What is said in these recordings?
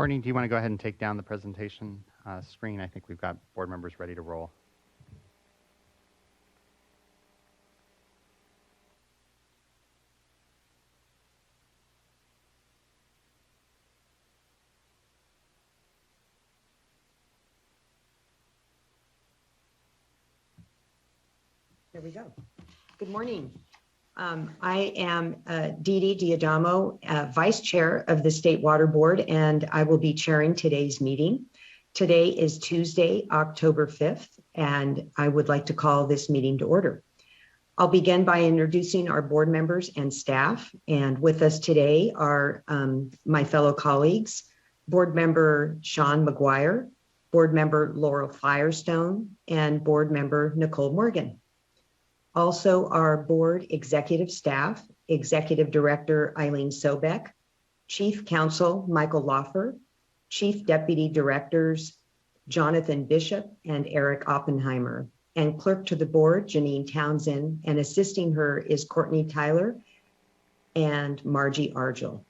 Courtney, do you want to go ahead and take down the presentation screen? I think we've got board members ready to roll. There we go. Good morning. I am Dee Dee Diadamo, Vice Chair of the State Water Board, and I will be chairing today's meeting. Today is Tuesday, October 5th, and I would like to call this meeting to order. I'll begin by introducing our board members and staff, and with us today are my fellow colleagues, Board Member Sean McGuire, Board Member Laurel Firestone, and Board Member Nicole Morgan. Also, our board executive staff, Executive Director Eileen Sobeck, Chief Counsel Michael Loffer, Chief Deputy Directors Jonathan Bishop and Eric Oppenheimer, and Clerk to the Board Janine Townsend, and assisting her is Courtney Tyler and Margie Argel.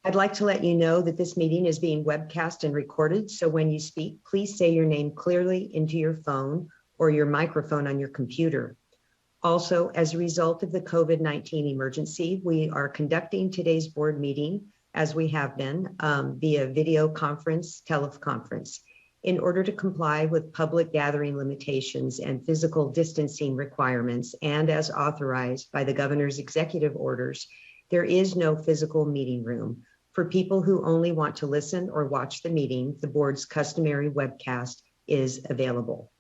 I'd like to let you know that this meeting is being webcast and recorded, so when you speak, please say your name clearly into your phone or your microphone on your computer. Also, as a result of the COVID-19 emergency, we are conducting today's board meeting, as we have been, via video conference, teleconference, in order to comply with public gathering limitations and physical distancing requirements, and as authorized by the governor's executive orders, there is no physical meeting room. For people who only want to listen or watch the meeting, the board's customary webcast is available.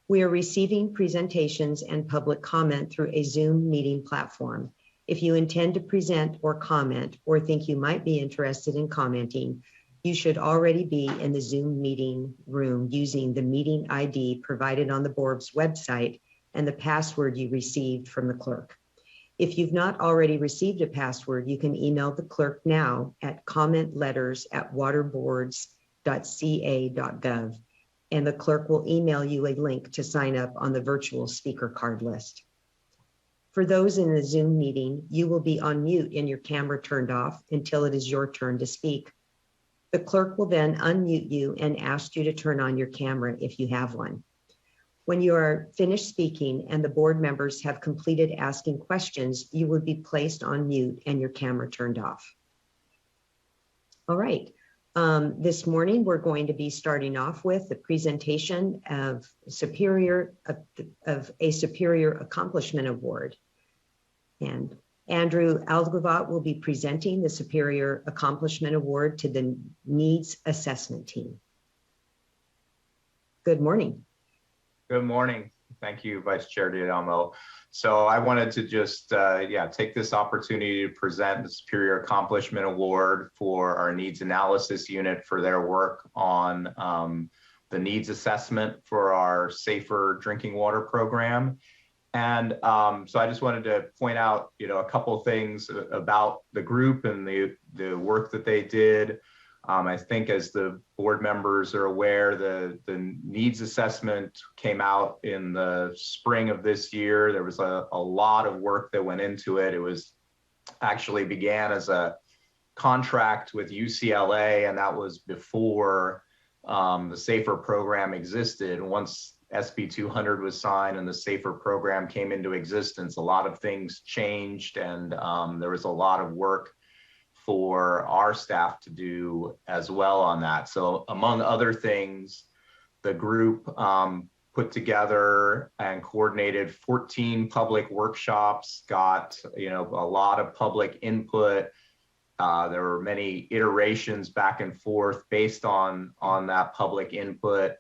We are receiving presentations and public comment through a Zoom meeting platform. If you intend to present or comment or think you might be interested in commenting, you should already be in the Zoom meeting room using the meeting ID provided on the board's website and the password you received from the clerk. If you've not already received a password, you can email the clerk now at commentletters@waterboards.ca.gov. and the clerk will email you a link to sign up on the virtual speaker card list. For those in the Zoom meeting, you will be on mute and your camera turned off until it is your turn to speak. The clerk will then unmute you and ask you to turn on your camera if you have one. When you are finished speaking and the board members have completed asking questions, you will be placed on mute and your camera turned off. All right. This morning, we're going to be starting off with the presentation of a Superior Accomplishment Award. And Andrew Algavat will be presenting the Superior Accomplishment Award to the Needs Assessment Team. Good morning. Good morning. Thank you, Vice Chair Diadamo. So I wanted to just take this opportunity to present the Superior Accomplishment Award for our Needs Analysis Unit for their work on the needs assessment for our Safer Drinking Water program. And so I just wanted to point out, a couple of things about the group and the work that they did. I think as the board members are aware, the needs assessment came out in the spring of this year. There was a lot of work that went into it. It was actually began as a contract with UCLA, and that was before the SAFER program existed. And once SB 200 was signed and the SAFER program came into existence, a lot of things changed, and there was a lot of work for our staff to do as well on that. So among other things, the group put together and coordinated 14 public workshops, got a lot of public input. There were many iterations back and forth based on that public input.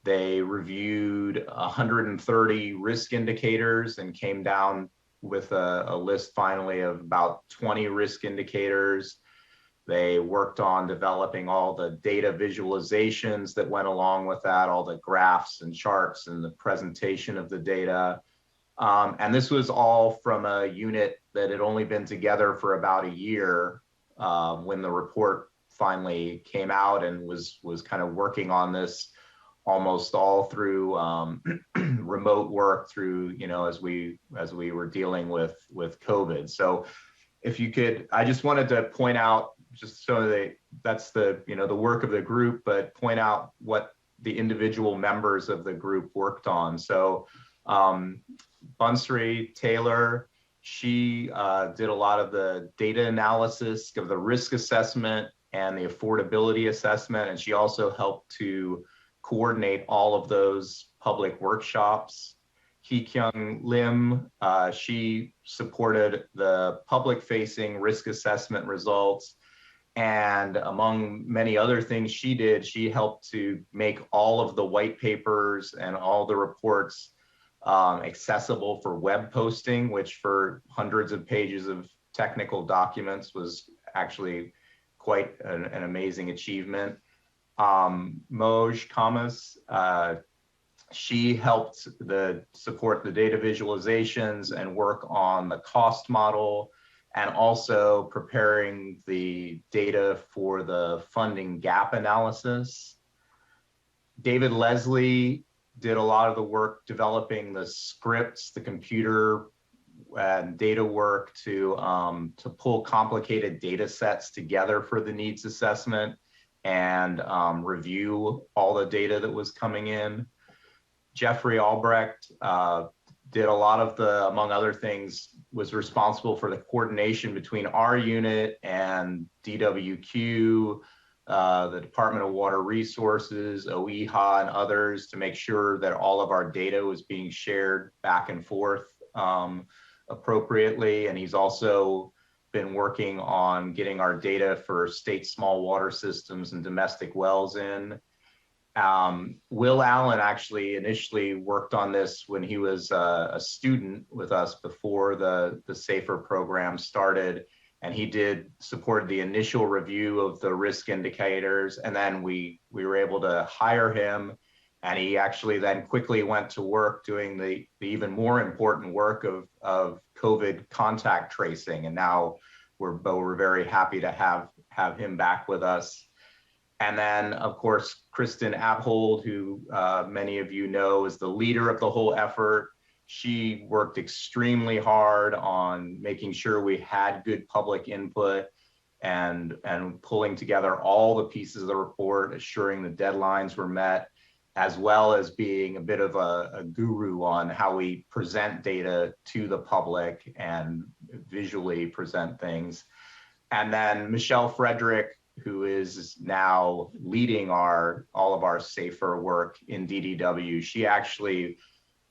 They reviewed 130 risk indicators and came down with a list finally of about 20 risk indicators. They worked on developing all the data visualizations that went along with that, all the graphs and charts and the presentation of the data. And this was all from a unit that had only been together for about a year when the report finally came out, and was kind of working on this almost all through remote work through, as we were dealing with COVID. So if you could, I just wanted to point out just so that's the, the work of the group, but point out what the individual members of the group worked on. So Bunsry Taylor, she did a lot of the data analysis of the risk assessment and the affordability assessment, and she also helped to coordinate all of those public workshops. Hee-Kyung Lim, she supported the public-facing risk assessment results, and among many other things she did, she helped to make all of the white papers and all the reports accessible for web posting, which for hundreds of pages of technical documents was actually quite an amazing achievement. Moj Kamas, she helped support the data visualizations and work on the cost model, and also preparing the data for the funding gap analysis. David Leslie did a lot of the work developing the scripts, the computer and data work to pull complicated data sets together for the needs assessment and review all the data that was coming in. Jeffrey Albrecht did a lot of among other things, was responsible for the coordination between our unit and DWQ, the Department of Water Resources, OEHA, and others to make sure that all of our data was being shared back and forth appropriately. And he's also been working on getting our data for state small water systems and domestic wells in. Will Allen actually initially worked on this when he was a student with us before the SAFER program started, and he did support the initial review of the risk indicators, and then we were able to hire him, and he actually then quickly went to work doing the even more important work of COVID contact tracing, and now we're very happy to have him back with us. And then, of course, Kristen Abhold, who many of you know is the leader of the whole effort. She worked extremely hard on making sure we had good public input and pulling together all the pieces of the report, assuring the deadlines were met, as well as being a bit of a guru on how we present data to the public and visually present things. And then Michelle Frederick, who is now leading all of our SAFER work in DDW. She actually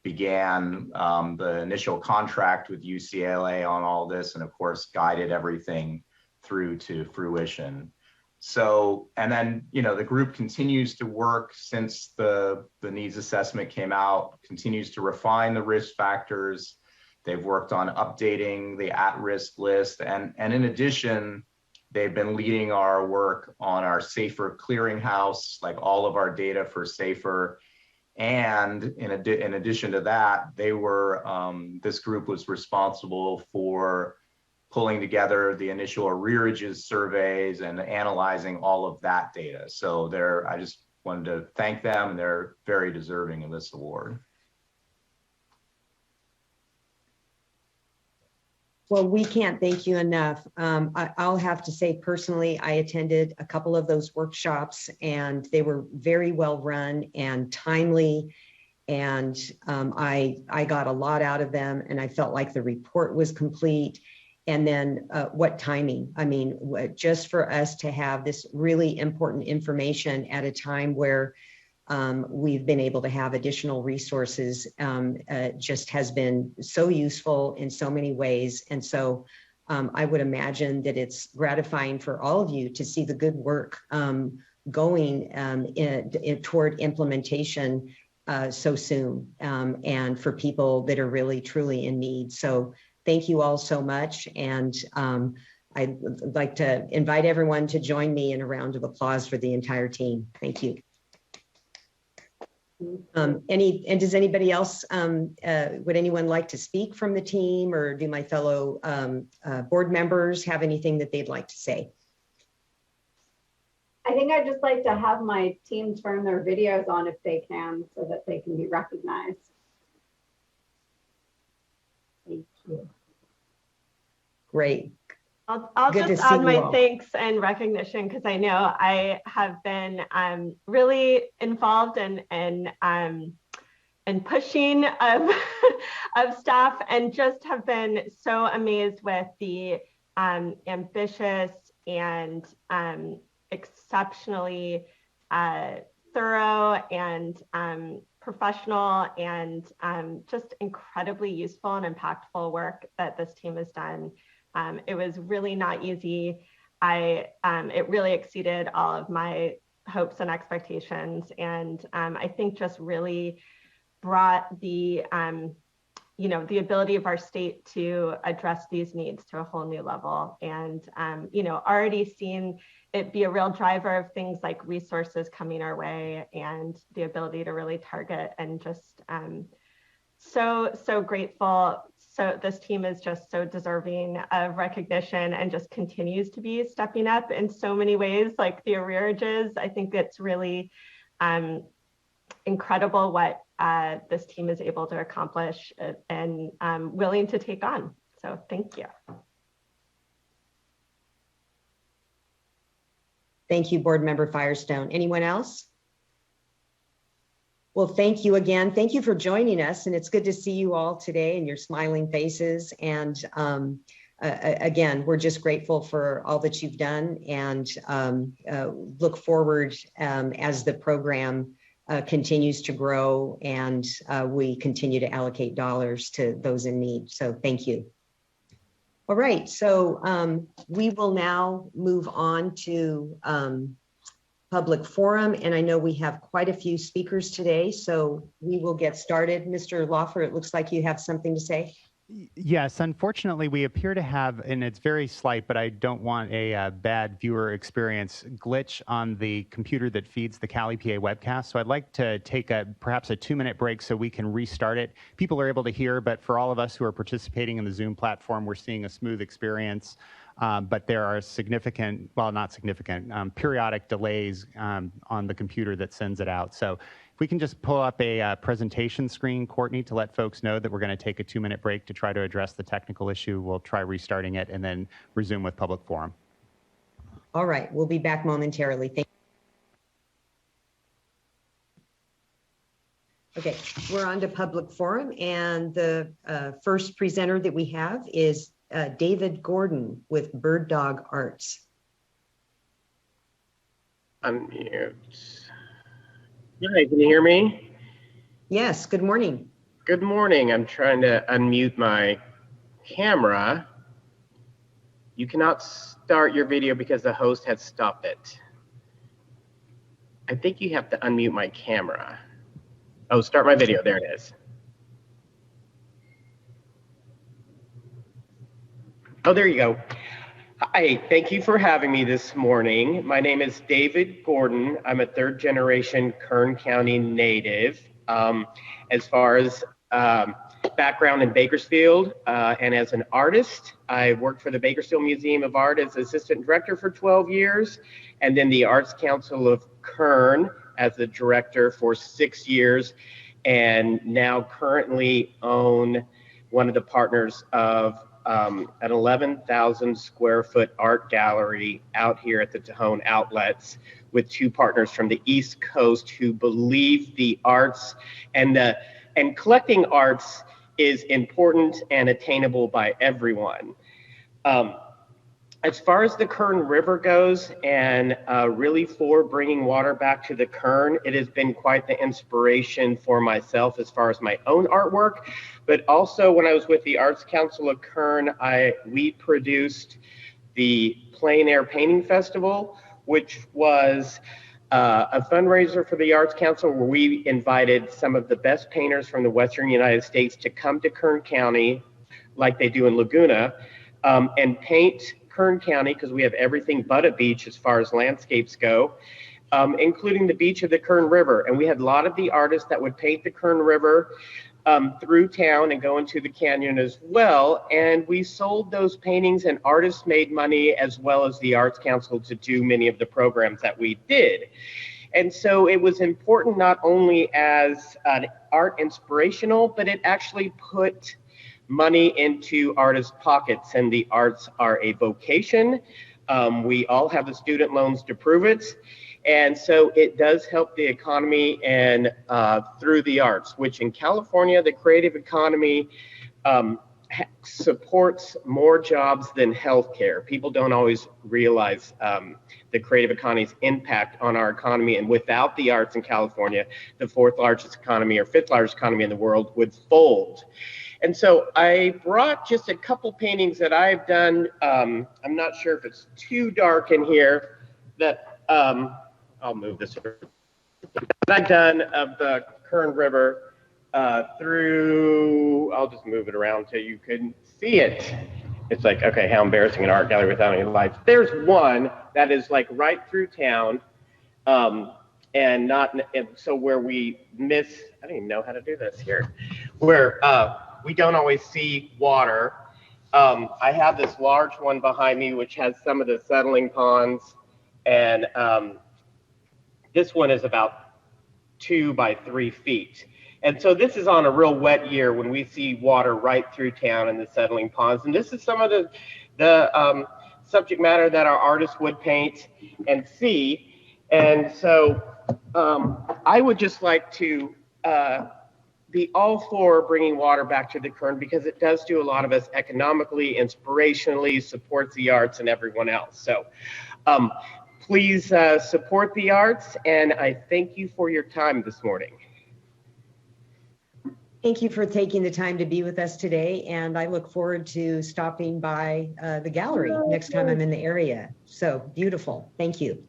began the initial contract with UCLA on all this, and of course guided everything through to fruition. So, and then, the group continues to work since the needs assessment came out, continues to refine the risk factors. They've worked on updating the at-risk list, and in addition, they've been leading our work on our SAFER clearinghouse, like all of our data for SAFER. And in addition to that, this group was responsible for pulling together the initial arrearages surveys and analyzing all of that data. So I just wanted to thank them, and they're very deserving of this award. Well, we can't thank you enough. I'll have to say personally, I attended a couple of those workshops, and they were very well run and timely. And I got a lot out of them, and I felt like the report was complete. And then what timing? I mean, just for us to have this really important information at a time where we've been able to have additional resources just has been so useful in so many ways. And so I would imagine that it's gratifying for all of you to see the good work going toward implementation so soon, and for people that are really truly in need. So thank you all so much. And I'd like to invite everyone to join me in a round of applause for the entire team. Thank you. Does anybody else, would anyone like to speak from the team, or do my fellow board members have anything that they'd like to say? I think I'd just like to have my team turn their videos on if they can, so that they can be recognized. Thank you. Great. I'll Good to just see add you my all. thanks and recognition, because I know I have been really involved and pushing of of staff, and just have been so amazed with the ambitious and exceptionally thorough and professional and just incredibly useful and impactful work that this team has done. It was really not easy. It really exceeded all of my hopes and expectations, and I think just really brought the the ability of our state to address these needs to a whole new level. And already seen it be a real driver of things like resources coming our way and the ability to really target, and just so grateful. So this team is just so deserving of recognition and just continues to be stepping up in so many ways, like the arrearages. I think it's really incredible what this team is able to accomplish and willing to take on. So thank you. Thank you, Board Member Firestone. Anyone else? Well, thank you again. Thank you for joining us. And it's good to see you all today and your smiling faces. And again, we're just grateful for all that you've done, and look forward as the program continues to grow and we continue to allocate dollars to those in need. So thank you. All right, so we will now move on to public forum, and I know we have quite a few speakers today, so we will get started. Mr. Lawfer, it looks like you have something to say. Yes, unfortunately, we appear to have, and it's very slight, but I don't want a bad viewer experience, glitch on the computer that feeds the Cali PA webcast. So I'd like to take perhaps a 2-minute break so we can restart it. People are able to hear, but for all of us who are participating in the Zoom platform, we're seeing a smooth experience. But there are significant, well, not significant, periodic delays on the computer that sends it out. So if we can just pull up a presentation screen, Courtney, to let folks know that we're going to take a 2-minute break to try to address the technical issue. We'll try restarting it and then resume with public forum. All right, we'll be back momentarily. Thank you. Okay, we're on to public forum, and the first presenter that we have is David Gordon with Bird Dog Arts. Unmute. Hi, can you hear me? Yes, good morning. Good morning. I'm trying to unmute my camera. You cannot start your video because the host has stopped it. I think you have to unmute my camera. Oh, start my video. There it is. Oh, there you go. Hi, thank you for having me this morning. My name is David Gordon. I'm a 3rd-generation Kern County native. As far as background in Bakersfield and as an artist, I worked for the Bakersfield Museum of Art as assistant director for 12 years, and then the Arts Council of Kern as the director for 6 years, and now currently own one of the partners of an 11,000 square foot art gallery out here at the Tejon Outlets, with 2 partners from the East Coast who believe the arts and collecting arts is important and attainable by everyone. As far as the Kern River goes, and really for bringing water back to the Kern, it has been quite the inspiration for myself as far as my own artwork. But also when I was with the Arts Council of Kern, we produced the Plein Air Painting Festival, which was a fundraiser for the Arts Council, where we invited some of the best painters from the Western United States to come to Kern County, like they do in Laguna, and paint Kern County, because we have everything but a beach as far as landscapes go, including the beach of the Kern River. And we had a lot of the artists that would paint the Kern River through town and go into the canyon as well. And we sold those paintings, and artists made money, as well as the Arts Council, to do many of the programs that we did. And so it was important not only as an art inspirational, but it actually put money into artists' pockets, and the arts are a vocation. We all have the student loans to prove it. And so it does help the economy and through the arts, which in California, the creative economy supports more jobs than healthcare. People don't always realize the creative economy's impact on our economy. And without the arts in California, the fourth largest economy or fifth largest economy in the world would fold. And so I brought just a couple paintings that I've done. I'm not sure if it's too dark in here that I'll move this over. That I've done of the Kern River through, I'll just move it around till you can see it. It's like, okay, how embarrassing, an art gallery without any lights. There's one that is like right through town, and not, and so where we miss, I don't even know how to do this here, where we don't always see water. I have this large one behind me, which has some of the settling ponds, and this one is about 2 by 3 feet. And so this is on a real wet year when we see water right through town in the settling ponds. And this is some of the subject matter that our artists would paint and see. And so I would just like to be all for bringing water back to the Kern, because it does do a lot of us economically, inspirationally, supports the arts and everyone else. So please support the arts, and I thank you for your time this morning. Thank you for taking the time to be with us today, and I look forward to stopping by the gallery next time I'm in the area. So beautiful. Thank you.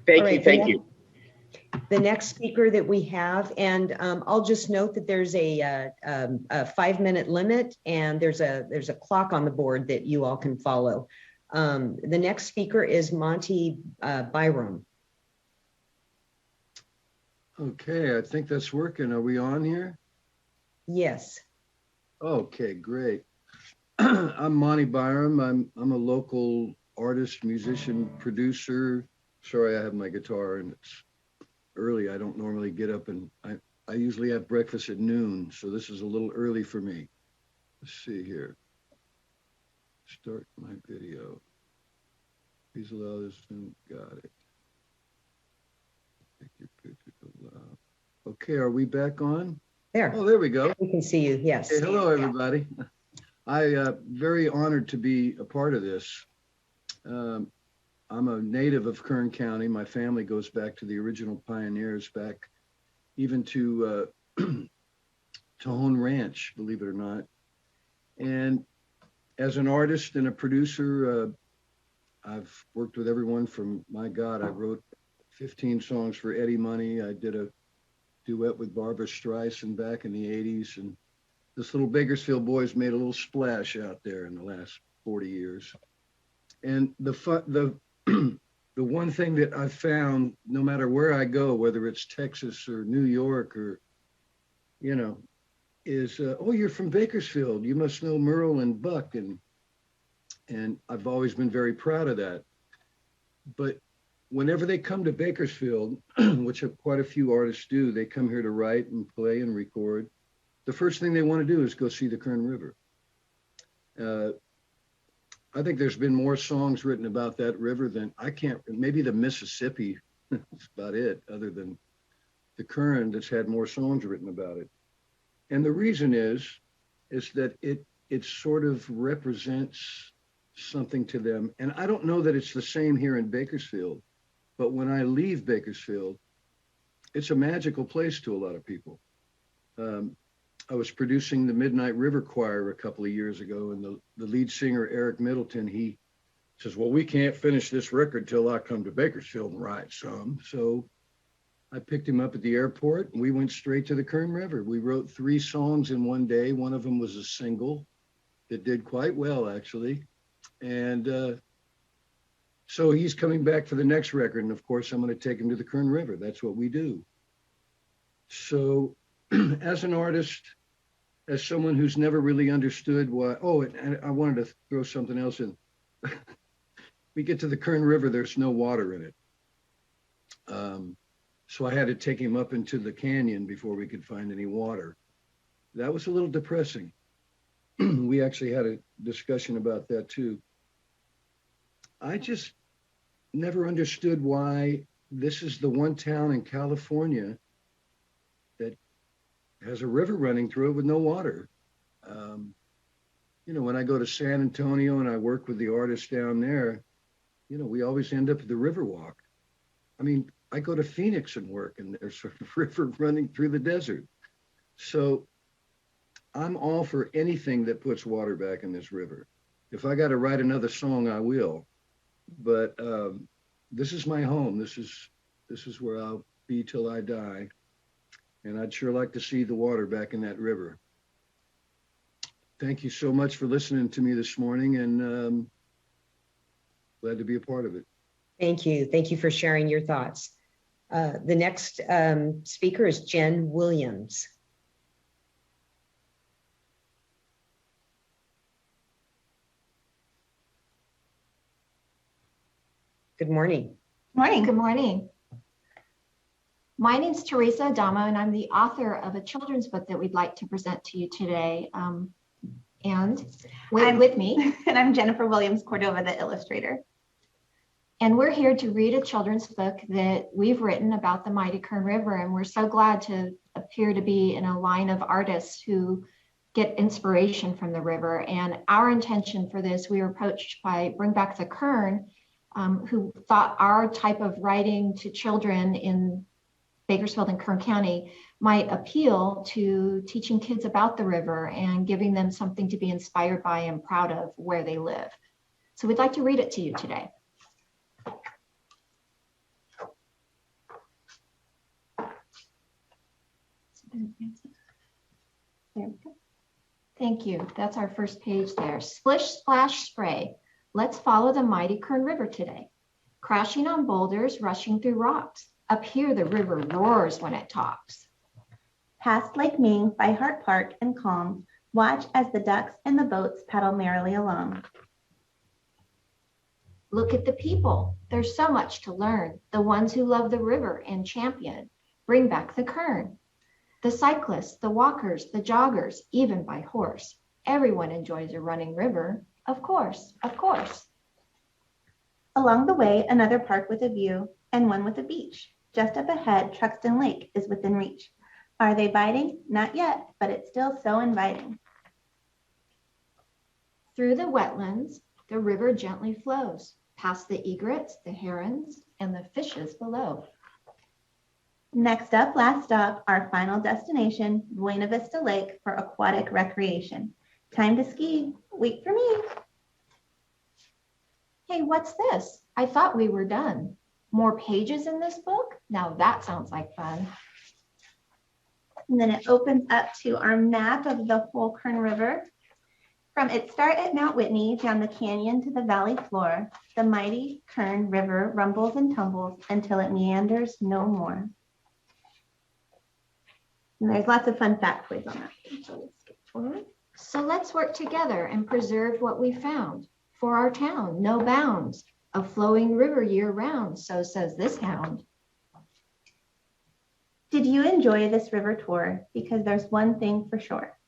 Thank you. The next speaker that we have, and I'll just note that there's a 5-minute limit, and there's a clock on the board that you all can follow. The next speaker is Monty Byram. Okay, I think that's working. Are we on here? Yes. Okay, great. I'm Monty Byram. I'm a local artist, musician, producer. Sorry, I have my guitar and it's early. I don't normally get up, and I usually have breakfast at noon, so this is a little early for me. Let's see here. Start my video. Please allow this to, got it. Take your picture to allow. Okay, are we back on? There. Oh, there we go. We can see you, yes. Hey, hello, everybody. Very honored to be a part of this. I'm a native of Kern County. My family goes back to the original pioneers, back even to Tohon Ranch, believe it or not. And as an artist and a producer, I've worked with everyone from, my God, I wrote 15 songs for Eddie Money. I did a duet with Barbra Streisand back in the 80s. And this little Bakersfield boy's made a little splash out there in the last 40 years. And the one thing that I've found, no matter where I go, whether it's Texas or New York or, you know, is, oh, you're from Bakersfield. You must know Merle and Buck. And I've always been very proud of that. But whenever they come to Bakersfield, which quite a few artists do, they come here to write and play and record. The first thing they want to do is go see the Kern River. I think there's been more songs written about that river than maybe the Mississippi, that's about it, other than the Kern that's had more songs written about it. And the reason is that it sort of represents something to them. And I don't know that it's the same here in Bakersfield, but when I leave Bakersfield, it's a magical place to a lot of people. I was producing the Midnight River Choir a couple of years ago, and the lead singer, Eric Middleton, he says, well, we can't finish this record till I come to Bakersfield and write some. So I picked him up at the airport, and we went straight to the Kern River. We wrote 3 songs in one day. One of them was a single that did quite well, actually. And so he's coming back for the next record. And of course, I'm going to take him to the Kern River. That's what we do. So as an artist, as someone who's never really understood why, oh, and I wanted to throw something else in. We get to the Kern River, there's no water in it. So I had to take him up into the canyon before we could find any water. That was a little depressing. we actually had a discussion about that too. I just never understood why this is the one town in California that has a river running through it with no water. You know, when I go to San Antonio and I work with the artists down there, you know, we always end up at the Riverwalk. I mean, I go to Phoenix and work and there's a river running through the desert. So I'm all for anything that puts water back in this river. If I got to write another song, I will. But this is my home. This is where I'll be till I die. And I'd sure like to see the water back in that river. Thank you so much for listening to me this morning, and glad to be a part of it. Thank you. Thank you for sharing your thoughts. The next speaker is Jen Williams. Good morning. Morning. Good morning. My name is Teresa Adamo, and I'm the author of a children's book that we'd like to present to you today. And with me. And I'm Jennifer Williams Cordova, the illustrator. And we're here to read a children's book that we've written about the mighty Kern River. And we're so glad to appear to be in a line of artists who get inspiration from the river. And our intention for this, we were approached by Bring Back the Kern, who thought our type of writing to children in Bakersfield and Kern County might appeal to teaching kids about the river and giving them something to be inspired by and proud of where they live. So we'd like to read it to you today. There we go. Thank you. That's our first page there. Splish, splash, spray. Let's follow the mighty Kern River today. Crashing on boulders, rushing through rocks. Up here, the river roars when it talks. Past Lake Ming by Hart Park and calm, watch as the ducks and the boats paddle merrily along. Look at the people. There's so much to learn. The ones who love the river and champion. Bring back the Kern. The cyclists, the walkers, the joggers, even by horse. Everyone enjoys a running river. Of course, of course. Along the way, another park with a view and one with a beach. Just up ahead, Truxton Lake is within reach. Are they biting? Not yet, but it's still so inviting. Through the wetlands, the river gently flows, past the egrets, the herons, and the fishes below. Next up, last stop, our final destination, Buena Vista Lake for aquatic recreation. Time to ski. Wait for me. Hey, what's this? I thought we were done. More pages in this book? Now that sounds like fun. And then it opens up to our map of the whole Kern River. From its start at Mount Whitney, down the canyon to the valley floor, the mighty Kern River rumbles and tumbles until it meanders no more. And there's lots of fun factoids on that. So let's skip forward. So let's work together and preserve what we found. For our town, no bounds. A flowing river year round, so says this hound. Did you enjoy this river tour? Because there's one thing for sure.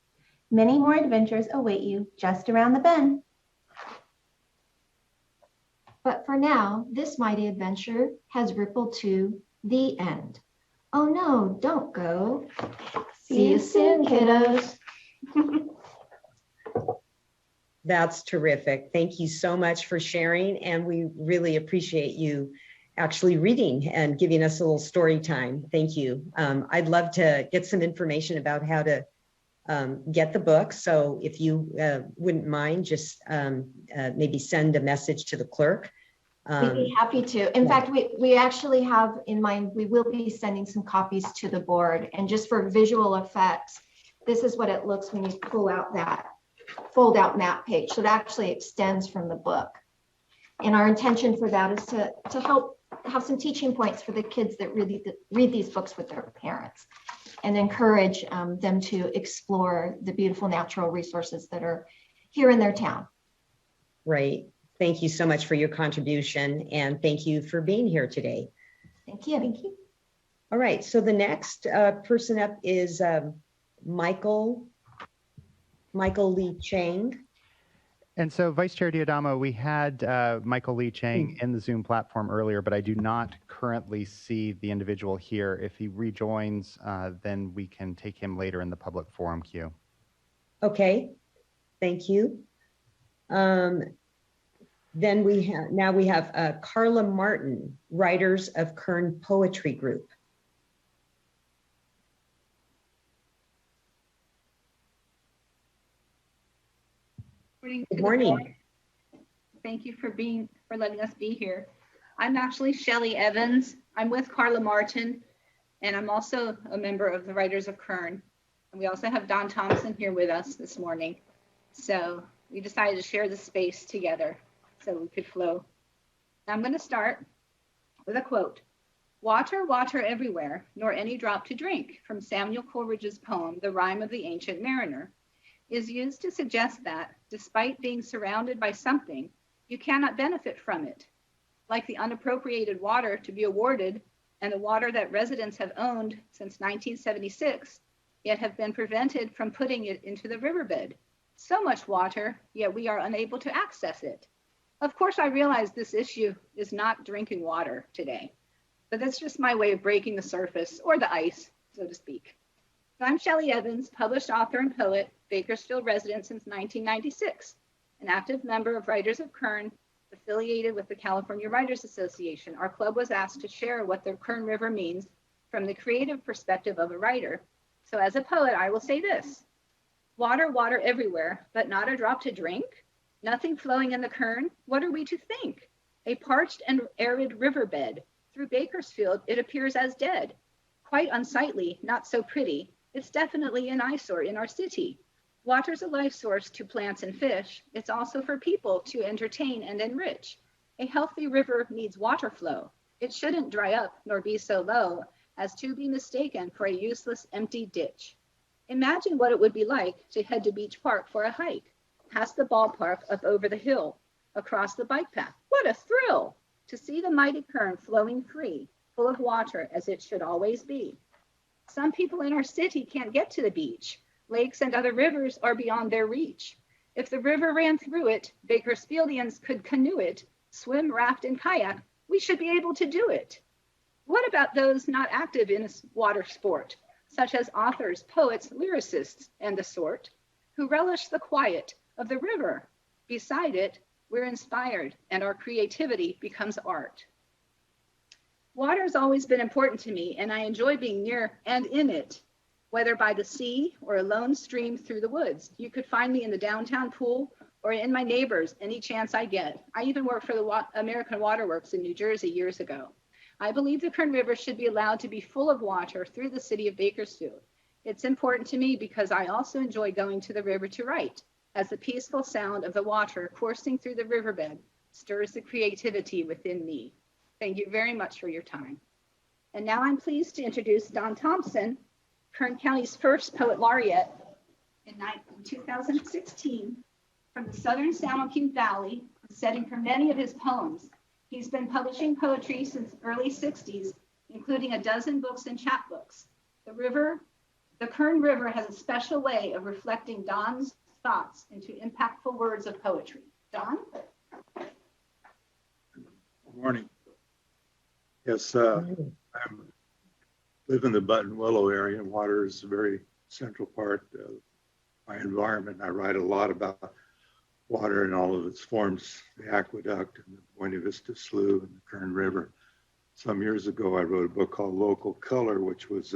Many more adventures await you just around the bend. But for now, this mighty adventure has rippled to the end. Oh no, don't go. See you soon, kiddos. That's terrific. Thank you so much for sharing. And we really appreciate you actually reading and giving us a little story time. Thank you. I'd love to get some information about how to get the book. So if you wouldn't mind, just maybe send a message to the clerk. We'd be happy to. In fact, we actually have in mind, we will be sending some copies to the board. And just for visual effects, this is what it looks when you pull out that fold out map page. So it actually extends from the book. And our intention for that is to help have some teaching points for the kids that really read these books with their parents and encourage them to explore the beautiful natural resources that are here in their town. Right. Thank you so much for your contribution, and thank you for being here today. Thank you. Thank you. All right, so the next person up is Michael Michael Lee Chang. And so, Vice Chair Diadamo, we had Michael Lee Chang in the Zoom platform earlier, but I do not currently see the individual here. If he rejoins, then we can take him later in the public forum queue. Okay, thank you. Then we have Carla Martin, Writers of Kern Poetry Group. Good morning. Thank you for letting us be here. I'm actually Shelley Evans. I'm with Carla Martin, and I'm also a member of the Writers of Kern. And we also have Don Thompson here with us this morning. So we decided to share the space together so we could flow. I'm going to start with a quote. "Water, water everywhere, nor any drop to drink," from Samuel Coleridge's poem, The Rime of the Ancient Mariner, is used to suggest that, despite being surrounded by something, you cannot benefit from it. Like the unappropriated water to be awarded and the water that residents have owned since 1976, yet have been prevented from putting it into the riverbed. So much water, yet we are unable to access it. Of course, I realize this issue is not drinking water today, but that's just my way of breaking the surface, or the ice, so to speak. So I'm Shelley Evans, published author and poet, Bakersfield resident since 1996, an active member of Writers of Kern, affiliated with the California Writers Association. Our club was asked to share what the Kern River means from the creative perspective of a writer. So as a poet, I will say this: water, water everywhere, but not a drop to drink? Nothing flowing in the Kern? What are we to think? A parched and arid riverbed. Through Bakersfield, it appears as dead. Quite unsightly, not so pretty. It's definitely an eyesore in our city. Water's a life source to plants and fish. It's also for people to entertain and enrich. A healthy river needs water flow. It shouldn't dry up nor be so low as to be mistaken for a useless empty ditch. Imagine what it would be like to head to Beach Park for a hike, past the ballpark up over the hill, across the bike path. What a thrill to see the mighty Kern flowing free, full of water as it should always be. Some people in our city can't get to the beach. Lakes and other rivers are beyond their reach. If the river ran through it, Bakersfieldians could canoe it, swim, raft, and kayak. We should be able to do it. What about those not active in water sport, such as authors, poets, lyricists, and the sort, who relish the quiet of the river? Beside it, we're inspired, and our creativity becomes art. Water has always been important to me, and I enjoy being near and in it. Whether by the sea or a lone stream through the woods, you could find me in the downtown pool or in my neighbors any chance I get. I even worked for the American Waterworks in New Jersey years ago. I believe the Kern River should be allowed to be full of water through the city of Bakersfield. It's important to me because I also enjoy going to the river to write, as the peaceful sound of the water coursing through the riverbed stirs the creativity within me. Thank you very much for your time. And now I'm pleased to introduce Don Thompson, Kern County's first poet laureate in 2016 from the southern San Joaquin Valley, setting for many of his poems. He's been publishing poetry since the early 60s, including a dozen books and chapbooks. The Kern River has a special way of reflecting Don's thoughts into impactful words of poetry. Don? Good morning. Yes, I live in the Button Willow area, and water is a very central part of my environment. I write a lot about water in all of its forms, the aqueduct and the Buena Vista Slough and the Kern River. Some years ago, I wrote a book called Local Color, which was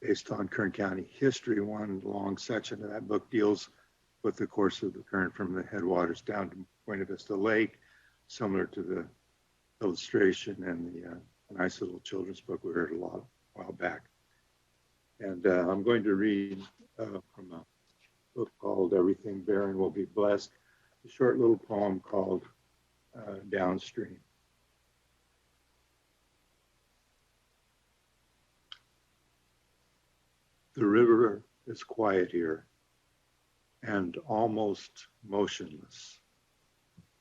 based on Kern County history. One long section of that book deals with the course of the Kern from the headwaters down to Buena Vista Lake, similar to the illustration and the nice little children's book we heard a while back. And I'm going to read from a book called Everything Barren Will Be Blessed, a short little poem called Downstream. The river is quiet here and almost motionless,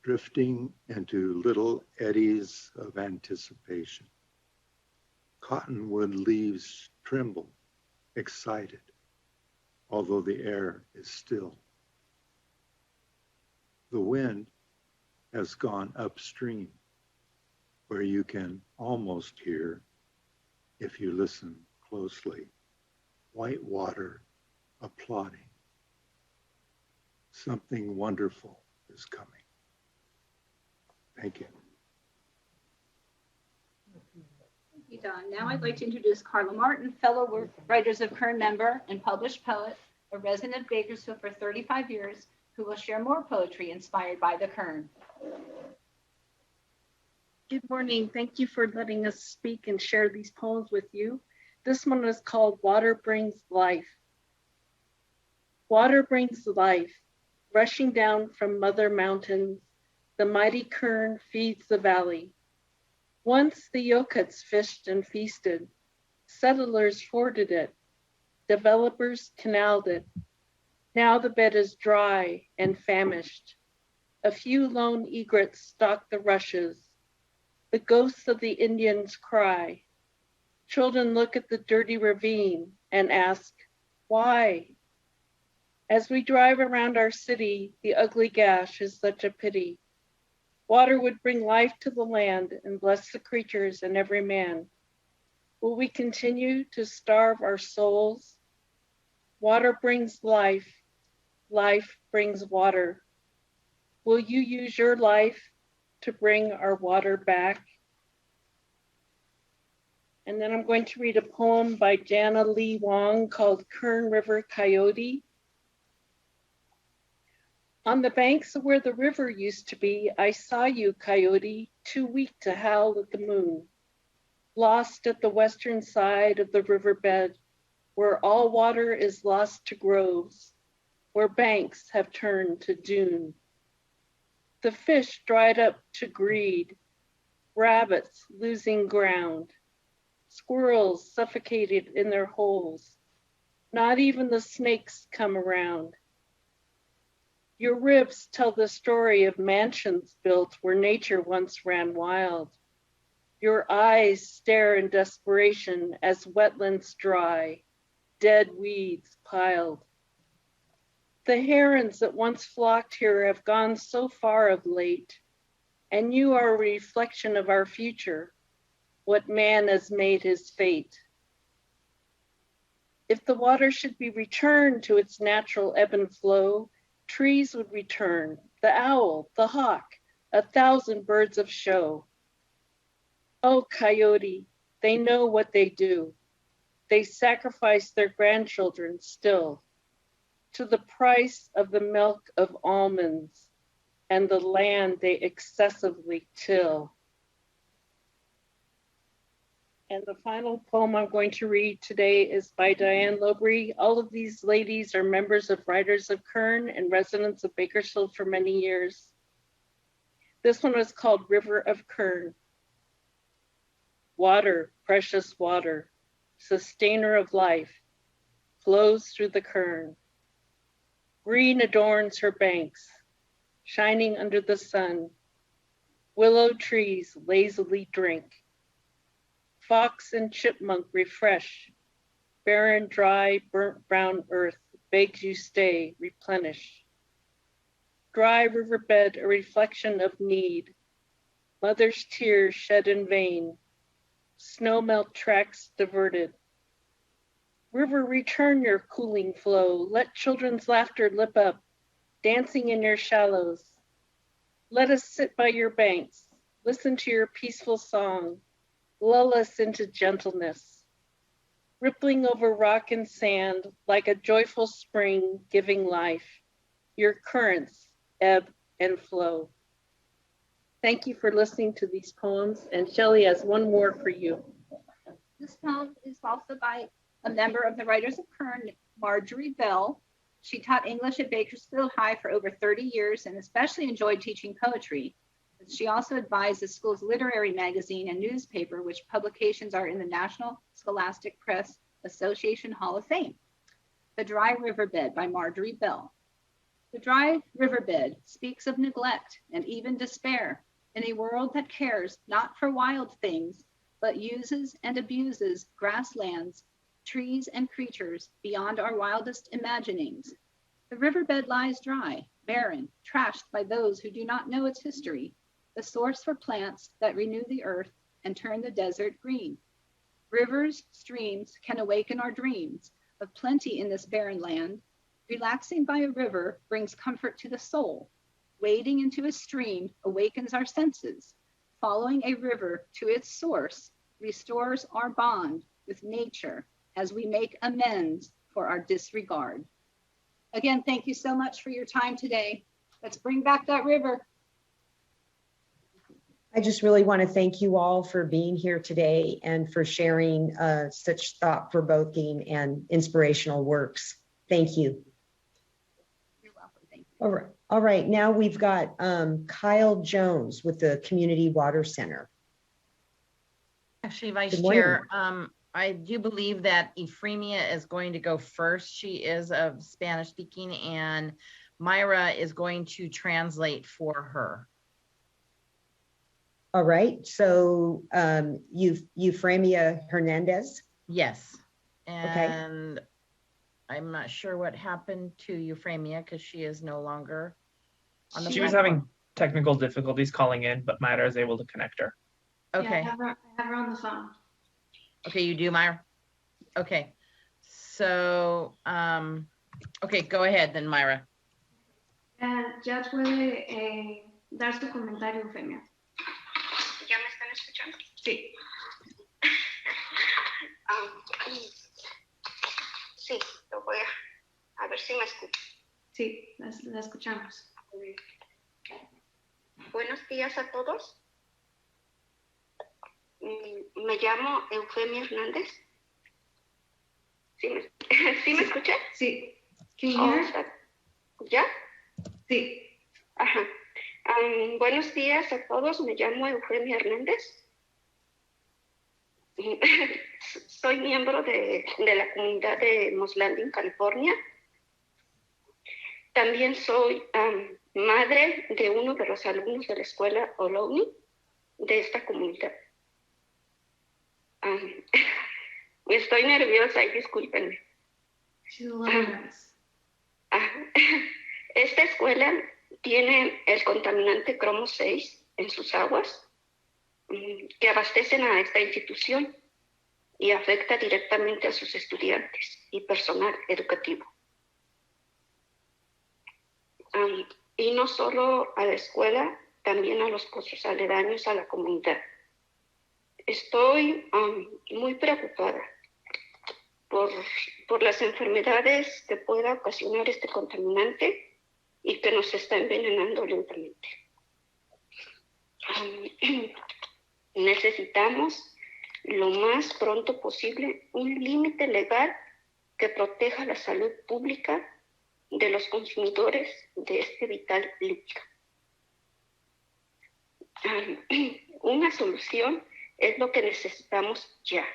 drifting into little eddies of anticipation. Cottonwood leaves tremble, excited. although the air is still. The wind has gone upstream, where you can almost hear, if you listen closely, white water applauding. Something wonderful is coming. Thank you. Thank you, Don. Now I'd like to introduce Carla Martin, fellow Writers of Kern member and published poet, a resident of Bakersfield for 35 years, who will share more poetry inspired by the Kern. Good morning. Thank you for letting us speak and share these poems with you. This one is called Water Brings Life. Water brings life, rushing down from mother mountains. The mighty Kern feeds the valley. Once the Yokuts fished and feasted. Settlers forded it. Developers canaled it. Now the bed is dry and famished. A few lone egrets stalk the rushes. The ghosts of the Indians cry. Children look at the dirty ravine and ask, why? As we drive around our city, the ugly gash is such a pity. Water would bring life to the land and bless the creatures and every man. Will we continue to starve our souls? Water brings life. Life brings water. Will you use your life to bring our water back? And then I'm going to read a poem by Jana Lee Wong called Kern River Coyote. On the banks of where the river used to be, I saw you, coyote, too weak to howl at the moon. Lost at the western side of the riverbed, where all water is lost to groves, where banks have turned to dune. The fish dried up to greed, rabbits losing ground, squirrels suffocated in their holes. Not even the snakes come around. Your ribs tell the story of mansions built where nature once ran wild. Your eyes stare in desperation as wetlands dry, dead weeds piled. The herons that once flocked here have gone so far of late, and you are a reflection of our future, what man has made his fate. If the water should be returned to its natural ebb and flow, trees would return, the owl, the hawk, 1,000 birds of show. Oh, coyote, they know what they do. They sacrifice their grandchildren still to the price of the milk of almonds and the land they excessively till. And the final poem I'm going to read today is by Diane Lobry. All of these ladies are members of Writers of Kern and residents of Bakersfield for many years. This one is called River of Kern. Water, precious water, sustainer of life, flows through the Kern. Green adorns her banks, shining under the sun. Willow trees lazily drink. Fox and chipmunk refresh. Barren, dry, burnt brown earth begs you stay, replenish. Dry riverbed, a reflection of need. Mother's tears shed in vain. Snowmelt tracks diverted. River, return your cooling flow. Let children's laughter lip up, dancing in your shallows. Let us sit by your banks, listen to your peaceful song. Lull us into gentleness, rippling over rock and sand like a joyful spring giving life. Your currents ebb and flow. Thank you for listening to these poems, and Shelley has one more for you. This poem is also by a member of the Writers of Kern, Marjorie Bell. She taught English at Bakersfield High for over 30 years and especially enjoyed teaching poetry. She also advised the school's literary magazine and newspaper, which publications are in the National Scholastic Press Association Hall of Fame. The Dry Riverbed by Marjorie Bell. The dry riverbed speaks of neglect and even despair in a world that cares not for wild things, but uses and abuses grasslands trees and creatures beyond our wildest imaginings. The riverbed lies dry, barren, trashed by those who do not know its history, the source for plants that renew the earth and turn the desert green. Rivers, streams can awaken our dreams of plenty in this barren land. Relaxing by a river brings comfort to the soul. Wading into a stream awakens our senses. Following a river to its source restores our bond with nature as we make amends for our disregard. Again, thank you so much for your time today. Let's bring back that river. I just really want to thank you all for being here today and for sharing such thought-provoking and inspirational works. Thank you. You're welcome. Thank you. All right. Now we've got Kyle Jones with the Community Water Center. Actually, Vice Chair, I do believe that Euphremia is going to go first. She is of Spanish speaking, and Myra is going to translate for her. All right. So Euphremia Hernandez. Yes. And okay. I'm not sure what happened to Euphremia because she is no longer on the She was having technical difficulties calling in, but Myra is able to connect her. Okay. Yeah, I have her on the phone. Okay, you do, Myra? Okay. So, okay, go ahead then, Myra. Ya puede dar su comentario, Eufemia. ¿Ya me están escuchando? Sí. Sí, lo voy a ver si me escuchan. Sí, la escuchamos. Buenos días a todos. Me llamo Eufemia Hernández. ¿Sí me escuchan? Sí. Can you hear? ¿Ya? Sí. Ajá. Buenos días a todos. Me llamo Eufemia Hernández. Soy miembro de la comunidad de Moss Landing, California. También soy madre de uno de los alumnos de la escuela Ohlone de esta comunidad. Estoy nerviosa y discúlpenme. Esta escuela tiene el contaminante cromo 6 en sus aguas que abastecen a esta institución y afecta directamente a sus estudiantes y personal educativo. Y no solo a la escuela, también a los pozos aledaños a la comunidad. Estoy muy preocupada por las enfermedades que pueda ocasionar este contaminante y que nos está envenenando lentamente. Necesitamos lo más pronto posible un límite legal que proteja la salud pública de los consumidores de este vital líquido. Una solución es lo que necesitamos ya.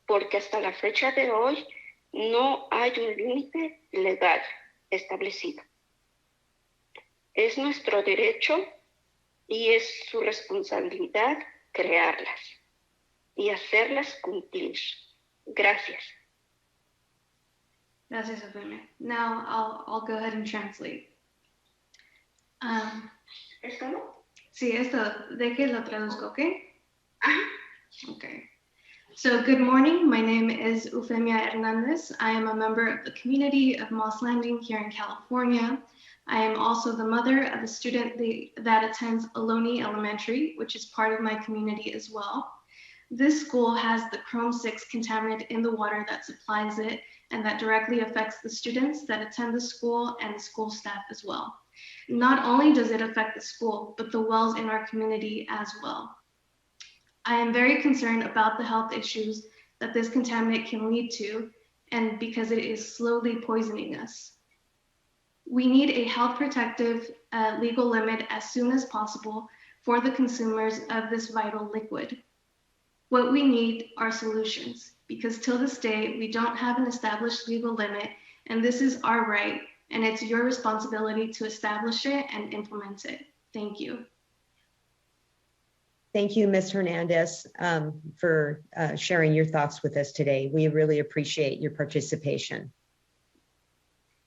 Porque hasta la fecha de hoy no hay un límite legal establecido. Es nuestro derecho y es su responsabilidad crearlas y hacerlas cumplir. Gracias. Gracias, Eufemia. Now I'll go ahead and translate. ¿Esto no? Sí, esto, deje lo traduzco, ¿ok? Okay. So good morning. My name is Eufemia Hernandez. I am a member of the community of Moss Landing here in California. I am also the mother of a student that attends Ohlone Elementary, which is part of my community as well. This school has the Chrome 6 contaminant in the water that supplies it, and that directly affects the students that attend the school and the school staff as well. Not only does it affect the school, but the wells in our community as well. I am very concerned about the health issues that this contaminant can lead to, and because it is slowly poisoning us. We need a health protective legal limit as soon as possible for the consumers of this vital liquid. What we need are solutions, because till this day, we don't have an established legal limit, and this is our right, and it's your responsibility to establish it and implement it. Thank you. Thank you, Ms. Hernandez, for sharing your thoughts with us today. We really appreciate your participation.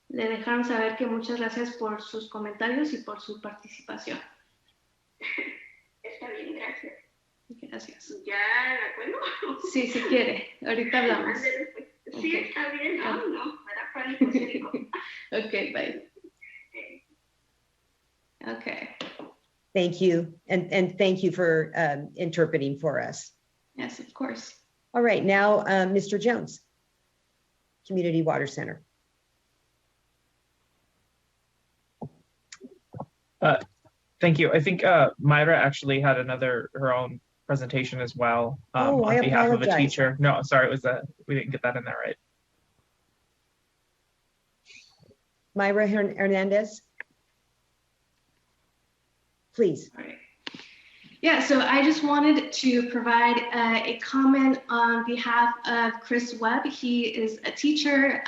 Le dejaron saber que muchas gracias por sus comentarios y por su participación. Está bien, gracias. Gracias. ¿Ya la cuelgo? Sí, si quiere. Ahorita hablamos. Sí, Okay. está bien. No, no, me da pánico escénico. Okay, bye. Okay. Thank you. And thank you for interpreting for us. Yes, of course. All right, now, Mr. Jones, Community Water Center. Thank you. I think Myra actually had her own presentation as well on behalf of a teacher. No, sorry, it was we didn't get that in there right. Myra Hernandez, please. All right. Yeah, so I just wanted to provide a comment on behalf of Chris Webb. He is a teacher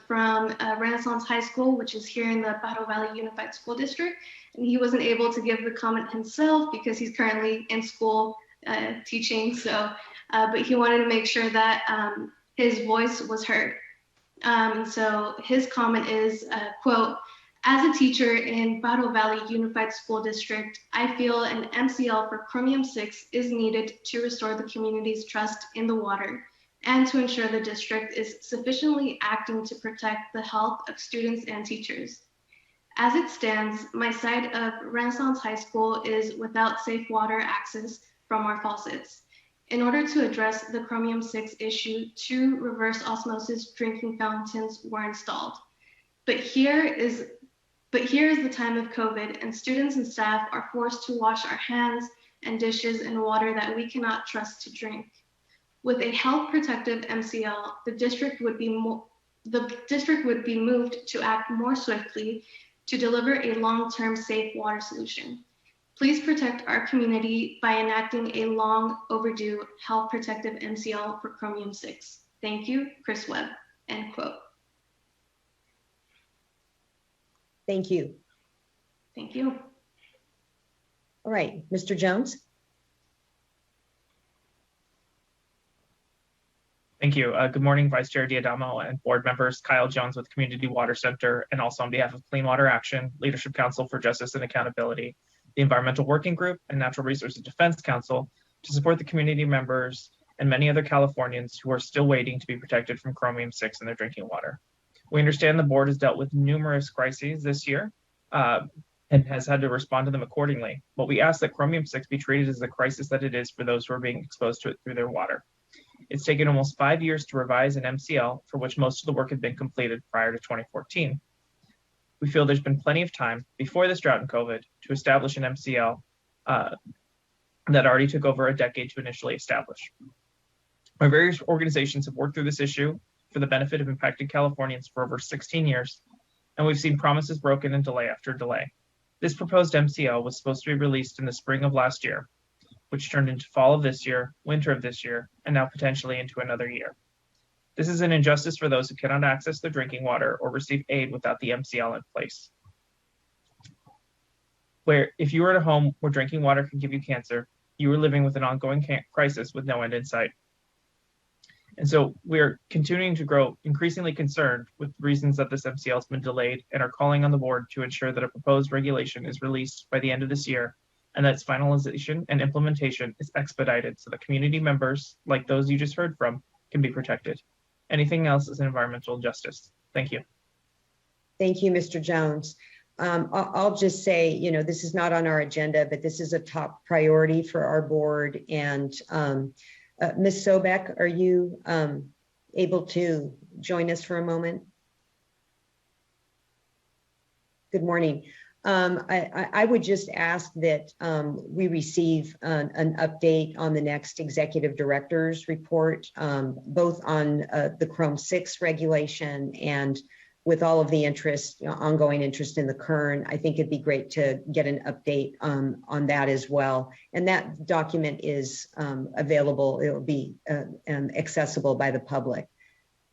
from Renaissance High School, which is here in the Pajo Valley Unified School District. And he wasn't able to give the comment himself because he's currently in school teaching. So, but he wanted to make sure that his voice was heard. So his comment is, quote, "As a teacher in Pajo Valley Unified School District, I feel an MCL for chromium-6 is needed to restore the community's trust in the water and to ensure the district is sufficiently acting to protect the health of students and teachers. As it stands, my site of Renaissance High School is without safe water access from our faucets. In order to address the chromium-6 issue, 2 reverse osmosis drinking fountains were installed. But here is the time of COVID, and students and staff are forced to wash our hands and dishes in water that we cannot trust to drink. With a health protective MCL, the district would be moved to act more swiftly to deliver a long-term safe water solution. Please protect our community by enacting a long overdue health protective MCL for chromium-6. Thank you, Chris Webb," end quote. Thank you. Thank you. All right, Mr. Jones. Thank you. Good morning, Vice Chair Diadamo and board members. Kyle Jones with Community Water Center, and also on behalf of Clean Water Action, Leadership Council for Justice and Accountability, the Environmental Working Group, and Natural Resources Defense Council to support the community members and many other Californians who are still waiting to be protected from chromium-6 in their drinking water. We understand the board has dealt with numerous crises this year and has had to respond to them accordingly, but we ask that chromium-6 be treated as the crisis that it is for those who are being exposed to it through their water. It's taken almost 5 years to revise an MCL, for which most of the work had been completed prior to 2014. We feel there's been plenty of time before this drought and COVID to establish an MCL that already took over a decade to initially establish. Our various organizations have worked through this issue for the benefit of impacted Californians for over 16 years, and we've seen promises broken and delay after delay. This proposed MCL was supposed to be released in the spring of last year, which turned into fall of this year, winter of this year, and now potentially into another year. This is an injustice for those who cannot access their drinking water or receive aid without the MCL in place. Where if you are at a home where drinking water can give you cancer, you are living with an ongoing crisis with no end in sight. And so we're continuing to grow increasingly concerned with reasons that this MCL has been delayed and are calling on the board to ensure that a proposed regulation is released by the end of this year and that its finalization and implementation is expedited so that community members, like those you just heard from, can be protected. Anything else is an environmental injustice. Thank you. Thank you, Mr. Jones. I'll just say, you know, this is not on our agenda, but this is a top priority for our board. And Ms. Sobek, are you able to join us for a moment? Good morning. I would just ask that we receive an update on the next executive director's report, both on the Chrome-6 regulation and with all of the interest, ongoing interest in the Kern. I think it'd be great to get an update on that as well. And that document is available. It will be accessible by the public.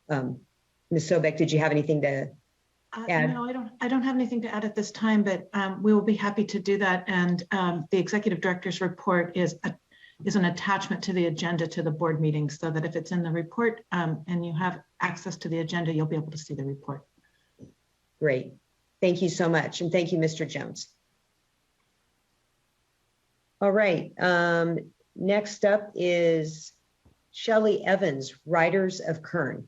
Ms. Sobek, did you have anything to add? No, I don't have anything to add at this time, but we will be happy to do that. And the executive director's report is is an attachment to the agenda to the board meeting, so that if it's in the report and you have access to the agenda, you'll be able to see the report. Great. Thank you so much. And thank you, Mr. Jones. All right. Next up is Shelley Evans, Riders of Kern.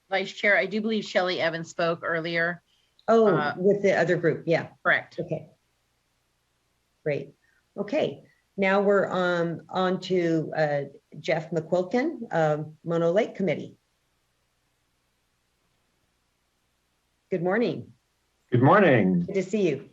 Vice Chair, I do believe Shelley Evans spoke earlier. Oh, with the other group. Yeah. Correct. Okay. Great. Okay. Now we're on to Jeff McQuilkin, Mono Lake Committee. Good morning. Good morning. Good to see you.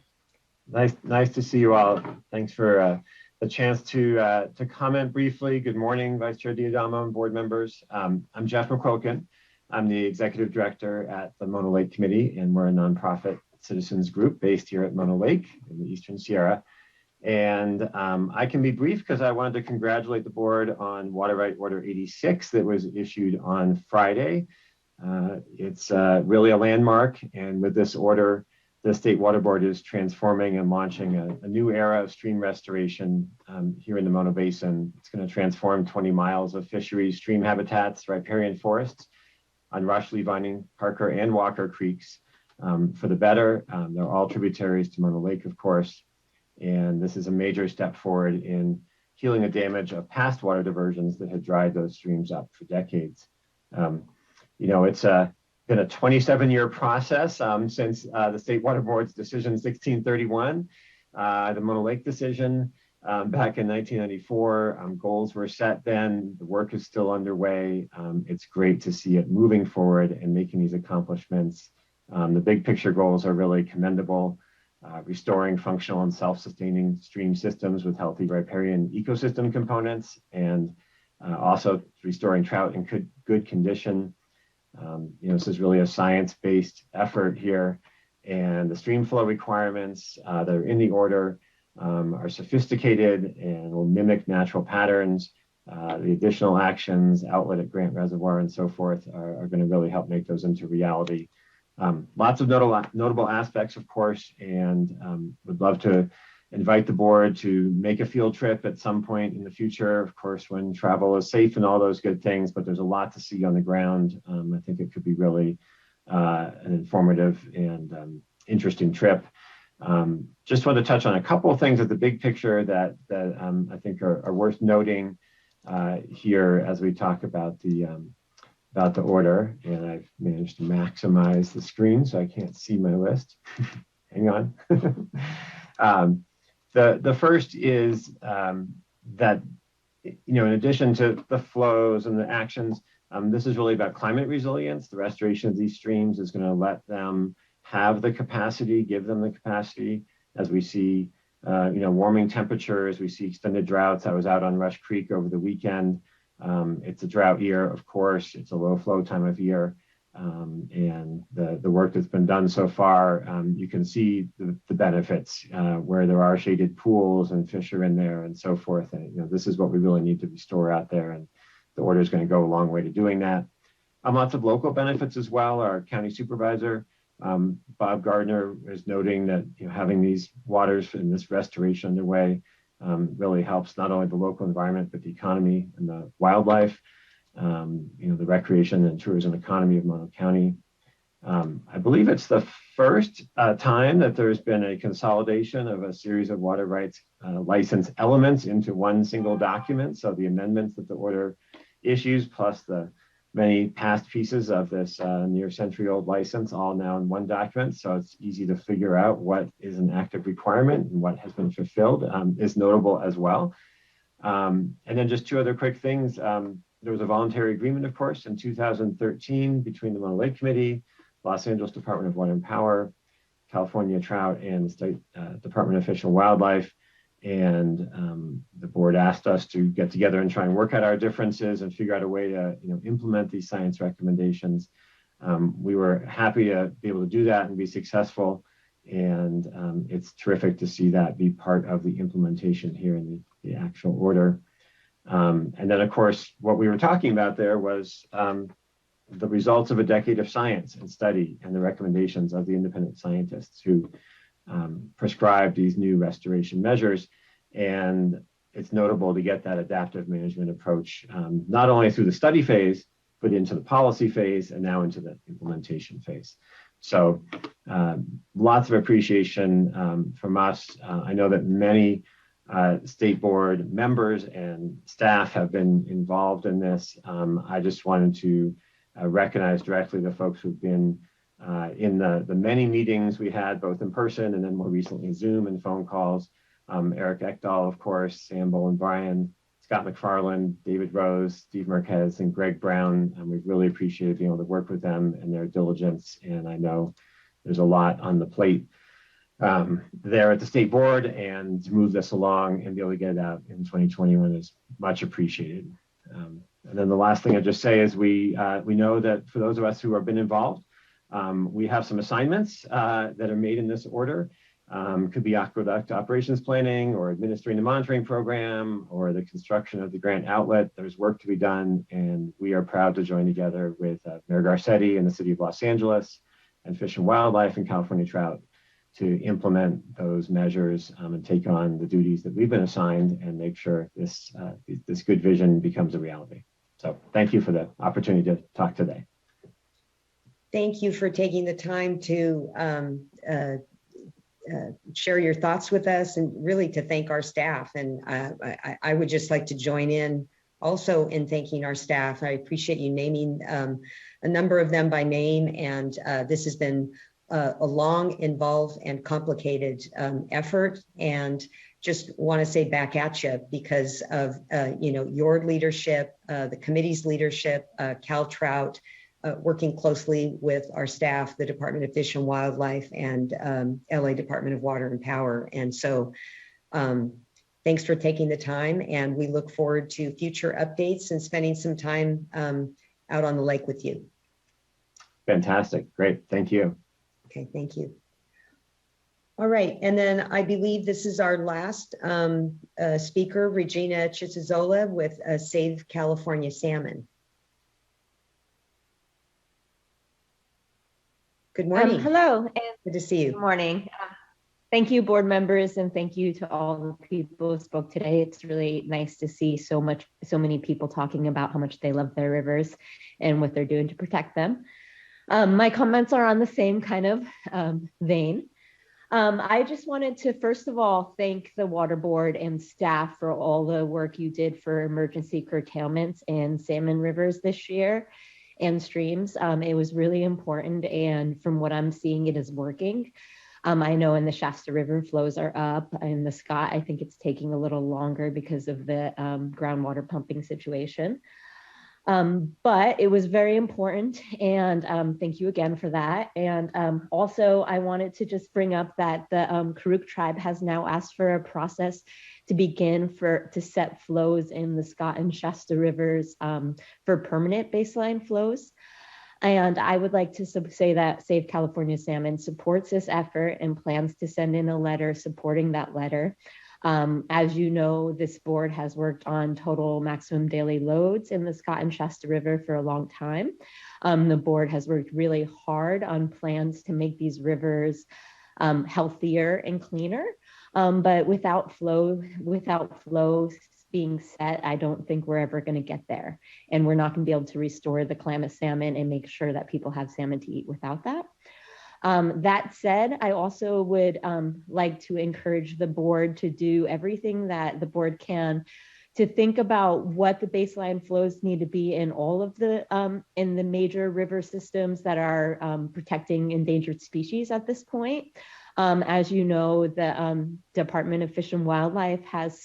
Nice to see you all. Thanks for the chance to comment briefly. Good morning, Vice Chair Diadamo and board members. I'm Jeff McQuilkin. I'm the executive director at the Mono Lake Committee, and we're a nonprofit citizens group based here at Mono Lake in the Eastern Sierra. And I can be brief because I wanted to congratulate the board on Water Right Order 86 that was issued on Friday. It's really a landmark, and with this order, the State Water Board is transforming and launching a new era of stream restoration here in the Mono Basin. It's going to transform 20 miles of fisheries, stream habitats, riparian forests on Rushley, Vining, Parker, and Walker Creeks for the better. They're all tributaries to Mono Lake, of course. And this is a major step forward in healing the damage of past water diversions that had dried those streams up for decades. You know, it's been a 27-year process since the State Water Board's decision 1631, the Mono Lake decision back in 1994. Goals were set then. The work is still underway. It's great to see it moving forward and making these accomplishments. The big picture goals are really commendable. Restoring functional and self-sustaining stream systems with healthy riparian ecosystem components, and also restoring trout in good condition. You know, this is really a science-based effort here, and the stream flow requirements that are in the order are sophisticated and will mimic natural patterns. The additional actions, outlet at Grant Reservoir and so forth, are going to really help make those into reality. Lots of notable aspects, of course, and would love to invite the board to make a field trip at some point in the future, of course, when travel is safe and all those good things, but there's a lot to see on the ground. I think it could be really an informative and interesting trip. Just want to touch on a couple of things at the big picture that I think are worth noting here as we talk about the order, and I've managed to maximize the screen so I can't see my list. Hang on. The first is that, you know, in addition to the flows and the actions, this is really about climate resilience. The restoration of these streams is going to let them have the capacity, give them the capacity as we see, you know, warming temperatures, we see extended droughts. I was out on Rush Creek over the weekend. It's a drought year, of course. It's a low flow time of year. And the work that's been done so far, you can see the benefits where there are shaded pools and fish are in there and so forth. And, you know, this is what we really need to restore out there. And the order is going to go a long way to doing that. Lots of local benefits as well. Our county supervisor, Bob Gardner, is noting that, you know, having these waters and this restoration underway really helps not only the local environment, but the economy and the wildlife, you know, the recreation and tourism economy of Mono County. I believe it's the first time that there's been a consolidation of a series of water rights license elements into one single document. So the amendments that the order issues, plus the many past pieces of this near century-old license, all now in one document. So it's easy to figure out what is an active requirement and what has been fulfilled, is notable as well. And then just two other quick things. There was a voluntary agreement, of course, in 2013 between the Mono Lake Committee, Los Angeles Department of Water and Power, California Trout, and the State Department of Fish and Wildlife. And the board asked us to get together and try and work out our differences and figure out a way to, you know, implement these science recommendations. We were happy to be able to do that and be successful. And it's terrific to see that be part of the implementation here in the actual order. And then, of course, what we were talking about there was the results of a decade of science and study and the recommendations of the independent scientists who prescribed these new restoration measures. And it's notable to get that adaptive management approach, not only through the study phase, but into the policy phase and now into the implementation phase. So lots of appreciation from us. I know that many state board members and staff have been involved in this. I just wanted to recognize directly the folks who've been in the many meetings we had, both in person and then more recently Zoom and phone calls. Eric Ekdahl, of course, Sam Bowen Bryan, Scott McFarland, David Rose, Steve Marquez, and Greg Brown. We've really appreciated being able to work with them and their diligence. And I know there's a lot on the plate there at the state board, and to move this along and be able to get it out in 2021 is much appreciated. And then the last thing I'd just say is we know that for those of us who have been involved, we have some assignments that are made in this order. Could be aqueduct operations planning or administering the monitoring program or the construction of the grant outlet. There's work to be done, and we are proud to join together with Mayor Garcetti and the City of Los Angeles and Fish and Wildlife and California Trout to implement those measures and take on the duties that we've been assigned and make sure this good vision becomes a reality. So thank you for the opportunity to talk today. Thank you for taking the time to share your thoughts with us, and really to thank our staff. And I would just like to join in also in thanking our staff. I appreciate you naming a number of them by name, and this has been a long, involved, and complicated effort. And just want to say back at you because of your leadership, the committee's leadership, Cal Trout, working closely with our staff, the Department of Fish and Wildlife, and LA Department of Water and Power. And so thanks for taking the time, and we look forward to future updates and spending some time out on the lake with you. Fantastic. Great. Thank you. Okay, thank you. All right, and then I believe this is our last speaker, Regina Chisazola with Save California Salmon. Good morning. Hello. And good to see you. Good morning. Thank you, board members, and thank you to all the people who spoke today. It's really nice to see so many people talking about how much they love their rivers and what they're doing to protect them. My comments are on the same kind of vein. I just wanted to, first of all, thank the Water Board and staff for all the work you did for emergency curtailments in salmon rivers this year and streams. It was really important, and from what I'm seeing, it is working. I know in the Shasta River flows are up. In the Scott, I think it's taking a little longer because of the groundwater pumping situation. But it was very important, and thank you again for that. And also, I wanted to just bring up that the Karuk tribe has now asked for a process to begin to set flows in the Scott and Shasta rivers for permanent baseline flows. And I would like to say that Save California Salmon supports this effort and plans to send in a letter supporting that letter. As you know, this board has worked on total maximum daily loads in the Scott and Shasta River for a long time. The board has worked really hard on plans to make these rivers healthier and cleaner. But without flows being set, I don't think we're ever going to get there. And we're not going to be able to restore the Klamath salmon and make sure that people have salmon to eat without that. That said, I also would like to encourage the board to do everything that the board can to think about what the baseline flows need to be in all of the in the major river systems that are protecting endangered species at this point. As you know, the Department of Fish and Wildlife has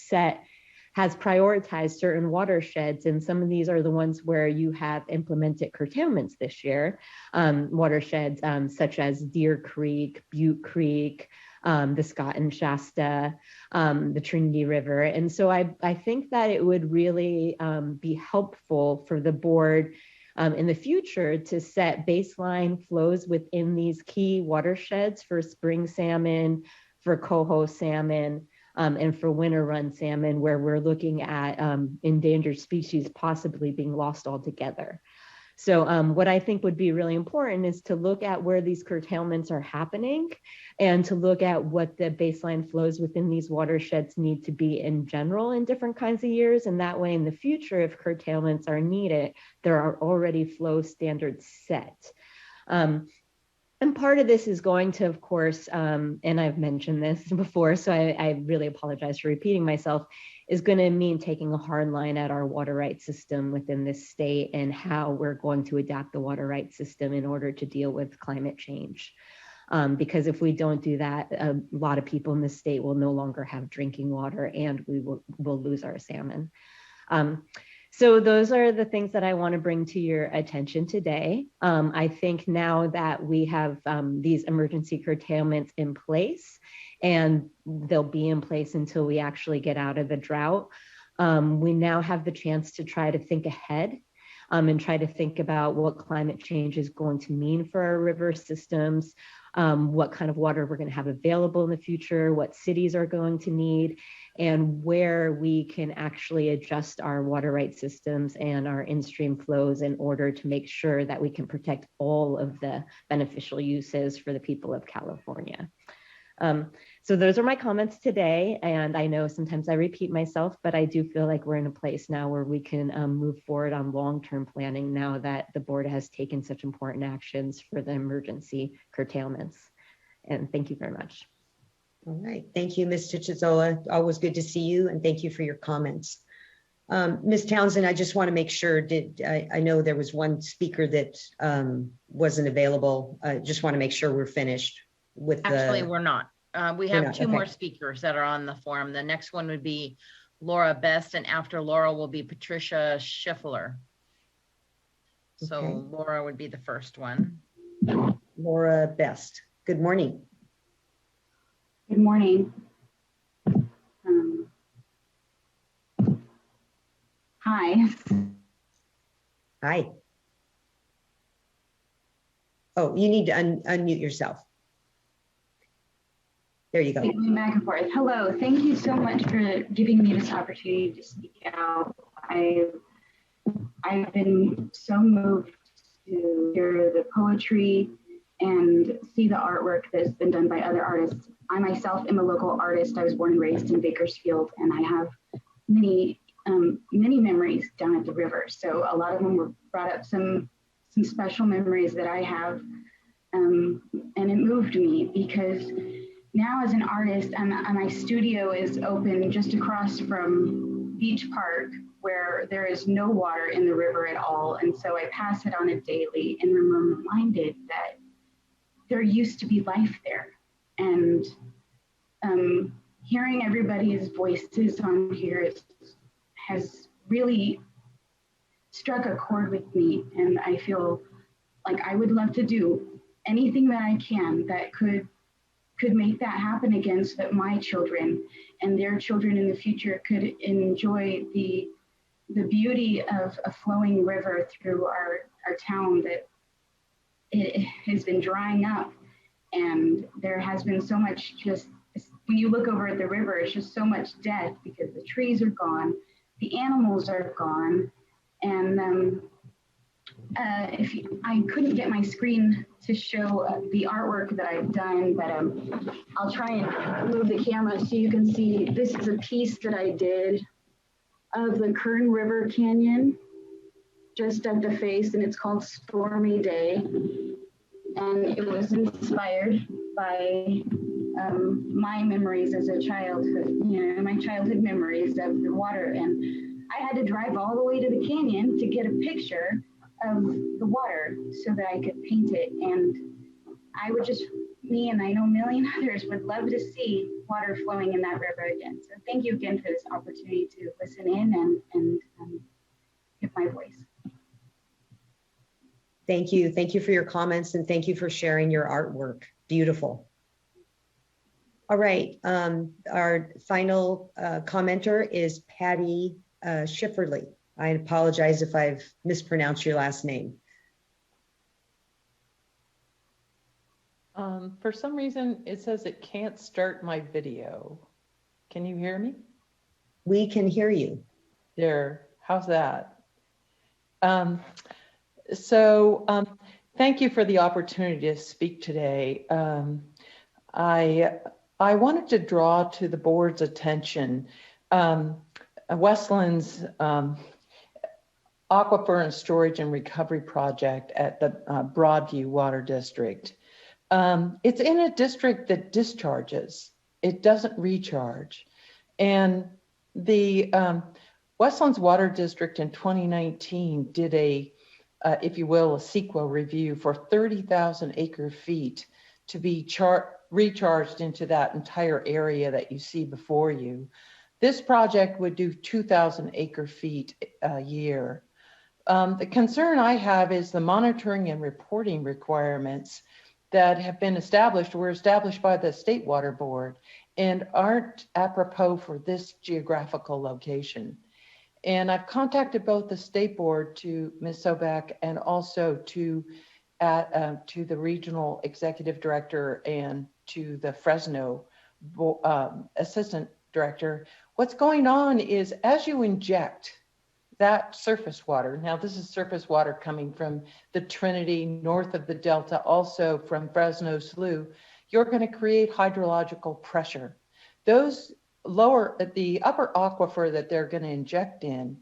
prioritized certain watersheds, and some of these are the ones where you have implemented curtailments this year. Watersheds such as Deer Creek, Butte Creek, the Scott and Shasta, the Trinity River. And so I think that it would really be helpful for the board in the future to set baseline flows within these key watersheds for spring salmon, for coho salmon, and for winter run salmon, where we're looking at endangered species possibly being lost altogether. So what I think would be really important is to look at where these curtailments are happening and to look at what the baseline flows within these watersheds need to be in general in different kinds of years. And that way in the future, if curtailments are needed, there are already flow standards set. And part of this is going to, of course, and I've mentioned this before, so I really apologize for repeating myself, is going to mean taking a hard line at our water rights system within this state and how we're going to adapt the water rights system in order to deal with climate change. Because if we don't do that, a lot of people in the state will no longer have drinking water and we will lose our salmon. So those are the things that I want to bring to your attention today. I think now that we have these emergency curtailments in place, and they'll be in place until we actually get out of the drought, we now have the chance to try to think ahead and try to think about what climate change is going to mean for our river systems, what kind of water we're going to have available in the future, what cities are going to need, and where we can actually adjust our water rights systems and our in-stream flows in order to make sure that we can protect all of the beneficial uses for the people of California. So those are my comments today. And I know sometimes I repeat myself, but I do feel like we're in a place now where we can move forward on long-term planning now that the board has taken such important actions for the emergency curtailments. And thank you very much. All right, thank you, Ms. Chichizola. Always good to see you, and thank you for your comments. Ms. Townsend, I just want to make sure, I know there was one speaker that wasn't available. I just want to make sure we're finished with Actually, we're not. We have two okay. more speakers that are on the forum. The next one would be Laura Best, and after Laura will be Patricia Schiffler. So Okay. Laura would be the first one. Laura Best. Good morning. Good morning. Hi. Hi. Oh, you need to unmute yourself. There you go. Back and forth. Hello. Thank you so much for giving me this opportunity to speak out. I've been so moved to hear the poetry and see the artwork that's been done by other artists. I myself am a local artist. I was born and raised in Bakersfield, and I have many memories down at the river. So a lot of them were brought up some special memories that I have, and it moved me because now as an artist, my studio is open just across from Beach Park, where there is no water in the river at all. And so I pass it on it daily and I'm reminded that there used to be life there. And hearing everybody's voices on here has really struck a chord with me. And I feel like I would love to do anything that I can that could make that happen again, so that my children and their children in the future could enjoy the beauty of a flowing river through our town that it has been drying up. And there has been so much, just when you look over at the river, it's just so much death because the trees are gone, the animals are gone. And I couldn't get my screen to show the artwork that I've done, but I'll try and move the camera so you can see. This is a piece that I did of the Kern River Canyon, just at the face, and it's called Stormy Day. And it was inspired by my memories as a child, my childhood memories of the water. And I had to drive all the way to the canyon to get a picture of the water so that I could paint it. And I would me and I know a million others would love to see water flowing in that river again. So thank you again for this opportunity to listen in and give my voice. Thank you. Thank you for your comments, and thank you for sharing your artwork. Beautiful. All right. Our final commenter is Patty Schifferly. I apologize if I've mispronounced your last name. For some reason, it says it can't start my video. Can you hear me? We can hear you. There. How's that? So thank you for the opportunity to speak today. I wanted to draw to the board's attention Westland's Aquifer and Storage and Recovery Project at the Broadview Water District. It's in a district that discharges, it doesn't recharge. And the Westlands Water District in 2019 did a, if you will, a CEQA review for 30,000 acre feet to be recharged into that entire area that you see before you. This project would do 2,000 acre feet a year. The concern I have is the monitoring and reporting requirements that have been established, were established by the State Water Board and aren't apropos for this geographical location. And I've contacted both the State Board to Ms. Sobek and also to the Regional Executive Director and to the Fresno Assistant Director. What's going on is as you inject that surface water, now this is surface water coming from the Trinity, north of the Delta, also from Fresno Slough, you're going to create hydrological pressure. Those the upper aquifer that they're going to inject in,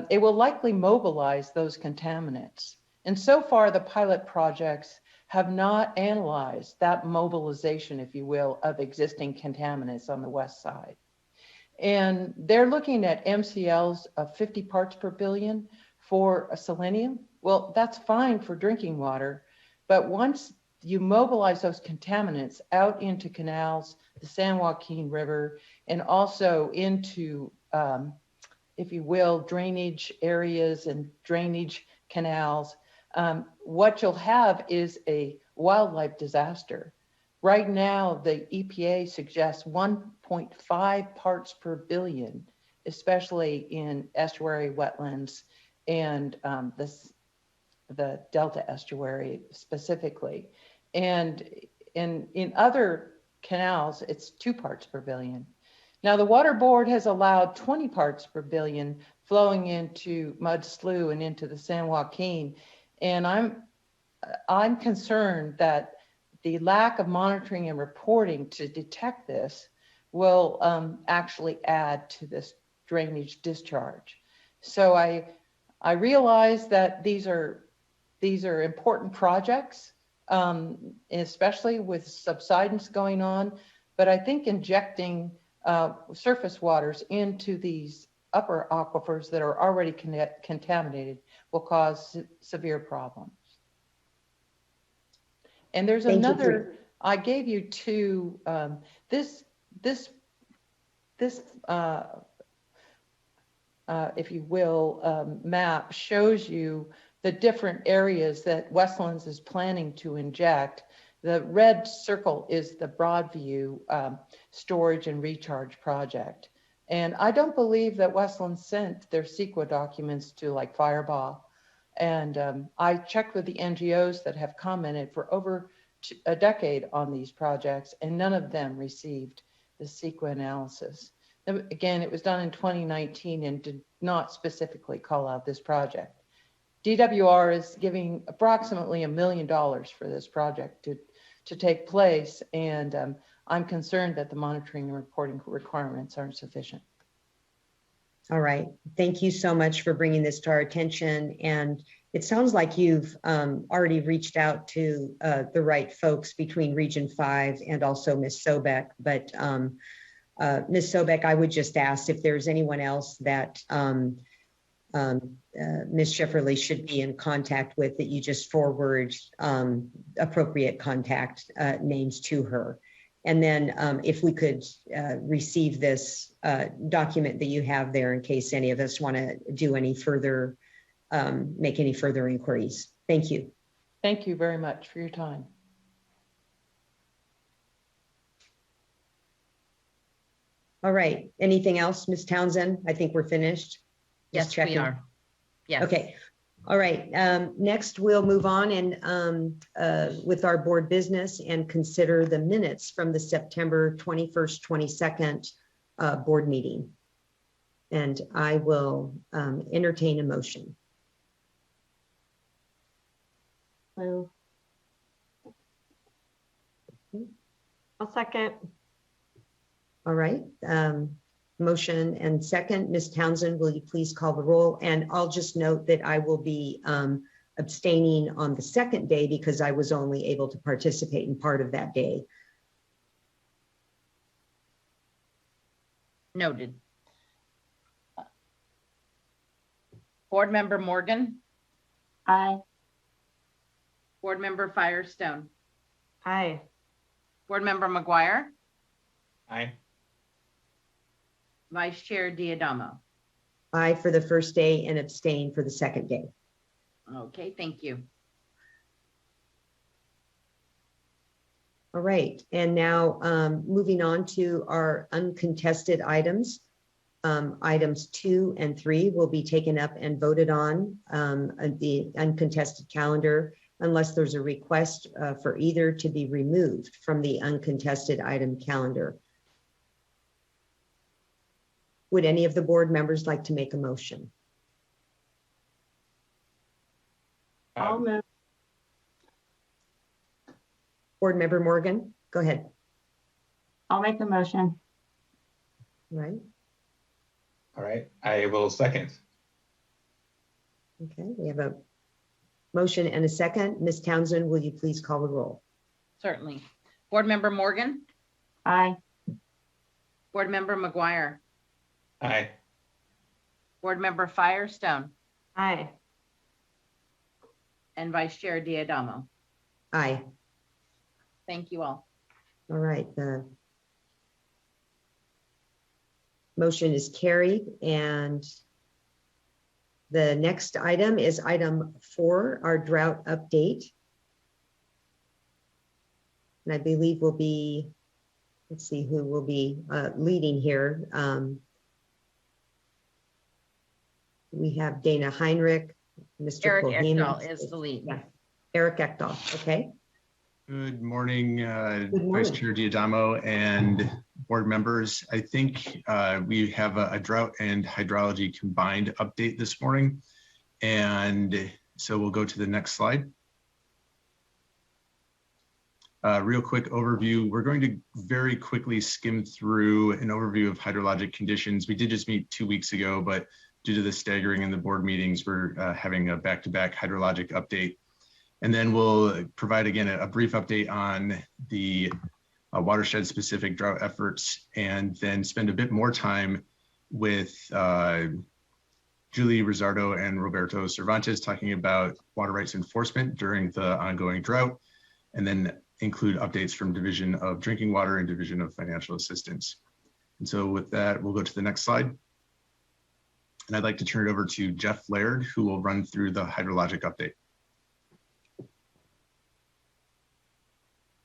it will likely mobilize those contaminants. And so far, the pilot projects have not analyzed that mobilization, if you will, of existing contaminants on the west side. And they're looking at MCLs of 50 parts per billion for selenium. Well, that's fine for drinking water, but once you mobilize those contaminants out into canals, the San Joaquin River, and also into, if you will, drainage areas and drainage canals, what you'll have is a wildlife disaster. Right now, the EPA suggests 1.5 parts per billion, especially in estuary wetlands and the Delta estuary specifically. And in other canals, it's 2 parts per billion. Now, the Water Board has allowed 20 parts per billion flowing into Mud Slough and into the San Joaquin. And I'm concerned that the lack of monitoring and reporting to detect this will actually add to this drainage discharge. So I realize that these are important projects, especially with subsidence going on, but I think injecting surface waters into these upper aquifers that are already contaminated will cause severe problems. And there's another, I gave you two, this if you will, map shows you the different areas that Westlands is planning to inject. The red circle is the Broadview storage and recharge project. And I don't believe that Westlands sent their CEQA documents to like Fireball. And I checked with the NGOs that have commented for over a decade on these projects, and none of them received the CEQA analysis. Again, it was done in 2019 and did not specifically call out this project. DWR is giving approximately $1 million for this project to take place, and I'm concerned that the monitoring and reporting requirements aren't sufficient. All right. Thank you so much for bringing this to our attention. And it sounds like you've already reached out to the right folks between Region 5 and also Ms. Sobek. But Ms. Sobek, I would just ask if there's anyone else that Ms. Schifferle should be in contact with, that you just forward appropriate contact names to her. And then if we could receive this document that you have there in case any of us want to do any further, make any further inquiries. Thank you. Thank you very much for your time. All right. Anything else, Ms. Townsend? I think we're finished. Yes, we are. Yes. Okay. All right. Next, we'll move on and with our board business and consider the minutes from the September 21st, 22nd board meeting. And I will entertain a motion. Hello. I'll second. All right. Motion and second. Ms. Townsend, will you please call the roll? And I'll just note that I will be abstaining on the second day because I was only able to participate in part of that day. Noted. Board Member Morgan. Aye. Board Member Firestone. Aye. Board Member McGuire. Aye. Vice Chair Diadamo. Aye for the first day and abstain for the second day. Okay, thank you. All right, and now moving on to our uncontested items. Items 2 and 3 will be taken up and voted on the uncontested calendar unless there's a request for either to be removed from the uncontested item calendar. Would any of the board members like to make a motion? I'll move. Board Member Morgan, go ahead. I'll make the motion. Right. All right, I will second. Okay, we have a motion and a second. Ms. Townsend, will you please call the roll? Certainly. Board Member Morgan. Aye. Board Member McGuire. Aye. Board Member Firestone. Aye. And Vice Chair Diadamo. Aye. Thank you all. All right, the motion is carried, and the next item is item 4, our drought update. And I believe will be, let's see who will be leading here. We have Dana Heinrich, Mr. Eric Kohane. Ekdahl is the lead. Yeah, Eric Ekdahl, okay. Good morning, Good morning. Vice Chair Diadamo and board members. I think we have a drought and hydrology combined update this morning. And so we'll go to the next slide. Real quick overview. We're going to very quickly skim through an overview of hydrologic conditions. We did just meet 2 weeks ago, but due to the staggering in the board meetings, we're having a back-to-back hydrologic update. And then we'll provide, again, a brief update on the watershed-specific drought efforts, and then spend a bit more time with Julie Rosardo and Roberto Cervantes talking about water rights enforcement during the ongoing drought, and then include updates from Division of Drinking Water and Division of Financial Assistance. And so with that, we'll go to the next slide. And I'd like to turn it over to Jeff Laird, who will run through the hydrologic update.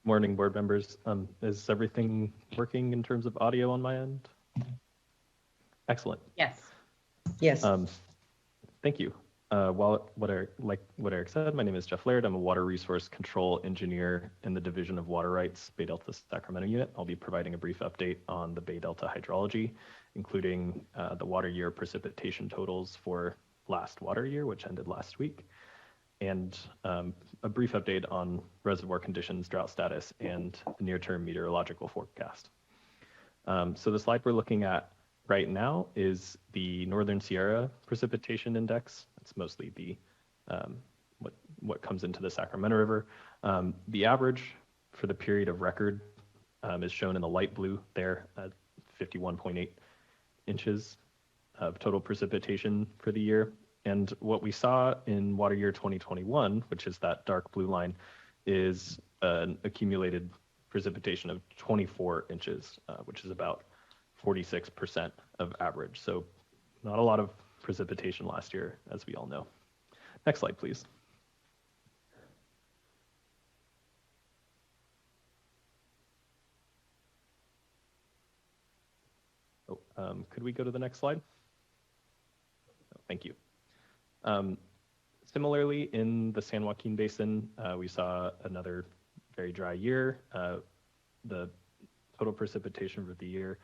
Morning, board members. Is everything working in terms of audio on my end? Excellent. Yes. Yes. Thank you. What Eric said, my name is Jeff Laird. I'm a water resource control engineer in the Division of Water Rights, Bay Delta Sacramento unit. I'll be providing a brief update on the Bay Delta hydrology, including the water year precipitation totals for last water year, which ended last week, and a brief update on reservoir conditions, drought status, and the near-term meteorological forecast. So the slide we're looking at right now is the Northern Sierra Precipitation Index. It's mostly the what comes into the Sacramento River. The average for the period of record is shown in the light blue there at 51.8 inches of total precipitation for the year. And what we saw in water year 2021, which is that dark blue line, is an accumulated precipitation of 24 inches, which is about 46% of average. So not a lot of precipitation last year, as we all know. Next slide, please. Could we go to the next slide? Oh, thank you. Similarly, in the San Joaquin Basin, we saw another very dry year. The total precipitation for the year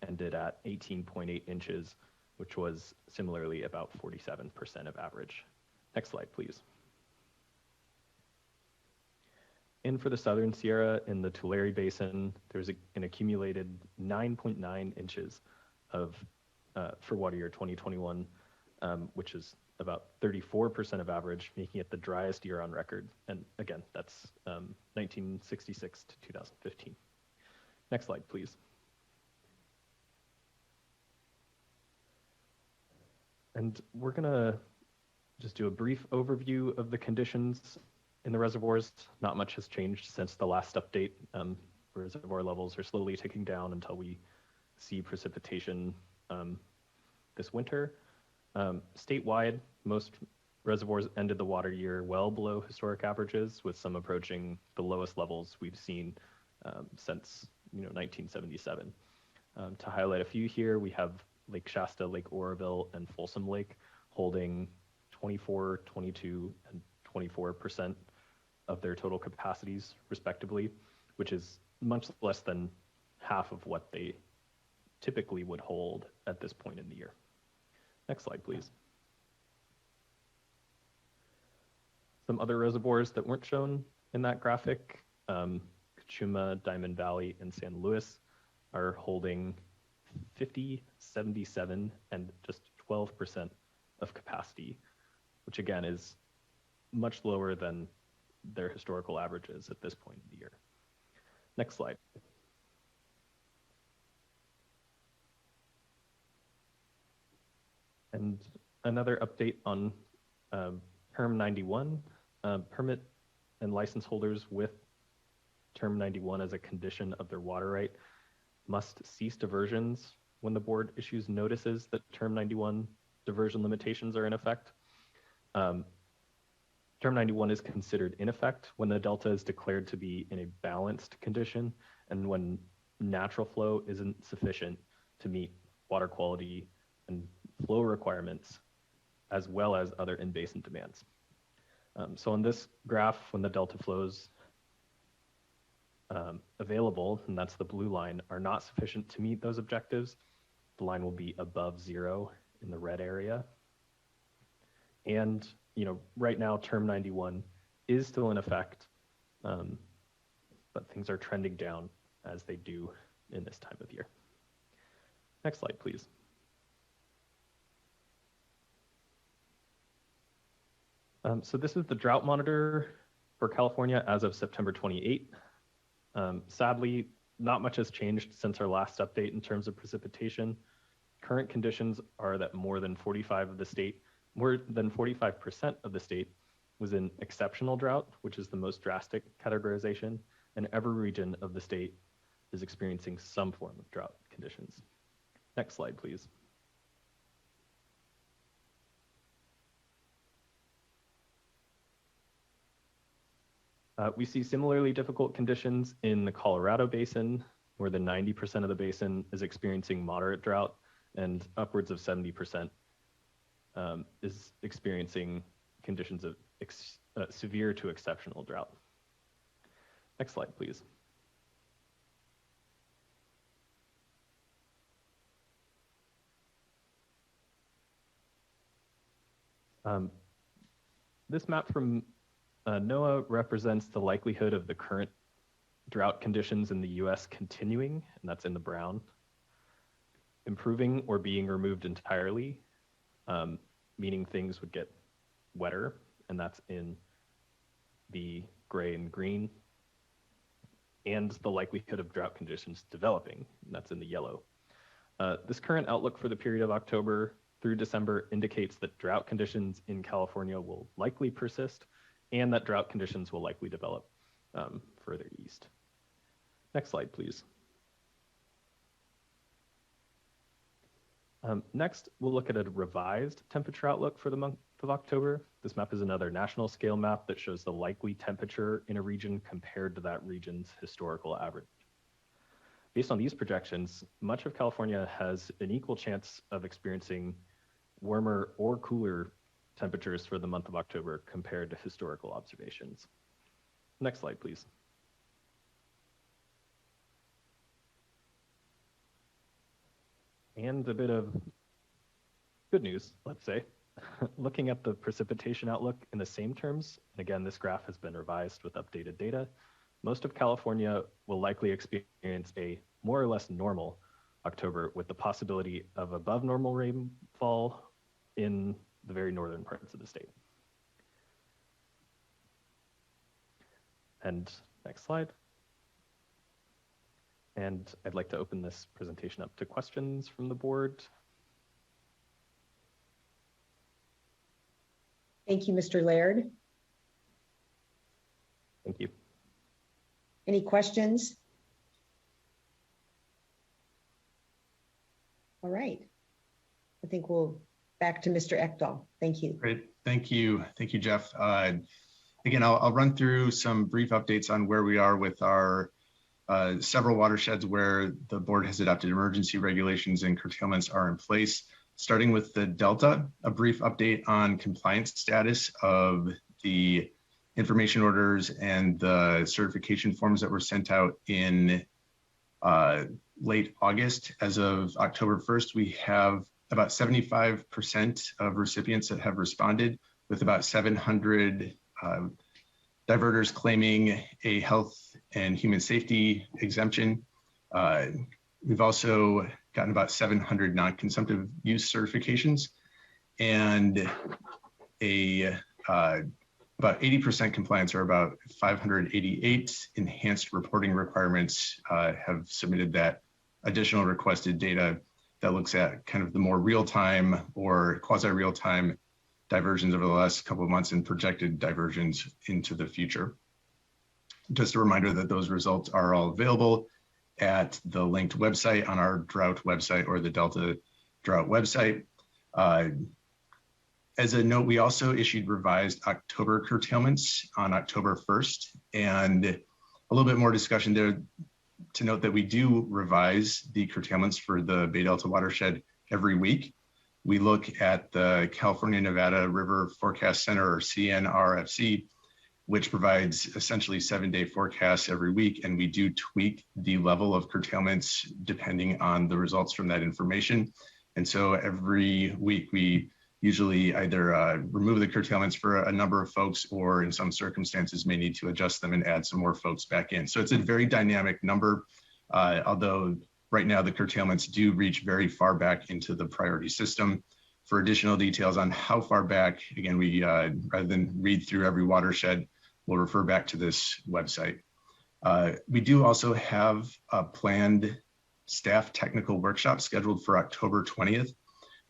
ended at 18.8 inches, which was similarly about 47% of average. Next slide, please. And for the Southern Sierra in the Tulare Basin, there's an accumulated 9.9 inches of for water year 2021, which is about 34% of average, making it the driest year on record. And again, that's 1966 to 2015. Next slide, please. And we're gonna just do a brief overview of the conditions in the reservoirs. Not much has changed since the last update. Reservoir levels are slowly ticking down until we see precipitation this winter. Statewide, most reservoirs ended the water year well below historic averages, with some approaching the lowest levels we've seen since 1977. To highlight a few here, we have Lake Shasta, Lake Oroville, and Folsom Lake holding 24, 22, and 24% of their total capacities, respectively, which is much less than half of what they typically would hold at this point in the year. Next slide, please. Some other reservoirs that weren't shown in that graphic, Kachuma, Diamond Valley, and San Luis are holding 50, 77, and just 12% of capacity, which again is much lower than their historical averages at this point in the year. Next slide. And another update on Term 91. Permit and license holders with Term 91 as a condition of their water right must cease diversions when the board issues notices that Term 91 diversion limitations are in effect. Term 91 is considered in effect when the delta is declared to be in a balanced condition and when natural flow isn't sufficient to meet water quality and flow requirements, as well as other in-basin demands. So on this graph, when the delta flows available, and that's the blue line, are not sufficient to meet those objectives, the line will be above 0 in the red area. And right now, Term 91 is still in effect, but things are trending down as they do in this time of year. Next slide, please. So this is the drought monitor for California as of September 28. Sadly, not much has changed since our last update in terms of precipitation. Current conditions are that more than 45% of the state was in exceptional drought, which is the most drastic categorization, and every region of the state is experiencing some form of drought conditions. Next slide, please. We see similarly difficult conditions in the Colorado Basin, where the 90% of the basin is experiencing moderate drought, and upwards of 70% is experiencing conditions of severe to exceptional drought. Next slide, please. This map from NOAA represents the likelihood of the current drought conditions in the US continuing, and that's in the brown, improving or being removed entirely, meaning things would get wetter, and that's in the gray and green, and the likelihood of drought conditions developing, and that's in the yellow. This current outlook for the period of October through December indicates that drought conditions in California will likely persist, and that drought conditions will likely develop further east. Next slide, please. Next, we'll look at a revised temperature outlook for the month of October. This map is another national scale map that shows the likely temperature in a region compared to that region's historical average. Based on these projections, much of California has an equal chance of experiencing warmer or cooler temperatures for the month of October compared to historical observations. Next slide, please. And a bit of good news, let's say. Looking at the precipitation outlook in the same terms, and again, this graph has been revised with updated data. most of California will likely experience a more or less normal October with the possibility of above normal rainfall in the very northern parts of the state. And next slide. And I'd like to open this presentation up to questions from the board. Thank you, Mr. Laird. Thank you. Any questions? All right. I think we'll back to Mr. Ekdahl. Thank you. Great. Thank you. Thank you, Jeff. Again, I'll run through some brief updates on where we are with our several watersheds where the board has adopted emergency regulations and curtailments are in place. Starting with the Delta, a brief update on compliance status of the information orders and the certification forms that were sent out in late August. As of October 1st, we have about 75% of recipients that have responded, with about 700 diverters claiming a health and human safety exemption. We've also gotten about 700 non-consumptive use certifications, and about 80% compliance, or about 588 enhanced reporting requirements have submitted that additional requested data that looks at kind of the more real-time or quasi-real-time diversions over the last couple of months and projected diversions into the future. Just a reminder that those results are all available at the linked website on our drought website or the Delta Drought website. As a note, we also issued revised October curtailments on October 1st, and a little bit more discussion there to note that we do revise the curtailments for the Bay Delta watershed every week. We look at the California Nevada River Forecast Center, or CNRFC, which provides essentially 7-day forecasts every week, and we do tweak the level of curtailments depending on the results from that information. And so every week we usually either remove the curtailments for a number of folks, or in some circumstances may need to adjust them and add some more folks back in. So it's a very dynamic number, although right now the curtailments do reach very far back into the priority system. For additional details on how far back, again, we rather than read through every watershed, we'll refer back to this website. We do also have a planned staff technical workshop scheduled for October 20th.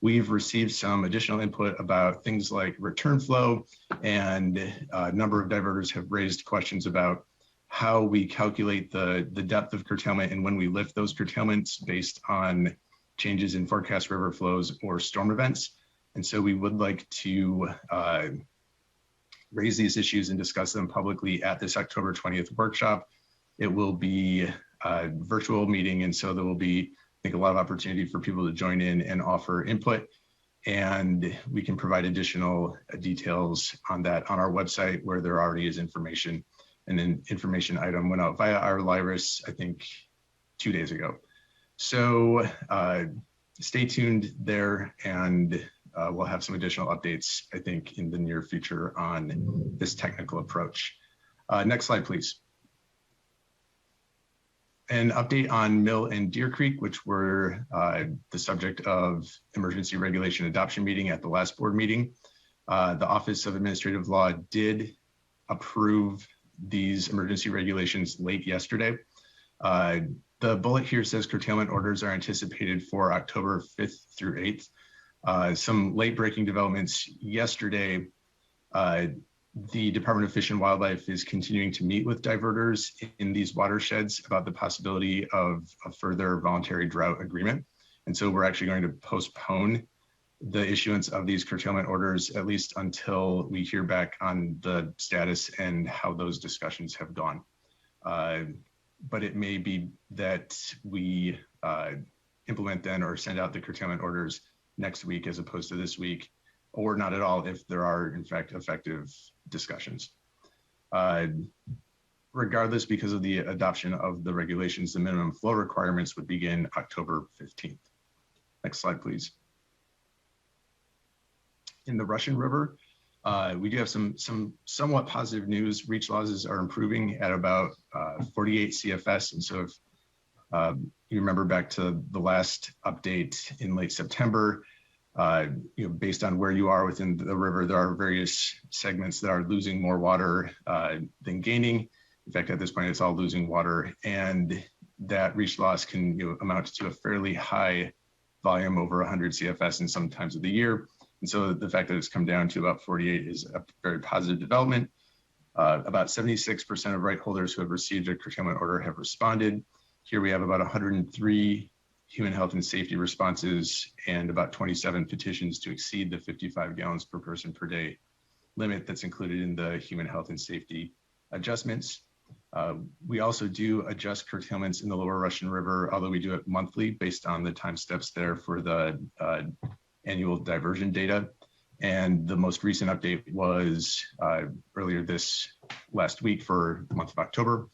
We've received some additional input about things like return flow, and a number of diverters have raised questions about how we calculate the depth of curtailment and when we lift those curtailments based on changes in forecast river flows or storm events. And so we would like to raise these issues and discuss them publicly at this October 20th workshop. It will be a virtual meeting, and so there will be, I think, a lot of opportunity for people to join in and offer input, and we can provide additional details on that on our website, where there already is information. And an information item went out via our Lyris, I think, 2 days ago. So stay tuned there, and we'll have some additional updates, I think, in the near future on this technical approach. Next slide, please. An update on Mill and Deer Creek, which were the subject of emergency regulation adoption meeting at the last board meeting. The Office of Administrative Law did approve these emergency regulations late yesterday. The bullet here says curtailment orders are anticipated for October 5th through 8th. Some late breaking developments yesterday. The Department of Fish and Wildlife is continuing to meet with diverters in these watersheds about the possibility of a further voluntary drought agreement. And so we're actually going to postpone the issuance of these curtailment orders, at least until we hear back on the status and how those discussions have gone. But it may be that we implement then or send out the curtailment orders next week as opposed to this week, or not at all if there are, in fact, effective discussions. Regardless, because of the adoption of the regulations, the minimum flow requirements would begin October 15th. Next slide, please. In the Russian River, We do have some somewhat positive news. Reach losses are improving at about 48 CFS. And so if you remember back to the last update in late September, based on where you are within the river, there are various segments that are losing more water than gaining. In fact, at this point, it's all losing water, and that reach loss can amount to a fairly high volume, over 100 CFS in some times of the year. And so the fact that it's come down to about 48 is a very positive development. About 76% of right holders who have received a curtailment order have responded. Here we have about 103 human health and safety responses and about 27 petitions to exceed the 55 gallons per person per day limit that's included in the human health and safety adjustments. We also do adjust curtailments in the lower Russian River, although we do it monthly based on the time steps there for the annual diversion data. And the most recent update was earlier this last week for the month of October.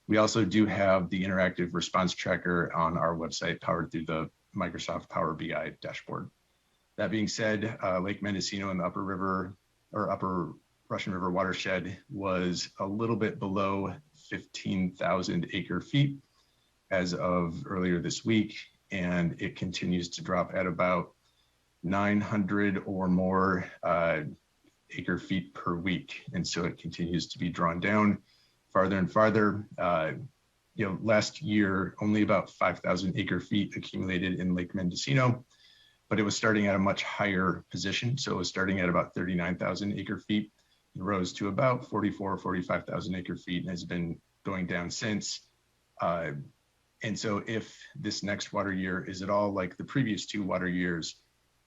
We also do have the interactive response tracker on our website, powered through the Microsoft Power BI dashboard. That being said, Lake Mendocino in the upper Russian River watershed was a little bit below 15,000 acre feet as of earlier this week, and it continues to drop at about 900 or more acre feet per week. And so it continues to be drawn down farther and farther. Last year, only about 5,000 acre feet accumulated in Lake Mendocino, but it was starting at a much higher position. So it was starting at about 39,000 acre feet. It rose to about 44, 45,000 acre feet and has been going down since. And so if this next water year is at all like the previous two water years,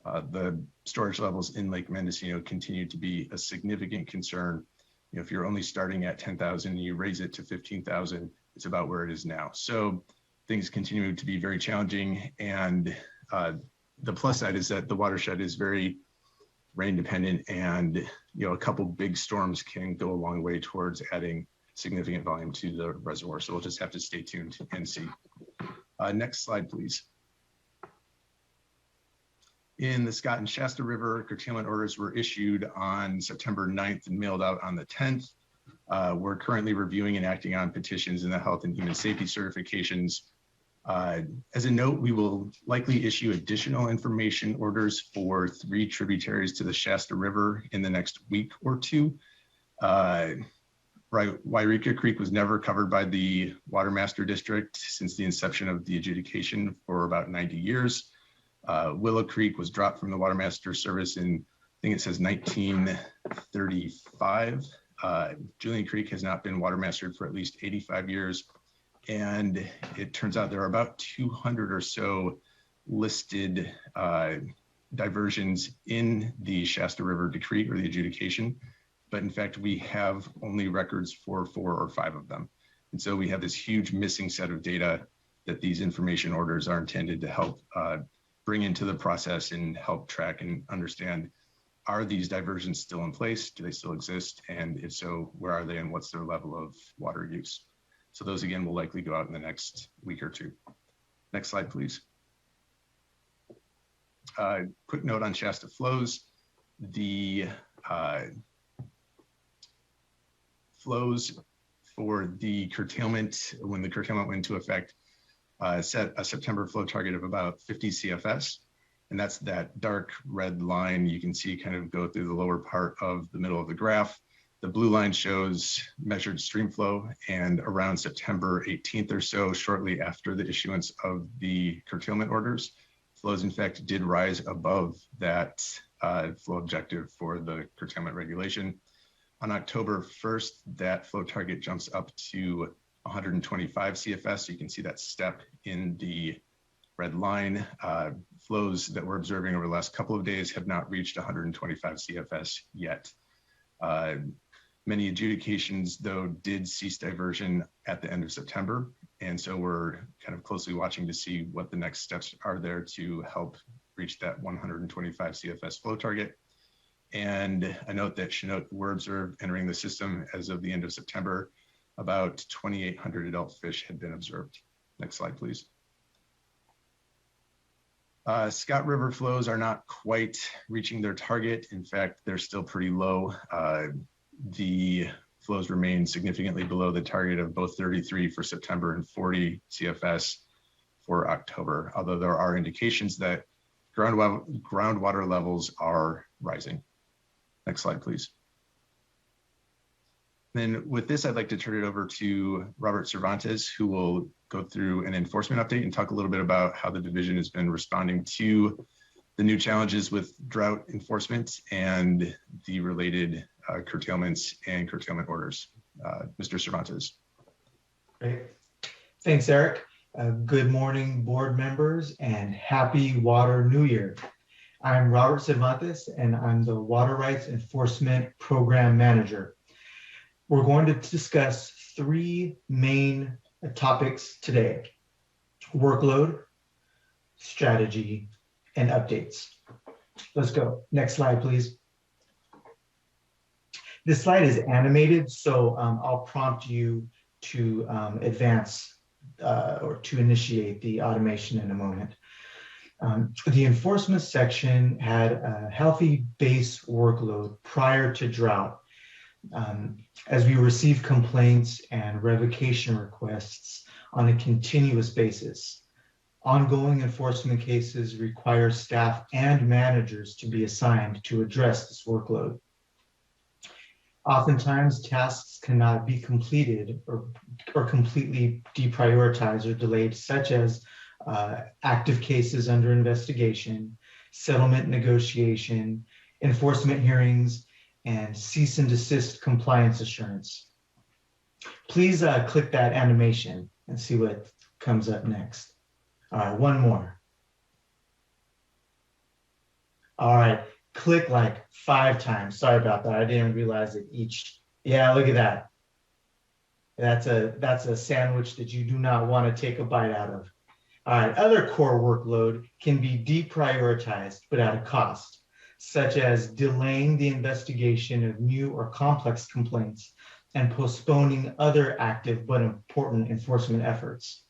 the storage levels in Lake Mendocino continue to be a significant concern. If you're only starting at 10,000 and you raise it to 15,000, it's about where it is now. So things continue to be very challenging. And the plus side is that the watershed is very rain dependent, and a couple big storms can go a long way towards adding significant volume to the reservoir. So we'll just have to stay tuned and see. Next slide, please. In the Scott and Shasta River, curtailment orders were issued on September 9th and mailed out on the 10th. We're currently reviewing and acting on petitions in the health and human safety certifications. As a note, we will likely issue additional information orders for 3 tributaries to the Shasta River in the next week or two. Wairika Creek was never covered by the Water Master District since the inception of the adjudication for about 90 years. Willow Creek was dropped from the Water Master Service in, I think it says 1935. Julian Creek has not been water mastered for at least 85 years. And it turns out there are about 200 or so listed diversions in the Shasta River decree or the adjudication. But in fact, we have only records for 4 or 5 of them. And so we have this huge missing set of data that these information orders are intended to help bring into the process and help track and understand, are these diversions still in place? Do they still exist? And if so, where are they and what's their level of water use? So those again will likely go out in the next week or two. Next slide, please. Quick note on Shasta Flows. The flows for the curtailment, when the curtailment went into effect, set a September flow target of about 50 CFS. And that's that dark red line you can see kind of go through the lower part of the middle of the graph. The blue line shows measured stream flow, and around September 18th or so, shortly after the issuance of the curtailment orders, flows in fact did rise above that flow objective for the curtailment regulation. On October 1st, that flow target jumps up to 125 CFS. So you can see that step in the red line. Flows that we're observing over the last couple of days have not reached 125 CFS yet. Many adjudications, though, did cease diversion at the end of September. And so we're kind of closely watching to see what the next steps are there to help reach that 125 CFS flow target. And a note that Chinook were observed entering the system as of the end of September. About 2,800 adult fish had been observed. Next slide, please. Scott River flows are not quite reaching their target. In fact, they're still pretty low. The flows remain significantly below the target of both 33 for September and 40 CFS for October, although there are indications that groundwater levels are rising. Next slide, please. Then with this, I'd like to turn it over to Robert Cervantes, who will go through an enforcement update and talk a little bit about how the division has been responding to the new challenges with drought enforcement and the related curtailments and curtailment orders. Mr. Cervantes. Great. Thanks, Eric. Good morning, board members, and happy Water New Year. I'm Robert Cervantes, and I'm the Water Rights Enforcement Program Manager. We're going to discuss three main topics today: workload, strategy, and updates. Let's go. Next slide, please. This slide is animated, so I'll prompt you to advance or to initiate the automation in a moment. The enforcement section had a healthy base workload prior to drought. As we receive complaints and revocation requests on a continuous basis. Ongoing enforcement cases require staff and managers to be assigned to address this workload. Oftentimes, tasks cannot be completed or completely deprioritized or delayed, such as active cases under investigation, settlement negotiation, enforcement hearings, and cease and desist compliance assurance. Please click that animation and see what comes up next. All right, one more. All right, click like 5 times. Sorry about that. I didn't realize that each. Yeah, look at that. That's a sandwich that you do not want to take a bite out of. All right, other core workload can be deprioritized, but at a cost, such as delaying the investigation of new or complex complaints and postponing other active but important enforcement efforts.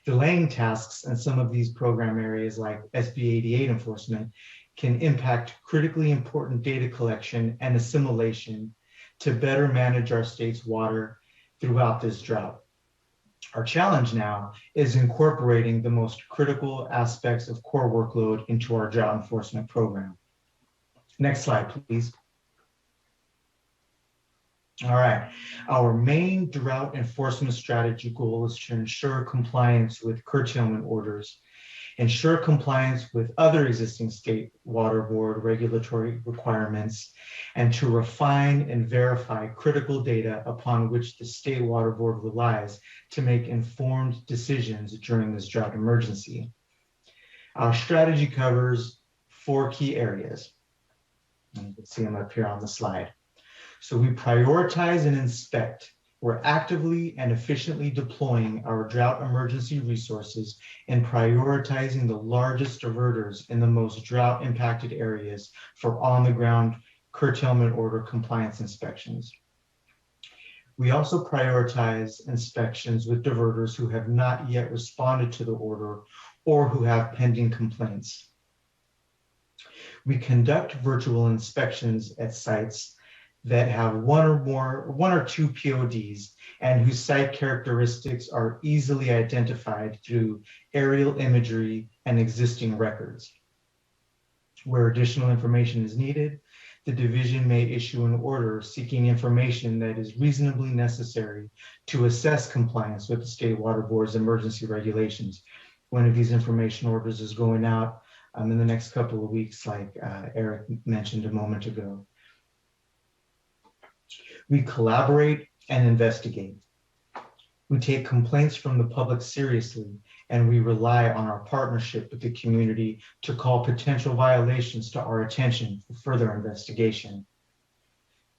Delaying tasks in some of these program areas like SB 88 enforcement can impact critically important data collection and assimilation to better manage our state's water throughout this drought. Our challenge now is incorporating the most critical aspects of core workload into our drought enforcement program. Next slide, please. All right, our main drought enforcement strategy goal is to ensure compliance with curtailment orders, ensure compliance with other existing state water board regulatory requirements, and to refine and verify critical data upon which the state water board relies to make informed decisions during this drought emergency. Our strategy covers 4 key areas. You can see them up here on the slide. So we prioritize and inspect. We're actively and efficiently deploying our drought emergency resources and prioritizing the largest diverters in the most drought impacted areas for on-the-ground curtailment order compliance inspections. We also prioritize inspections with diverters who have not yet responded to the order or who have pending complaints. We conduct virtual inspections at sites that have one or two PODs and whose site characteristics are easily identified through aerial imagery and existing records. Where additional information is needed, the division may issue an order seeking information that is reasonably necessary to assess compliance with the State Water Board's emergency regulations. One of these information orders is going out in the next couple of weeks, like Eric mentioned a moment ago. We collaborate and investigate. We take complaints from the public seriously, and we rely on our partnership with the community to call potential violations to our attention for further investigation.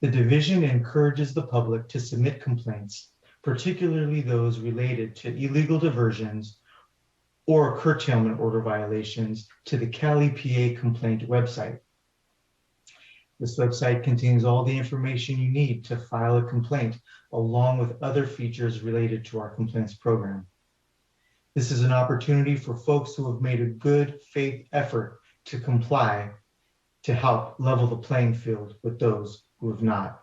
The division encourages the public to submit complaints, particularly those related to illegal diversions or curtailment order violations, to the Cali PA complaint website. This website contains all the information you need to file a complaint, along with other features related to our complaints program. This is an opportunity for folks who have made a good faith effort to comply to help level the playing field with those who have not.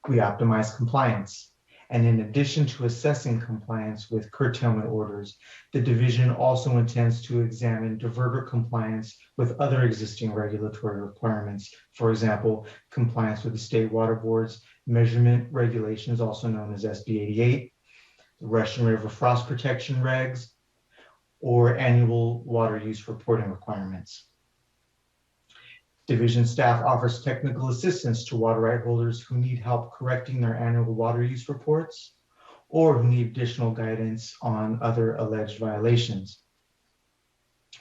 We optimize compliance. And in addition to assessing compliance with curtailment orders, the division also intends to examine diverter compliance with other existing regulatory requirements. For example, compliance with the state water board's measurement regulations, also known as SB 88, the Russian River frost protection regs, or annual water use reporting requirements. Division staff offers technical assistance to water right holders who need help correcting their annual water use reports or who need additional guidance on other alleged violations.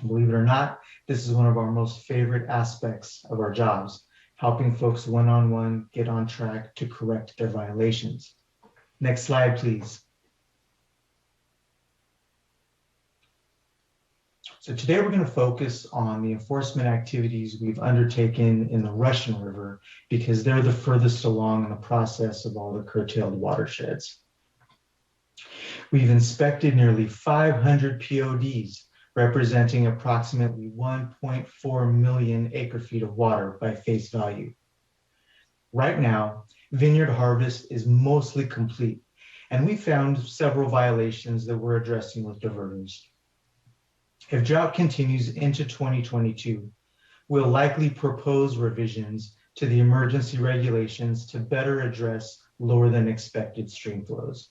Believe it or not, this is one of our most favorite aspects of our jobs, helping folks one-on-one get on track to correct their violations. Next slide, please. So today we're going to focus on the enforcement activities we've undertaken in the Russian River because they're the furthest along in the process of all the curtailed watersheds. We've inspected nearly 500 PODs, representing approximately 1.4 million acre-feet of water by face value. Right now, vineyard harvest is mostly complete, and we found several violations that we're addressing with diverters. If drought continues into 2022, we'll likely propose revisions to the emergency regulations to better address lower than expected stream flows.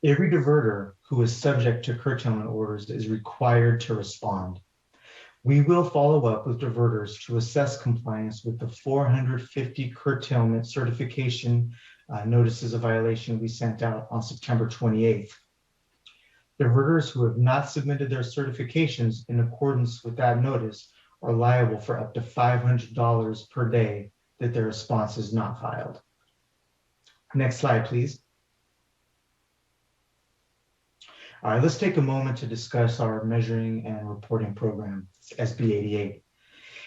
Every diverter who is subject to curtailment orders is required to respond. We will follow up with diverters to assess compliance with the 450 curtailment certification notices of violation we sent out on September 28th. Diverters who have not submitted their certifications in accordance with that notice are liable for up to $500 per day that their response is not filed. Next slide, please. All right, let's take a moment to discuss our measuring and reporting program, SB 88.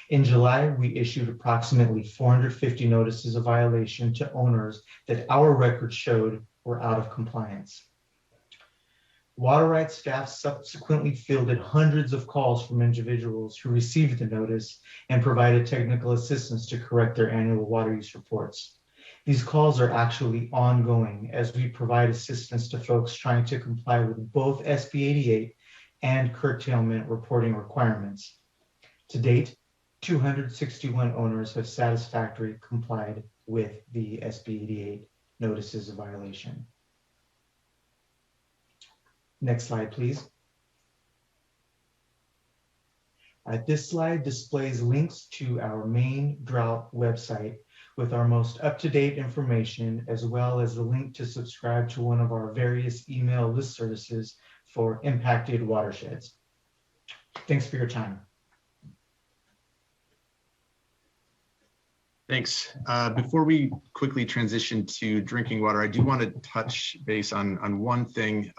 In July, we issued approximately 450 notices of violation to owners that our records showed were out of compliance. Water rights staff subsequently fielded hundreds of calls from individuals who received the notice and provided technical assistance to correct their annual water use reports. These calls are actually ongoing as we provide assistance to folks trying to comply with both SB 88 and curtailment reporting requirements. To date, 261 owners have satisfactorily complied with the SB 88 notices of violation. Next slide, please. This slide displays links to our main drought website with our most up-to-date information, as well as the link to subscribe to one of our various email list services for impacted watersheds. Thanks for your time. Thanks. Before we quickly transition to drinking water, I do want to touch base on one thing.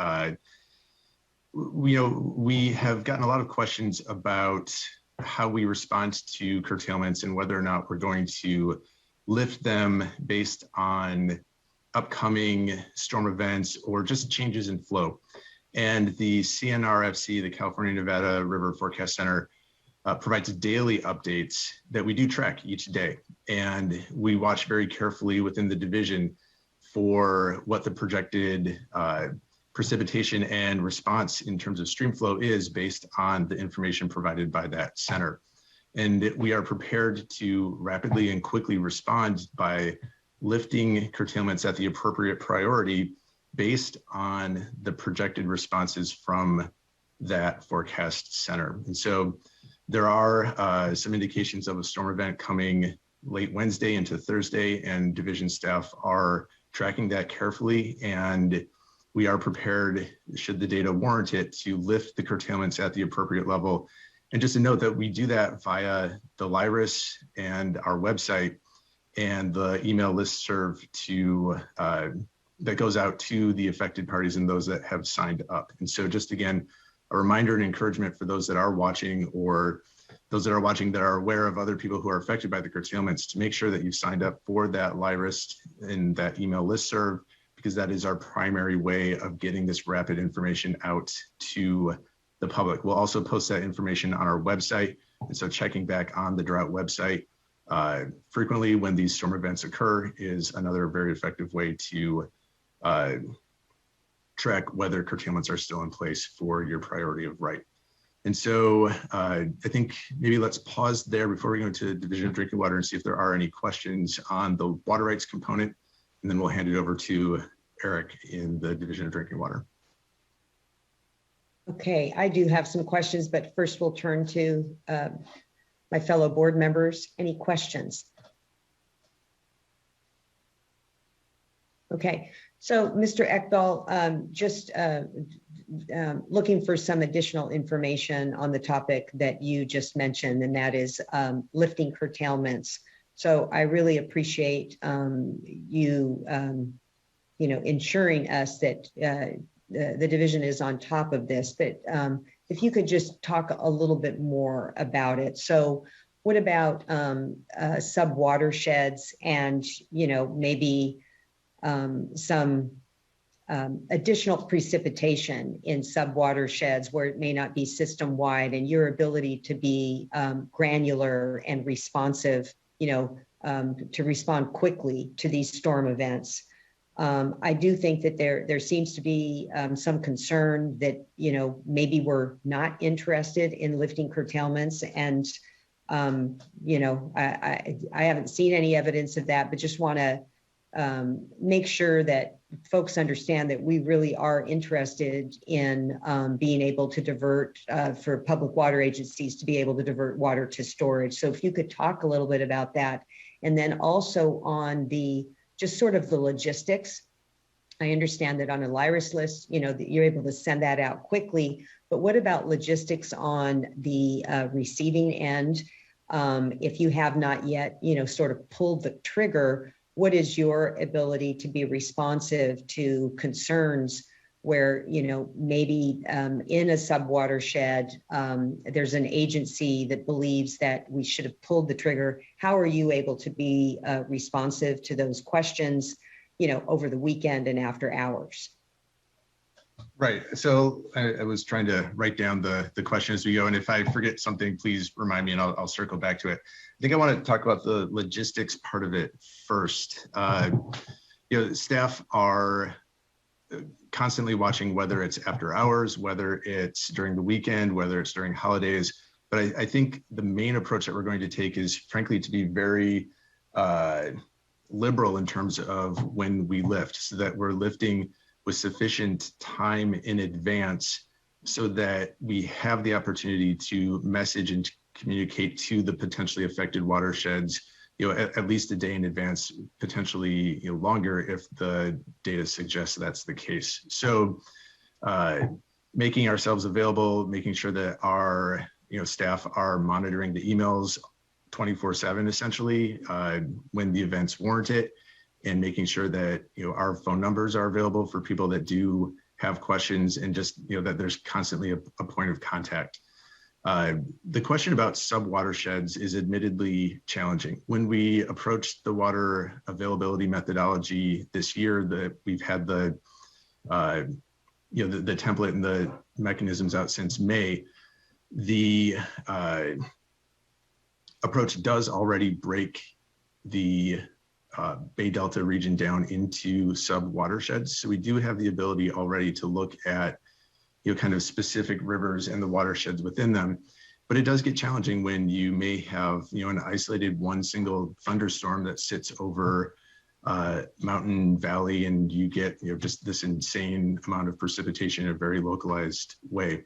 We have gotten a lot of questions about how we respond to curtailments and whether or not we're going to lift them based on upcoming storm events or just changes in flow. And the CNRFC, the California Nevada River Forecast Center, provides daily updates that we do track each day. And we watch very carefully within the division for what the projected precipitation and response in terms of stream flow is based on the information provided by that center. And we are prepared to rapidly and quickly respond by lifting curtailments at the appropriate priority based on the projected responses from that forecast center. And so there are some indications of a storm event coming late Wednesday into Thursday, and division staff are tracking that carefully, and we are prepared, should the data warrant it, to lift the curtailments at the appropriate level. And just to note that we do that via the LIRIS and our website and the email listserv that goes out to the affected parties and those that have signed up. And so just again, a reminder and encouragement for those that are watching or those that are watching that are aware of other people who are affected by the curtailments, to make sure that you've signed up for that LIRIST in that email listserv, because that is our primary way of getting this rapid information out to the public. We'll also post that information on our website. And so checking back on the Drought website frequently when these storm events occur is another very effective way to track whether curtailments are still in place for your priority of right. And so I think maybe let's pause there before we go into Division of Drinking Water and see if there are any questions on the water rights component, and then we'll hand it over to Eric in the Division of Drinking Water. Okay, I do have some questions, but first we'll turn to my fellow board members. Any questions? Okay, so Mr. Ekdahl, just looking for some additional information on the topic that you just mentioned, and that is lifting curtailments. So I really appreciate you, ensuring us that the division is on top of this. But if you could just talk a little bit more about it. So what about sub-watersheds and, maybe some additional precipitation in sub-watersheds where it may not be system-wide, and your ability to be granular and responsive, to respond quickly to these storm events. I do think that there seems to be some concern that, maybe we're not interested in lifting curtailments. And, I haven't seen any evidence of that, but just want to make sure that folks understand that we really are interested in being able to divert, for public water agencies to be able to divert water to storage. So if you could talk a little bit about that. And then also on the, just sort of the logistics. I understand that on a LIRIS list, that you're able to send that out quickly, but what about logistics on the receiving end? If you have not yet, sort of pulled the trigger, what is your ability to be responsive to concerns where, maybe in a sub-watershed, there's an agency that believes that we should have pulled the trigger? How are you able to be responsive to those questions, over the weekend and after hours? Right. So I was trying to write down the question as we go. And if I forget something, please remind me and I'll circle back to it. I think I want to talk about the logistics part of it first. Staff are constantly watching whether it's after hours, whether it's during the weekend, whether it's during holidays. But I think the main approach that we're going to take is, frankly, to be very liberal in terms of when we lift, so that we're lifting with sufficient time in advance so that we have the opportunity to message and communicate to the potentially affected watersheds, at least a day in advance, potentially longer if the data suggests that's the case. So making ourselves available, making sure that our staff are monitoring the emails 24/7 essentially when the events warrant it, and making sure that our phone numbers are available for people that do have questions, and just that there's constantly a point of contact. The question about sub-watersheds is admittedly challenging. When we approached the water availability methodology this year, that we've had the template and the mechanisms out since May, the approach does already break the Bay Delta region down into sub-watersheds. So we do have the ability already to look at kind of specific rivers and the watersheds within them. But it does get challenging when you may have an isolated one single thunderstorm that sits over mountain valley, and you get just this insane amount of precipitation in a very localized way.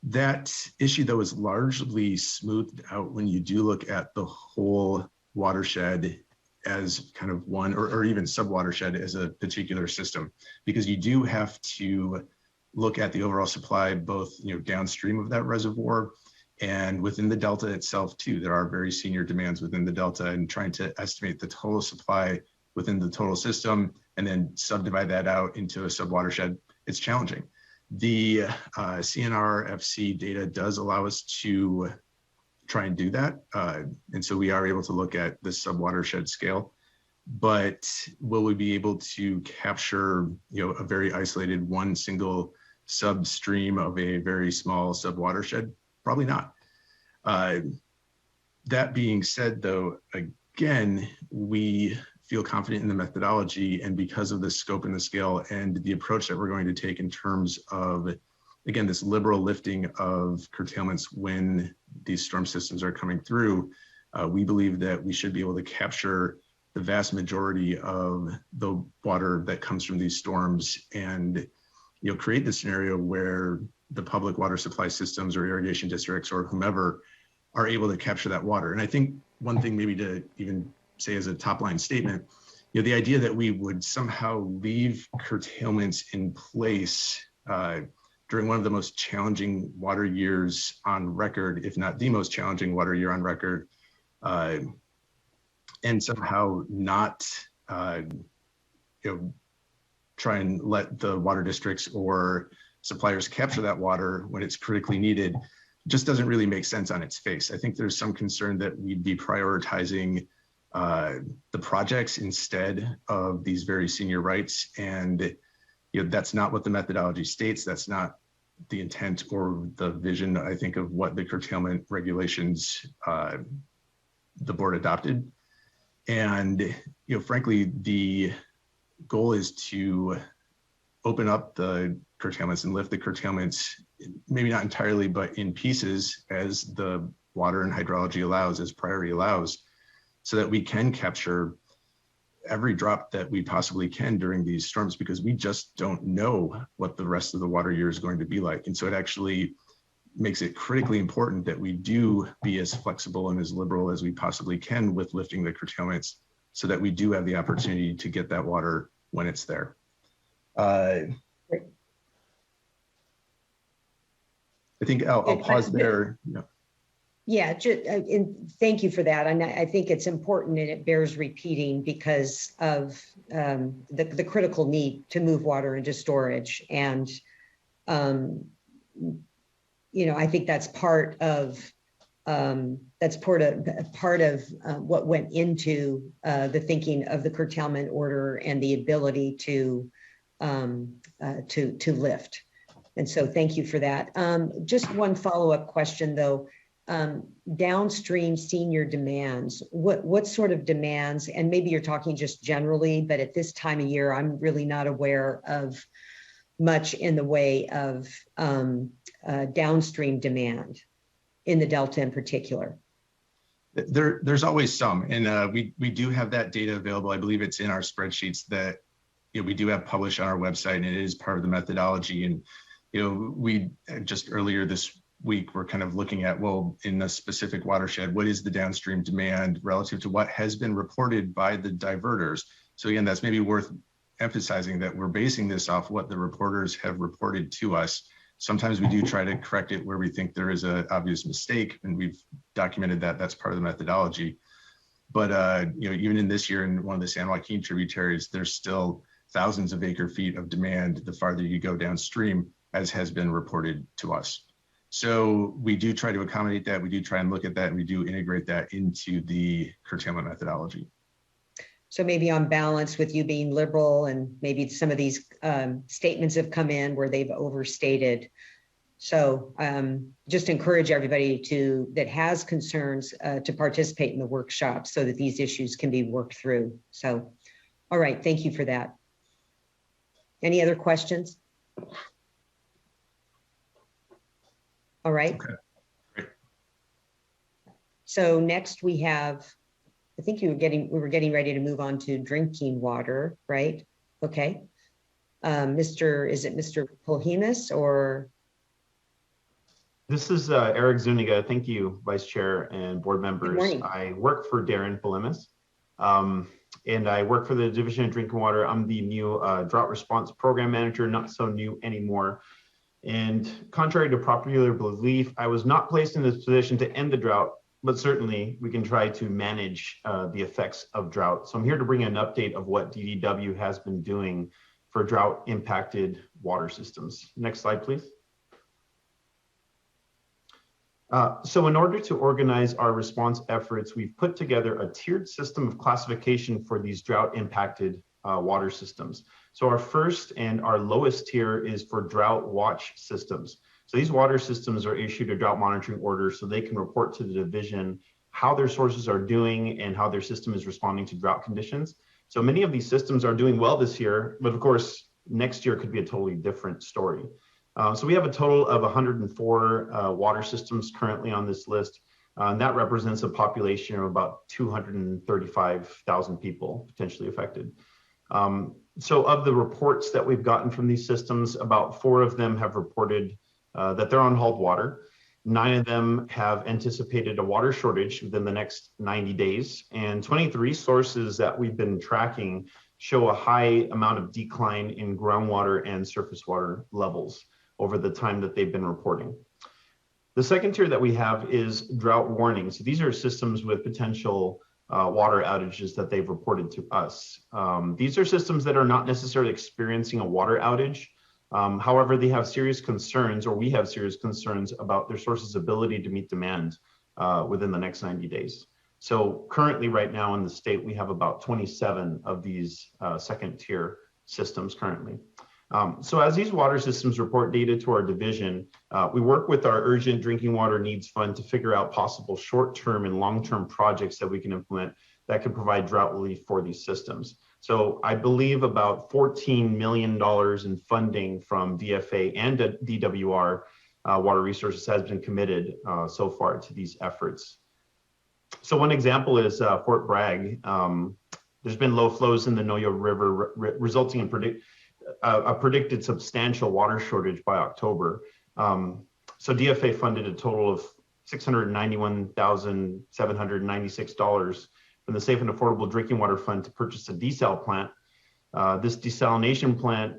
That issue, though, is largely smoothed out when you do look at the whole watershed as kind of one, or even sub-watershed as a particular system, because you do have to look at the overall supply, both downstream of that reservoir and within the delta itself too. There are very senior demands within the delta, and trying to estimate the total supply within the total system and then subdivide that out into a sub-watershed, it's challenging. The CNR FC data does allow us to try and do that. And so we are able to look at the subwatershed scale, but will we be able to capture, a very isolated one single substream of a very small subwatershed? Probably not. That being said, though, again, we feel confident in the methodology, and because of the scope and the scale and the approach that we're going to take in terms of, again, this liberal lifting of curtailments when these storm systems are coming through, we believe that we should be able to capture the vast majority of the water that comes from these storms and create the scenario where the public water supply systems or irrigation districts or whomever are able to capture that water. And I think one thing maybe to even say as a top line statement, the idea that we would somehow leave curtailments in place during one of the most challenging water years on record, if not the most challenging water year on record, and somehow not try and let the water districts or suppliers capture that water when it's critically needed, just doesn't really make sense on its face. I think there's some concern that we'd be prioritizing the projects instead of these very senior rights. And that's not what the methodology states. That's not the intent or the vision, I think, of what the curtailment regulations the board adopted. And frankly, the goal is to open up the curtailments and lift the curtailments, maybe not entirely, but in pieces as the water and hydrology allows, as priority allows, so that we can capture every drop that we possibly can during these storms, because we just don't know what the rest of the water year is going to be like. And so it actually makes it critically important that we do be as flexible and as liberal as we possibly can with lifting the curtailments, so that we do have the opportunity to get that water when it's there. I think I'll pause there. Yeah, and thank you for that. And I think it's important and it bears repeating because of the critical need to move water into storage. And, I think that's part of what went into the thinking of the curtailment order and the ability to lift. And so thank you for that. Just one follow-up question though. Downstream senior demands, what sort of demands, and maybe you're talking just generally, but at this time of year, I'm really not aware of much in the way of downstream demand in the Delta in particular. There's always some, and we do have that data available. I believe it's in our spreadsheets that we do have published on our website, and it is part of the methodology. And we just earlier this week, we're kind of looking at, well, in a specific watershed, what is the downstream demand relative to what has been reported by the diverters? So again, that's maybe worth emphasizing that we're basing this off what the reporters have reported to us. Sometimes we do try to correct it where we think there is an obvious mistake, and we've documented that. That's part of the methodology. But even in this year, in one of the San Joaquin tributaries, there's still thousands of acre feet of demand the farther you go downstream, as has been reported to us. So we do try to accommodate that. We do try and look at that, and we do integrate that into the curtailment methodology. So maybe on balance with you being liberal, and maybe some of these statements have come in where they've overstated. So just encourage everybody that has concerns to participate in the workshop so that these issues can be worked through. So, all right, thank you for that. Any other questions? All right. Okay. Great. So next we have, I think we were getting ready to move on to drinking water, right? Okay. Is it Mr. Polhemus or? This is Eric Zuniga. Thank you, Vice Chair and board members. Good morning. I work for Darren Polhemus, and I work for the Division of Drinking Water. I'm the new Drought Response Program Manager, not so new anymore. And contrary to popular belief, I was not placed in this position to end the drought, but certainly we can try to manage the effects of drought. So I'm here to bring an update of what DDW has been doing for drought impacted water systems. Next slide, please. So in order to organize our response efforts, we've put together a tiered system of classification for these drought impacted water systems. So our first and our lowest tier is for drought watch systems. So these water systems are issued a drought monitoring order so they can report to the division how their sources are doing and how their system is responding to drought conditions. So many of these systems are doing well this year, but of course, next year could be a totally different story. So we have a total of 104 water systems currently on this list. And that represents a population of about 235,000 people potentially affected. So of the reports that we've gotten from these systems, about 4 of them have reported that they're on hauled water. 9 of them have anticipated a water shortage within the next 90 days. And 23 sources that we've been tracking show a high amount of decline in groundwater and surface water levels over the time that they've been reporting. The second tier that we have is drought warnings. So these are systems with potential water outages that they've reported to us. These are systems that are not necessarily experiencing a water outage. However, they have serious concerns, or we have serious concerns about their source's ability to meet demand within the next 90 days. So currently right now in the state, we have about 27 of these second tier systems currently. So as these water systems report data to our division, we work with our Urgent Drinking Water Needs Fund to figure out possible short-term and long-term projects that we can implement that can provide drought relief for these systems. So I believe about $14 million in funding from DFA and DWR Water Resources has been committed so far to these efforts. So one example is Fort Bragg. There's been low flows in the Noyo River resulting in a predicted substantial water shortage by October. So DFA funded a total of $691,796 from the Safe and Affordable Drinking Water Fund to purchase a desal plant. This desalination plant,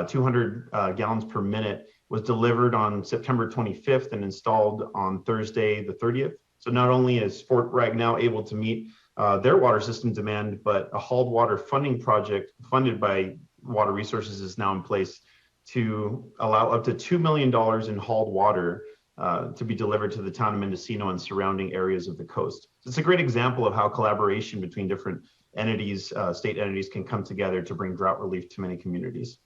200 gallons per minute, was delivered on September 25th and installed on Thursday the 30th. So not only is Fort Bragg now able to meet their water system demand, but a hauled water funding project funded by Water Resources is now in place to allow up to $2 million in hauled water to be delivered to the town of Mendocino and surrounding areas of the coast. So it's a great example of how collaboration between different entities, state entities, can come together to bring drought relief to many communities.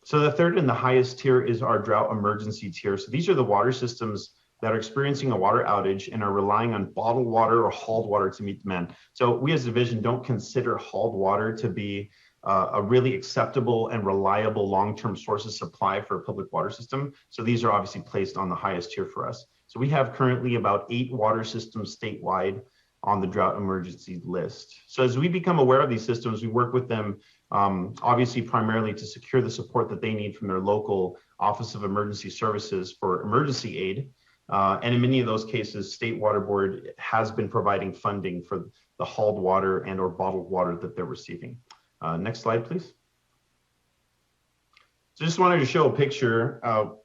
So the third and the highest tier is our drought emergency tier. So these are the water systems that are experiencing a water outage and are relying on bottled water or hauled water to meet demand. So we as a division don't consider hauled water to be a really acceptable and reliable long-term source of supply for a public water system. So these are obviously placed on the highest tier for us. So we have currently about 8 water systems statewide on the drought emergency list. So as we become aware of these systems, we work with them obviously primarily to secure the support that they need from their local Office of Emergency Services for emergency aid. And in many of those cases, State Water Board has been providing funding for the hauled water and or bottled water that they're receiving. Next slide, please. So just wanted to show a picture of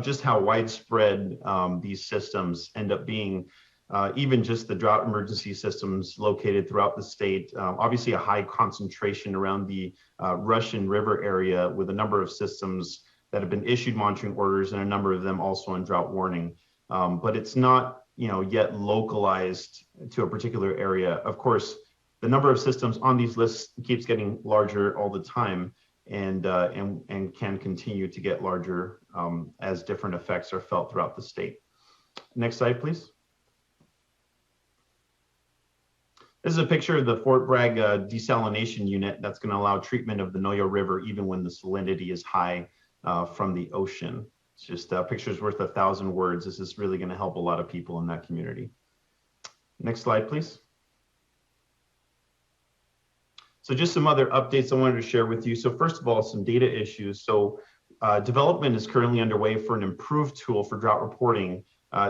just how widespread these systems end up being, even just the drought emergency systems located throughout the state. Obviously a high concentration around the Russian River area with a number of systems that have been issued monitoring orders and a number of them also on drought warning. But it's not yet localized to a particular area. Of course, the number of systems on these lists keeps getting larger all the time and can continue to get larger as different effects are felt throughout the state. Next slide, please. This is a picture of the Fort Bragg desalination unit that's going to allow treatment of the Noyo River even when the salinity is high from the ocean. It's just a picture's worth 1,000 words. This is really going to help a lot of people in that community. Next slide, please. So just some other updates I wanted to share with you. So first of all, some data issues. So development is currently underway for an improved tool for drought reporting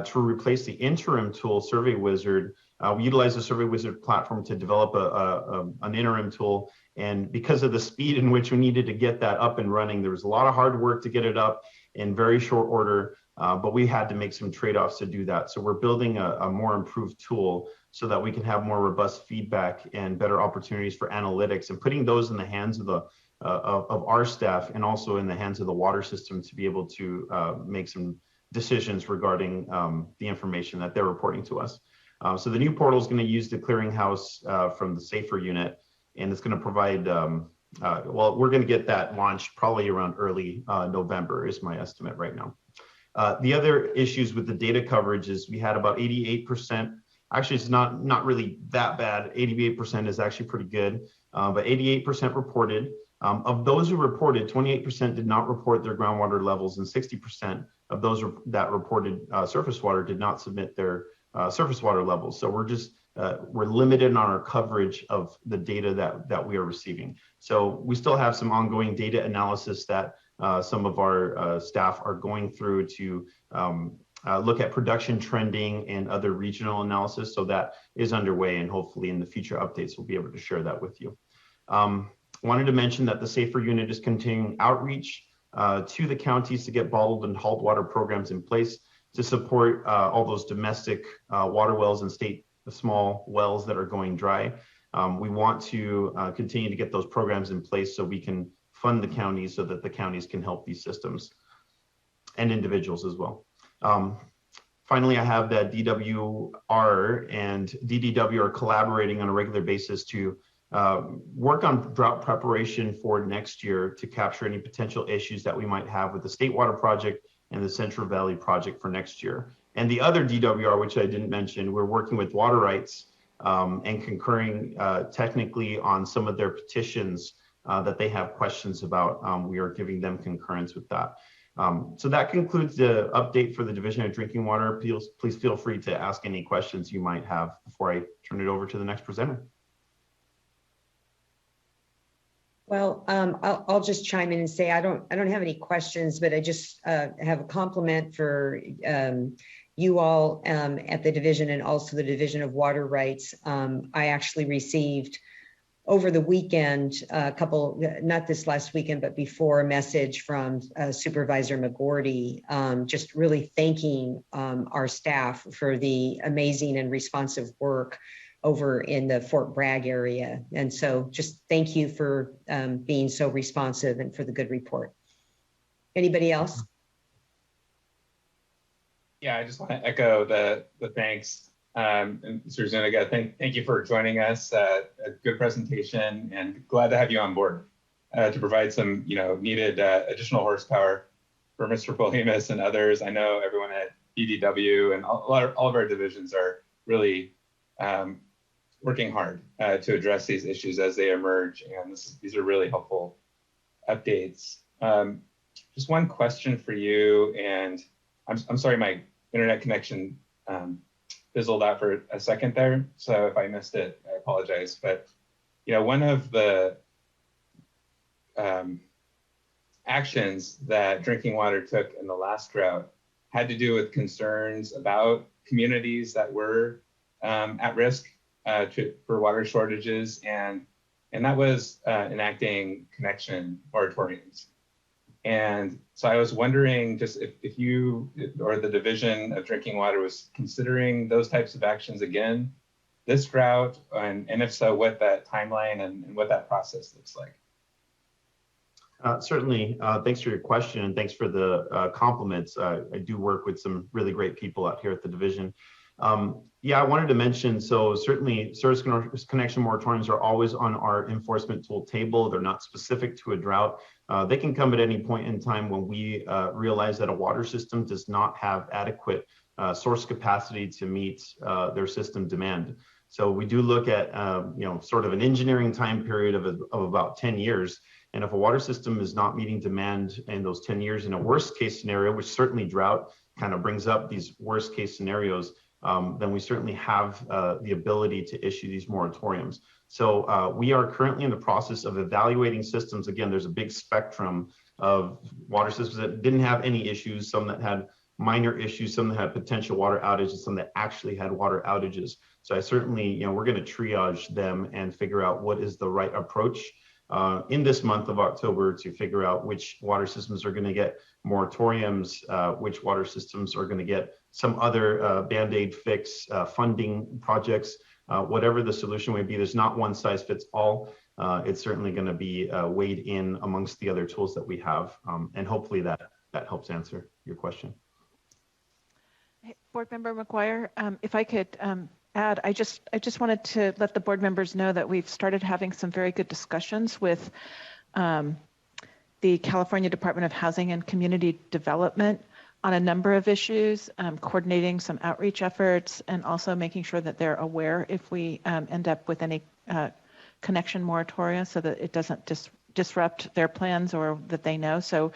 to replace the interim tool, Survey Wizard. We utilize the Survey Wizard platform to develop an interim tool. And because of the speed in which we needed to get that up and running, there was a lot of hard work to get it up in very short order, but we had to make some trade-offs to do that. So we're building a more improved tool so that we can have more robust feedback and better opportunities for analytics and putting those in the hands of our staff and also in the hands of the water system to be able to make some decisions regarding the information that they're reporting to us. So the new portal is going to use the clearinghouse from the SAFER unit, and it's going to provide, well, we're going to get that launched probably around early November is my estimate right now. The other issues with the data coverage is we had about 88%. Actually, it's not really that bad. 88% is actually pretty good, but 88% reported. Of those who reported, 28% did not report their groundwater levels, and 60% of those that reported surface water did not submit their surface water levels. So we're limited on our coverage of the data that we are receiving. So we still have some ongoing data analysis that some of our staff are going through to look at production trending and other regional analysis. So that is underway, and hopefully in the future updates, we'll be able to share that with you. Wanted to mention that the SAFER unit is continuing outreach to the counties to get bottled and hauled water programs in place to support all those domestic water wells and state small wells that are going dry. We want to continue to get those programs in place so we can fund the counties so that the counties can help these systems and individuals as well. Finally, I have that DWR and DDW are collaborating on a regular basis to work on drought preparation for next year to capture any potential issues that we might have with the State Water Project and the Central Valley Project for next year. And the other DWR, which I didn't mention, we're working with water rights and concurring technically on some of their petitions that they have questions about. We are giving them concurrence with that. So that concludes the update for the Division of Drinking Water. Please feel free to ask any questions you might have before I turn it over to the next presenter. Well, I'll just chime in and say I don't have any questions, but I just have a compliment for you all at the division and also the Division of Water Rights. I actually received over the weekend a couple, not this last weekend, but before, a message from Supervisor McGordy, just really thanking our staff for the amazing and responsive work over in the Fort Bragg area. And so just thank you for being so responsive and for the good report. Anybody else? Yeah, I just want to echo the thanks. And Susan, again, thank you for joining us. A good presentation, and glad to have you on board to provide some needed additional horsepower for Mr. Polhemus and others. I know everyone at DDW and all of our divisions are really working hard to address these issues as they emerge, and these are really helpful updates. Just one question for you, and I'm sorry, my internet connection fizzled out for a second there, so if I missed it, I apologize. But one of the actions that drinking water took in the last drought had to do with concerns about communities that were at risk for water shortages, and that was enacting connection moratoriums. And so I was wondering just if you or the Division of Drinking Water was considering those types of actions again this drought, and if so, what that timeline and what that process looks like. Certainly, thanks for your question, and thanks for the compliments. I do work with some really great people out here at the division. Yeah, I wanted to mention, so certainly service connection moratoriums are always on our enforcement tool table. They're not specific to a drought. They can come at any point in time when we realize that a water system does not have adequate source capacity to meet their system demand. So we do look at sort of an engineering time period of about 10 years. And if a water system is not meeting demand in those 10 years in a worst case scenario, which certainly drought kind of brings up these worst case scenarios, then we certainly have the ability to issue these moratoriums. So we are currently in the process of evaluating systems. Again, there's a big spectrum of water systems that didn't have any issues, some that had minor issues, some that had potential water outages, some that actually had water outages. So I certainly, we're going to triage them and figure out what is the right approach in this month of October to figure out which water systems are going to get moratoriums, which water systems are going to get some other Band-Aid fix funding projects, whatever the solution may be. There's not one size fits all. It's certainly going to be weighed in amongst the other tools that we have. And hopefully that helps answer your question. Board Member McGuire, if I could add, I just wanted to let the board members know that we've started having some very good discussions with the California Department of Housing and Community Development on a number of issues, coordinating some outreach efforts, and also making sure that they're aware if we end up with any connection moratoria, so that it doesn't disrupt their plans, or that they know. So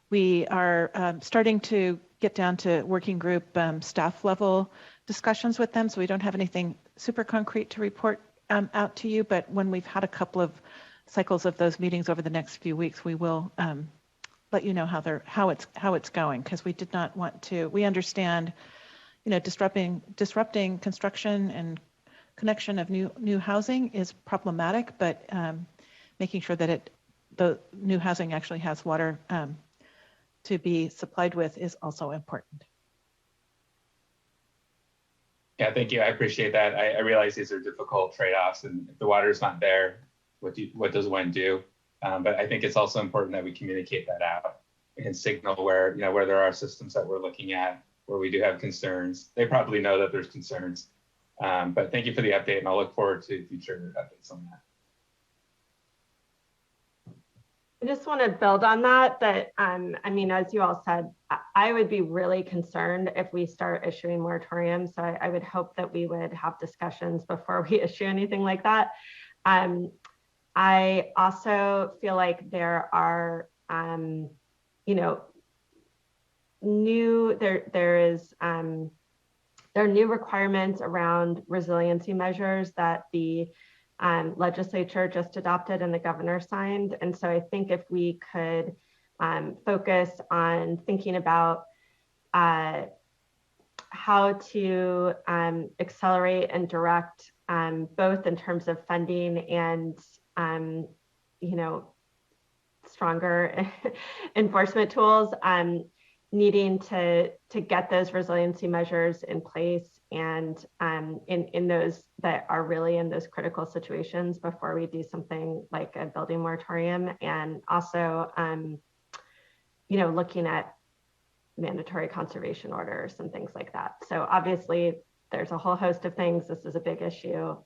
we are starting to get down to working group staff level discussions with them. So we don't have anything super concrete to report out to you, but when we've had a couple of cycles of those meetings over the next few weeks, we will let you know how it's going, because we did not want to. We understand, disrupting construction and connection of new housing is problematic, but making sure that the new housing actually has water to be supplied with is also important. Yeah, thank you. I appreciate that. I realize these are difficult trade-offs, and if the water is not there, what does one do? But I think it's also important that we communicate that out and signal where there are systems that we're looking at where we do have concerns. They probably know that there's concerns. But thank you for the update, and I'll look forward to future updates on that. I just want to build on that, I mean, as you all said, I would be really concerned if we start issuing moratoriums. So I would hope that we would have discussions before we issue anything like that. I also feel like there are, there are new requirements around resiliency measures that the legislature just adopted and the governor signed. And so I think if we could focus on thinking about how to accelerate and direct both in terms of funding and stronger enforcement tools, needing to get those resiliency measures in place and in those that are really in those critical situations before we do something like a building moratorium, and also looking at mandatory conservation orders and things like that. So obviously there's a whole host of things. This is a big issue.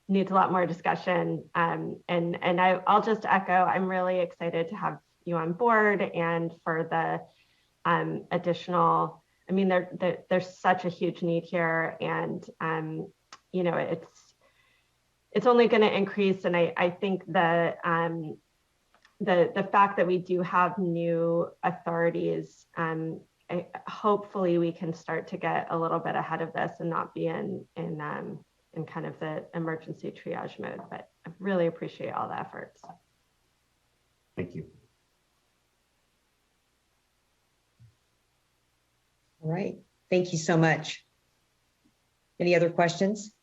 Needs a lot more discussion. And I'll just echo, I'm really excited to have you on board and for the additional, I mean, there's such a huge need here, and it's only going to increase. And I think the fact that we do have new authorities, hopefully we can start to get a little bit ahead of this and not be in kind of the emergency triage mode. But I really appreciate all the efforts. Thank you. All right, thank you so much. Any other questions?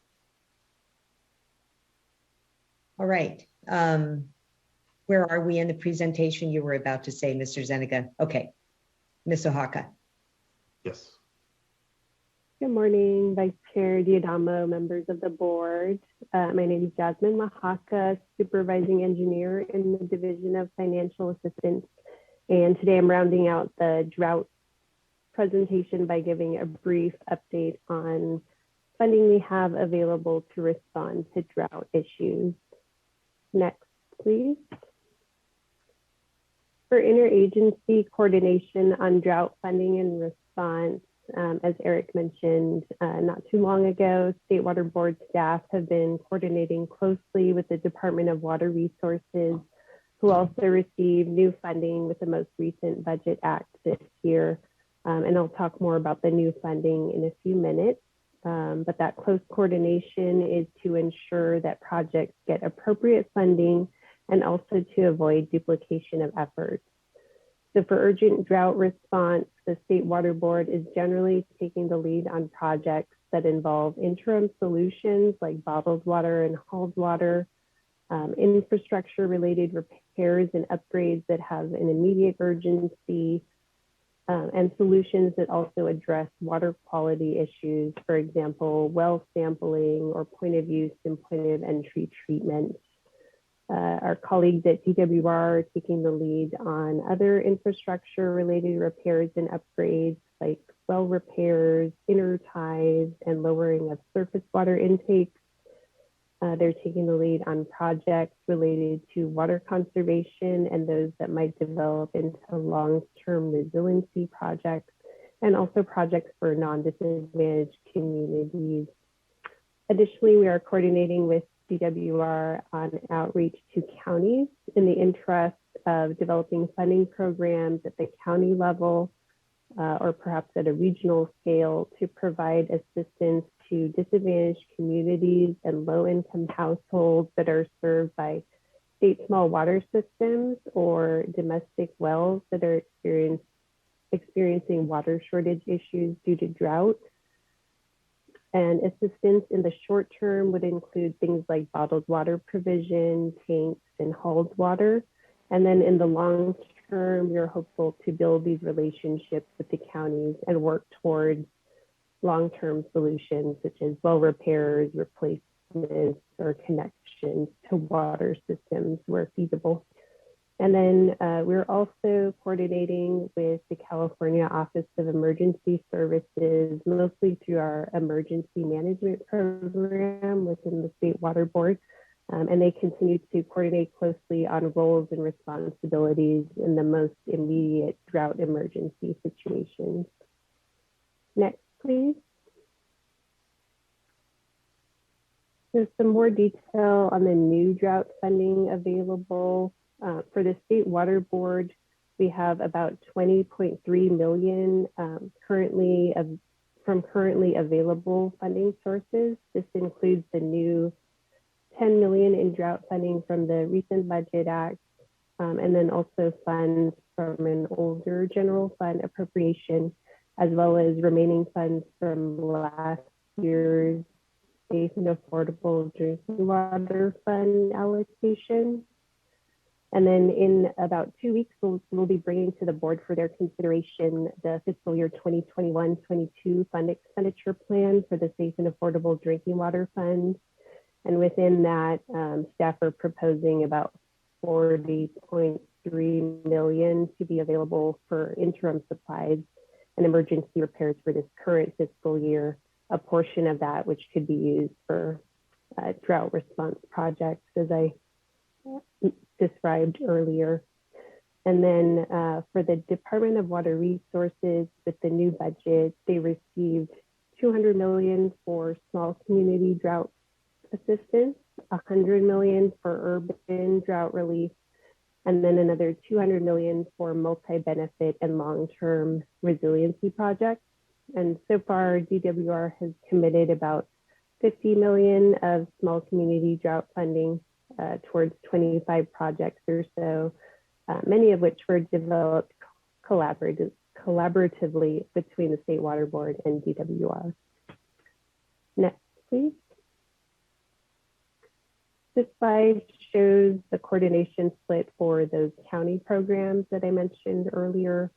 All right, where are we in the presentation you were about to say, Mr. Zeniga? Okay, Ms. Oaxaca. Yes. Good morning, Vice Chair Diadamo, members of the board. My name is Jasmine Oaxaca, Supervising Engineer in the Division of Financial Assistance. And today I'm rounding out the drought presentation by giving a brief update on funding we have available to respond to drought issues. Next, please. For interagency coordination on drought funding and response, as Eric mentioned, not too long ago, State Water Board staff have been coordinating closely with the Department of Water Resources, who also received new funding with the most recent Budget Act this year. And I'll talk more about the new funding in a few minutes. But that close coordination is to ensure that projects get appropriate funding and also to avoid duplication of efforts. So for urgent drought response, the State Water Board is generally taking the lead on projects that involve interim solutions like bottled water and hauled water, infrastructure related repairs and upgrades that have an immediate urgency, and solutions that also address water quality issues, for example, well sampling or point of use and point of entry treatment. Our colleagues at DWR are taking the lead on other infrastructure related repairs and upgrades like well repairs, inner ties, and lowering of surface water intakes. They're taking the lead on projects related to water conservation and those that might develop into long-term resiliency projects, and also projects for non-disadvantaged communities. Additionally, we are coordinating with DWR on outreach to counties in the interest of developing funding programs at the county level or perhaps at a regional scale to provide assistance to disadvantaged communities and low-income households that are served by state small water systems or domestic wells that are experiencing water shortage issues due to drought. And assistance in the short term would include things like bottled water provision, tanks, and hauled water. And then in the long term, we're hopeful to build these relationships with the counties and work towards long-term solutions such as well repairs, replacements, or connections to water systems where feasible. And then we're also coordinating with the California Office of Emergency Services, mostly through our emergency management program within the State Water Board. And they continue to coordinate closely on roles and responsibilities in the most immediate drought emergency situations. Next, please. There's some more detail on the new drought funding available. For the State Water Board, we have about 20.3 million from currently available funding sources. This includes the new 10 million in drought funding from the recent Budget Act, and then also funds from an older general fund appropriation, as well as remaining funds from last year's Safe and Affordable Drinking Water Fund allocation. And then in about 2 weeks, we'll be bringing to the board for their consideration the fiscal year 2021-22 fund expenditure plan for the Safe and Affordable Drinking Water Fund. And within that, staff are proposing about 40.3 million to be available for interim supplies and emergency repairs for this current fiscal year, a portion of that which could be used for drought response projects, as I described earlier. And then for the Department of Water Resources, with the new budget, they received 200 million for small community drought assistance, 100 million for urban drought relief, and then another 200 million for multi-benefit and long-term resiliency projects. And so far, DWR has committed about 50 million of small community drought funding towards 25 projects or so, many of which were developed collaboratively between the State Water Board and DWR. Next, please. This slide shows the coordination split for those county programs that I mentioned earlier.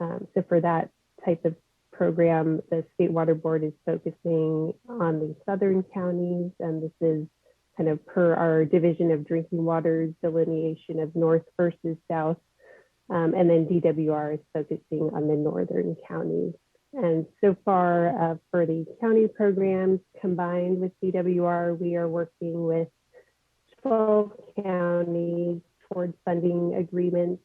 So for that type of program, the State Water Board is focusing on the southern counties, and this is kind of per our Division of Drinking Water's delineation of north versus south. And then DWR is focusing on the northern counties. And so far for the county programs combined with DWR, we are working with 12 counties towards funding agreements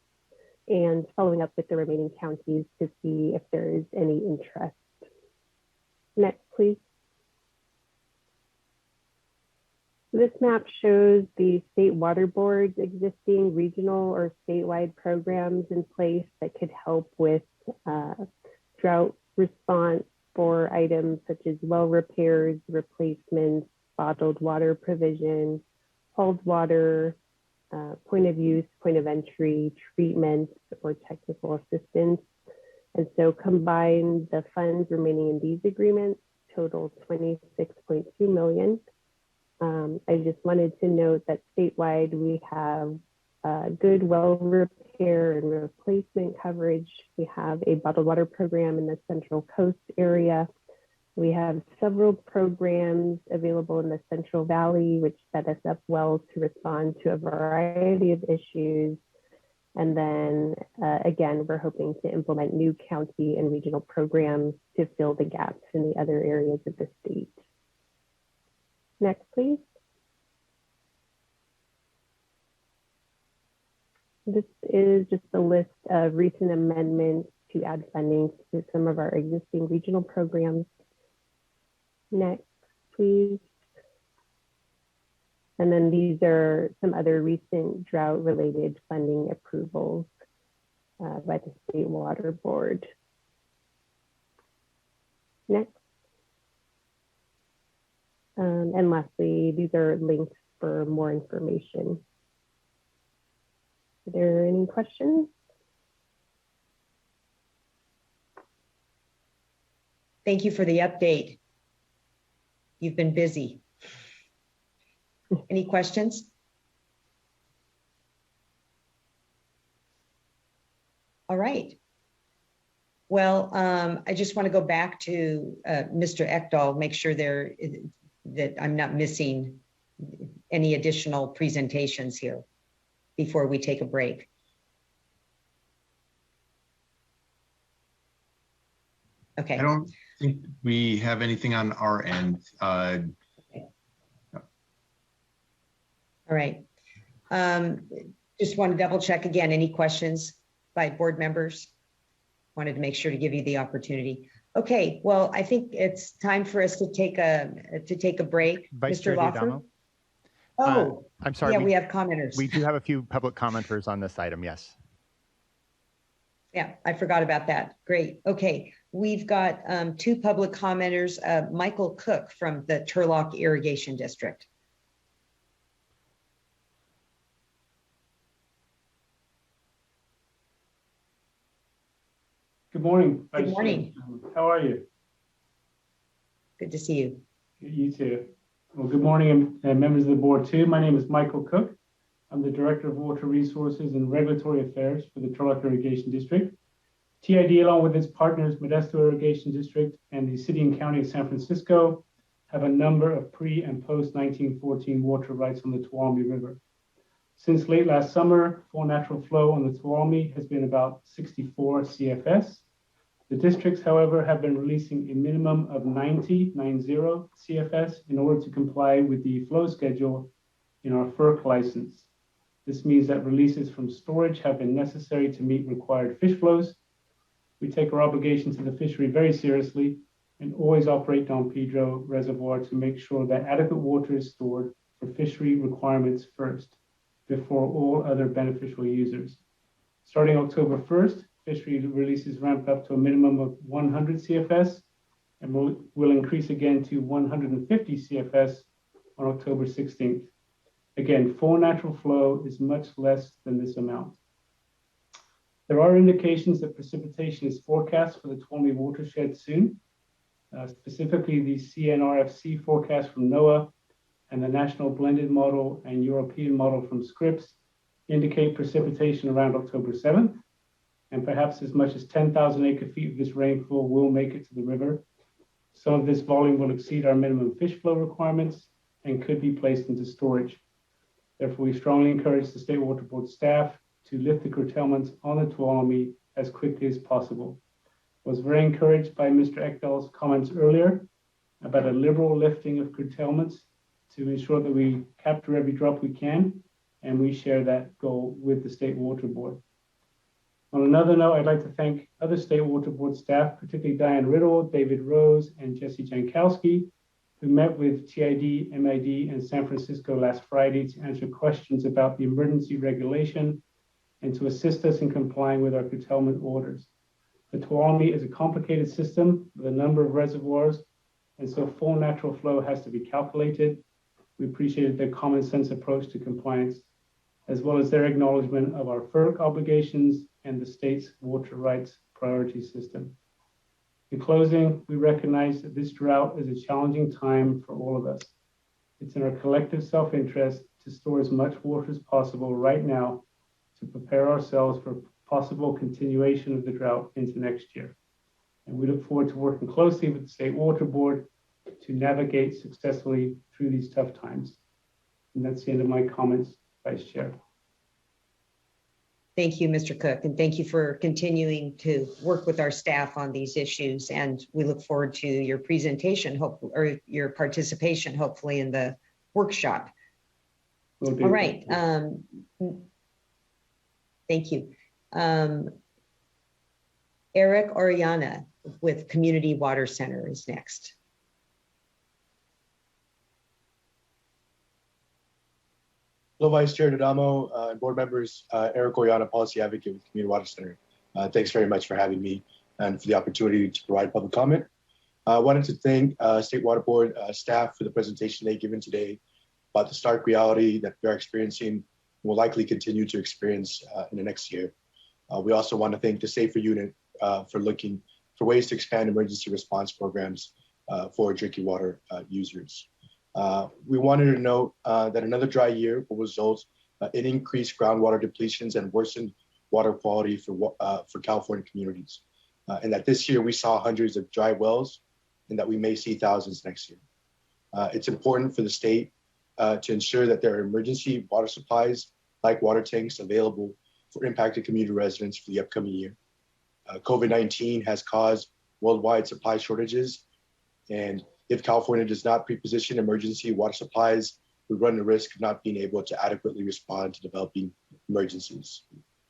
and following up with the remaining counties to see if there is any interest. Next, please. This map shows the State Water Board's existing regional or statewide programs in place that could help with drought response for items such as well repairs, replacements, bottled water provision, hauled water, point of use, point of entry, treatment, or technical assistance. And so combined, the funds remaining in these agreements total 26.2 million. I just wanted to note that statewide, we have good well repair and replacement coverage. We have a bottled water program in the Central Coast area. We have several programs available in the Central Valley, which set us up well to respond to a variety of issues. And then again, we're hoping to implement new county and regional programs to fill the gaps in the other areas of the state. Next, please. This is just a list of recent amendments to add funding to some of our existing regional programs. Next, please. And then these are some other recent drought-related funding approvals by the State Water Board. Next. And lastly, these are links for more information. Are there any questions? Thank you for the update. You've been busy. Any questions? All right. Well, I just want to go back to Mr. Ekdahl, make sure that I'm not missing any additional presentations here before we take a break. Okay. I don't think we have anything on our end. All right. Just want to double check again, any questions by board members? Wanted to make sure to give you the opportunity. Okay, well, I think it's time for us to take a break. Vice Mr. Chair Lawford? D'Adamo? Oh, I'm sorry. yeah, we have commenters. We do have a few public commenters on this item, yes. Yeah, I forgot about that. Great. Okay, we've got two public commenters, Michael Cook from the Turlock Irrigation District. Good morning. Good morning. How are you? Good to see you. You too. Well, good morning, and members of the board too. My name is Michael Cook. I'm the Director of Water Resources and Regulatory Affairs for the Turlock Irrigation District. TID, along with its partners, Modesto Irrigation District and the City and County of San Francisco, have a number of pre- and post-1914 water rights on the Tuolumne River. Since late last summer, full natural flow on the Tuolumne has been about 64 CFS. The districts, however, have been releasing a minimum of 90 CFS in order to comply with the flow schedule in our FERC license. This means that releases from storage have been necessary to meet required fish flows. We take our obligation to the fishery very seriously and always operate Don Pedro Reservoir to make sure that adequate water is stored for fishery requirements first, before all other beneficial users. Starting October 1st, fishery releases ramped up to a minimum of 100 CFS and will increase again to 150 CFS on October 16th. Again, full natural flow is much less than this amount. There are indications that precipitation is forecast for the Tuolumne watershed soon. Specifically, the CNRFC forecast from NOAA and the National Blended Model and European Model from Scripps indicate precipitation around October 7th, and perhaps as much as 10,000 acre-feet of this rainfall will make it to the river. Some of this volume will exceed our minimum fish flow requirements and could be placed into storage. Therefore, we strongly encourage the State Water Board staff to lift the curtailments on the Tuolumne as quickly as possible. I was very encouraged by Mr. Ekdahl's comments earlier about a liberal lifting of curtailments to ensure that we capture every drop we can, and we share that goal with the State Water Board. On another note, I'd like to thank other State Water Board staff, particularly Diane Riddle, David Rose, and Jesse Jankowski, who met with TID, MID, and San Francisco last Friday to answer questions about the emergency regulation and to assist us in complying with our curtailment orders. The Tuolumne is a complicated system with a number of reservoirs, and so full natural flow has to be calculated. We appreciated their common sense approach to compliance, as well as their acknowledgement of our FERC obligations and the state's water rights priority system. In closing, we recognize that this drought is a challenging time for all of us. It's in our collective self-interest to store as much water as possible right now to prepare ourselves for possible continuation of the drought into next year. And we look forward to working closely with the State Water Board to navigate successfully through these tough times. And that's the end of my comments, Vice Chair. Thank you, Mr. Cook, and thank you for continuing to work with our staff on these issues. And we look forward to your presentation, or your participation, hopefully, in the workshop. All right. Thank you. Eric Oriana with Community Water Center is next. Hello, Vice Chair D'Adamo and board members. Eric Oriana, Policy Advocate with Community Water Center. Thanks very much for having me and for the opportunity to provide public comment. I wanted to thank State Water Board staff for the presentation they've given today about the stark reality that we are experiencing and will likely continue to experience in the next year. We also want to thank the SAFER unit for looking for ways to expand emergency response programs for drinking water users. We wanted to note that another dry year will result in increased groundwater depletions and worsened water quality for California communities. And that this year we saw hundreds of dry wells and that we may see thousands next year. It's important for the state to ensure that there are emergency water supplies like water tanks available for impacted community residents for the upcoming year. COVID-19 has caused worldwide supply shortages, and if California does not pre-position emergency water supplies, we run the risk of not being able to adequately respond to developing emergencies.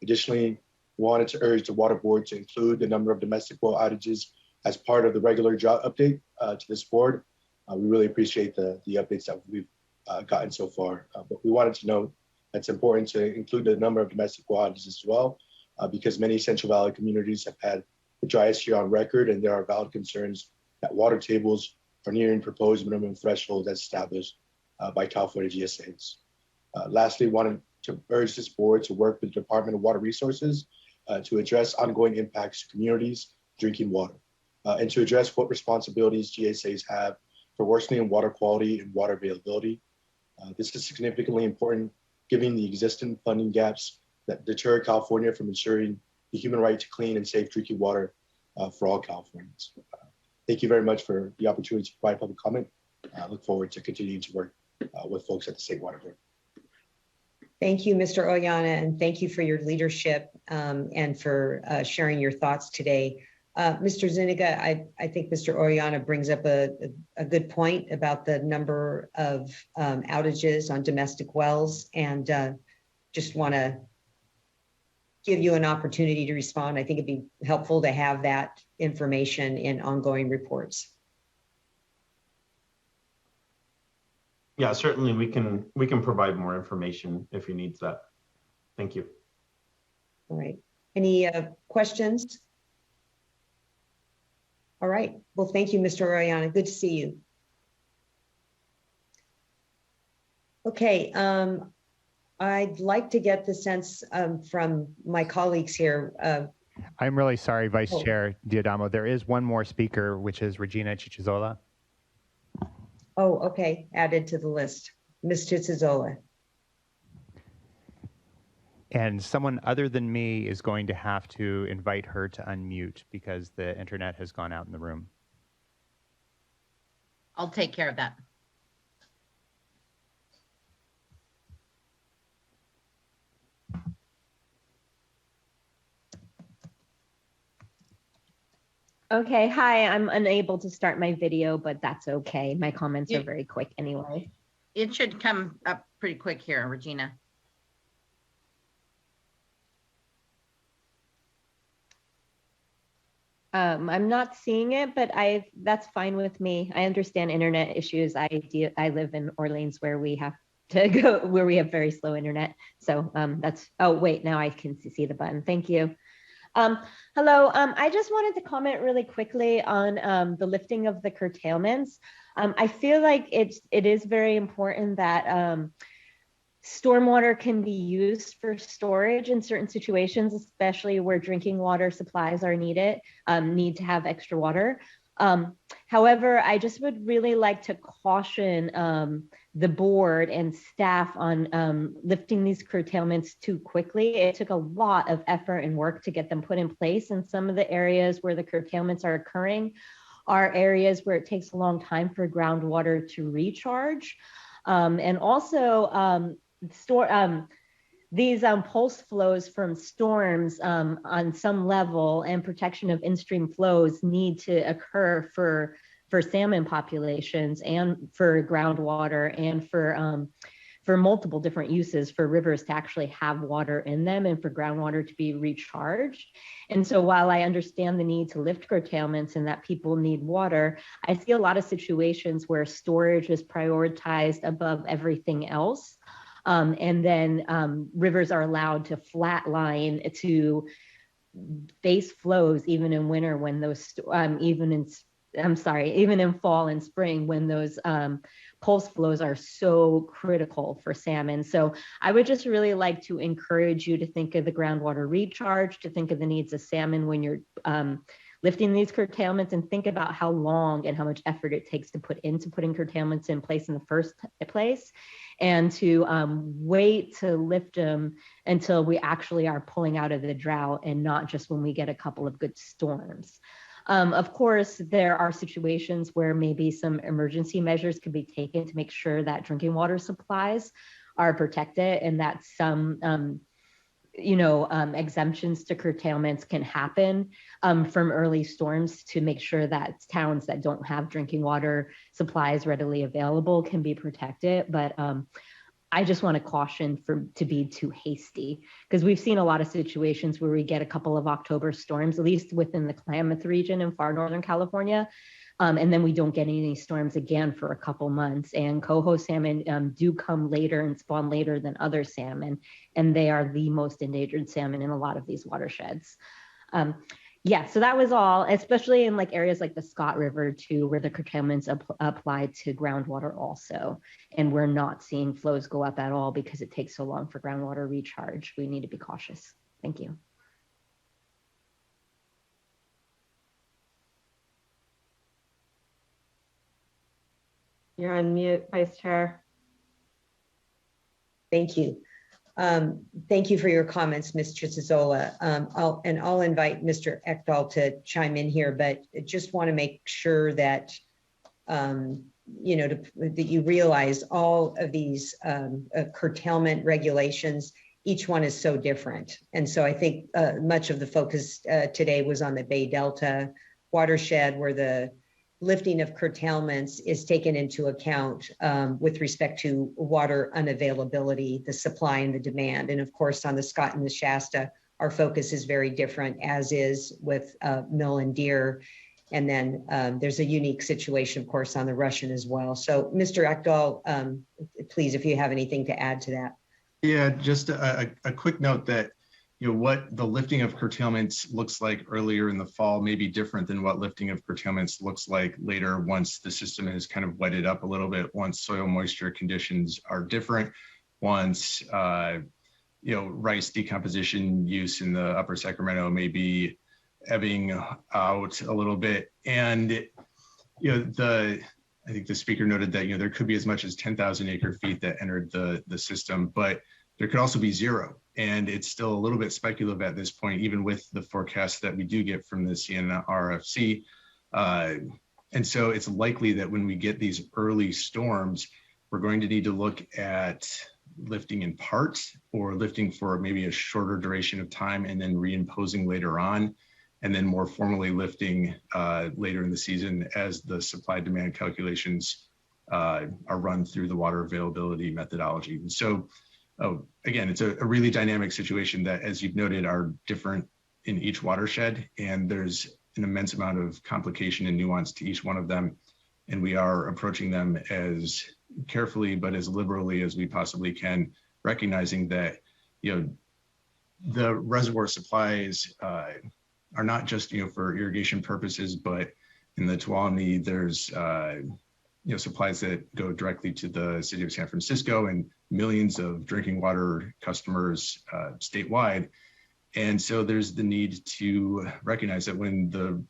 Additionally, we wanted to urge the Water Board to include the number of domestic well outages as part of the regular drought update to this board. We really appreciate the updates that we've gotten so far, but we wanted to note that it's important to include the number of domestic well outages as well, because many Central Valley communities have had the driest year on record, and there are valid concerns that water tables are nearing proposed minimum thresholds as established by California GSAs. Lastly, wanted to urge this board to work with the Department of Water Resources to address ongoing impacts to communities drinking water, and to address what responsibilities GSAs have for worsening water quality and water availability. This is significantly important given the existing funding gaps that deter California from ensuring the human right to clean and safe drinking water for all Californians. Thank you very much for the opportunity to provide public comment. I look forward to continuing to work with folks at the State Water Board. Thank you, Mr. Oyana, and thank you for your leadership and for sharing your thoughts today. Mr. Zuniga, I think Mr. Oyana brings up a good point about the number of outages on domestic wells, and just want to give you an opportunity to respond. I think it'd be helpful to have that information in ongoing reports. Yeah, certainly we can provide more information if he needs that. Thank you. All right. Any questions? All right. Well, thank you, Mr. Oriana. Good to see you. Okay. I'd like to get the sense from my colleagues here. I'm really sorry, Vice Chair D'Adamo. There is one more speaker, which is Regina Chichizola. Oh, okay. Added to the list. Ms. Chichizola. And someone other than me is going to have to invite her to unmute because the internet has gone out in the room. I'll take care of that. Okay, hi, I'm unable to start my video, but that's okay. My comments are very quick anyway. It should come up pretty quick here, Regina. I'm not seeing it, but that's fine with me. I understand internet issues. I live in Orleans where we have to go, where we have very slow internet. So that's, oh wait, now I can see the button. Thank you. Hello, I just wanted to comment really quickly on the lifting of the curtailments. I feel like it is very important that stormwater can be used for storage in certain situations, especially where drinking water supplies are needed, need to have extra water. However, I just would really like to caution the board and staff on lifting these curtailments too quickly. It took a lot of effort and work to get them put in place. And some of the areas where the curtailments are occurring are areas where it takes a long time for groundwater to recharge. And also these pulse flows from storms on some level and protection of in-stream flows need to occur for salmon populations and for groundwater and for multiple different uses for rivers to actually have water in them and for groundwater to be recharged. And so while I understand the need to lift curtailments and that people need water, I see a lot of situations where storage is prioritized above everything else. And then rivers are allowed to flatline to face flows even in winter when those, even in fall and spring when those pulse flows are so critical for salmon. So I would just really like to encourage you to think of the groundwater recharge, to think of the needs of salmon when you're lifting these curtailments, and think about how long and how much effort it takes to put into putting curtailments in place in the first place, and to wait to lift them until we actually are pulling out of the drought and not just when we get a couple of good storms. Of course, there are situations where maybe some emergency measures could be taken to make sure that drinking water supplies are protected and that some exemptions to curtailments can happen from early storms to make sure that towns that don't have drinking water supplies readily available can be protected. But I just want to caution to be too hasty, because we've seen a lot of situations where we get a couple of October storms, at least within the Klamath region in far northern California, and then we don't get any storms again for a couple months. And coho salmon do come later and spawn later than other salmon, and they are the most endangered salmon in a lot of these watersheds. Yeah, so that was all, especially in like areas like the Scott River too, where the curtailments apply to groundwater also. And we're not seeing flows go up at all because it takes so long for groundwater recharge. We need to be cautious. Thank you. You're on mute, Vice Chair. Thank you. Thank you for your comments, Ms. Chisozola. I'll invite Mr. Ekdahl to chime in here, but I just want to make sure that that you realize all of these curtailment regulations, each one is so different. And so I think much of the focus today was on the Bay Delta watershed, where the lifting of curtailments is taken into account with respect to water unavailability, the supply and the demand. And of course, on the Scott and the Shasta, our focus is very different, as is with Mill and Deer. And then there's a unique situation, of course, on the Russian as well. So Mr. Ekdahl, please, if you have anything to add to that. Yeah, just a quick note that what the lifting of curtailments looks like earlier in the fall may be different than what lifting of curtailments looks like later once the system has kind of wetted up a little bit, once soil moisture conditions are different, once rice decomposition use in the upper Sacramento may be ebbing out a little bit. And I think the speaker noted that there could be as much as 10,000 acre feet that entered the system, but there could also be zero. And it's still a little bit speculative at this point, even with the forecast that we do get from the CNRFC. And so it's likely that when we get these early storms, we're going to need to look at lifting in part or lifting for maybe a shorter duration of time and then reimposing later on, and then more formally lifting later in the season as the supply demand calculations are run through the water availability methodology. And so again, it's a really dynamic situation that, as you've noted, are different in each watershed, and there's an immense amount of complication and nuance to each one of them. And we are approaching them as carefully, but as liberally as we possibly can, recognizing that, the reservoir supplies are not just, for irrigation purposes, but in the Tuolumne, there's, supplies that go directly to the city of San Francisco and millions of drinking water customers statewide. And so there's the need to recognize that when the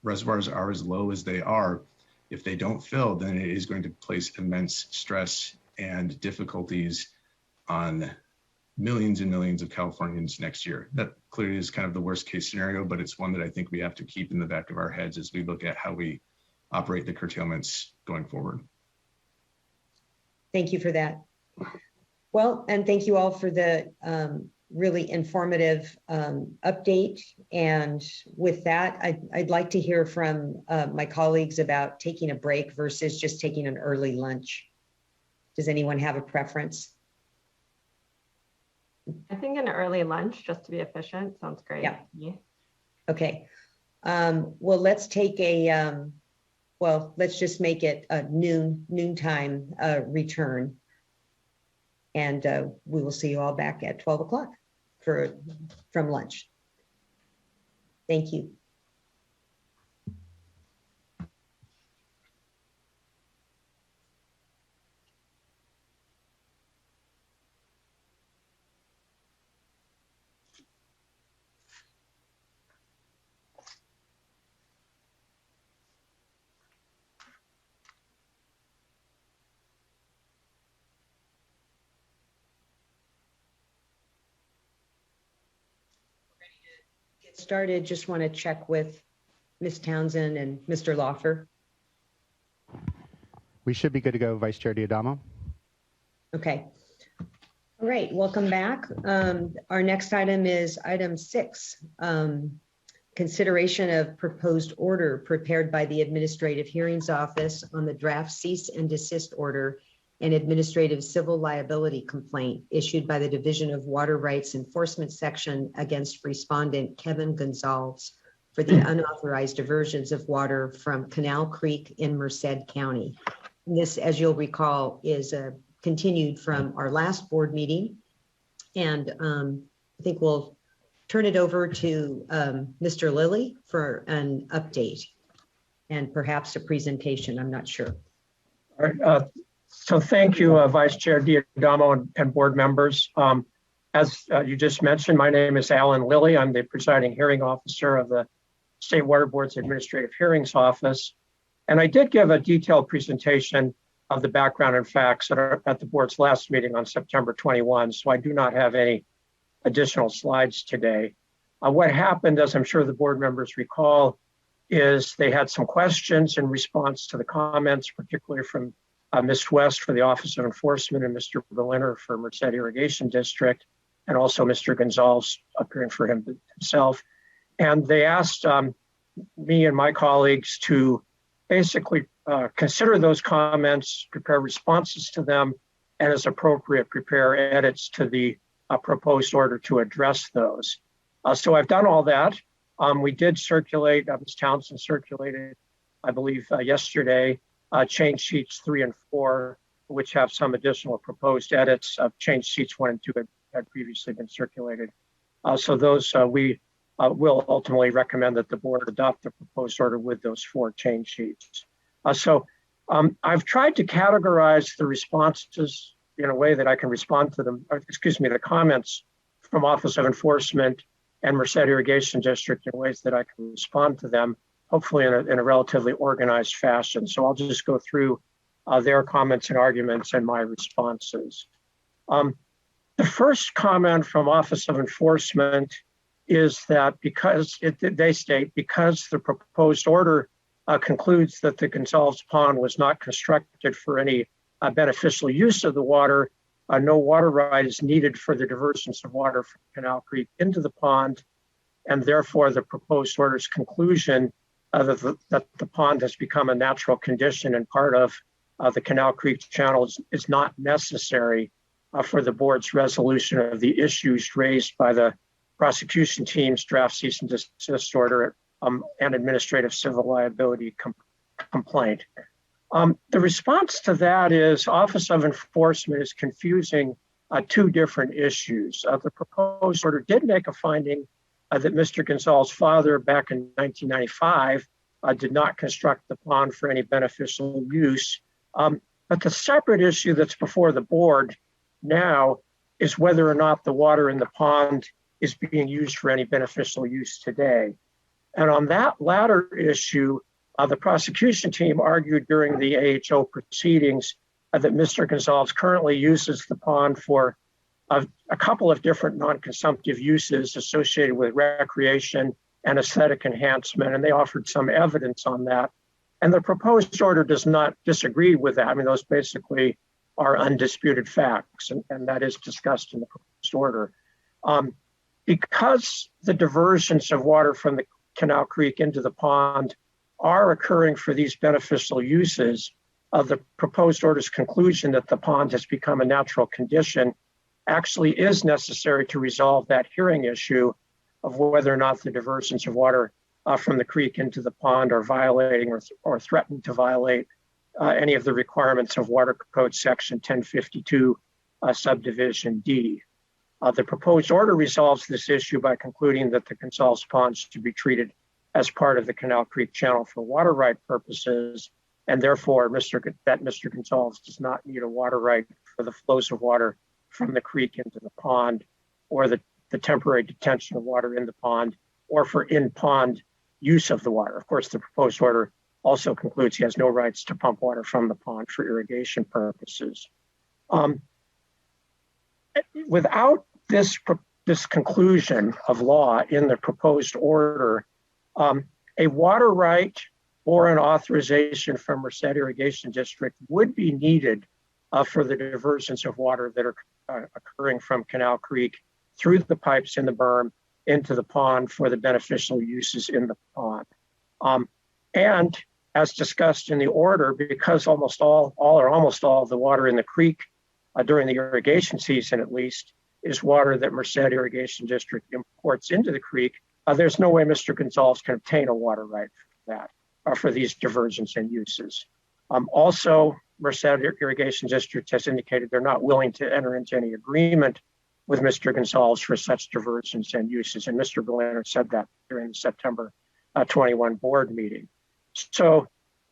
reservoirs are as low as they are, if they don't fill, then it is going to place immense stress and difficulties on millions and millions of Californians next year. That clearly is kind of the worst case scenario, but it's one that I think we have to keep in the back of our heads as we look at how we operate the curtailments going forward. Thank you for that. Well, and thank you all for the really informative update. And with that, I'd like to hear from my colleagues about taking a break versus just taking an early lunch. Does anyone have a preference? I think an early lunch, just to be efficient, sounds great. Yeah. Okay. Well, let's take a, let's just make it a noontime return. And we will see you all back at 12 o'clock from lunch. Thank you. Started, just want to check with Ms. Townsend and Mr. Lawfer. We should be good to go, Vice Chair Diadamo. Okay. All right, welcome back. Our next item is item 6, consideration of proposed order prepared by the Administrative Hearings Office on the draft cease and desist order and administrative civil liability complaint issued by the Division of Water Rights Enforcement Section against respondent Kevin Gonzalez for the unauthorized diversions of water from Canal Creek in Merced County. And this, as you'll recall, is continued from our last board meeting. And I think we'll turn it over to Mr. Lilly for an update and perhaps a presentation, I'm not sure. All right. So thank you, Vice Chair Diadamo and board members. As you just mentioned, my name is Alan Lilly. I'm the presiding hearing officer of the State Water Board's Administrative Hearings Office. And I did give a detailed presentation of the background and facts at the board's last meeting on September 21. So I do not have any additional slides today. What happened, as I'm sure the board members recall, is they had some questions in response to the comments, particularly from Ms. West for the Office of Enforcement and Mr. Berliner for Merced Irrigation District, and also Mr. Gonzalez appearing for himself. And they asked me and my colleagues to basically consider those comments, prepare responses to them, and as appropriate, prepare edits to the proposed order to address those. So I've done all that. We did circulate, Ms. Townsend circulated, I believe yesterday, change sheets 3 and 4, which have some additional proposed edits. Change sheets 1 and 2 had previously been circulated. So those we will ultimately recommend that the board adopt the proposed order with those 4 change sheets. So I've tried to categorize the responses in a way that I can respond to them, the comments from Office of Enforcement and Merced Irrigation District in ways that I can respond to them, hopefully in a relatively organized fashion. So I'll just go through their comments and arguments and my responses. The first comment from Office of Enforcement is that they state, because the proposed order concludes that the Gonzalez Pond was not constructed for any beneficial use of the water, no water right is needed for the diversions of water from Canal Creek into the pond, and therefore the proposed order's conclusion that the pond has become a natural condition and part of the Canal Creek channel is not necessary for the board's resolution of the issues raised by the prosecution team's draft cease and desist order and administrative civil liability complaint. The response to that is Office of Enforcement is confusing 2 different issues. The proposed order did make a finding that Mr. Gonzalez's father back in 1995 did not construct the pond for any beneficial use. But the separate issue that's before the board now is whether or not the water in the pond is being used for any beneficial use today. And on that latter issue, the prosecution team argued during the AHO proceedings that Mr. Gonzalez currently uses the pond for a couple of different non-consumptive uses associated with recreation and aesthetic enhancement, and they offered some evidence on that. And the proposed order does not disagree with that. I mean, those basically are undisputed facts, and that is discussed in the proposed order. Because the diversions of water from the Canal Creek into the pond are occurring for these beneficial uses, the proposed order's conclusion that the pond has become a natural condition actually is necessary to resolve that hearing issue of whether or not the diversions of water from the creek into the pond are violating or threaten to violate any of the requirements of Water Code Section 1052, Subdivision D. The proposed order resolves this issue by concluding that the Gonzalez Pond should be treated as part of the Canal Creek Channel for water right purposes, and therefore Mr. Gonzalez does not need a water right for the flows of water from the creek into the pond, or the temporary detention of water in the pond, or for in-pond use of the water. Of course, the proposed order also concludes he has no rights to pump water from the pond for irrigation purposes. Without this conclusion of law in the proposed order, a water right or an authorization from Merced Irrigation District would be needed for the diversions of water that are occurring from Canal Creek through the pipes in the berm into the pond for the beneficial uses in the pond. And as discussed in the order, because almost all of the water in the creek during the irrigation season at least is water that Merced Irrigation District imports into the creek, there's no way Mr. Gonzalez can obtain a water right for that, for these diversions and uses. Also, Merced Irrigation District has indicated they're not willing to enter into any agreement with Mr. Gonzalez for such diversions and uses, and Mr. Buena said that during the September 21 board meeting. So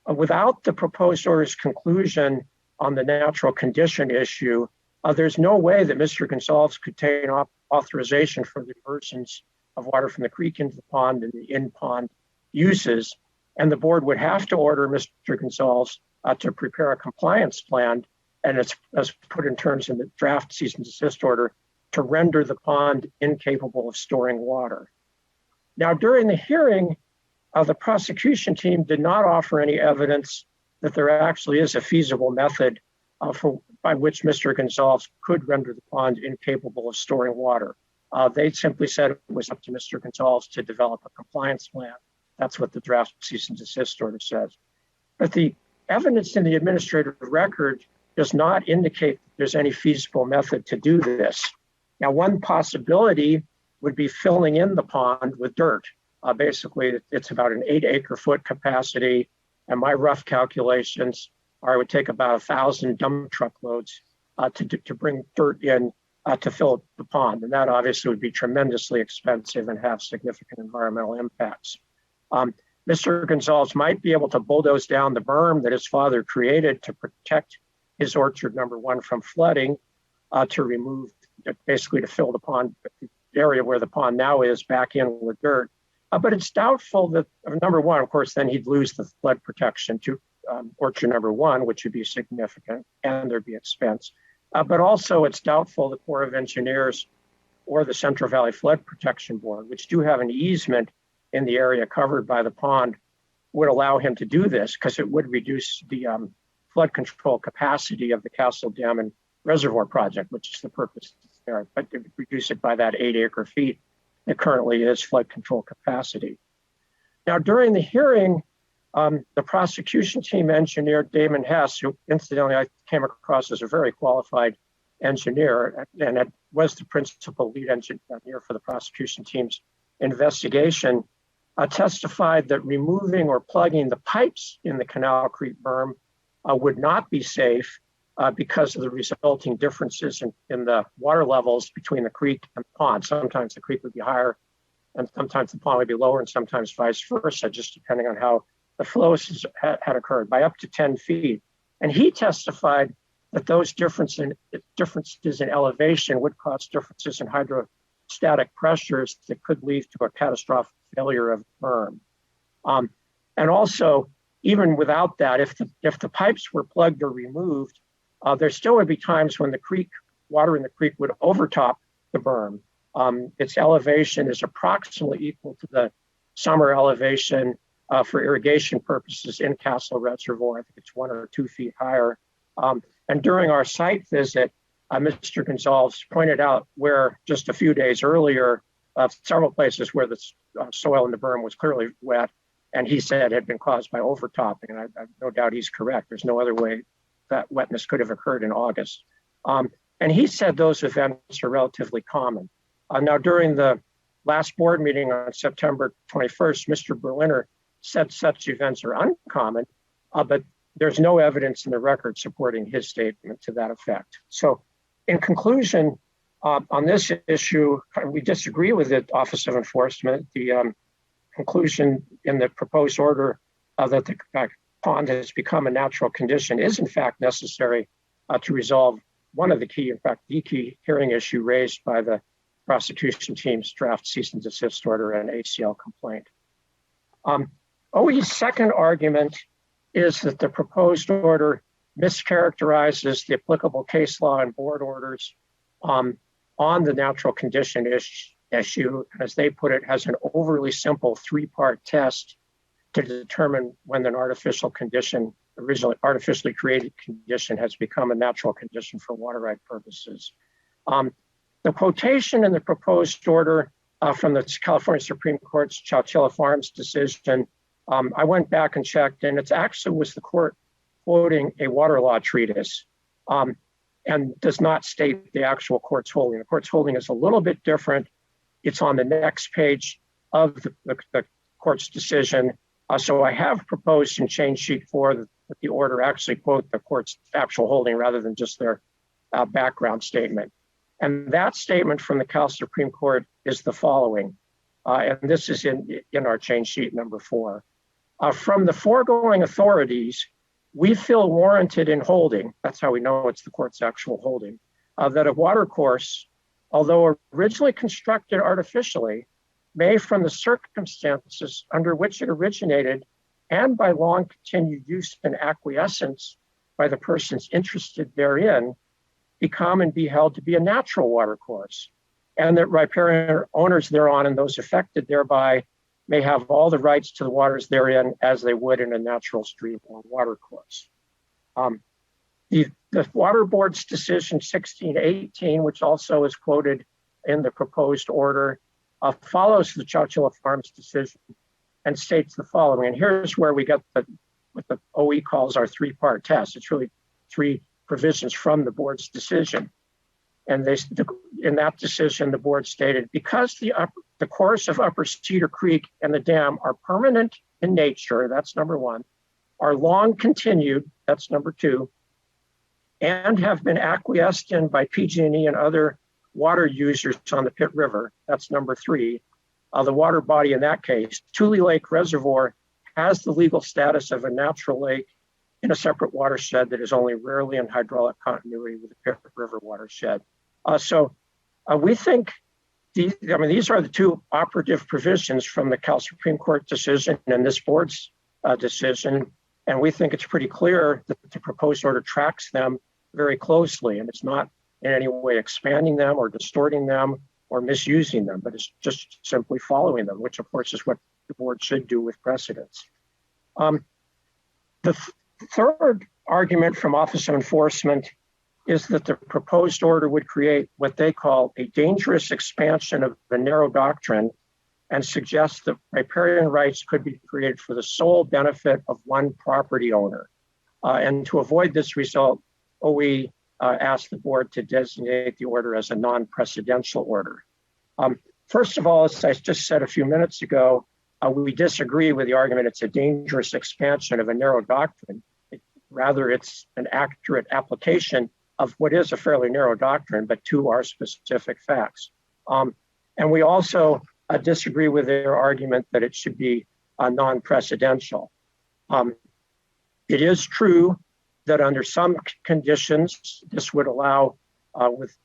without the proposed order's conclusion on the natural condition issue, there's no way that Mr. Gonzalez could take authorization for the diversions of water from the creek into the pond and the in-pond uses, and the board would have to order Mr. Gonzalez to prepare a compliance plan, and it's as put in terms in the draft cease and desist order, to render the pond incapable of storing water. Now, during the hearing, the prosecution team did not offer any evidence that there actually is a feasible method by which Mr. Gonzalez could render the pond incapable of storing water. They simply said it was up to Mr. Gonzalez to develop a compliance plan. That's what the draft cease and desist order says. But the evidence in the administrative record does not indicate that there's any feasible method to do this. Now, one possibility would be filling in the pond with dirt. Basically, it's about an 8 acre-foot capacity, and my rough calculations are it would take about 1,000 dump truck loads to bring dirt in to fill the pond, and that obviously would be tremendously expensive and have significant environmental impacts. Mr. Gonzalez might be able to bulldoze down the berm that his father created to protect his orchard number 1 from flooding, to remove, basically to fill the pond, the area where the pond now is, back in with dirt. But it's doubtful that, number 1, of course, then he'd lose the flood protection to orchard number 1, which would be significant, and there'd be expense. But also it's doubtful the Corps of Engineers or the Central Valley Flood Protection Board, which do have an easement in the area covered by the pond, would allow him to do this, because it would reduce the flood control capacity of the Castle Dam and Reservoir project, which is the purpose there, but it would reduce it by that 8 acre feet that currently is flood control capacity. Now, during the hearing, the prosecution team engineer, Damon Hess, who incidentally I came across as a very qualified engineer, and it was the principal lead engineer for the prosecution team's investigation, testified that removing or plugging the pipes in the Canal Creek berm would not be safe because of the resulting differences in the water levels between the creek and the pond. Sometimes the creek would be higher, and sometimes the pond would be lower, and sometimes vice versa, just depending on how the flows had occurred, by up to 10 feet. And he testified that those differences in elevation would cause differences in hydrostatic pressures that could lead to a catastrophic failure of the berm. And also, even without that, if the pipes were plugged or removed, there still would be times when the water in the creek would overtop the berm. Its elevation is approximately equal to the summer elevation for irrigation purposes in Castle Reservoir. I think it's 1 or 2 feet higher. And during our site visit, Mr. Gonzalez pointed out where just a few days earlier, several places where the soil in the berm was clearly wet, and he said had been caused by overtopping. And I have no doubt he's correct. There's no other way that wetness could have occurred in August. And he said those events are relatively common. Now, during the last board meeting on September 21st, Mr. Berliner said such events are uncommon, but there's no evidence in the record supporting his statement to that effect. So in conclusion, on this issue, we disagree with the Office of Enforcement. The conclusion in the proposed order that the pond has become a natural condition is in fact necessary to resolve one of the key, in fact, the key hearing issue raised by the prosecution team's draft cease and desist order and ACL complaint. OE's second argument is that the proposed order mischaracterizes the applicable case law and board orders on the natural condition issue, as they put it, has an overly simple 3-part test to determine when an artificial condition, originally artificially created condition, has become a natural condition for water right purposes. The quotation in the proposed order from the California Supreme Court's Chowchilla Farms decision, I went back and checked, and it actually was the court quoting a water law treatise and does not state the actual court's holding. The court's holding is a little bit different. It's on the next page of the court's decision. So I have proposed in change sheet 4 that the order actually quote the court's actual holding rather than just their background statement. And that statement from the Cal Supreme Court is the following, and this is in our change sheet number 4. From the foregoing authorities, we feel warranted in holding, that's how we know it's the court's actual holding, that a water course, although originally constructed artificially, may from the circumstances under which it originated and by long continued use and acquiescence by the persons interested therein, become and be held to be a natural water course, and that riparian owners thereon and those affected thereby may have all the rights to the waters therein as they would in a natural stream or water course. The Water Board's decision 1618, which also is quoted in the proposed order, follows the Chowchilla Farms decision and states the following. And here's where we get what the OE calls our 3-part test. It's really 3 provisions from the board's decision. And in that decision, the board stated, because the course of Upper Cedar Creek and the dam are permanent in nature, that's number 1, are long continued, that's number 2, and have been acquiesced in by PG&E and other water users on the Pitt River, that's number 3. The water body in that case, Tule Lake Reservoir, has the legal status of a natural lake in a separate watershed that is only rarely in hydraulic continuity with the Pitt River watershed. So we think these are the 2 operative provisions from the Cal Supreme Court decision and this board's decision. And we think it's pretty clear that the proposed order tracks them very closely, and it's not in any way expanding them or distorting them or misusing them, but it's just simply following them, which of course is what the board should do with precedents. The third argument from Office of Enforcement is that the proposed order would create what they call a dangerous expansion of the narrow doctrine and suggest that riparian rights could be created for the sole benefit of one property owner. And to avoid this result, OE asked the board to designate the order as a non-precedential order. First of all, as I just said a few minutes ago, we disagree with the argument it's a dangerous expansion of a narrow doctrine. Rather, it's an accurate application of what is a fairly narrow doctrine, but to our specific facts. And we also disagree with their argument that it should be non-precedential. It is true that under some conditions, this would allow,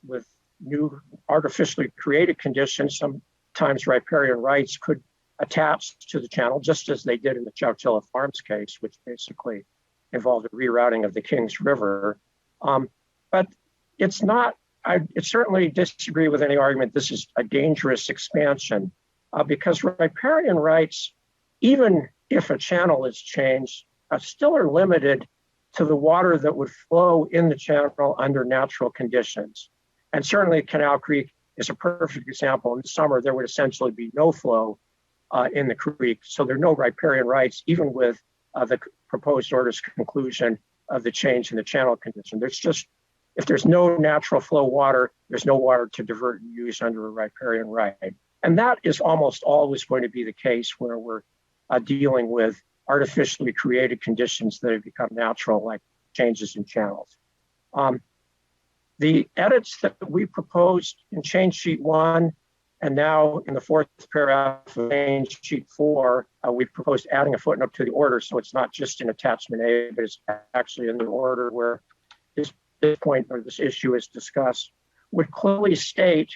with new artificially created conditions, sometimes riparian rights could attach to the channel, just as they did in the Chowchilla Farms case, which basically involved a rerouting of the Kings River. But it's not, I certainly disagree with any argument this is a dangerous expansion because riparian rights, even if a channel is changed, still are limited to the water that would flow in the channel under natural conditions. And certainly Canal Creek is a perfect example. In the summer, there would essentially be no flow in the creek. So there are no riparian rights, even with the proposed order's conclusion of the change in the channel condition. There's just, if there's no natural flow water, there's no water to divert and use under a riparian right. And that is almost always going to be the case where we're dealing with artificially created conditions that have become natural, like changes in channels. The edits that we proposed in change sheet 1 and now in the 4th paragraph of change sheet 4, we've proposed adding a footnote to the order. So it's not just in attachment A, but it's actually in the order where this point or this issue is discussed, would clearly state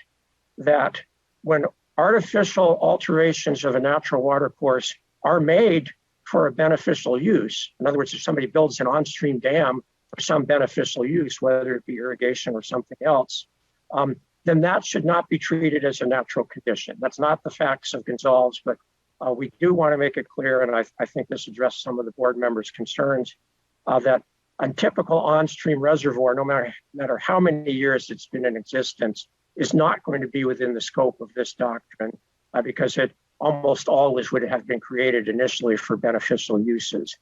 that when artificial alterations of a natural water course are made for a beneficial use, in other words, if somebody builds an on-stream dam for some beneficial use, whether it be irrigation or something else, then that should not be treated as a natural condition. That's not the facts of Gonzales, but we do want to make it clear, and I think this addressed some of the board members' concerns, that a typical on-stream reservoir, no matter how many years it's been in existence, is not going to be within the scope of this doctrine because it almost always would have been created initially for beneficial uses.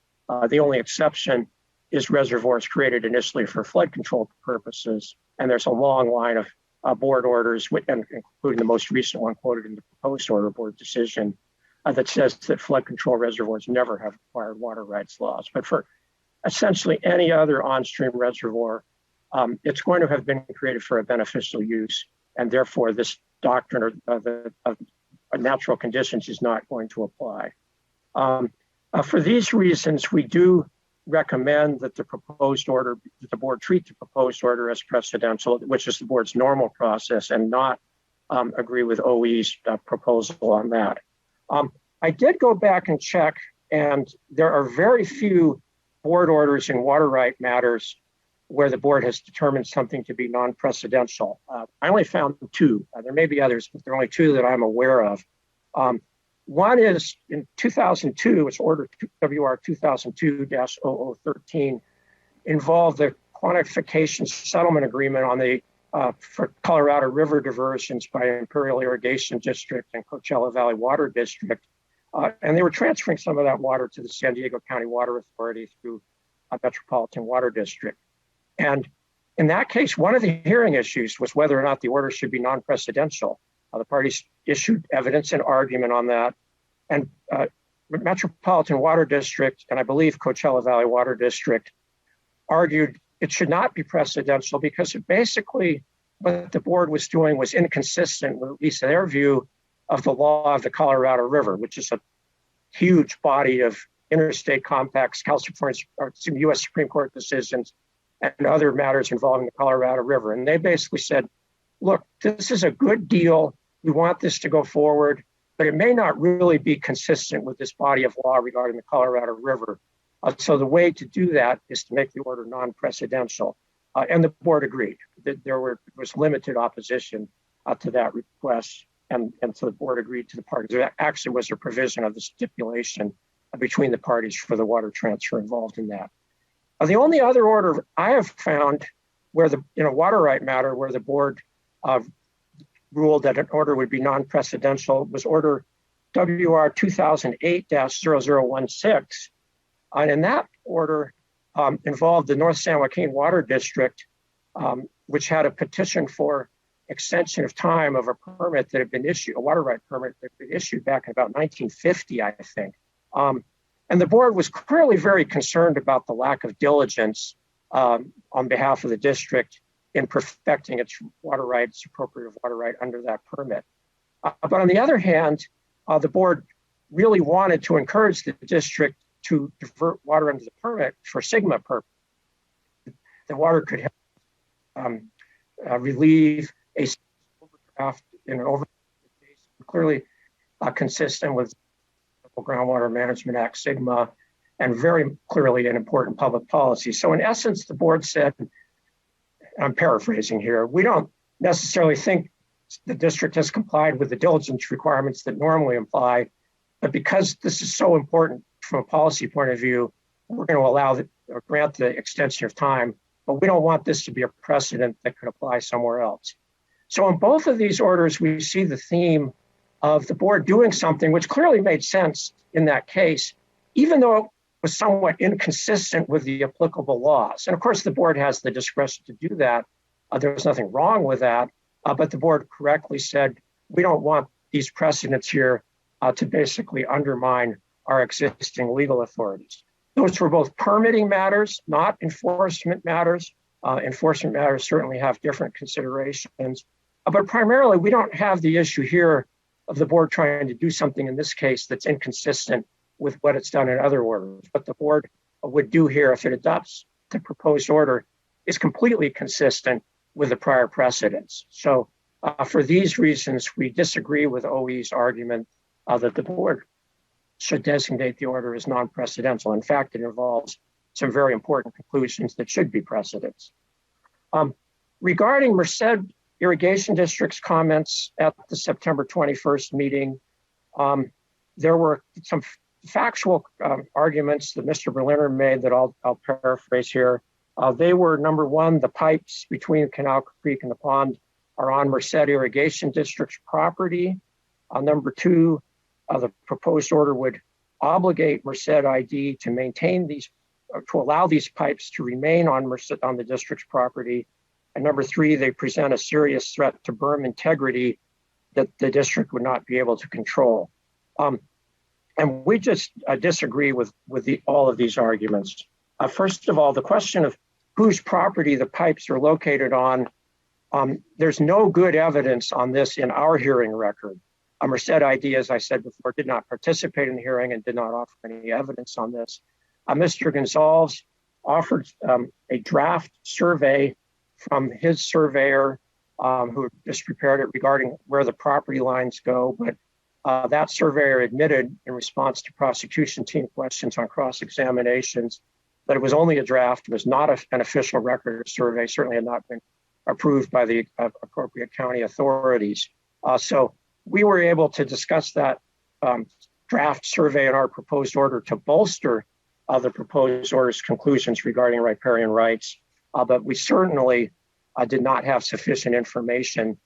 The only exception is reservoirs created initially for flood control purposes. And there's a long line of board orders, including the most recent one quoted in the proposed order board decision, that says that flood control reservoirs never have required water rights laws. But for essentially any other on-stream reservoir, it's going to have been created for a beneficial use. And therefore, this doctrine of natural conditions is not going to apply. For these reasons, we do recommend that the proposed order, that the board treat the proposed order as precedential, which is the board's normal process, and not agree with OE's proposal on that. I did go back and check, and there are very few board orders in water right matters where the board has determined something to be non-precedential. I only found 2. There may be others, but there are only 2 that I'm aware of. One is in 2002, it's order WR 2002-0013, involved the quantification settlement agreement on the for Colorado River diversions by Imperial Irrigation District and Coachella Valley Water District. And they were transferring some of that water to the San Diego County Water Authority through a Metropolitan Water District. And in that case, one of the hearing issues was whether or not the order should be non-precedential. The parties issued evidence and argument on that. And Metropolitan Water District, and I believe Coachella Valley Water District, argued it should not be precedential because it basically, what the board was doing was inconsistent with at least their view of the law of the Colorado River, which is a huge body of interstate compacts, U.S. Supreme Court decisions, and other matters involving the Colorado River. And they basically said, look, this is a good deal. We want this to go forward, but it may not really be consistent with this body of law regarding the Colorado River. So the way to do that is to make the order non-precedential. And the board agreed that there was limited opposition to that request. And so the board agreed to the parties. There actually was a provision of the stipulation between the parties for the water transfer involved in that. The only other order I have found where in a water right matter where the board ruled that an order would be non-precedential was order WR 2008-0016. And in that order involved the North San Joaquin Water District, which had a petition for extension of time of a permit that had been issued, a water right permit that had been issued back in about 1950, I think. And the board was clearly very concerned about the lack of diligence on behalf of the district in perfecting its water rights, appropriate water right under that permit. But on the other hand, the board really wanted to encourage the district to divert water under the permit for SGMA purpose. The water could help relieve a overdraft in an overdraft case, clearly consistent with Groundwater Management Act, SGMA, and very clearly an important public policy. So in essence, the board said, I'm paraphrasing here, we don't necessarily think the district has complied with the diligence requirements that normally apply, but because this is so important from a policy point of view, we're going to allow or grant the extension of time, but we don't want this to be a precedent that could apply somewhere else. So in both of these orders, we see the theme of the board doing something which clearly made sense in that case, even though it was somewhat inconsistent with the applicable laws. And of course, the board has the discretion to do that. There was nothing wrong with that, but the board correctly said, we don't want these precedents here to basically undermine our existing legal authorities. Those were both permitting matters, not enforcement matters. Enforcement matters certainly have different considerations, but primarily we don't have the issue here of the board trying to do something in this case that's inconsistent with what it's done in other orders. What the board would do here if it adopts the proposed order is completely consistent with the prior precedents. So for these reasons, we disagree with OE's argument that the board should designate the order as non-precedential. In fact, it involves some very important conclusions that should be precedents. Regarding Merced Irrigation District's comments at the September 21st meeting, there were some factual arguments that Mr. Berliner made that I'll paraphrase here. They were, number one, the pipes between Canal Creek and the pond are on Merced Irrigation District's property. Number two, the proposed order would obligate Merced ID to maintain these, to allow these pipes to remain on the district's property. And number three, they present a serious threat to berm integrity that the district would not be able to control. And we just disagree with all of these arguments. First of all, the question of whose property the pipes are located on, there's no good evidence on this in our hearing record. Merced ID, as I said before, did not participate in the hearing and did not offer any evidence on this. Mr. Gonzalez offered a draft survey from his surveyor who just prepared it regarding where the property lines go, but that surveyor admitted in response to prosecution team questions on cross-examinations that it was only a draft, it was not an official record survey, certainly had not been approved by the appropriate county authorities. So we were able to discuss that draft survey in our proposed order to bolster the proposed order's conclusions regarding riparian rights, but we certainly did not have sufficient information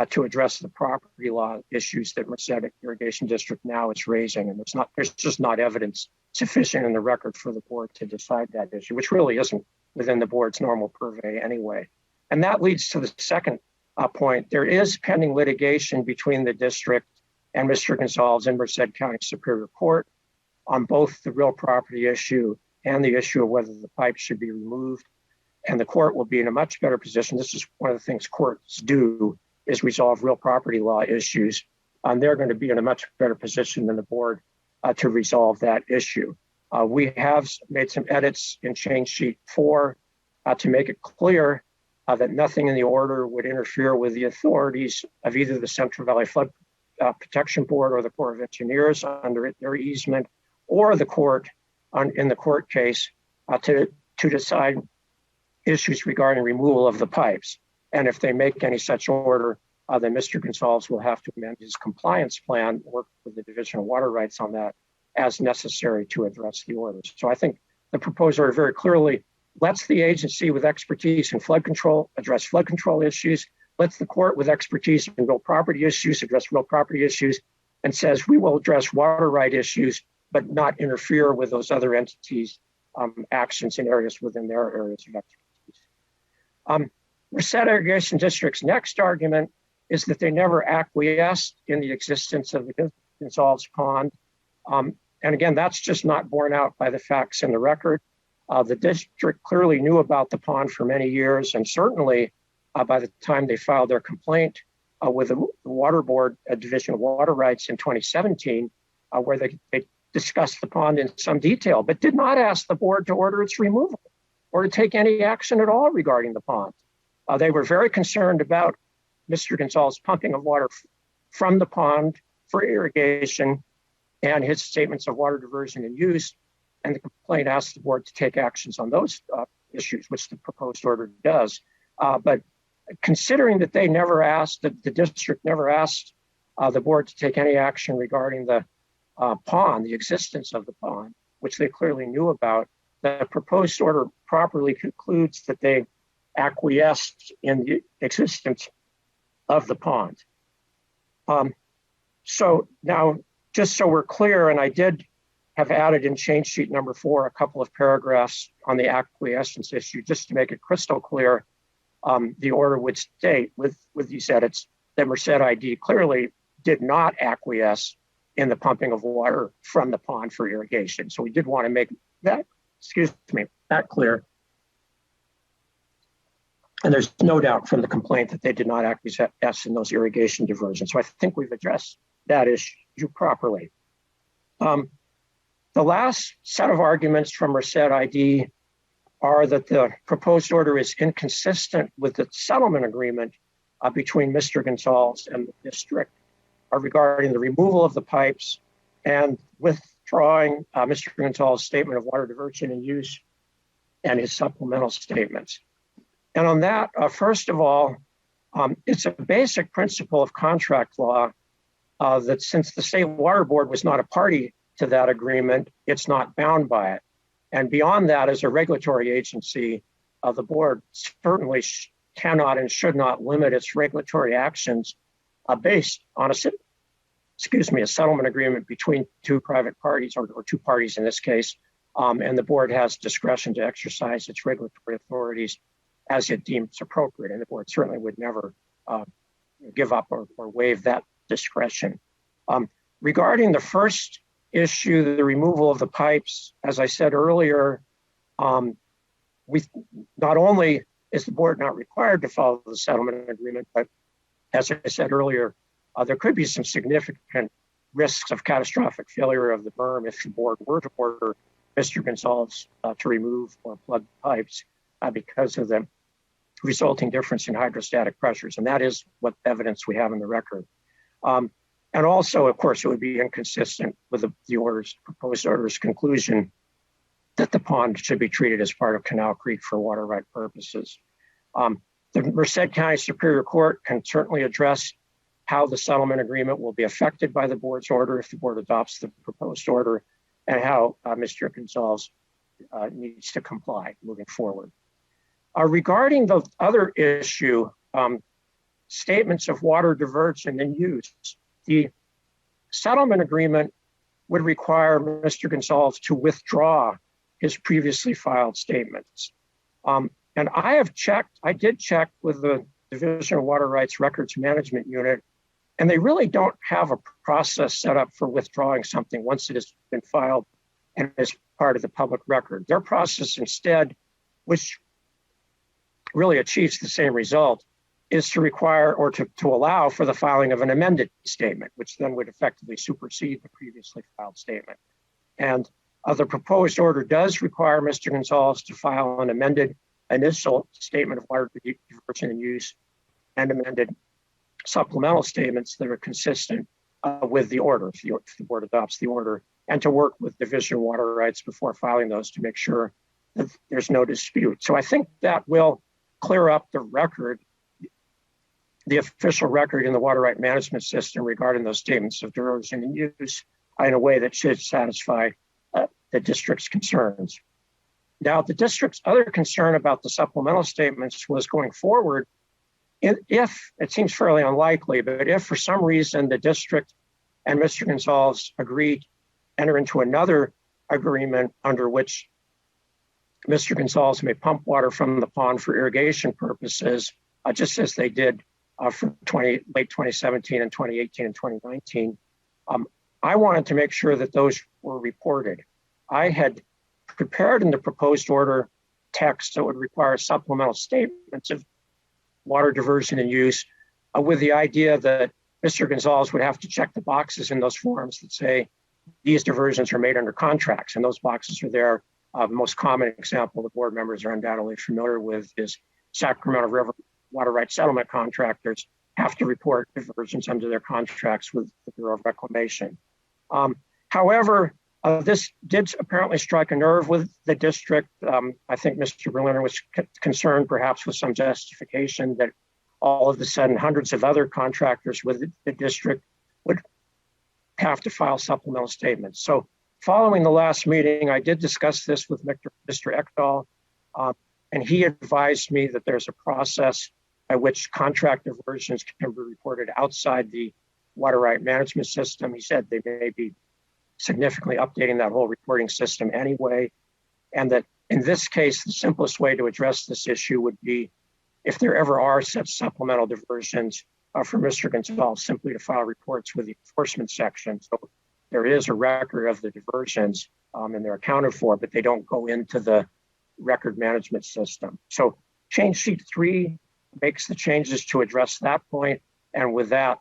to address the property law issues that Merced Irrigation District now is raising. And there's just not evidence sufficient in the record for the board to decide that issue, which really isn't within the board's normal purvey anyway. And that leads to the second point. There is pending litigation between the district and Mr. Gonzalez in Merced County Superior Court on both the real property issue and the issue of whether the pipe should be removed. And the court will be in a much better position. This is one of the things courts do, is resolve real property law issues. And they're going to be in a much better position than the board to resolve that issue. We have made some edits in change sheet 4 to make it clear that nothing in the order would interfere with the authorities of either the Central Valley Flood Protection Board or the Corps of Engineers under their easement, or the court in the court case to decide issues regarding removal of the pipes. And if they make any such order, then Mr. Gonzalez will have to amend his compliance plan, work with the Division of Water Rights on that as necessary to address the orders. So I think the proposed order very clearly lets the agency with expertise in flood control address flood control issues, lets the court with expertise in real property issues address real property issues, and says we will address water right issues, but not interfere with those other entities' actions in areas within their areas of expertise. Merced Irrigation District's next argument is that they never acquiesced in the existence of the Gonzalez Pond. And again, that's just not borne out by the facts in the record. The district clearly knew about the pond for many years, and certainly by the time they filed their complaint with the Water Board Division of Water Rights in 2017, where they discussed the pond in some detail, but did not ask the board to order its removal or to take any action at all regarding the pond. They were very concerned about Mr. Gonzalez pumping of water from the pond for irrigation and his statements of water diversion and use. And the complaint asked the board to take actions on those issues, which the proposed order does. But considering that they never asked, that the district never asked the board to take any action regarding the pond, the existence of the pond, which they clearly knew about, the proposed order properly concludes that they acquiesced in the existence of the pond. So now, just so we're clear, and I did have added in change sheet number 4 a couple of paragraphs on the acquiescence issue, just to make it crystal clear. The order would state with these edits that Merced ID clearly did not acquiesce in the pumping of water from the pond for irrigation. So we did want to make that, that clear. And there's no doubt from the complaint that they did not acquiesce in those irrigation diversions. So I think we've addressed that issue properly. The last set of arguments from Merced ID are that the proposed order is inconsistent with the settlement agreement between Mr. Gonzalez and the district regarding the removal of the pipes and withdrawing Mr. Gonzalez's statement of water diversion and use and his supplemental statements. And on that, first of all, it's a basic principle of contract law that since the State Water Board was not a party to that agreement, it's not bound by it. And beyond that, as a regulatory agency, the board certainly cannot and should not limit its regulatory actions based on a settlement agreement between two private parties or two parties in this case. And the board has discretion to exercise its regulatory authorities as it deems appropriate. And the board certainly would never give up or waive that discretion. Regarding the first issue, the removal of the pipes, as I said earlier, we not only is the board not required to follow the settlement agreement, but as I said earlier, there could be some significant risks of catastrophic failure of the berm if the board were to order Mr. Gonzalez to remove or plug pipes because of the resulting difference in hydrostatic pressures. And that is what evidence we have in the record. And also, of course, it would be inconsistent with the proposed order's conclusion that the pond should be treated as part of Canal Creek for water right purposes. The Merced County Superior Court can certainly address how the settlement agreement will be affected by the board's order if the board adopts the proposed order, and how Mr. Gonzalez needs to comply moving forward. Regarding the other issue, statements of water diversion and use, the settlement agreement would require Mr. Gonzalez to withdraw his previously filed statements. And I did check with the Division of Water Rights Records Management Unit, and they really don't have a process set up for withdrawing something once it has been filed and is part of the public record. Their process instead, which really achieves the same result, is to require or to allow for the filing of an amended statement, which then would effectively supersede the previously filed statement. And the proposed order does require Mr. Gonzalez to file an amended initial statement of water diversion and use and amended supplemental statements that are consistent with the order, if the board adopts the order, and to work with Division of Water Rights before filing those to make sure that there's no dispute. So I think that will clear up the record, the official record in the water right management system regarding those statements of diversion and use in a way that should satisfy the district's concerns. Now, the district's other concern about the supplemental statements was going forward, if it seems fairly unlikely, but if for some reason the district and Mr. Gonzalez agreed, enter into another agreement under which Mr. Gonzalez may pump water from the pond for irrigation purposes, just as they did for late 2017 and 2018 and 2019. I wanted to make sure that those were reported. I had prepared in the proposed order text that would require supplemental statements of water diversion and use with the idea that Mr. Gonzalez would have to check the boxes in those forms that say these diversions are made under contracts, and those boxes are there. The most common example the board members are undoubtedly familiar with is Sacramento River water rights settlement contractors have to report diversions under their contracts with the Bureau of Reclamation. However, This did apparently strike a nerve with the district. I think Mr. Berliner was concerned, perhaps with some justification, that all of a sudden hundreds of other contractors with the district would have to file supplemental statements. So following the last meeting, I did discuss this with Mr. Ekdahl, and he advised me that there's a process by which contract diversions can be reported outside the water right management system. He said they may be significantly updating that whole reporting system anyway, and that in this case, the simplest way to address this issue would be, if there ever are such supplemental diversions, for Mr. Gonzalez simply to file reports with the enforcement section. So there is a record of the diversions and they're accounted for, but they don't go into the record management system. So change sheet 3 makes the changes to address that point. And with that,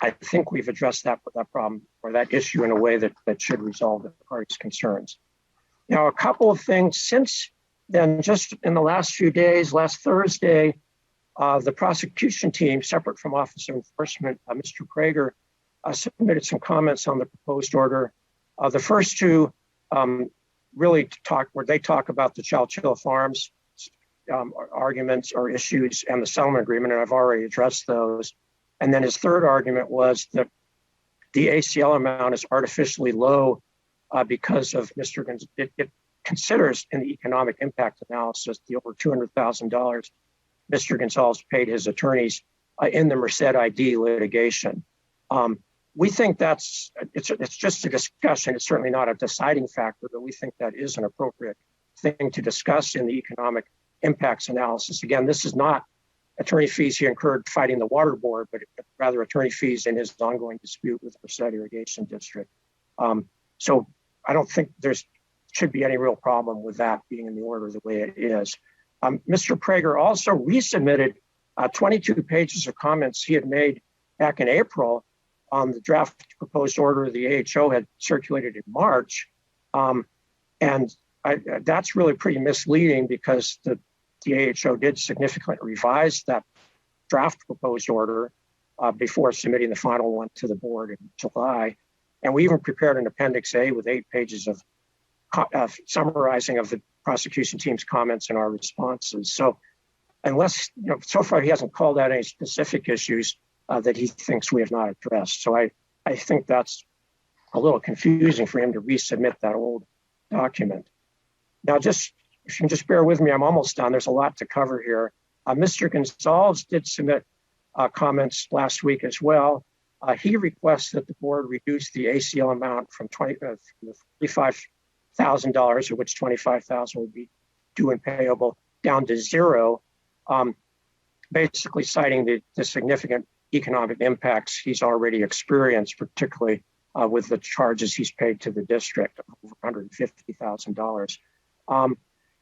I think we've addressed that problem or that issue in a way that should resolve the parties' concerns. Now, a couple of things since then, just in the last few days, last Thursday, the prosecution team, separate from Office of Enforcement, Mr. Prager, submitted some comments on the proposed order. The first two really talk about the Chowchilla Farms arguments or issues and the settlement agreement, and I've already addressed those. And then his third argument was that the ACL amount is artificially low because of it considers in the economic impact analysis the over $200,000 Mr. Gonzalez paid his attorneys in the Merced ID litigation. We think it's just a discussion. It's certainly not a deciding factor, but we think that is an appropriate thing to discuss in the economic impacts analysis. Again, this is not attorney fees he incurred fighting the water board, but rather attorney fees in his ongoing dispute with the Merced Irrigation District. So I don't think should be any real problem with that being in the order the way it is. Mr. Prager also resubmitted 22 pages of comments he had made back in April on the draft proposed order the AHO had circulated in March. And that's really pretty misleading because the AHO did significantly revise that draft proposed order before submitting the final one to the board in July. And we even prepared an Appendix A with 8 pages of summarizing of the prosecution team's comments and our responses. So unless, so far he hasn't called out any specific issues that he thinks we have not addressed. So I think that's a little confusing for him to resubmit that old document. Now, if you can just bear with me, I'm almost done. There's a lot to cover here. Mr. Gonzalez did submit comments last week as well. He requests that the board reduce the ACL amount from $35,000, of which $25,000 would be due and payable, down to zero, basically citing the significant economic impacts he's already experienced, particularly with the charges he's paid to the district of over $150,000.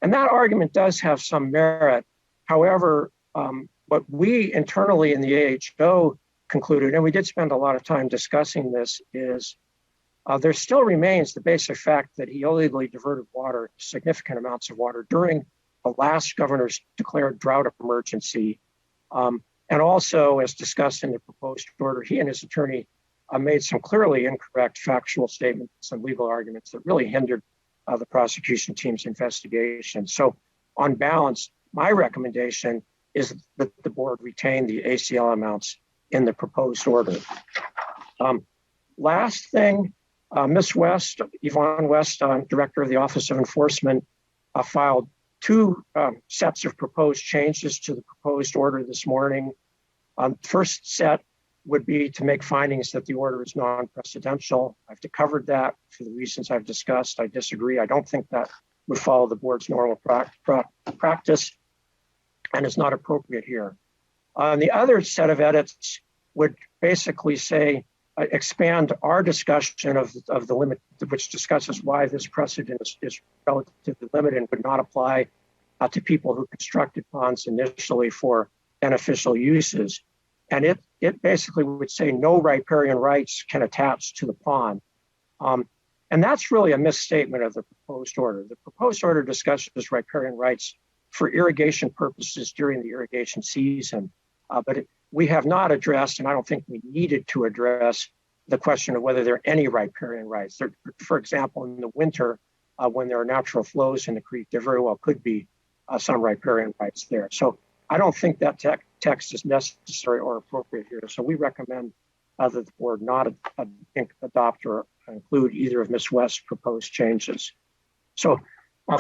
And that argument does have some merit. However, what we internally in the AHO concluded, and we did spend a lot of time discussing this, is there still remains the basic fact that he illegally diverted water, significant amounts of water, during the last governor's declared drought emergency. And also, as discussed in the proposed order, he and his attorney made some clearly incorrect factual statements and legal arguments that really hindered the prosecution team's investigation. So on balance, my recommendation is that the board retain the ACL amounts in the proposed order. Last thing, Ms. West, Yvonne West, Director of the Office of Enforcement, filed 2 sets of proposed changes to the proposed order this morning. First set would be to make findings that the order is non-precedential. I've covered that for the reasons I've discussed. I disagree. I don't think that would follow the board's normal practice and is not appropriate here. The other set of edits would basically say, expand our discussion of the limit, which discusses why this precedent is relatively limited and would not apply to people who constructed ponds initially for beneficial uses. And it basically would say no riparian rights can attach to the pond. And that's really a misstatement of the proposed order. The proposed order discusses riparian rights for irrigation purposes during the irrigation season. But we have not addressed, and I don't think we needed to address, the question of whether there are any riparian rights. There, for example, in the winter, when there are natural flows in the creek, there very well could be some riparian rights there. So I don't think that text is necessary or appropriate here. So we recommend that the board not adopt or include either of Ms. West's proposed changes. So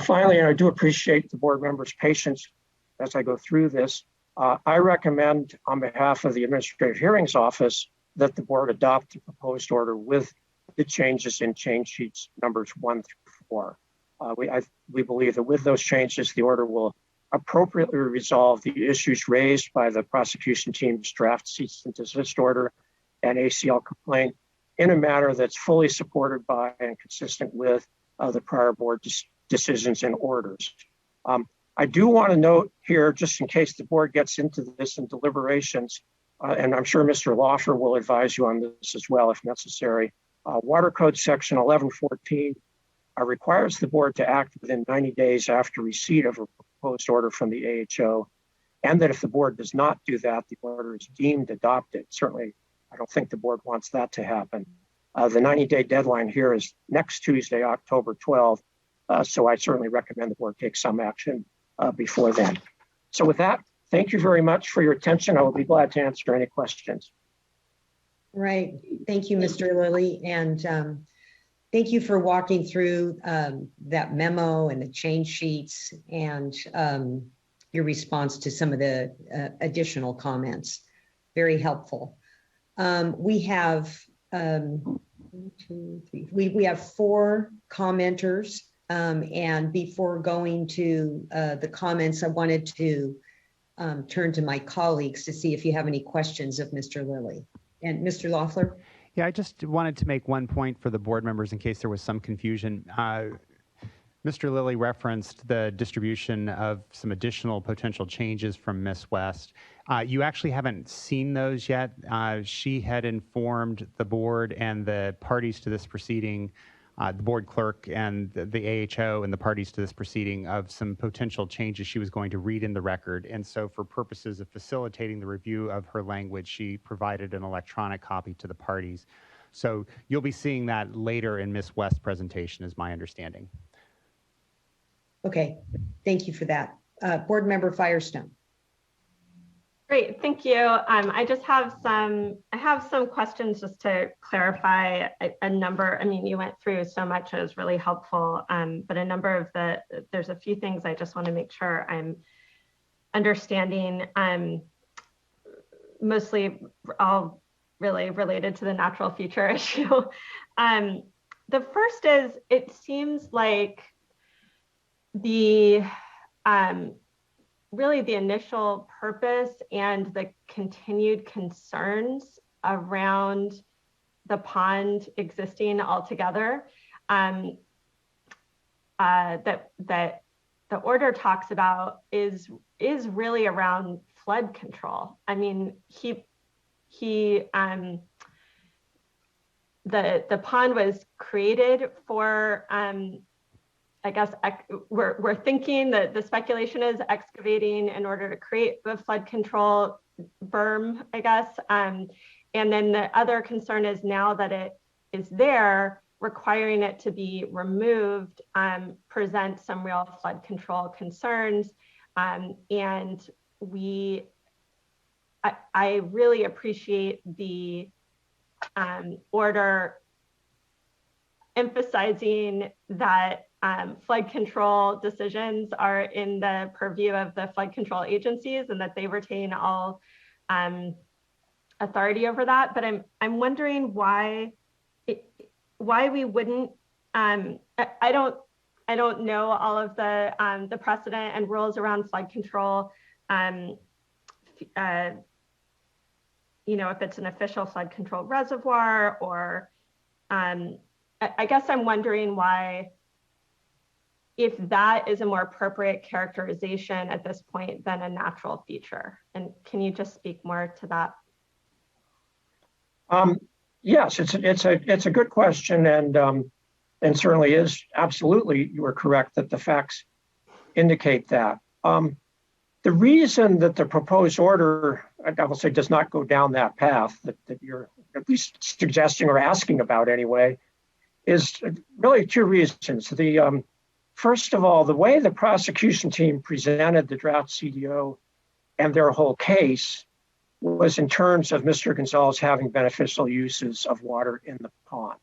finally, and I do appreciate the board members' patience as I go through this, I recommend on behalf of the Administrative Hearings Office that the board adopt the proposed order with the changes in change sheets numbers 1 through 4. We believe that with those changes, the order will appropriately resolve the issues raised by the prosecution team's draft cease and desist order and ACL complaint in a manner that's fully supported by and consistent with the prior board decisions and orders. I do want to note here, just in case the board gets into this in deliberations, and I'm sure Mr. Laufer will advise you on this as well if necessary. Water Code Section 1114 requires the board to act within 90 days after receipt of a proposed order from the AHO, and that if the board does not do that, the order is deemed adopted. Certainly, I don't think the board wants that to happen. The 90-day deadline here is next Tuesday, October 12th, so I certainly recommend the board take some action before then. So with that, thank you very much for your attention. I will be glad to answer any questions. Right. Thank you, Mr. Lilly. And thank you for walking through that memo and the change sheets and your response to some of the additional comments. Very helpful. We have 1, 2, 3. We have 4 commenters. And before going to the comments, I wanted to turn to my colleagues to see if you have any questions of Mr. Lilly. And Mr. Loeffler? Yeah, I just wanted to make one point for the board members in case there was some confusion. Mr. Lilly referenced the distribution of some additional potential changes from Ms. West. You actually haven't seen those yet. She had informed the board and the parties to this proceeding, the board clerk and the AHO and the parties to this proceeding of some potential changes she was going to read in the record. And so for purposes of facilitating the review of her language, she provided an electronic copy to the parties. So you'll be seeing that later in Ms. West's presentation is my understanding. Okay, thank you for that. Board Member Firestone. Great, thank you. I just have some questions just to clarify a number. I mean, you went through so much, it was really helpful, but a number of there's a few things I just want to make sure I'm understanding, mostly all really related to the natural feature issue. The first is, it seems like really the initial purpose and the continued concerns around the pond existing altogether that the order talks about is really around flood control. I mean, the pond was created for I guess we're thinking that the speculation is excavating in order to create the flood control berm, I guess. And then the other concern is now that it is there, requiring it to be removed presents some real flood control concerns. And I really appreciate the order emphasizing that flood control decisions are in the purview of the flood control agencies and that they retain all authority over that. But I'm wondering why we wouldn't. I don't know all of the precedent and rules around flood control. You know, if it's an official flood control reservoir or I guess I'm wondering why, if that is a more appropriate characterization at this point than a natural feature. And can you just speak more to that? Yes, it's a good question, and certainly is absolutely, you are correct that the facts indicate that. The reason that the proposed order, I will say, does not go down that path that you're at least suggesting or asking about anyway, is really two reasons. First of all, the way the prosecution team presented the drought CDO and their whole case was in terms of Mr. Gonzalez having beneficial uses of water in the pond.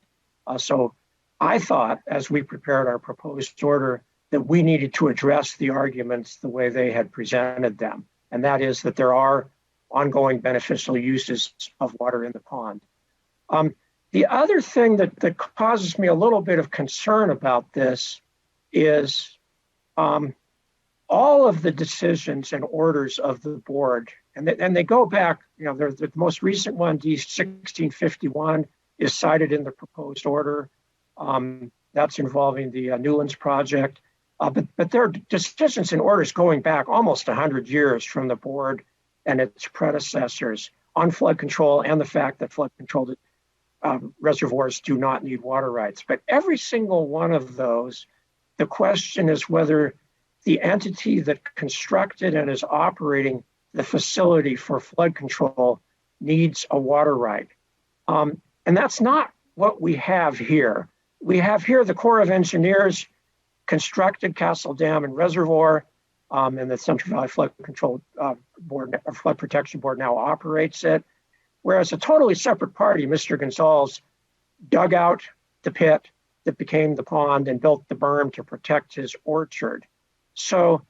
So I thought, as we prepared our proposed order, that we needed to address the arguments the way they had presented them. And that is that there are ongoing beneficial uses of water in the pond. The other thing that causes me a little bit of concern about this is all of the decisions and orders of the board, and they go back, the most recent one, D1651, is cited in the proposed order. That's involving the Newlands project. But there are decisions and orders going back almost 100 years from the board and its predecessors on flood control and the fact that flood controlled reservoirs do not need water rights. But every single one of those, the question is whether the entity that constructed and is operating the facility for flood control needs a water right. And that's not what we have here. We have here the Corps of Engineers constructed Castle Dam and Reservoir, and the Central Valley Flood Control Board, or Flood Protection Board, now operates it. Whereas a totally separate party, Mr. Gonzalez, dug out the pit that became the pond and built the berm to protect his orchard. So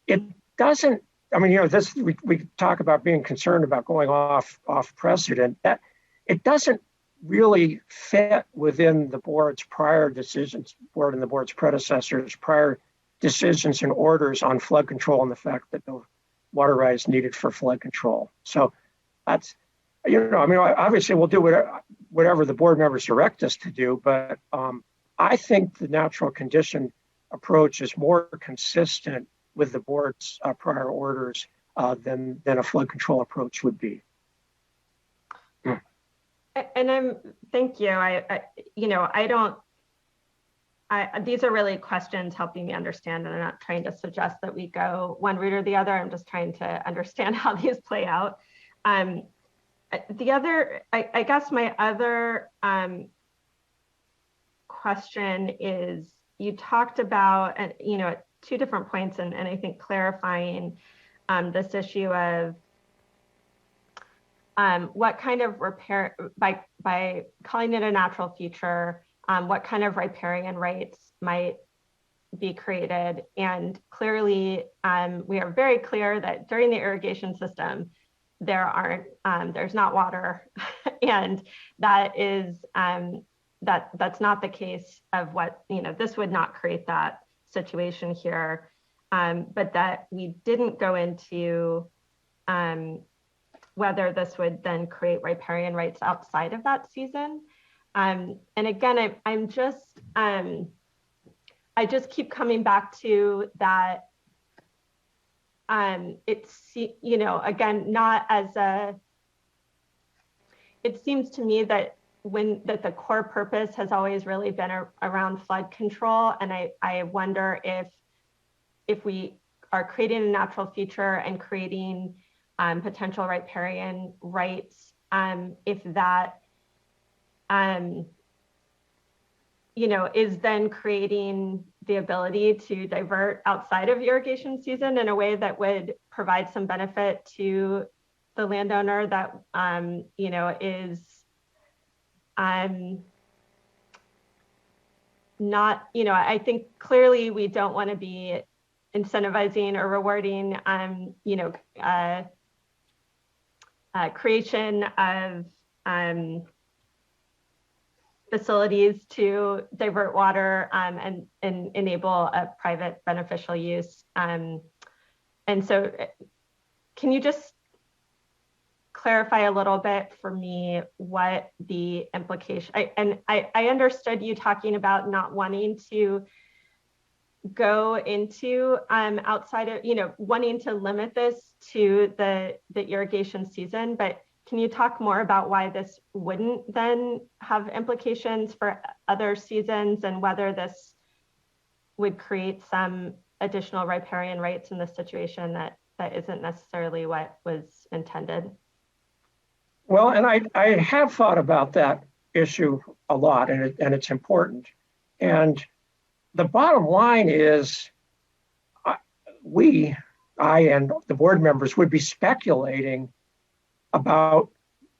it doesn't, we talk about being concerned about going off precedent. That it doesn't really fit within the board's prior decisions, board and the board's predecessors' prior decisions and orders on flood control and the fact that no water right is needed for flood control. So that's, obviously we'll do whatever the board members direct us to do, but I think the natural condition approach is more consistent with the board's prior orders than a flood control approach would be. And thank you. These are really questions helping me understand, and I'm not trying to suggest that we go one route or the other. I'm just trying to understand how these play out. I guess my other question is, you talked about, at two different points, and I think clarifying this issue of what kind of repair, by calling it a natural feature, what kind of riparian rights might be created. And clearly, we are very clear that during the irrigation system, there's not water, and that is that's not the case of what, this would not create that situation here, but that we didn't go into whether this would then create riparian rights outside of that season. And again, I just keep coming back to that. Again, not as it seems to me that the core purpose has always really been around flood control. And I wonder if we are creating a natural feature and creating potential riparian rights, if that, is then creating the ability to divert outside of irrigation season in a way that would provide some benefit to the landowner that, is not, I think clearly we don't want to be incentivizing or rewarding, creation of facilities to divert water and enable a private beneficial use. And so can you just clarify a little bit for me what the implication, I understood you talking about not wanting to go into outside of, wanting to limit this to the irrigation season, but can you talk more about why this wouldn't then have implications for other seasons and whether this would create some additional riparian rights in this situation that that isn't necessarily what was intended? Well, and I have thought about that issue a lot, and it's important. And the bottom line is I and the board members would be speculating about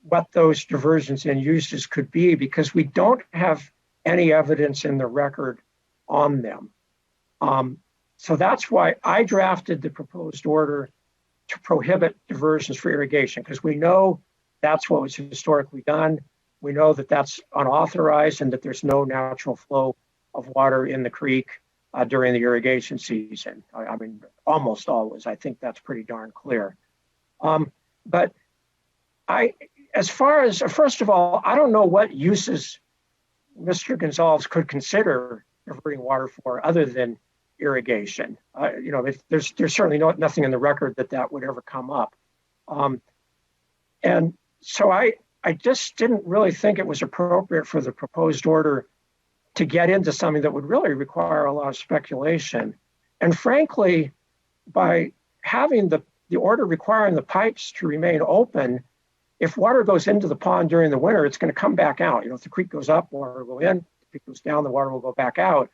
what those diversions and uses could be because we don't have any evidence in the record on them. So that's why I drafted the proposed order to prohibit diversions for irrigation, because we know that's what was historically done. We know that that's unauthorized and that there's no natural flow of water in the creek during the irrigation season. I mean, almost always. I think that's pretty darn clear. But as far as, first of all, I don't know what uses Mr. Gonzalez could consider diverting water for other than irrigation. There's certainly nothing in the record that would ever come up. And so I just didn't really think it was appropriate for the proposed order to get into something that would really require a lot of speculation. And frankly, by having the order requiring the pipes to remain open, if water goes into the pond during the winter, it's going to come back out. If the creek goes up, water will go in. If the creek goes down, the water will go back out.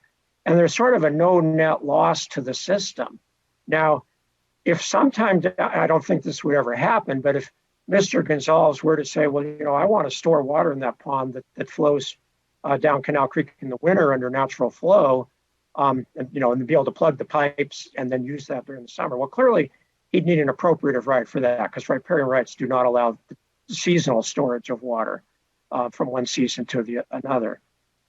And there's sort of a no net loss to the system. Now, if sometime, I don't think this would ever happen, but if Mr. Gonzalez were to say, well, I want to store water in that pond that flows down Canal Creek in the winter under natural flow, and be able to plug the pipes and then use that during the summer. Well, clearly he'd need an appropriative right for that because riparian rights do not allow the seasonal storage of water from one season to another.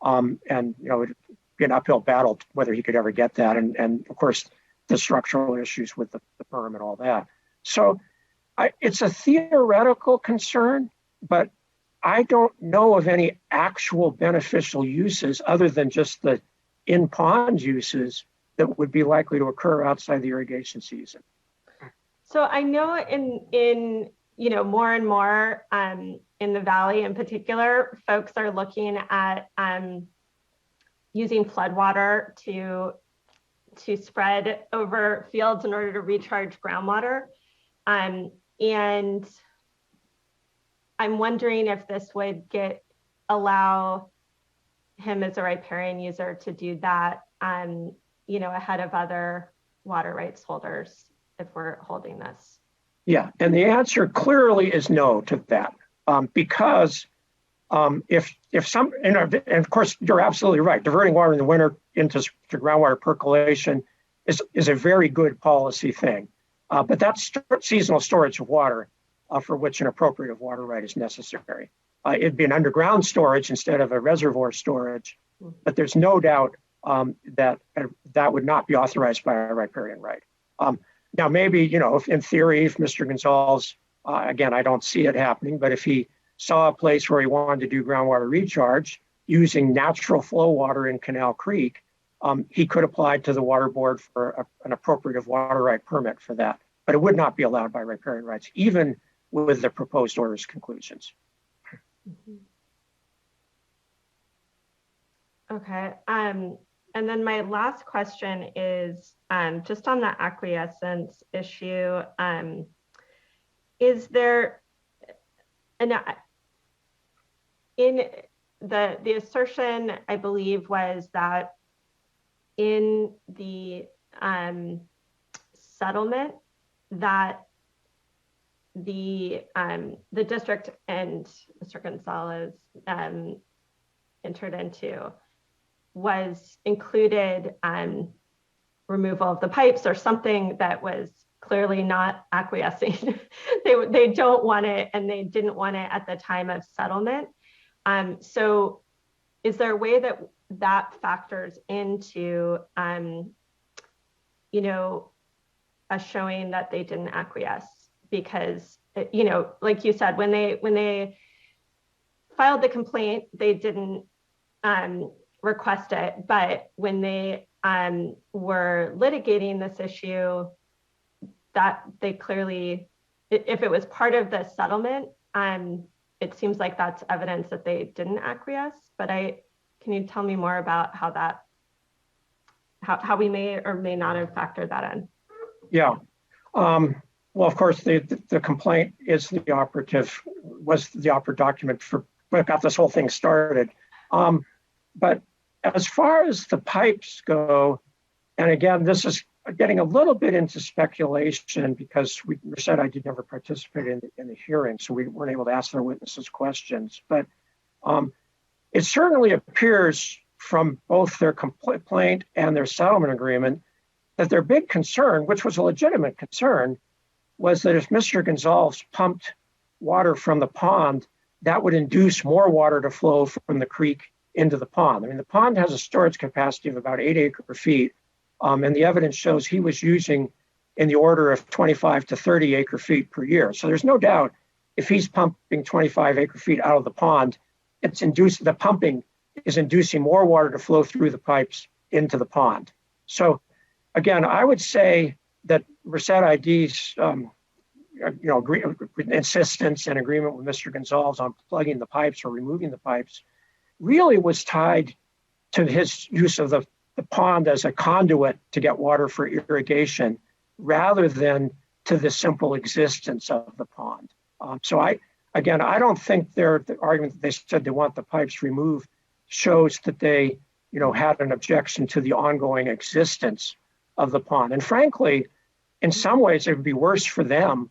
And it'd be an uphill battle whether he could ever get that. And of course, the structural issues with the berm and all that. So it's a theoretical concern, but I don't know of any actual beneficial uses other than just the in-pond uses that would be likely to occur outside the irrigation season. So I know in more and more in the Valley in particular, folks are looking at using floodwater to spread over fields in order to recharge groundwater. And I'm wondering if this would allow him as a riparian user to do that, ahead of other water rights holders if we're holding this. Yeah, and the answer clearly is no to that, because if some, and of course you're absolutely right, diverting water in the winter into groundwater percolation is a very good policy thing, but that's seasonal storage of water for which an appropriate water right is necessary. It'd be an underground storage instead of a reservoir storage, but there's no doubt that would not be authorized by a riparian right. Now, maybe, if in theory, if Mr. Gonzalez, again, I don't see it happening, but if he saw a place where he wanted to do groundwater recharge using natural flow water in Canal Creek, he could apply to the water board for an appropriate water right permit for that, but it would not be allowed by riparian rights, even with the proposed order's conclusions. Okay. And then my last question is just on the acquiescence issue. Is there in the assertion, I believe, was that in the settlement that the district and Mr. Gonzalez entered into was included removal of the pipes or something that was clearly not acquiescing. they don't want it, and they didn't want it at the time of settlement. So is there a way that factors into a showing that they didn't acquiesce? Because like you said, when they filed the complaint, they didn't request it, but when they were litigating this issue, that they clearly, if it was part of the settlement, it seems like that's evidence that they didn't acquiesce. But can you tell me more about how we may or may not have factored that in? Yeah. Well, of course, the complaint was the operative document for what got this whole thing started. But as far as the pipes go, and again, this is getting a little bit into speculation because Merced ID never participated in the hearing, so we weren't able to ask their witnesses questions. But it certainly appears from both their complaint and their settlement agreement that their big concern, which was a legitimate concern, was that if Mr. Gonzalez pumped water from the pond, that would induce more water to flow from the creek into the pond. I mean, the pond has a storage capacity of about 8 acre feet, and the evidence shows he was using in the order of 25 to 30 acre feet per year. So there's no doubt if he's pumping 25 acre feet out of the pond, the pumping is inducing more water to flow through the pipes into the pond. So again, I would say that Merced ID's insistence and agreement with Mr. Gonzalez on plugging the pipes or removing the pipes really was tied to his use of the pond as a conduit to get water for irrigation rather than to the simple existence of the pond. So I don't think the argument that they said they want the pipes removed shows that they had an objection to the ongoing existence of the pond. And frankly, in some ways, it would be worse for them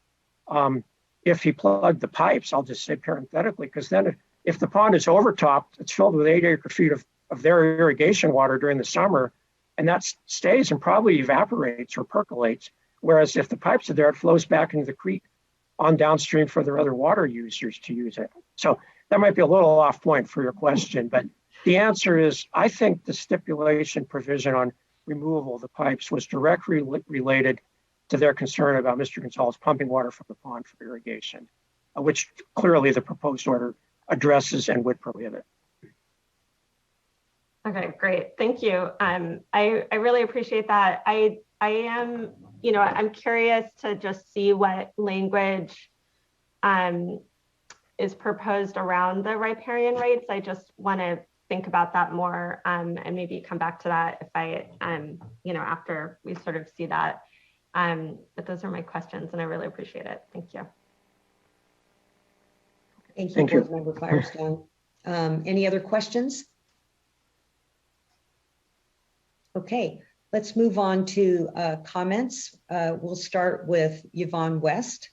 if he plugged the pipes, I'll just say parenthetically, because then if the pond is overtopped, it's filled with 8 acre feet of their irrigation water during the summer, and that stays and probably evaporates or percolates. Whereas if the pipes are there, it flows back into the creek on downstream for their other water users to use it. So that might be a little off point for your question, but the answer is, I think the stipulation provision on removal of the pipes was directly related to their concern about Mr. Gonzalez pumping water from the pond for irrigation, which clearly the proposed order addresses and would prohibit. Okay, great. Thank you. I really appreciate that. I am, I'm curious to just see what language is proposed around the riparian rates. I just want to think about that more and maybe come back to that if I, after we sort of see that. But those are my questions and I really appreciate it. Thank you. Thank you, Board Member Firestone. Any other questions? Okay, let's move on to comments. We'll start with Yvonne West.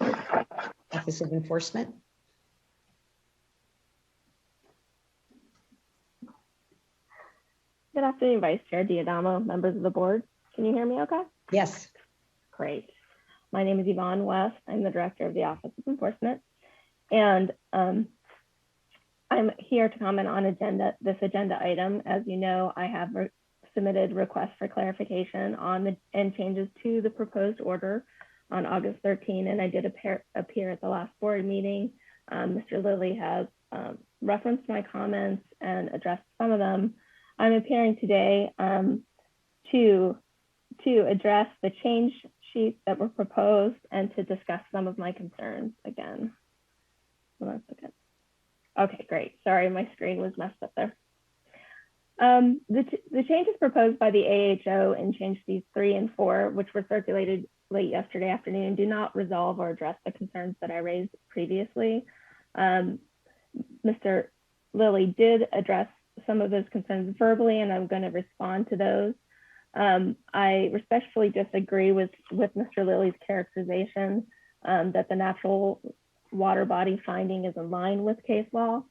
Office of Enforcement. Good afternoon, Vice Chair D'Adamo, members of the board. Can you hear me okay? Yes. Great. My name is Yvonne West. I'm the director of the Office of Enforcement. And I'm here to comment on this agenda item. As you know, I have submitted requests for clarification on and changes to the proposed order on August 13, and I did appear at the last board meeting. Mr. Lilly has referenced my comments and addressed some of them. I'm appearing today to address the change sheets that were proposed and to discuss some of my concerns again. Hold on a second. Okay, great. Sorry, my screen was messed up there. The changes proposed by the AHO in change sheets 3 and 4, which were circulated late yesterday afternoon, do not resolve or address the concerns that I raised previously. Mr. Lilly did address some of those concerns verbally, and I'm going to respond to those. I respectfully disagree with Mr. Lilly's characterization that the natural water body finding is in line with case law.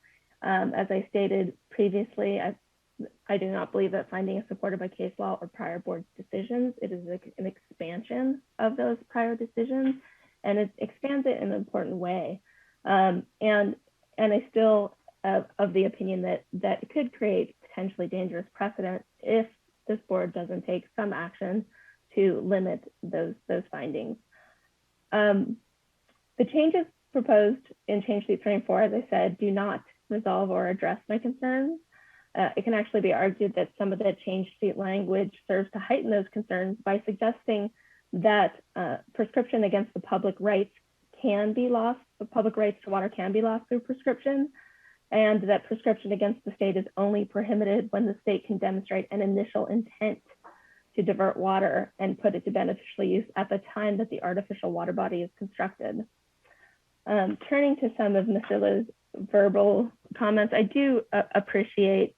As I stated previously, I do not believe that finding is supported by case law or prior board decisions. It is an expansion of those prior decisions, and it expands it in an important way. And I still of the opinion that it could create potentially dangerous precedent if this board doesn't take some action to limit those findings. The changes proposed in change sheet 3 and 4, as I said, do not resolve or address my concerns. It can actually be argued that some of the change sheet language serves to heighten those concerns by suggesting that prescription against the public rights can be lost, the public rights to water can be lost through prescription, and that prescription against the state is only prohibited when the state can demonstrate an initial intent to divert water and put it to beneficial use at the time that the artificial water body is constructed. Turning to some of Mr. Lilly's verbal comments, I do appreciate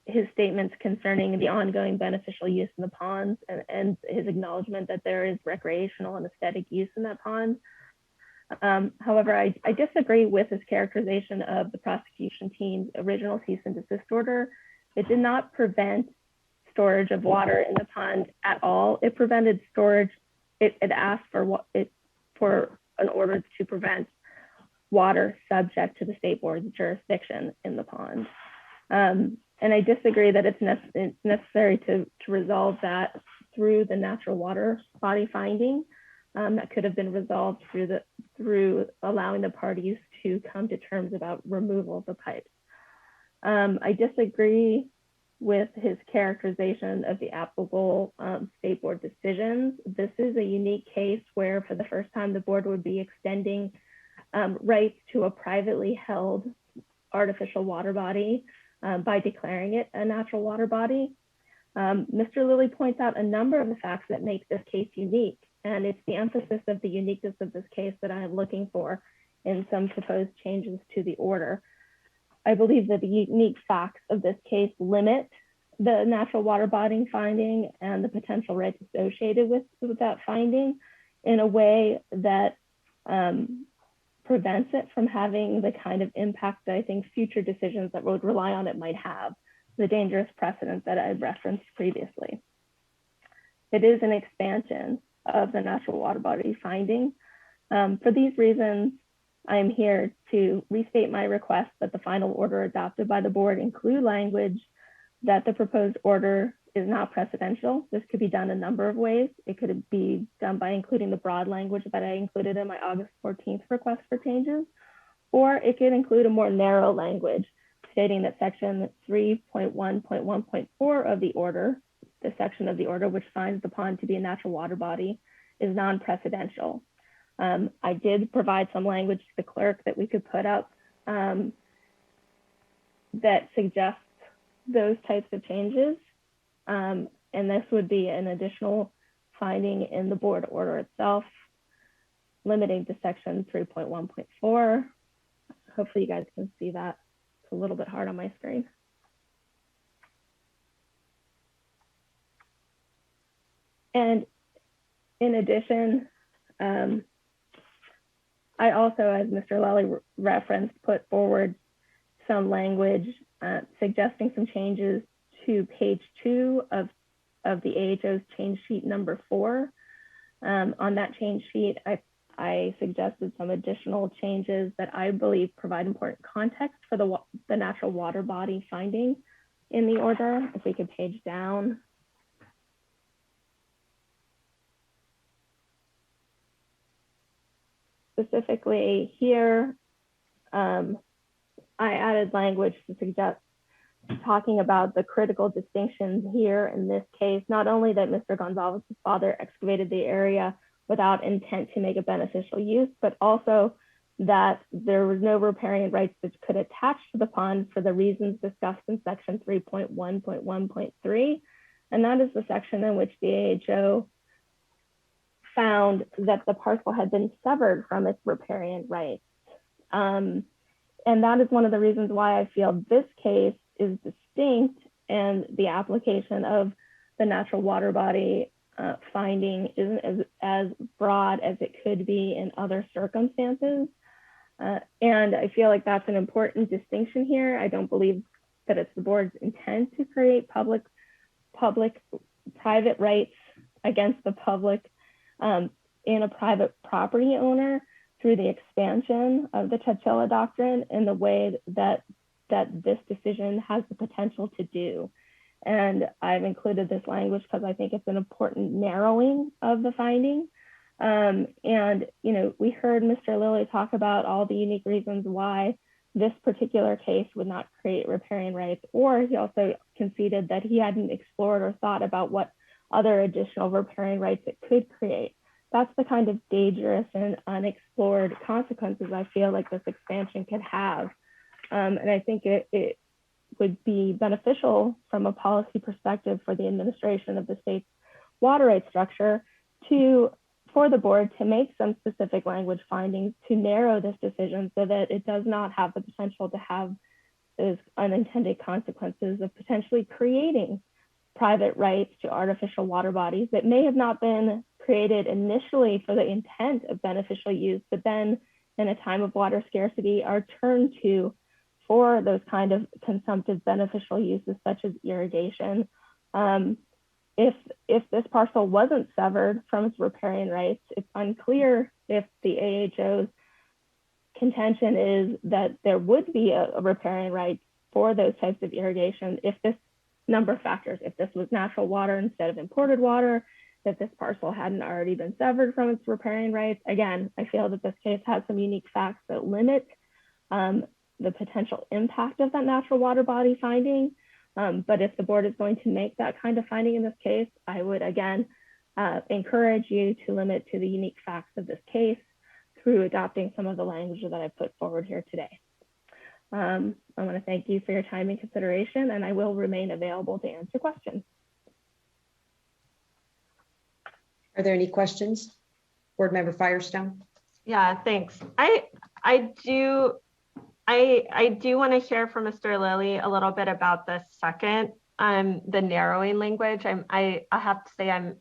his statements concerning the ongoing beneficial use in the ponds and his acknowledgement that there is recreational and aesthetic use in that pond. However, I disagree with his characterization of the prosecution team's original cease and desist order. It did not prevent storage of water in the pond at all. It prevented storage. It asked for an order to prevent water subject to the state board's jurisdiction in the pond. And I disagree that it's necessary to resolve that through the natural water body finding. That could have been resolved through allowing the parties to come to terms about removal of the pipes. I disagree with his characterization of the applicable state board decisions. This is a unique case where for the first time the board would be extending rights to a privately held artificial water body by declaring it a natural water body. Mr. Lilly points out a number of the facts that make this case unique, and it's the emphasis of the uniqueness of this case that I am looking for in some proposed changes to the order. I believe that the unique facts of this case limit the natural water body finding and the potential rights associated with that finding in a way that prevents it from having the kind of impact that I think future decisions that would rely on it might have, the dangerous precedent that I referenced previously. It is an expansion of the natural water body finding. For these reasons, I am here to restate my request that the final order adopted by the board include language that the proposed order is not precedential. This could be done a number of ways. It could be done by including the broad language that I included in my August 14th request for changes, or it could include a more narrow language stating that section 3.1.1.4 of the order, the section of the order which finds the pond to be a natural water body, is non-precedential. I did provide some language to the clerk that we could put up that suggests those types of changes. And this would be an additional finding in the board order itself, limiting to section 3.1.4. Hopefully you guys can see that. It's a little bit hard on my screen. And in addition, I also, as Mr. Lilly referenced, put forward some language suggesting some changes to page 2 of the AHO's change sheet number 4. On that change sheet, I suggested some additional changes that I believe provide important context for the natural water body finding in the order. If we could page down. Specifically here, I added language to suggest talking about the critical distinctions here in this case, not only that Mr. Gonzalez's father excavated the area without intent to make a beneficial use, but also that there was no riparian rights that could attach to the pond for the reasons discussed in section 3.1.1.3. And that is the section in which the AHO found that the parcel had been severed from its riparian rights. And that is one of the reasons why I feel this case is distinct and the application of the natural water body finding isn't as broad as it could be in other circumstances. And I feel like that's an important distinction here. I don't believe that it's the board's intent to create private rights against the public in a private property owner through the expansion of the Chatchilla doctrine in the way that this decision has the potential to do. And I've included this language because I think it's an important narrowing of the finding. And, you know, we heard Mr. Lilly talk about all the unique reasons why this particular case would not create riparian rights, or he also conceded that he hadn't explored or thought about what other additional riparian rights it could create. That's the kind of dangerous and unexplored consequences I feel like this expansion could have. And I think would be beneficial from a policy perspective for the administration of the state's water rights structure for the board to make some specific language findings to narrow this decision so that it does not have the potential to have those unintended consequences of potentially creating private rights to artificial water bodies that may have not been created initially for the intent of beneficial use, but then in a time of water scarcity are turned to for those kind of consumptive beneficial uses such as irrigation. If this parcel wasn't severed from its riparian rights, it's unclear if the AHO's contention is that there would be a riparian right for those types of irrigation if this number of factors, if this was natural water instead of imported water, that this parcel hadn't already been severed from its riparian rights. Again, I feel that this case has some unique facts that limit the potential impact of that natural water body finding. But if the board is going to make that kind of finding in this case, I would again encourage you to limit to the unique facts of this case through adopting some of the language that I put forward here today. I want to thank you for your time and consideration, and I will remain available to answer questions. Are there any questions? Board Member Firestone? Yeah, thanks. I do want to hear from Mr. Lilly a little bit about the second, the narrowing language. I have to say I'm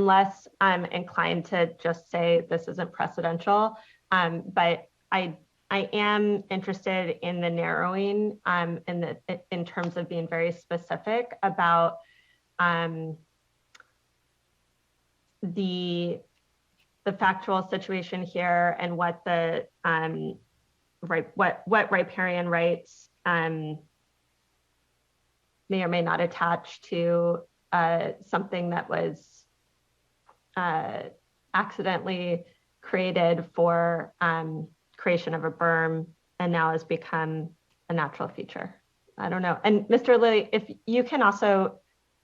less inclined to just say this isn't precedential, but I am interested in the narrowing in terms of being very specific about the factual situation here and what the what riparian rights may or may not attach to something that was accidentally created for creation of a berm and now has become a natural feature. I don't know. And Mr. Lilly, if you can also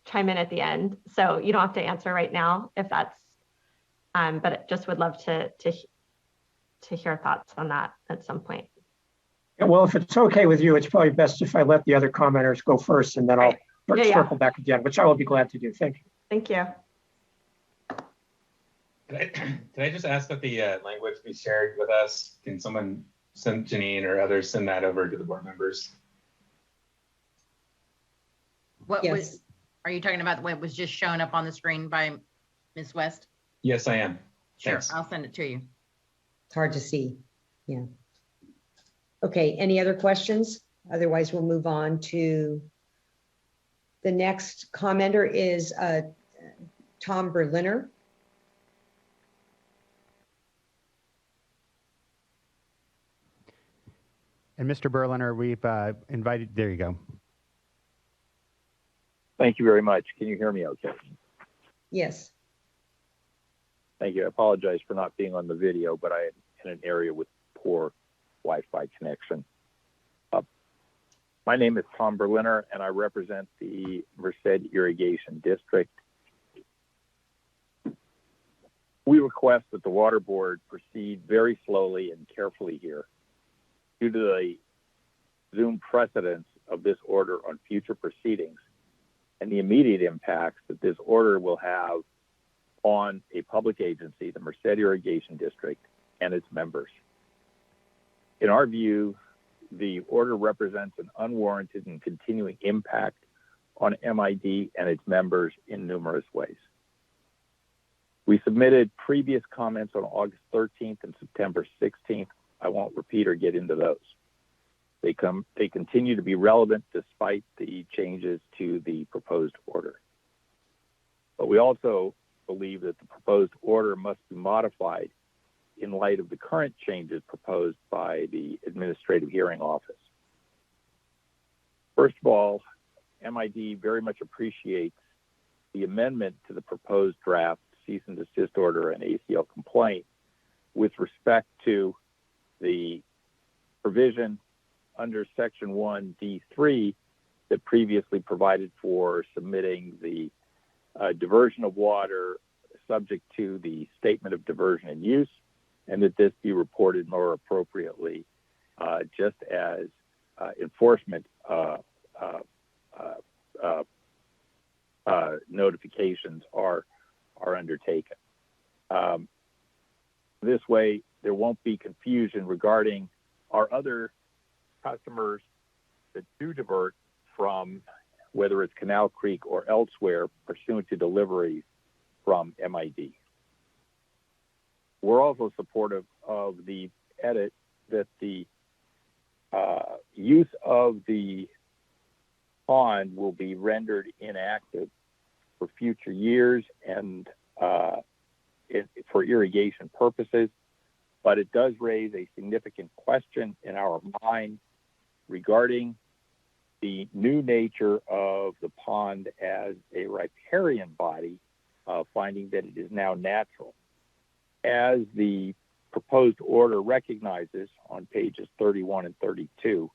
chime in at the end, so you don't have to answer right now if that's, but just would love to hear thoughts on that at some point. Yeah, well, if it's okay with you, it's probably best if I let the other commenters go first, and then I'll circle back again, which I will be glad to do. Thank you. Thank you. Can I just ask that the language be shared with us? Can someone send Janine or others send that over to the board members? What was, are you talking about what was just shown up on the screen by Ms. West? Yes, I am. Sure, Thanks. I'll send it to you. It's hard to see. Yeah. Okay, any other questions? Otherwise, we'll move on to the next commenter is Tom Berliner. And Mr. Berliner, we've invited, there you go. Thank you very much. Can you hear me okay? Yes. Thank you. I apologize for not being on the video, but I am in an area with poor Wi-Fi connection. My name is Tom Berliner, and I represent the Merced Irrigation District. We request that the Water Board proceed very slowly and carefully here due to the Zoom precedence of this order on future proceedings and the immediate impacts that this order will have on a public agency, the Merced Irrigation District, and its members. In our view, the order represents an unwarranted and continuing impact on MID and its members in numerous ways. We submitted previous comments on August 13th and September 16th. I won't repeat or get into those. They continue to be relevant despite the changes to the proposed order. But we also believe that the proposed order must be modified in light of the current changes proposed by the Administrative Hearing Office. First of all, MID very much appreciates the amendment to the proposed draft cease and desist order and ACL complaint with respect to the provision under Section 1D3 that previously provided for submitting the diversion of water subject to the statement of diversion and use, and that this be reported more appropriately, just as enforcement notifications are undertaken. This way, there won't be confusion regarding our other customers that do divert from whether it's Canal Creek or elsewhere pursuant to deliveries from MID. We're also supportive of the edit that the use of the pond will be rendered inactive for future years and for irrigation purposes, but it does raise a significant question in our mind regarding the new nature of the pond as a riparian body, finding that it is now natural. As the proposed order recognizes on pages 31 and 32,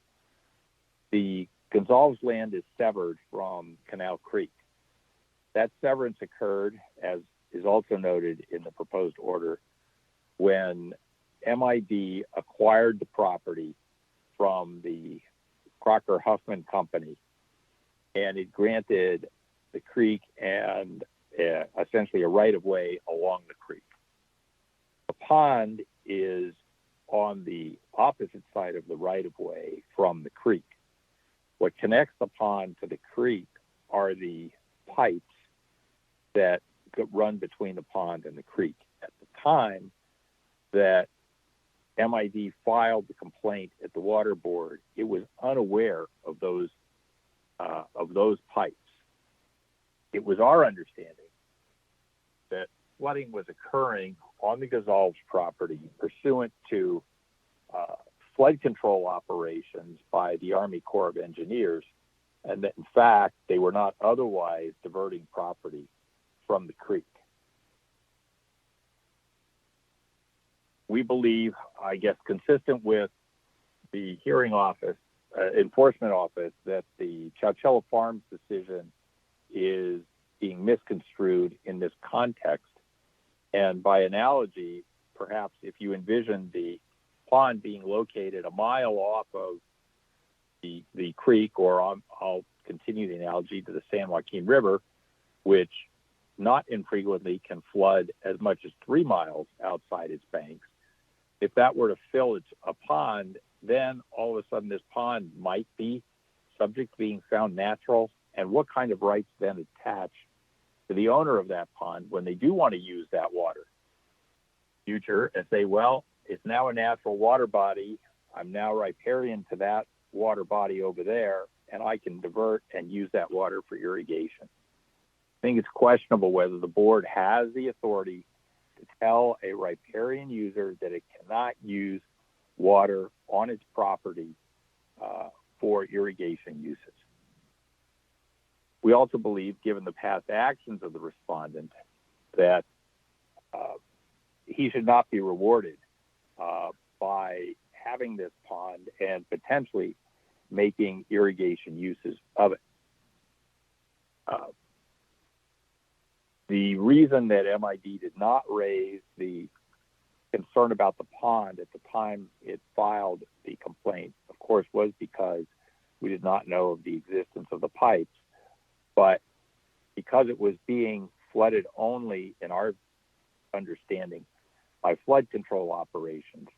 the Gonzalez land is severed from Canal Creek. That severance occurred, as is also noted in the proposed order, when MID acquired the property from the Crocker Huffman Company, and it granted the creek and essentially a right-of-way along the creek. The pond is on the opposite side of the right-of-way from the creek. What connects the pond to the creek are the pipes that run between the pond and the creek. At the time that MID filed the complaint at the Water Board, it was unaware of those pipes. It was our understanding that flooding was occurring on the Gonzalez property pursuant to flood control operations by the Army Corps of Engineers, and that in fact they were not otherwise diverting property from the creek. We believe, I guess, consistent with the hearing office, enforcement office, that the Chowchilla Farms decision is being misconstrued in this context. And by analogy, perhaps if you envision the pond being located a mile off of the creek, or I'll continue the analogy to the San Joaquin River, which not infrequently can flood as much as 3 miles outside its banks. If that were to fill a pond, then all of a sudden this pond might be subject to being found natural. And what kind of rights then attach to the owner of that pond when they do want to use that water? Future and say, well, it's now a natural water body. I'm now riparian to that water body over there, and I can divert and use that water for irrigation. I think it's questionable whether the board has the authority to tell a riparian user that it cannot use water on its property for irrigation uses. We also believe, given the past actions of the respondent, that he should not be rewarded by having this pond and potentially making irrigation uses of it. The reason that MID did not raise the concern about the pond at the time it filed the complaint, of course, was because we did not know of the existence of the pipes. But because it was being flooded only, in our understanding, by flood control operations,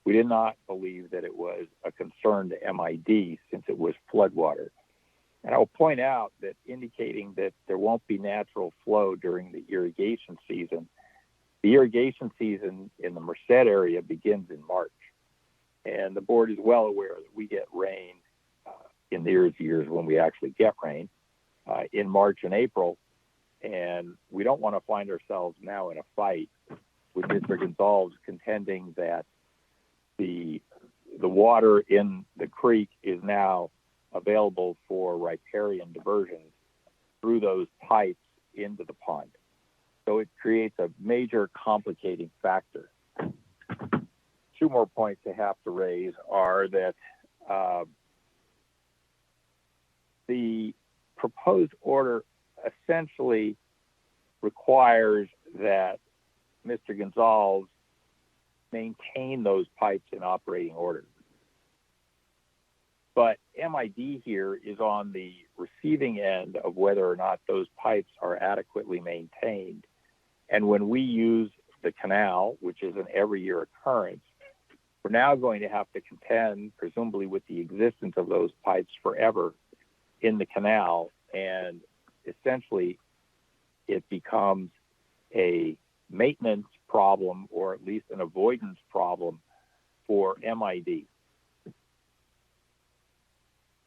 we did not believe that it was a concern to MID since it was floodwater. And I'll point out that indicating that there won't be natural flow during the irrigation season, the irrigation season in the Merced area begins in March. And the board is well aware that we get rain in the years when we actually get rain in March and April. And we don't want to find ourselves now in a fight with Mr. Gonzalez contending that the water in the creek is now available for riparian diversions through those pipes into the pond. So it creates a major complicating factor. 2 more points I have to raise are that the proposed order essentially requires that Mr. Gonzalez maintain those pipes in operating order. But MID here is on the receiving end of whether or not those pipes are adequately maintained. And when we use the canal, which is an every year occurrence, we're now going to have to contend, presumably, with the existence of those pipes forever in the canal. And essentially, it becomes a maintenance problem, or at least an avoidance problem for MID.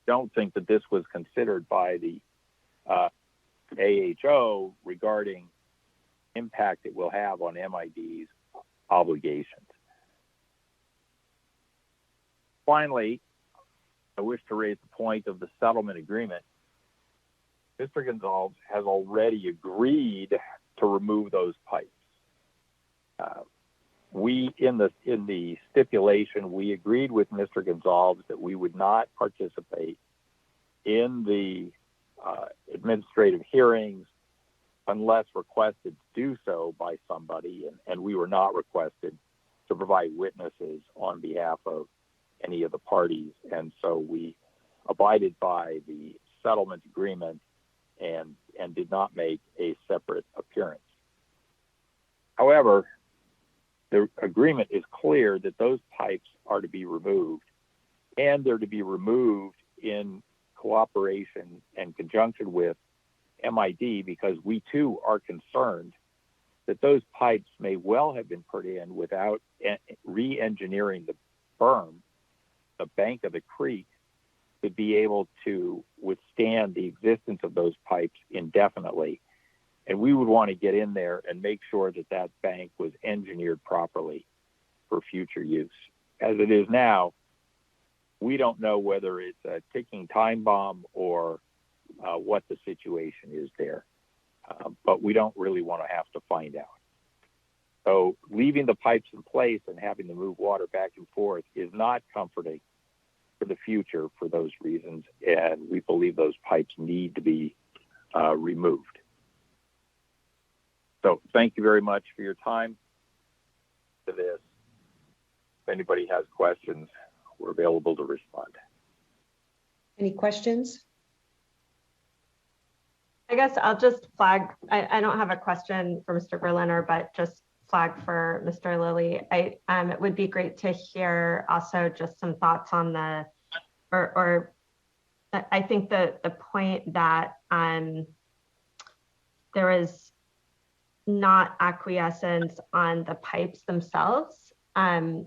Don't think that this was considered by the AHO regarding impact it will have on MID's obligations. Finally, I wish to raise the point of the settlement agreement. Mr. Gonzalez has already agreed to remove those pipes. We, in the stipulation, we agreed with Mr. Gonzalez that we would not participate in the administrative hearings unless requested to do so by somebody, and we were not requested to provide witnesses on behalf of any of the parties. And so we abided by the settlement agreement and did not make a separate appearance. However, the agreement is clear that those pipes are to be removed, and they're to be removed in cooperation and conjunction with MID, because we too are concerned that those pipes may well have been put in without re-engineering the berm, the bank of the creek, to be able to withstand the existence of those pipes indefinitely. And we would want to get in there and make sure that that bank was engineered properly for future use. As it is now, we don't know whether it's a ticking time bomb or what the situation is there. But we don't really want to have to find out. So leaving the pipes in place and having to move water back and forth is not comforting for the future for those reasons. And we believe those pipes need to be removed. So thank you very much for your time to this. If anybody has questions, we're available to respond. Any questions? I guess I'll just flag, I don't have a question for Mr. Berliner, but just flag for Mr. Lilly. It would be great to hear also just some thoughts on the, or I think the point that there is not acquiescence on the pipes themselves. And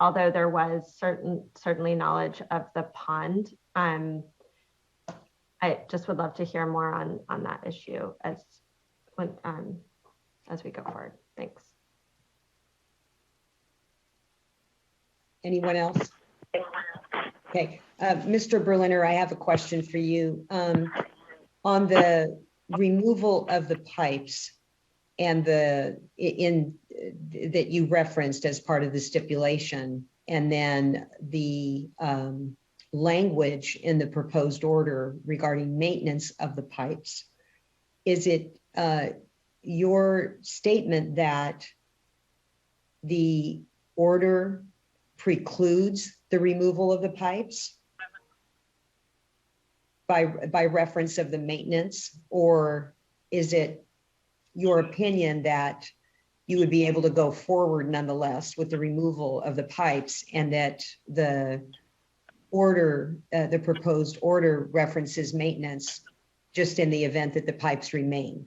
although there was certainly knowledge of the pond, I just would love to hear more on that issue as we go forward. Thanks. Anyone else? Okay, Mr. Berliner, I have a question for you. On the removal of the pipes and that you referenced as part of the stipulation, and then the language in the proposed order regarding maintenance of the pipes, is it your statement that the order precludes the removal of the pipes by reference of the maintenance, or is it your opinion that you would be able to go forward nonetheless with the removal of the pipes, and that the order, the proposed order references maintenance just in the event that the pipes remain?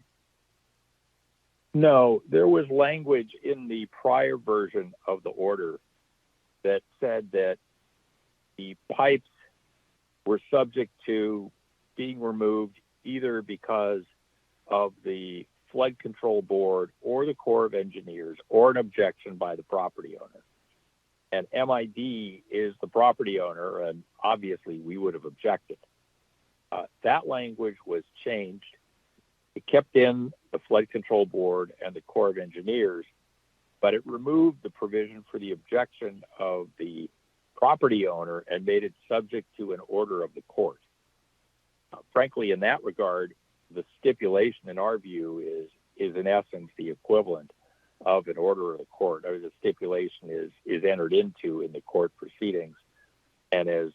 No, there was language in the prior version of the order that said that the pipes were subject to being removed either because of the Flood Control Board or the Corps of Engineers or an objection by the property owner. And MID is the property owner, and obviously we would have objected. That language was changed. It kept in the Flood Control Board and the Corps of Engineers, but it removed the provision for the objection of the property owner and made it subject to an order of the court. Frankly, in that regard, the stipulation in our view is in essence the equivalent of an order of the court. Or the stipulation is entered into in the court proceedings, and as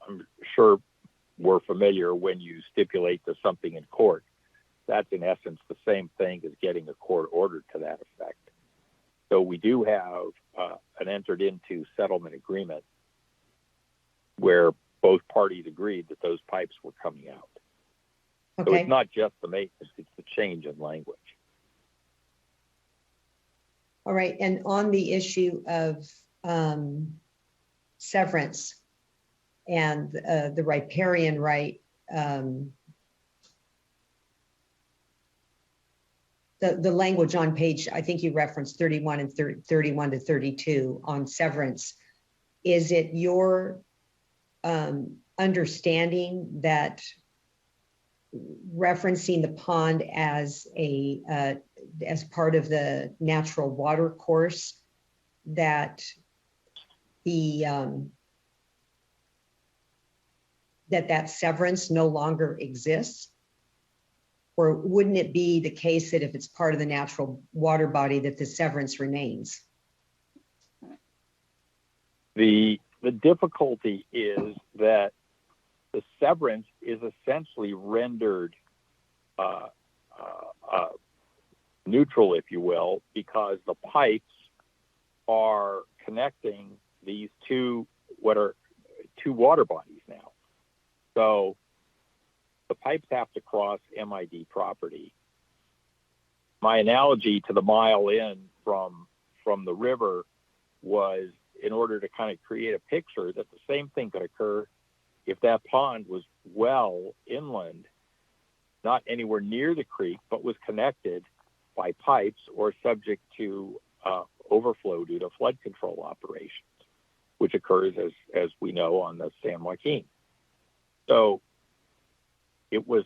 I'm sure we're familiar when you stipulate to something in court. That's in essence the same thing as getting a court order to that effect. So we do have an entered into settlement agreement where both parties agreed that those pipes were coming out. Okay. So it's not just the maintenance, it's the change in language. All right, and on the issue of severance and the riparian right, the language on page, I think you referenced 31 and 31 to 32 on severance. Is it your understanding that referencing the pond as as part of the natural water course, that the that severance no longer exists? Or wouldn't it be the case that if it's part of the natural water body that the severance remains? The difficulty is that the severance is essentially rendered neutral, if you will, because the pipes are connecting these two water bodies now. So the pipes have to cross MID property. My analogy to the mile in from the river was in order to kind of create a picture that the same thing could occur if that pond was well inland, not anywhere near the creek, but was connected by pipes or subject to overflow due to flood control operations, which occurs, as we know, on the San Joaquin. So it was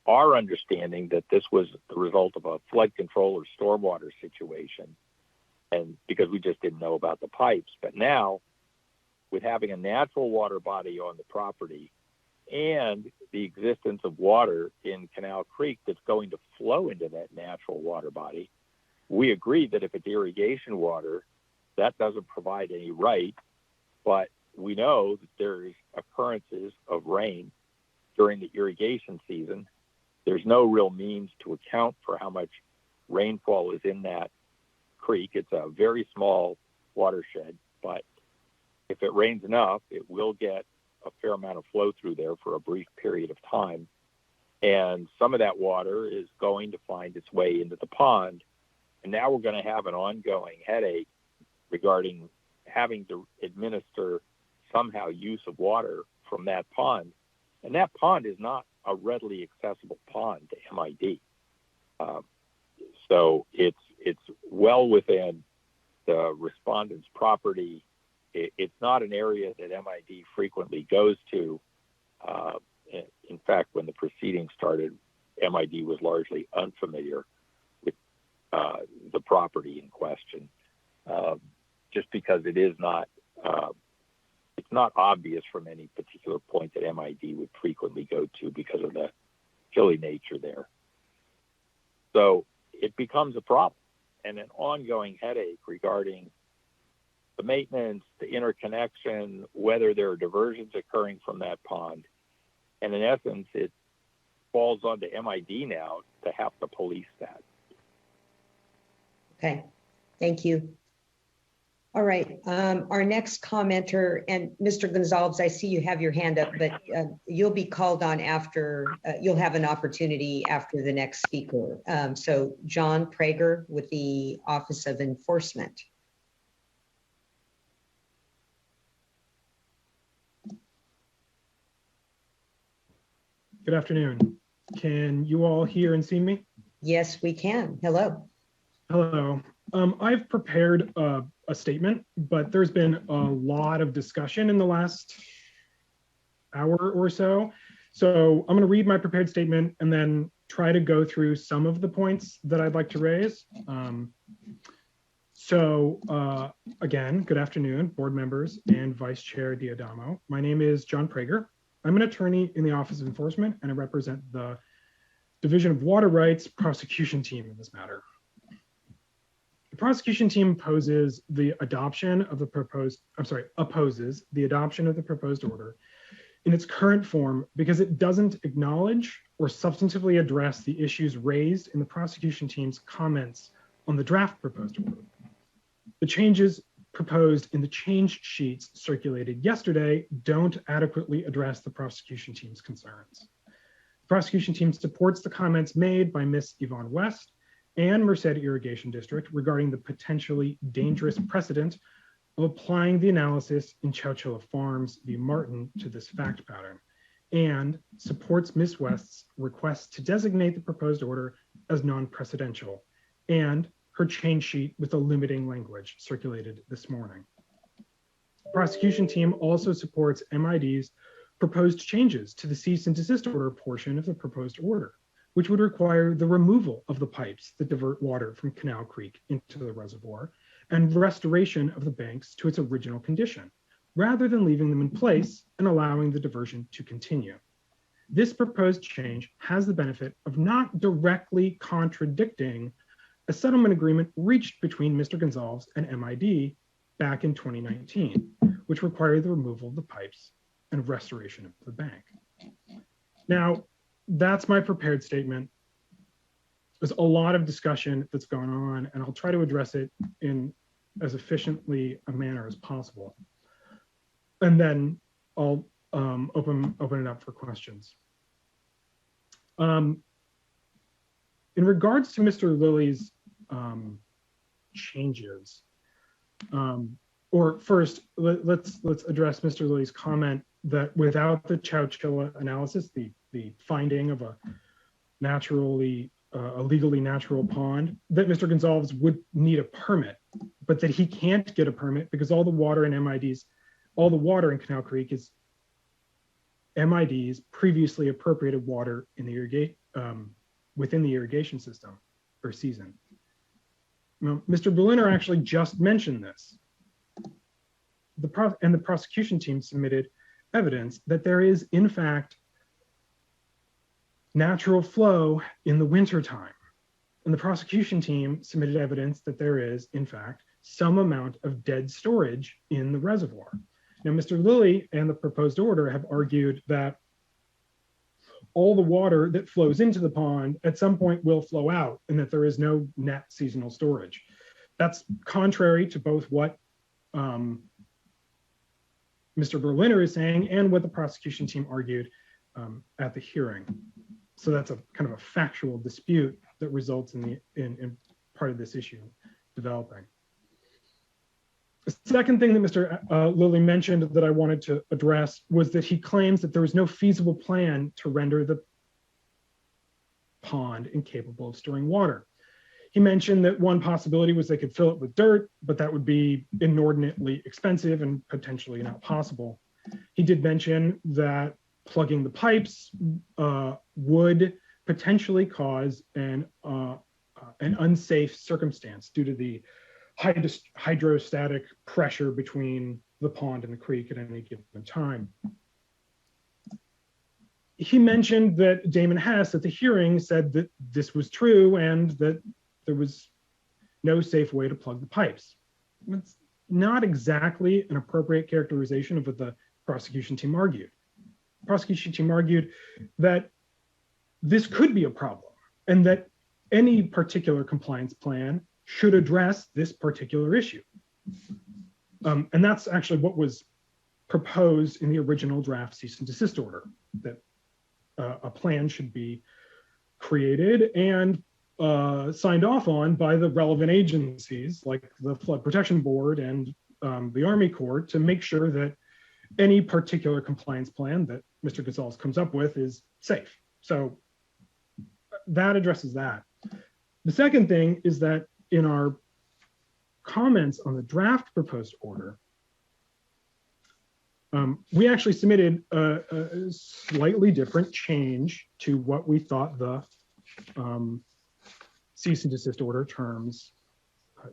our understanding that this was the result of a flood control or stormwater situation, and because we just didn't know about the pipes. But now, with having a natural water body on the property and the existence of water in Canal Creek that's going to flow into that natural water body, we agreed that if it's irrigation water, that doesn't provide any right, but we know that there's occurrences of rain during the irrigation season. There's no real means to account for how much rainfall is in that creek. It's a very small watershed, but if it rains enough, it will get a fair amount of flow through there for a brief period of time. And some of that water is going to find its way into the pond. And now we're going to have an ongoing headache regarding having to administer somehow use of water from that pond. And that pond is not a readily accessible pond to MID. So it's well within the respondent's property. It's not an area that MID frequently goes to. In fact, when the proceedings started, MID was largely unfamiliar with the property in question, just because it is not, it's not obvious from any particular point that MID would frequently go to because of the hilly nature there. So it becomes a problem and an ongoing headache regarding the maintenance, the interconnection, whether there are diversions occurring from that pond. And in essence, it falls onto MID now to have to police that. Okay, thank you. All right, our next commenter, and Mr. Gonzalez, I see you have your hand up, but you'll be called on after, you'll have an opportunity after the next speaker. So John Prager with the Office of Enforcement. Good afternoon. Can you all hear and see me? Yes, we can. Hello. Hello. I've prepared a statement, but there's been a lot of discussion in the last hour or so. So I'm going to read my prepared statement and then try to go through some of the points that I'd like to raise. Again, good afternoon, board members and Vice Chair Diadamo. My name is John Prager. I'm an attorney in the Office of Enforcement, and I represent the Division of Water Rights prosecution team in this matter. The prosecution team opposes the adoption of the proposed order in its current form because it doesn't acknowledge or substantively address the issues raised in the prosecution team's comments on the draft proposed order. The changes proposed in the change sheets circulated yesterday don't adequately address the prosecution team's concerns. The prosecution team supports the comments made by Ms. Yvonne West and Merced Irrigation District regarding the potentially dangerous precedent of applying the analysis in Chowchilla Farms v. Martin to this fact pattern, and supports Ms. West's request to designate the proposed order as non-precedential and her change sheet with a limiting language circulated this morning. The prosecution team also supports MID's proposed changes to the cease and desist order portion of the proposed order, which would require the removal of the pipes that divert water from Canal Creek into the reservoir and restoration of the banks to its original condition, rather than leaving them in place and allowing the diversion to continue. This proposed change has the benefit of not directly contradicting a settlement agreement reached between Mr. Gonzalez and MID back in 2019, which required the removal of the pipes and restoration of the bank. Now, that's my prepared statement. There's a lot of discussion that's going on, and I'll try to address it in as efficiently a manner as possible. And then I'll open it up for questions. In regards to Mr. Lilly's changes, or first, let's address Mr. Lilly's comment that without the Chowchilla analysis, the finding of a legally natural pond, that Mr. Gonzalez would need a permit, but that he can't get a permit because all the water in Canal Creek is MID's previously appropriated water in the within the irrigation system or season. Now, Mr. Berliner actually just mentioned this. The prosecution team submitted evidence that there is, in fact, natural flow in the wintertime. And the prosecution team submitted evidence that there is, in fact, some amount of dead storage in the reservoir. Now, Mr. Lilly and the proposed order have argued that all the water that flows into the pond at some point will flow out and that there is no net seasonal storage. That's contrary to both what Mr. Berliner is saying and what the prosecution team argued at the hearing. So that's a kind of a factual dispute that results in part of this issue developing. The second thing that Mr. Lilly mentioned that I wanted to address was that he claims that there was no feasible plan to render the pond incapable of storing water. He mentioned that one possibility was they could fill it with dirt, but that would be inordinately expensive and potentially not possible. He did mention that plugging the pipes would potentially cause an unsafe circumstance due to the hydrostatic pressure between the pond and the creek at any given time. He mentioned that Damon Hess at the hearing said that this was true and that there was no safe way to plug the pipes. It's not exactly an appropriate characterization of what the prosecution team argued. The prosecution team argued that this could be a problem and that any particular compliance plan should address this particular issue. And that's actually what was proposed in the original draft cease and desist order, that a plan should be created and signed off on by the relevant agencies like the Flood Protection Board and the Army Corps to make sure that any particular compliance plan that Mr. Gonzalez comes up with is safe. So that addresses that. The second thing is that in our comments on the draft proposed order, we actually submitted a slightly different change to what we thought the cease and desist order terms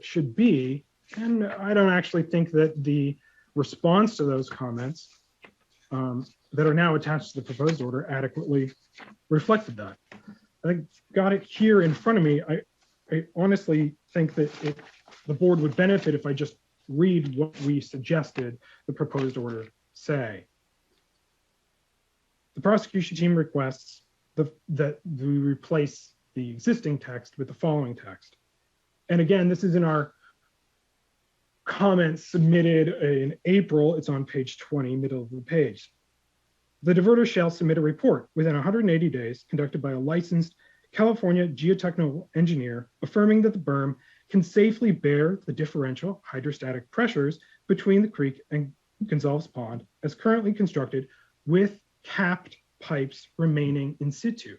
should be. And I don't actually think that the response to those comments that are now attached to the proposed order adequately reflected that. I got it here in front of me. I honestly think that the board would benefit if I just read what we suggested the proposed order say. The prosecution team requests that we replace the existing text with the following text. And again, this is in our comments submitted in April. It's on page 20, middle of the page. The diverter shall submit a report within 180 days conducted by a licensed California geotechnical engineer affirming that the berm can safely bear the differential hydrostatic pressures between the creek and Gonzales Pond as currently constructed with capped pipes remaining in situ.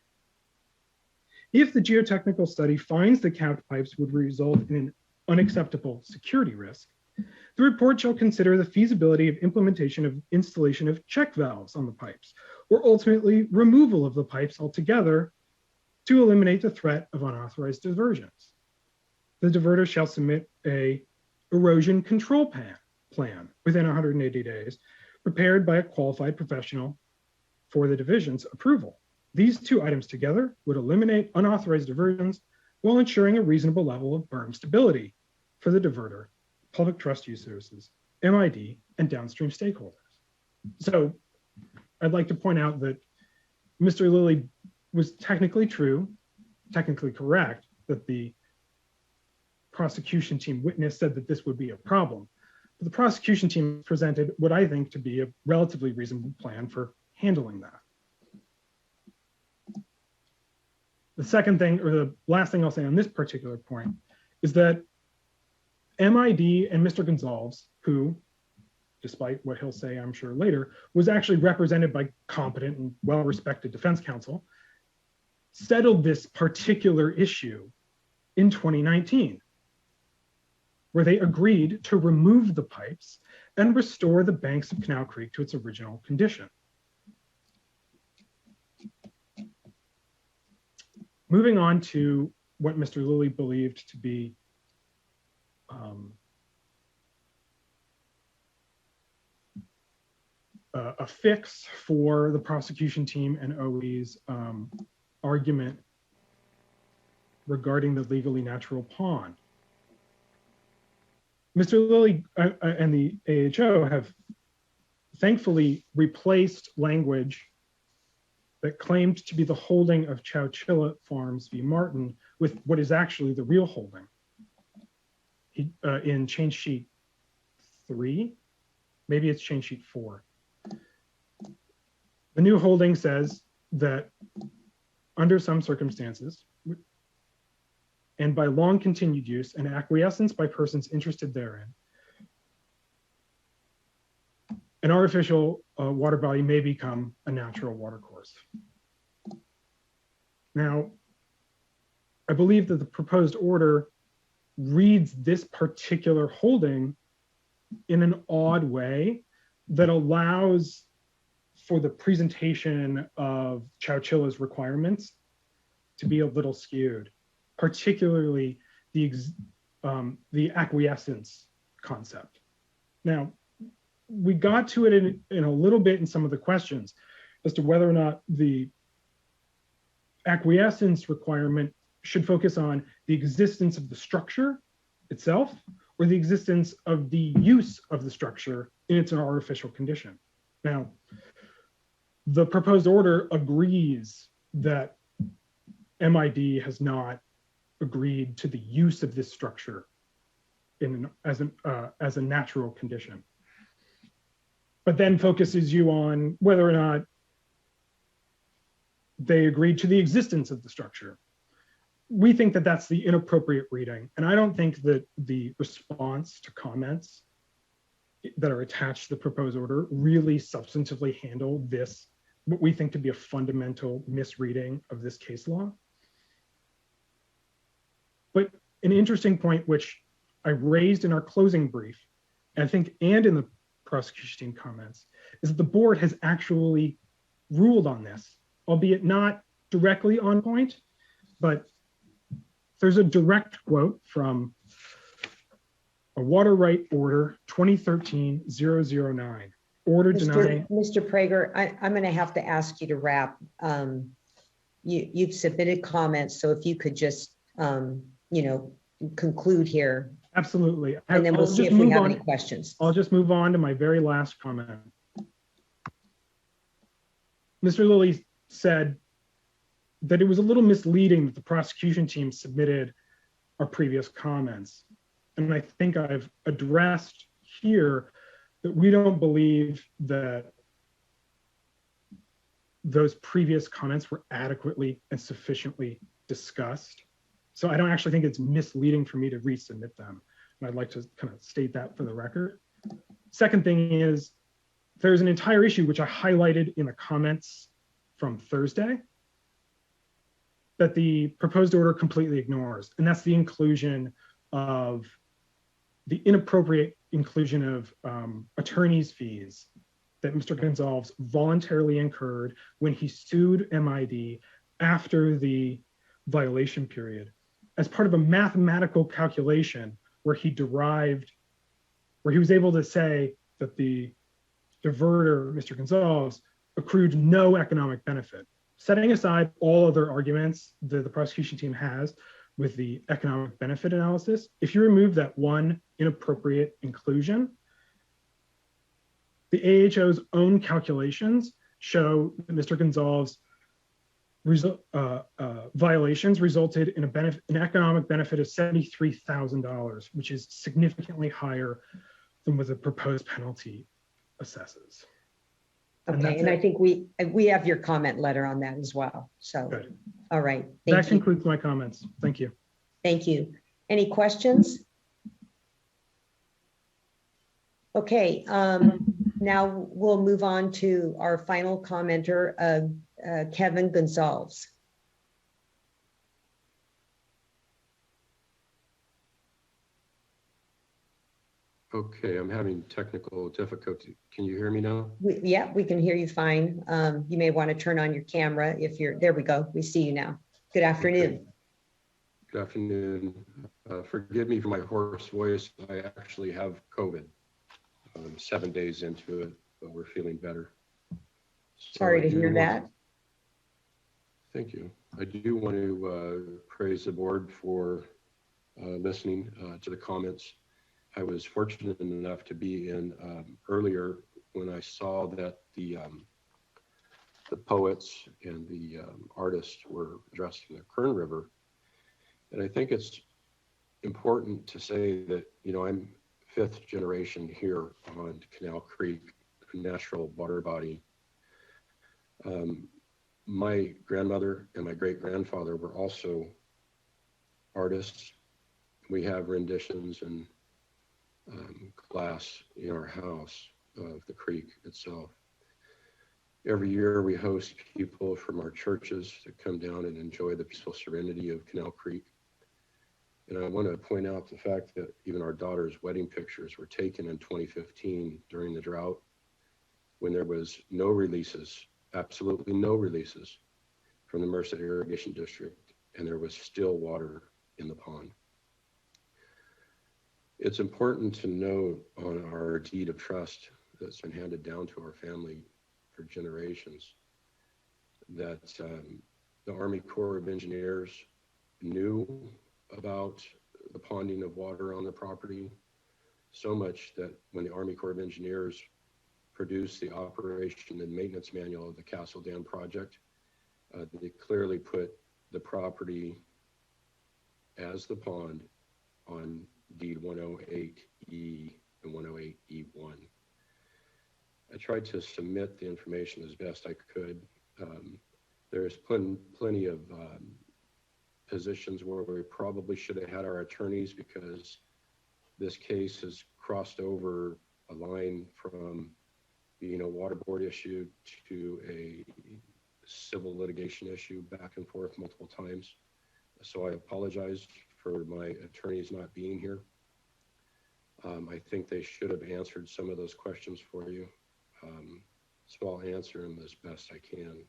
If the geotechnical study finds the capped pipes would result in an unacceptable security risk, the report shall consider the feasibility of implementation of installation of check valves on the pipes, or ultimately removal of the pipes altogether to eliminate the threat of unauthorized diversions. The diverter shall submit a erosion control plan within 180 days, prepared by a qualified professional for the division's approval. These two items together would eliminate unauthorized diversions while ensuring a reasonable level of berm stability for the diverter, public trust users, MID, and downstream stakeholders. So I'd like to point out that Mr. Lilly was technically correct, that the prosecution team witness said that this would be a problem. But the prosecution team presented what I think to be a relatively reasonable plan for handling that. The second thing, or the last thing I'll say on this particular point, is that MID and Mr. Gonzales, who, despite what he'll say, I'm sure later, was actually represented by competent and well-respected defense counsel, settled this particular issue in 2019, where they agreed to remove the pipes and restore the banks of Canal Creek to its original condition. Moving on to what Mr. Lilly believed to be a fix for the prosecution team and OE's argument regarding the legally natural pond. Mr. Lilly and the AHO have thankfully replaced language that claimed to be the holding of Chowchilla Farms v. Martin with what is actually the real holding. In change sheet 3, maybe it's change sheet 4. The new holding says that under some circumstances, and by long continued use and acquiescence by persons interested therein, an artificial water body may become a natural watercourse. Now, I believe that the proposed order reads this particular holding in an odd way that allows for the presentation of Chowchilla's requirements to be a little skewed, particularly the acquiescence concept. Now, we got to it in a little bit in some of the questions as to whether or not the acquiescence requirement should focus on the existence of the structure itself or the existence of the use of the structure in its artificial condition. Now, the proposed order agrees that MID has not agreed to the use of this structure as a natural condition, but then focuses you on whether or not they agreed to the existence of the structure. We think that that's the inappropriate reading, and I don't think that the response to comments that are attached to the proposed order really substantively handle this, what we think to be a fundamental misreading of this case law. But an interesting point, which I raised in our closing brief, I think, and in the prosecution team comments, is that the board has actually ruled on this, albeit not directly on point, but there's a direct quote from a water right order 2013-009, order denying. Mr. Prager, I'm going to have to ask you to wrap. You've submitted comments, so if you could just, conclude here, Absolutely. And then we'll see if we have any questions. I'll just move on to my very last comment. Mr. Lilly said that it was a little misleading that the prosecution team submitted our previous comments. And I think I've addressed here that we don't believe that those previous comments were adequately and sufficiently discussed. So I don't actually think it's misleading for me to resubmit them. And I'd like to kind of state that for the record. Second thing is, there's an entire issue which I highlighted in the comments from Thursday that the proposed order completely ignores, and that's the inclusion of the inappropriate inclusion of attorney's fees that Mr. Gonzalez voluntarily incurred when he sued MID after the violation period as part of a mathematical calculation where he was able to say that the diverter, Mr. Gonzalez, accrued no economic benefit. Setting aside all other arguments that the prosecution team has with the economic benefit analysis, if you remove that one inappropriate inclusion, the AHO's own calculations show that Mr. Gonzalez violations resulted in an economic benefit of $73,000, which is significantly higher than what the proposed penalty assesses. Okay, and I think we have your comment letter on that as well. So, good. All right. That concludes my comments. Thank you. Thank you. Any questions? Okay, now we'll move on to our final commenter, Kevin Gonzalez. Okay, I'm having technical difficulty. Can you hear me now? Yeah, we can hear you fine. You may want to turn on your camera if you're, there we go. We see you now. Good afternoon. Okay. Good afternoon. Forgive me for my hoarse voice. I actually have COVID. 7 days into it, but we're feeling better. Sorry to hear that. Thank you. I do want to praise the board for listening to the comments. I was fortunate enough to be in earlier when I saw that the poets and the artists were addressing the Kern River. And I think it's important to say that, you know, I'm 5th generation here on Canal Creek, a natural water body. My grandmother and my great-grandfather were also artists. We have renditions and glass in our house of the creek itself. Every year we host people from our churches that come down and enjoy the peaceful serenity of Canal Creek. And I want to point out the fact that even our daughter's wedding pictures were taken in 2015 during the drought, when there was no releases, absolutely no releases from the Merced Irrigation District, and there was still water in the pond. It's important to note on our deed of trust that's been handed down to our family for generations that the Army Corps of Engineers knew about the ponding of water on the property, so much that when the Army Corps of Engineers produced the operation and maintenance manual of the Castle Dam project, they clearly put the property as the pond on deed 108E and 108E1. I tried to submit the information as best I could. There's plenty of positions where we probably should have had our attorneys, because this case has crossed over a line from being a water board issue to a civil litigation issue, back and forth multiple times. So I apologize for my attorneys not being here. I think they should have answered some of those questions for you. So I'll answer them as best I can.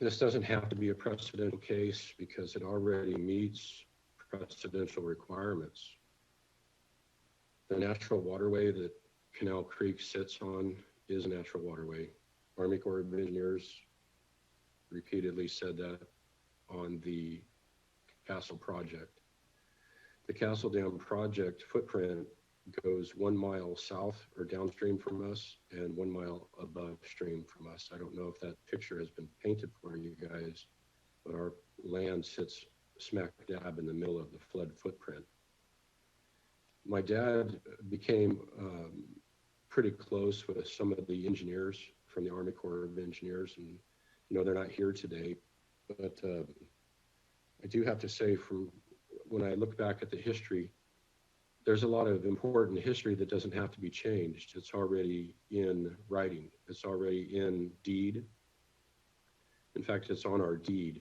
This doesn't have to be a precedential case because it already meets precedential requirements. The natural waterway that Canal Creek sits on is a natural waterway. Army Corps of Engineers repeatedly said that on the Castle project. The Castle Dam project footprint goes 1 mile south or downstream from us and 1 mile above stream from us. I don't know if that picture has been painted for you guys, but our land sits smack dab in the middle of the flood footprint. My dad became pretty close with some of the engineers from the Army Corps of Engineers, and you know, they're not here today, but I do have to say, from when I look back at the history, there's a lot of important history that doesn't have to be changed. It's already in writing. It's already in deed. In fact, it's on our deed.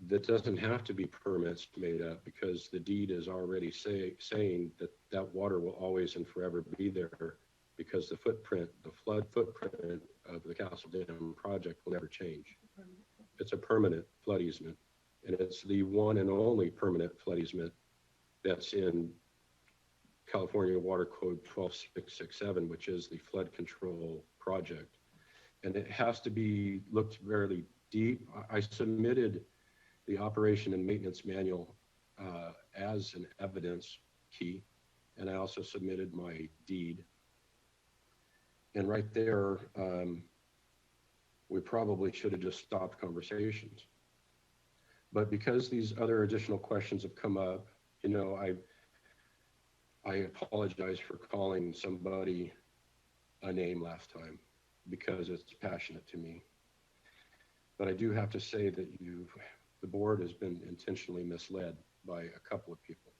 That doesn't have to be permits made up, because the deed is already saying that that water will always and forever be there, because the footprint, the flood footprint of the Castle Dam project will never change. It's a permanent flood easement, and it's the one and only permanent flood easement that's in California Water Code 12667, which is the flood control project. And it has to be looked very deep. I submitted the operation and maintenance manual as an evidence key, and I also submitted my deed. And right there, we probably should have just stopped conversations. But because these other additional questions have come up, you know, I apologize for calling somebody a name last time, because it's passionate to me. But I do have to say that the board has been intentionally misled by a couple of people.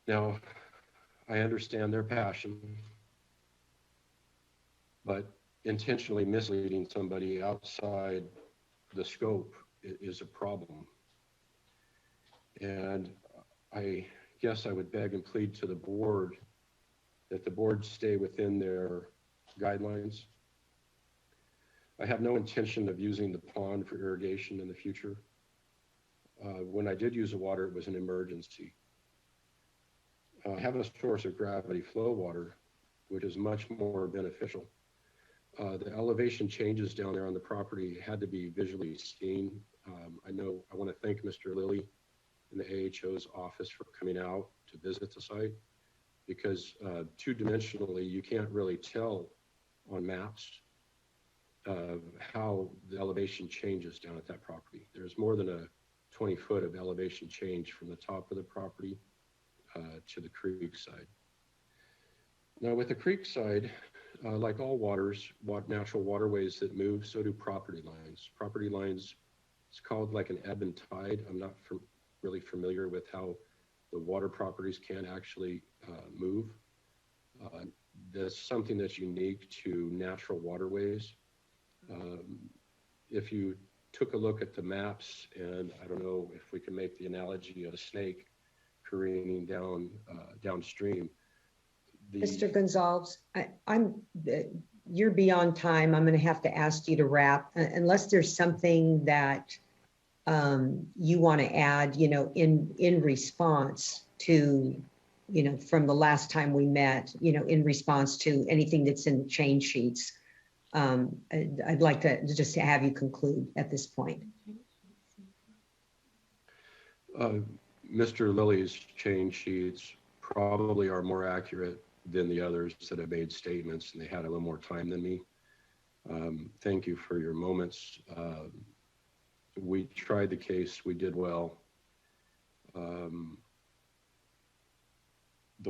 Now, I understand their passion, but intentionally misleading somebody outside the scope is a problem. And I guess I would beg and plead to the board that the board stay within their guidelines. I have no intention of using the pond for irrigation in the future. When I did use the water, it was an emergency. I have a source of gravity flow water, which is much more beneficial. The elevation changes down there on the property had to be visually seen. I want to thank Mr. Lilly in the AHO's office for coming out to visit the site, because two-dimensionally, you can't really tell on maps how the elevation changes down at that property. There's more than a 20 foot of elevation change from the top of the property to the creek side. Now with the creek side, like all waters, natural waterways that move, so do property lines. Property lines, it's called like an ebb and tide. I'm not really familiar with how the water properties can actually move. That's something that's unique to natural waterways. If you took a look at the maps, and I don't know if we can make the analogy of a snake careening downstream. Mr. Gonzalez, you're beyond time. I'm going to have to ask you to wrap, unless there's something that you want to add, you know, in response to, you know, from the last time we met, you know, in response to anything that's in the change sheets. I'd like to just have you conclude at this point. Mr. Lilly's change sheets probably are more accurate than the others that have made statements, and they had a little more time than me. Thank you for your moments. We tried the case, we did well. The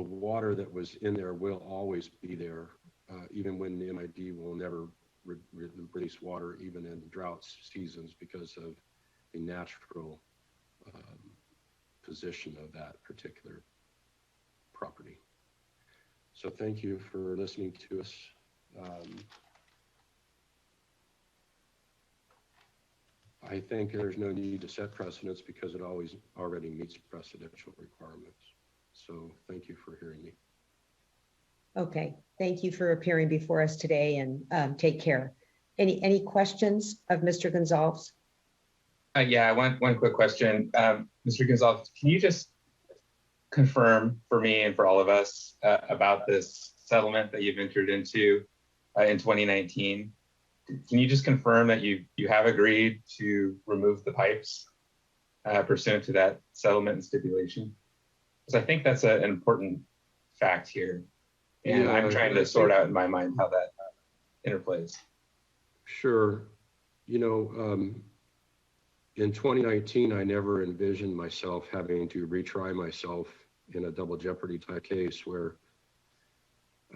water that was in there will always be there, even when the MID will never release water, even in drought seasons, because of the natural position of that particular property. So thank you for listening to us. I think there's no need to set precedents, because it already meets precedential requirements. So thank you for hearing me. Okay, thank you for appearing before us today, and take care. Any questions of Mr. Gonzalez? Yeah, one quick question. Mr. Gonzalez, can you just confirm for me and for all of us about this settlement that you've entered into in 2019? Can you just confirm that you have agreed to remove the pipes? pursuant to that settlement and stipulation? Because I think that's an important fact here. And I'm trying to sort out in my mind how that interplays. Sure. You know, in 2019, I never envisioned myself having to retry myself in a double jeopardy type case where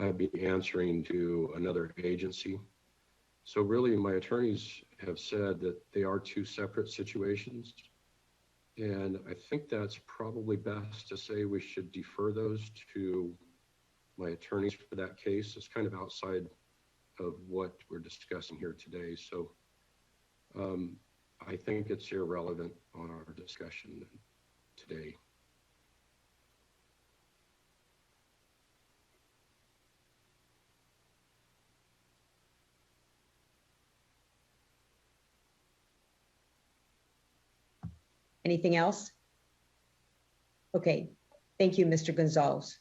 I'd be answering to another agency. So really, my attorneys have said that they are two separate situations. And I think that's probably best to say we should defer those to my attorneys for that case. It's kind of outside of what we're discussing here today. So I think it's irrelevant on our discussion today. Anything else? Okay, thank you, Mr. Gonzalez.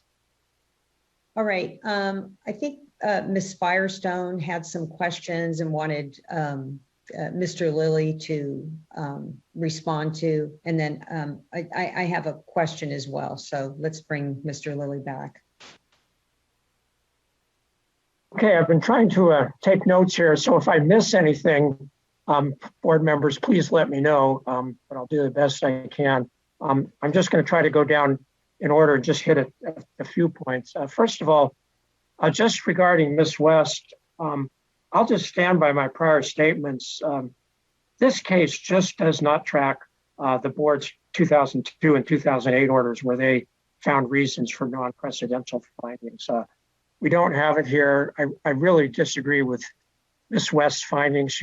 All right, I think Ms. Firestone had some questions and wanted Mr. Lilly to respond to, and then I have a question as well. So let's bring Mr. Lilly back. Okay, I've been trying to take notes here. So if I miss anything, board members, please let me know, but I'll do the best I can. I'm just going to try to go down in order and just hit a few points. First of all, just regarding Ms. West, I'll just stand by my prior statements. This case just does not track the board's 2002 and 2008 orders where they found reasons for non-precedential findings. We don't have it here. I really disagree with Ms. West's findings,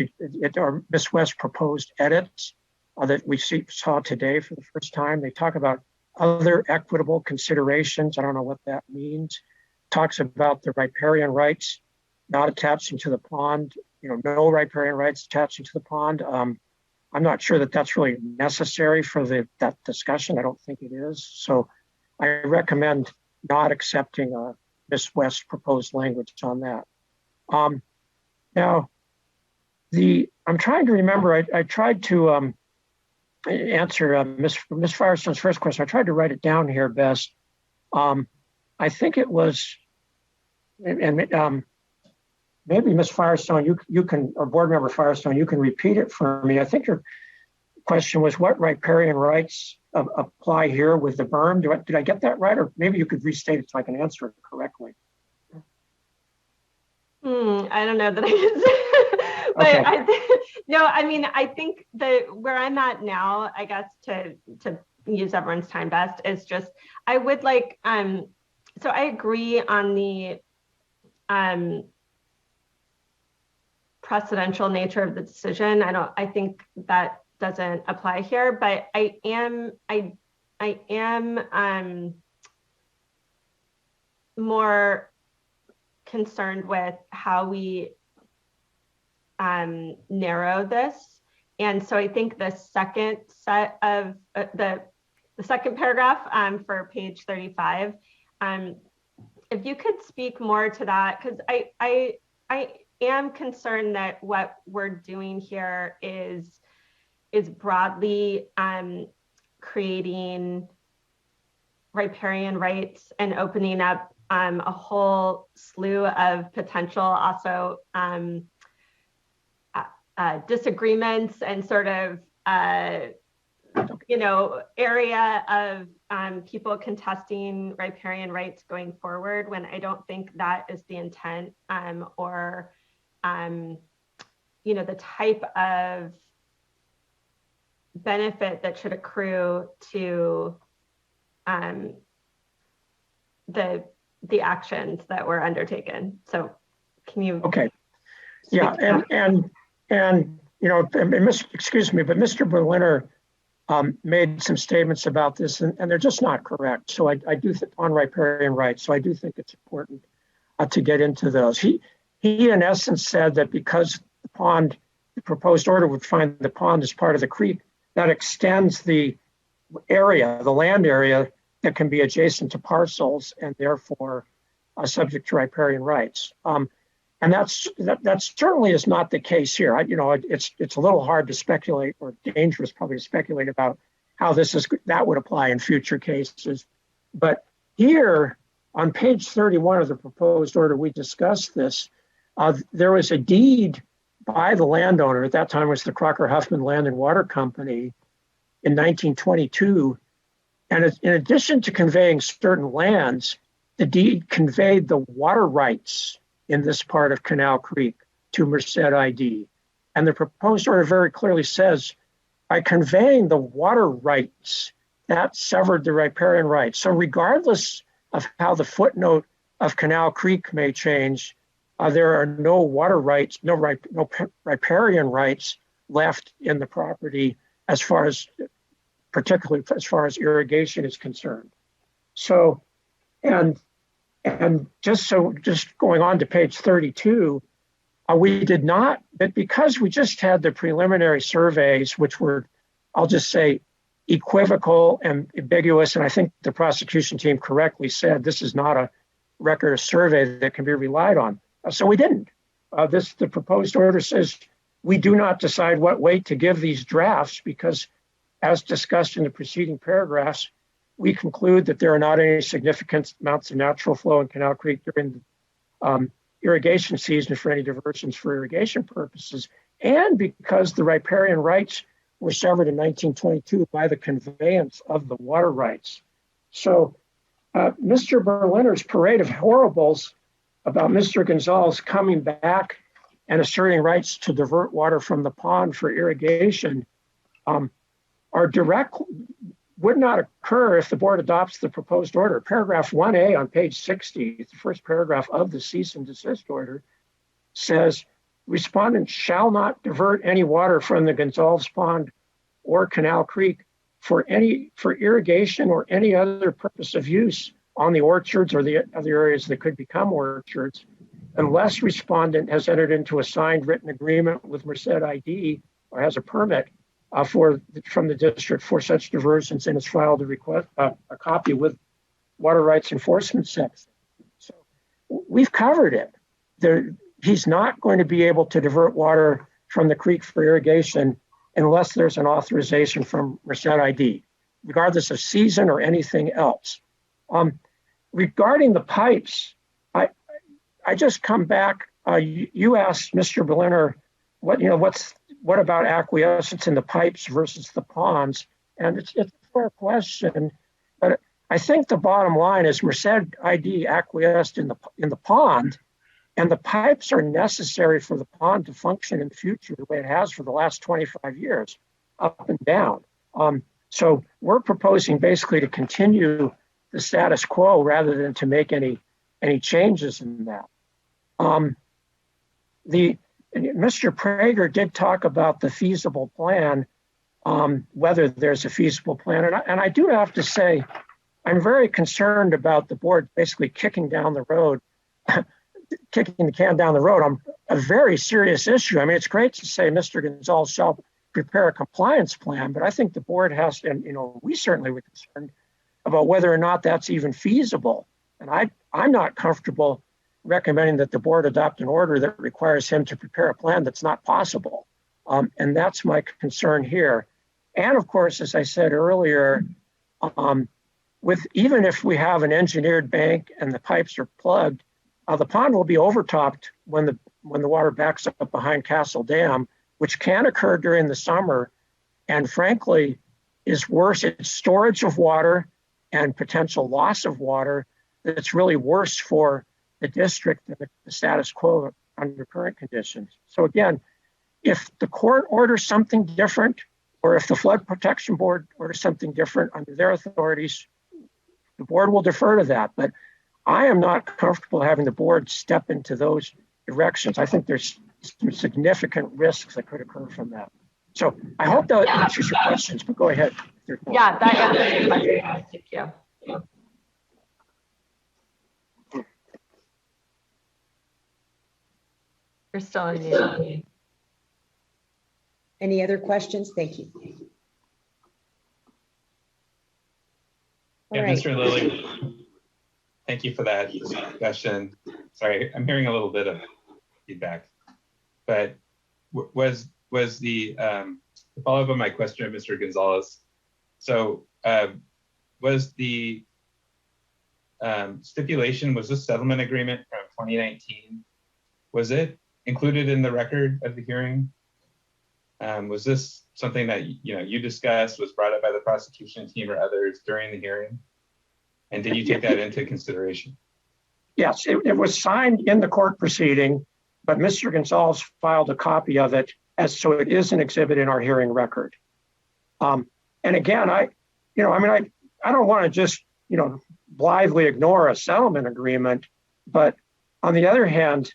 or Ms. West proposed edits that we saw today for the first time. They talk about other equitable considerations. I don't know what that means. Talks about the riparian rights not attaching to the pond, no riparian rights attaching to the pond. I'm not sure that that's really necessary for that discussion. I don't think it is. So I recommend not accepting Ms. West's proposed language on that. Now, I'm trying to remember, I tried to answer Ms. Firestone's first question. I tried to write it down here best. I think it was, and maybe Ms. Firestone, you can, or board member Firestone, you can repeat it for me. I think your question was what riparian rights apply here with the berm. Did I get that right? Or maybe you could restate it so I can answer it correctly. I don't know that I can say, but okay. No, I mean, I think that where I'm at now, I guess to use everyone's time best is just, I would like, so I agree on the precedential nature of the decision. I think that doesn't apply here, but I am more concerned with how we narrow this. And so I think the second set of the second paragraph for page 35, if you could speak more to that, because I am concerned that what we're doing here is broadly creating riparian rights and opening up a whole slew of potential also disagreements and sort of area of people contesting riparian rights going forward, when I don't think that is the intent or the type of benefit that should accrue to the actions that were undertaken. So can you? Okay. Yeah, and excuse me, but Mr. Berliner made some statements about this, and they're just not correct. So I do think on riparian rights. So I do think it's important to get into those. He in essence said that because the proposed order would find the pond as part of the creek, that extends the land area that can be adjacent to parcels and therefore subject to riparian rights. And that certainly is not the case here. It's a little hard to speculate, or dangerous probably to speculate about how that would apply in future cases. But here on page 31 of the proposed order, we discussed this. There was a deed by the landowner, at that time it was the Crocker Huffman Land and Water Company, in 1922. And in addition to conveying certain lands, the deed conveyed the water rights in this part of Canal Creek to Merced ID. And the proposed order very clearly says, by conveying the water rights, that severed the riparian rights. So regardless of how the footnote of Canal Creek may change, there are no water rights, no riparian rights left in the property as far as, particularly as far as irrigation is concerned. So, and just going on to page 32, we did not, but because we just had the preliminary surveys, which were, I'll just say, equivocal and ambiguous, and I think the prosecution team correctly said this is not a record of survey that can be relied on. So we didn't. The proposed order says we do not decide what weight to give these drafts because, as discussed in the preceding paragraphs, we conclude that there are not any significant amounts of natural flow in Canal Creek during the irrigation season for any diversions for irrigation purposes, and because the riparian rights were severed in 1922 by the conveyance of the water rights. So Mr. Berliner's parade of horribles about Mr. Gonzalez coming back and asserting rights to divert water from the pond for irrigation would not occur if the board adopts the proposed order. Paragraph 1A on page 60, the first paragraph of the cease and desist order, says respondents shall not divert any water from the Gonzalez Pond or Canal Creek for irrigation or any other purpose of use on the orchards or the other areas that could become orchards, unless respondent has entered into a signed written agreement with Merced ID or has a permit from the district for such diversions and has filed a copy with Water Rights Enforcement Section. So we've covered it. He's not going to be able to divert water from the creek for irrigation unless there's an authorization from Merced ID, regardless of season or anything else. Regarding the pipes, I just come back. You asked Mr. Berliner, what about acquiescence in the pipes versus the ponds? And it's a fair question, but I think the bottom line is Merced ID acquiesced in the pond, and the pipes are necessary for the pond to function in the future the way it has for the last 25 years, up and down. So we're proposing basically to continue the status quo rather than to make any changes in that. Mr. Prager did talk about the feasible plan, whether there's a feasible plan. And I do have to say, I'm very concerned about the board basically kicking the can down the road on a very serious issue. I mean, it's great to say Mr. Gonzalez shall prepare a compliance plan, but I think the board has to, and we certainly were concerned about whether or not that's even feasible. And I'm not comfortable recommending that the board adopt an order that requires him to prepare a plan that's not possible. And that's my concern here. And of course, as I said earlier, even if we have an engineered bank and the pipes are plugged, the pond will be overtopped when the water backs up behind Castle Dam, which can occur during the summer, and frankly is worse. It's storage of water and potential loss of water that's really worse for the district than the status quo under current conditions. So again, if the court orders something different, or if the Flood Protection Board orders something different under their authorities, the board will defer to that. But I am not comfortable having the board step into those directions. I think there's some significant risks that could occur from that. So I hope that answers your questions, but go ahead. Yeah, that answers your question. Thank you. You're still on mute. Any other questions? Thank you. Yeah, right. Mr. Lilly, thank you for that discussion. Sorry, I'm hearing a little bit of feedback, but was the follow-up on my question of Mr. Gonzalez, So was the stipulation, was this settlement agreement from 2019, was it included in the record of the hearing? Was this something that you discussed, was brought up by the prosecution team or others during the hearing? And did you take that into consideration? Yes, it was signed in the court proceeding, but Mr. Gonzalez filed a copy of it, so it is an exhibit in our hearing record. And again, I don't want to just blithely ignore a settlement agreement, but on the other hand,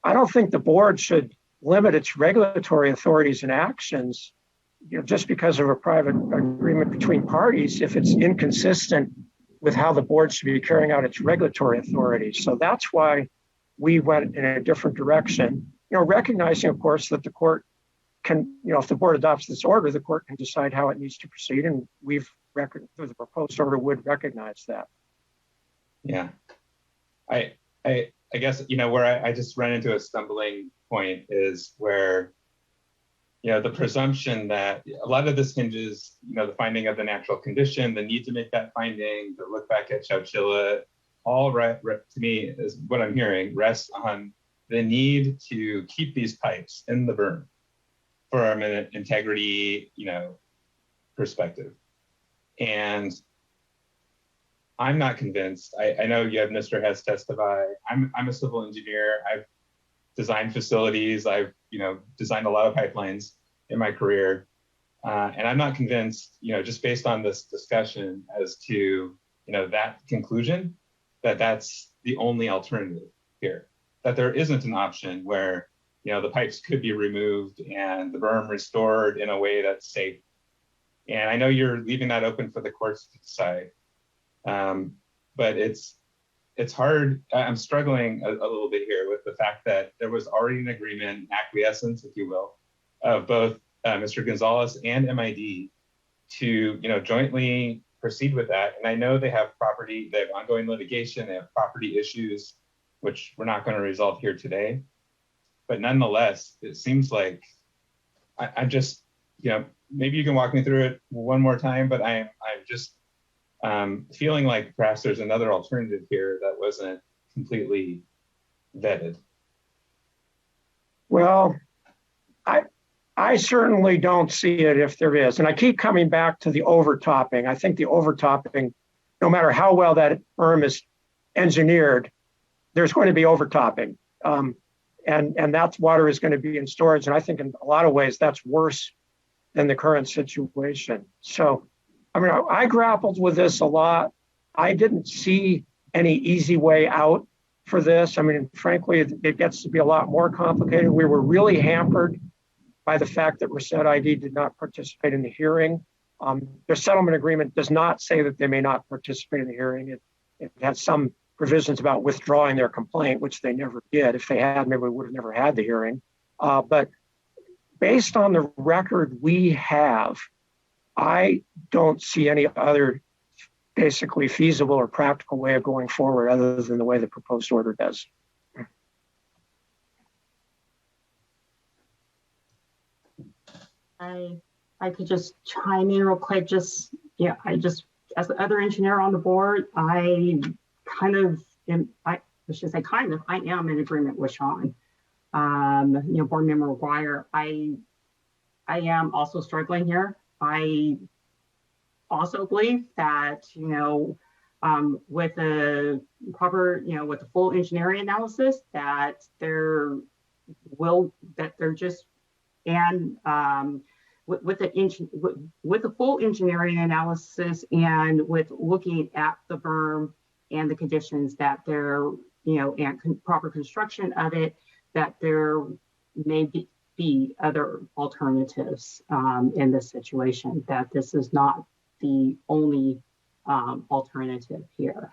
I don't think the board should limit its regulatory authorities and actions, just because of a private agreement between parties if it's inconsistent with how the board should be carrying out its regulatory authorities. So that's why we went in a different direction, recognizing, of course, that the court can, if the board adopts this order, the court can decide how it needs to proceed, and the proposed order would recognize that. Yeah, I guess, where I just run into a stumbling point is where, the presumption that a lot of this hinges, the finding of the natural condition, the need to make that finding, the look back at Chowchilla, all to me is what I'm hearing rests on the need to keep these pipes in the berm from an integrity, perspective. And I'm not convinced. I know you have Mr. Hess testify. I'm a civil engineer. I've designed facilities. I've designed a lot of pipelines in my career, and I'm not convinced. Just based on this discussion as to that conclusion, that that's the only alternative here. That there isn't an option where the pipes could be removed and the berm restored in a way that's safe. And I know you're leaving that open for the courts to decide. But it's hard. I'm struggling a little bit here with the fact that there was already an agreement, acquiescence, if you will, of both Mr. Gonzalez and MID to jointly proceed with that. And I know they have ongoing litigation, they have property issues, which we're not going to resolve here today. But nonetheless, it seems like I'm just, maybe you can walk me through it one more time, but I'm just feeling like perhaps there's another alternative here that wasn't completely vetted. Well, I certainly don't see it if there is. And I keep coming back to the overtopping. I think the overtopping, no matter how well that berm is engineered, there's going to be overtopping. And that water is going to be in storage. And I think in a lot of ways that's worse than the current situation. So, I grappled with this a lot. I didn't see any easy way out for this. Frankly, it gets to be a lot more complicated. We were really hampered by the fact that Reset ID did not participate in the hearing. Their settlement agreement does not say that they may not participate in the hearing. It has some provisions about withdrawing their complaint, which they never did. If they had, maybe we would have never had the hearing. But based on the record we have, I don't see any other basically feasible or practical way of going forward other than the way the proposed order does. I could just chime in real quick. As the other engineer on the board, I am in agreement with Sean. Board member McGuire, I am also struggling here. I also believe that, with the proper, with the full engineering analysis, with the full engineering analysis and with looking at the berm and the conditions that there, and proper construction of it, that there may be other alternatives in this situation, that this is not the only alternative here.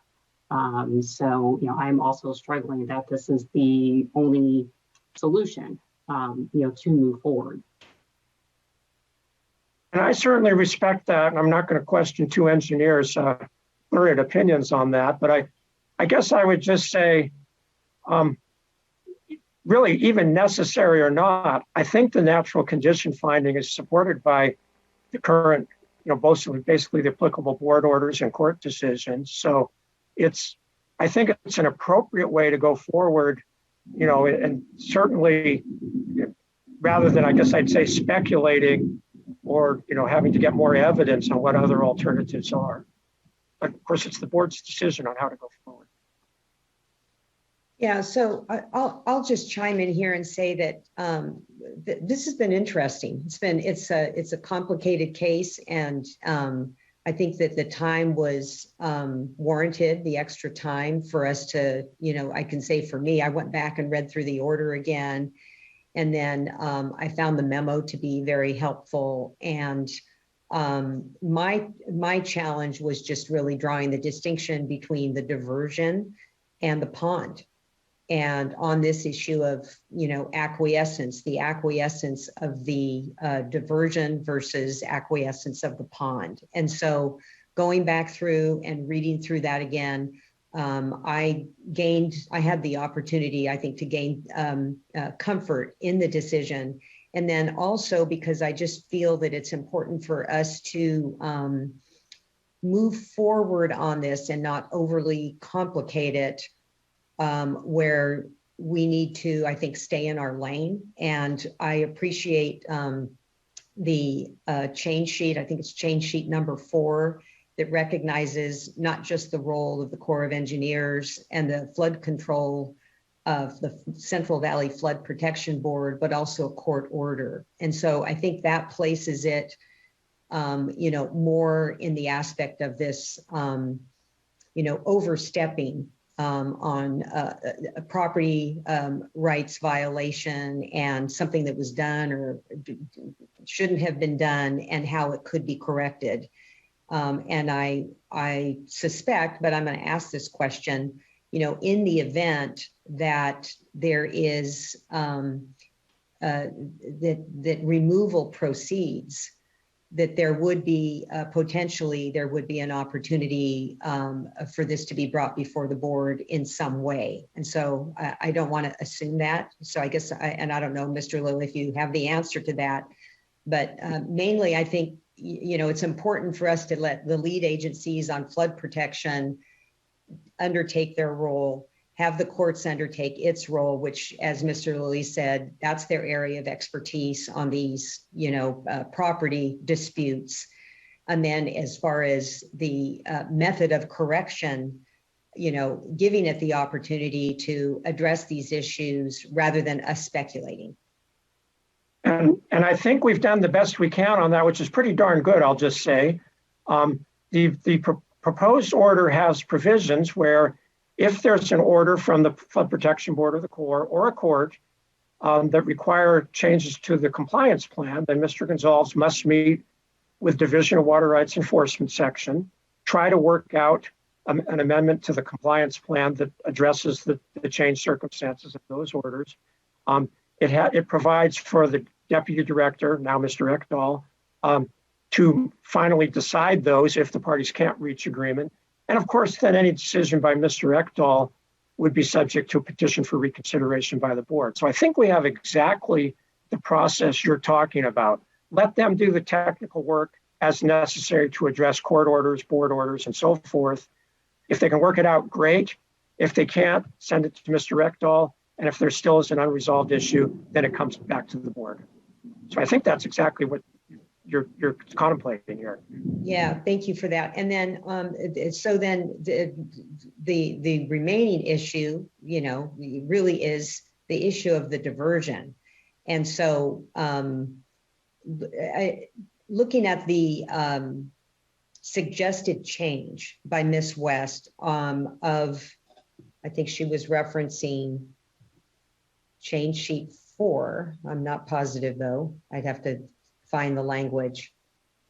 So, I'm also struggling that this is the only solution, to move forward. And I certainly respect that. I'm not going to question two engineers' lurid opinions on that, but I guess I would just say, really, even necessary or not, I think the natural condition finding is supported by the current, basically the applicable board orders and court decisions. So I think it's an appropriate way to go forward, and certainly rather than, I guess I'd say, speculating or, having to get more evidence on what other alternatives are. But of course, it's the board's decision on how to go forward. Yeah, so I'll just chime in here and say that this has been interesting. It's a complicated case, and I think that the time was warranted, the extra time for us to, I can say for me, I went back and read through the order again, and then I found the memo to be very helpful. And my challenge was just really drawing the distinction between the diversion and the pond. And on this issue of, acquiescence, the acquiescence of the diversion versus acquiescence of the pond. And so going back through and reading through that again, I had the opportunity, I think, to gain comfort in the decision. And then also because I just feel that it's important for us to move forward on this and not overly complicate it, where we need to, I think, stay in our lane. And I appreciate the change sheet. I think it's change sheet number 4 that recognizes not just the role of the Corps of Engineers and the flood control of the Central Valley Flood Protection Board, but also a court order. And so I think that places it, more in the aspect of this, overstepping on a property rights violation and something that was done or shouldn't have been done and how it could be corrected. And I suspect, but I'm going to ask this question, in the event that there is that removal proceeds, that there would be potentially there would be an opportunity for this to be brought before the board in some way. And so I don't want to assume that. So I guess, and I don't know, Mr. Lilly, if you have the answer to that, but mainly I think, it's important for us to let the lead agencies on flood protection undertake their role, have the courts undertake its role, which, as Mr. Lilly said, that's their area of expertise on these, property disputes. And then as far as the method of correction, giving it the opportunity to address these issues rather than us speculating. And I think we've done the best we can on that, which is pretty darn good, I'll just say. The proposed order has provisions where if there's an order from the Flood Protection Board or the Corps or a court that require changes to the compliance plan, then Mr. Gonzalez must meet with Division of Water Rights Enforcement section, try to work out an amendment to the compliance plan that addresses the changed circumstances of those orders. It provides for the Deputy Director, now Mr. Ekdahl, to finally decide those if the parties can't reach agreement. And of course, then any decision by Mr. Ekdahl would be subject to a petition for reconsideration by the board. So I think we have exactly the process you're talking about. Let them do the technical work as necessary to address court orders, board orders, and so forth. If they can work it out, great. If they can't, send it to Mr. Ekdahl. And if there still is an unresolved issue, then it comes back to the board. So I think that's exactly what you're contemplating here. Yeah, thank you for that. And then, so then the remaining issue, really is the issue of the diversion. And so looking at the suggested change by Ms. West of, I think she was referencing change sheet 4. I'm not positive though. I'd have to find the language.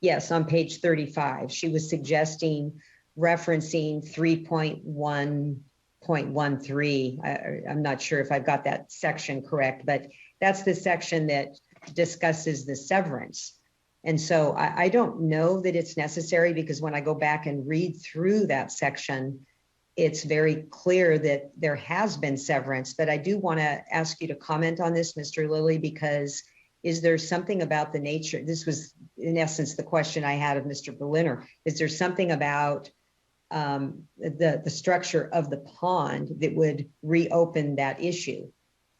Yes, on page 35, she was suggesting referencing 3.1.13. I'm not sure if I've got that section correct, but that's the section that discusses the severance. And so I don't know that it's necessary, because when I go back and read through that section, it's very clear that there has been severance. But I do want to ask you to comment on this, Mr. Lilly, because is there something about the nature? This was in essence the question I had of Mr. Berliner. Is there something about the structure of the pond that would reopen that issue?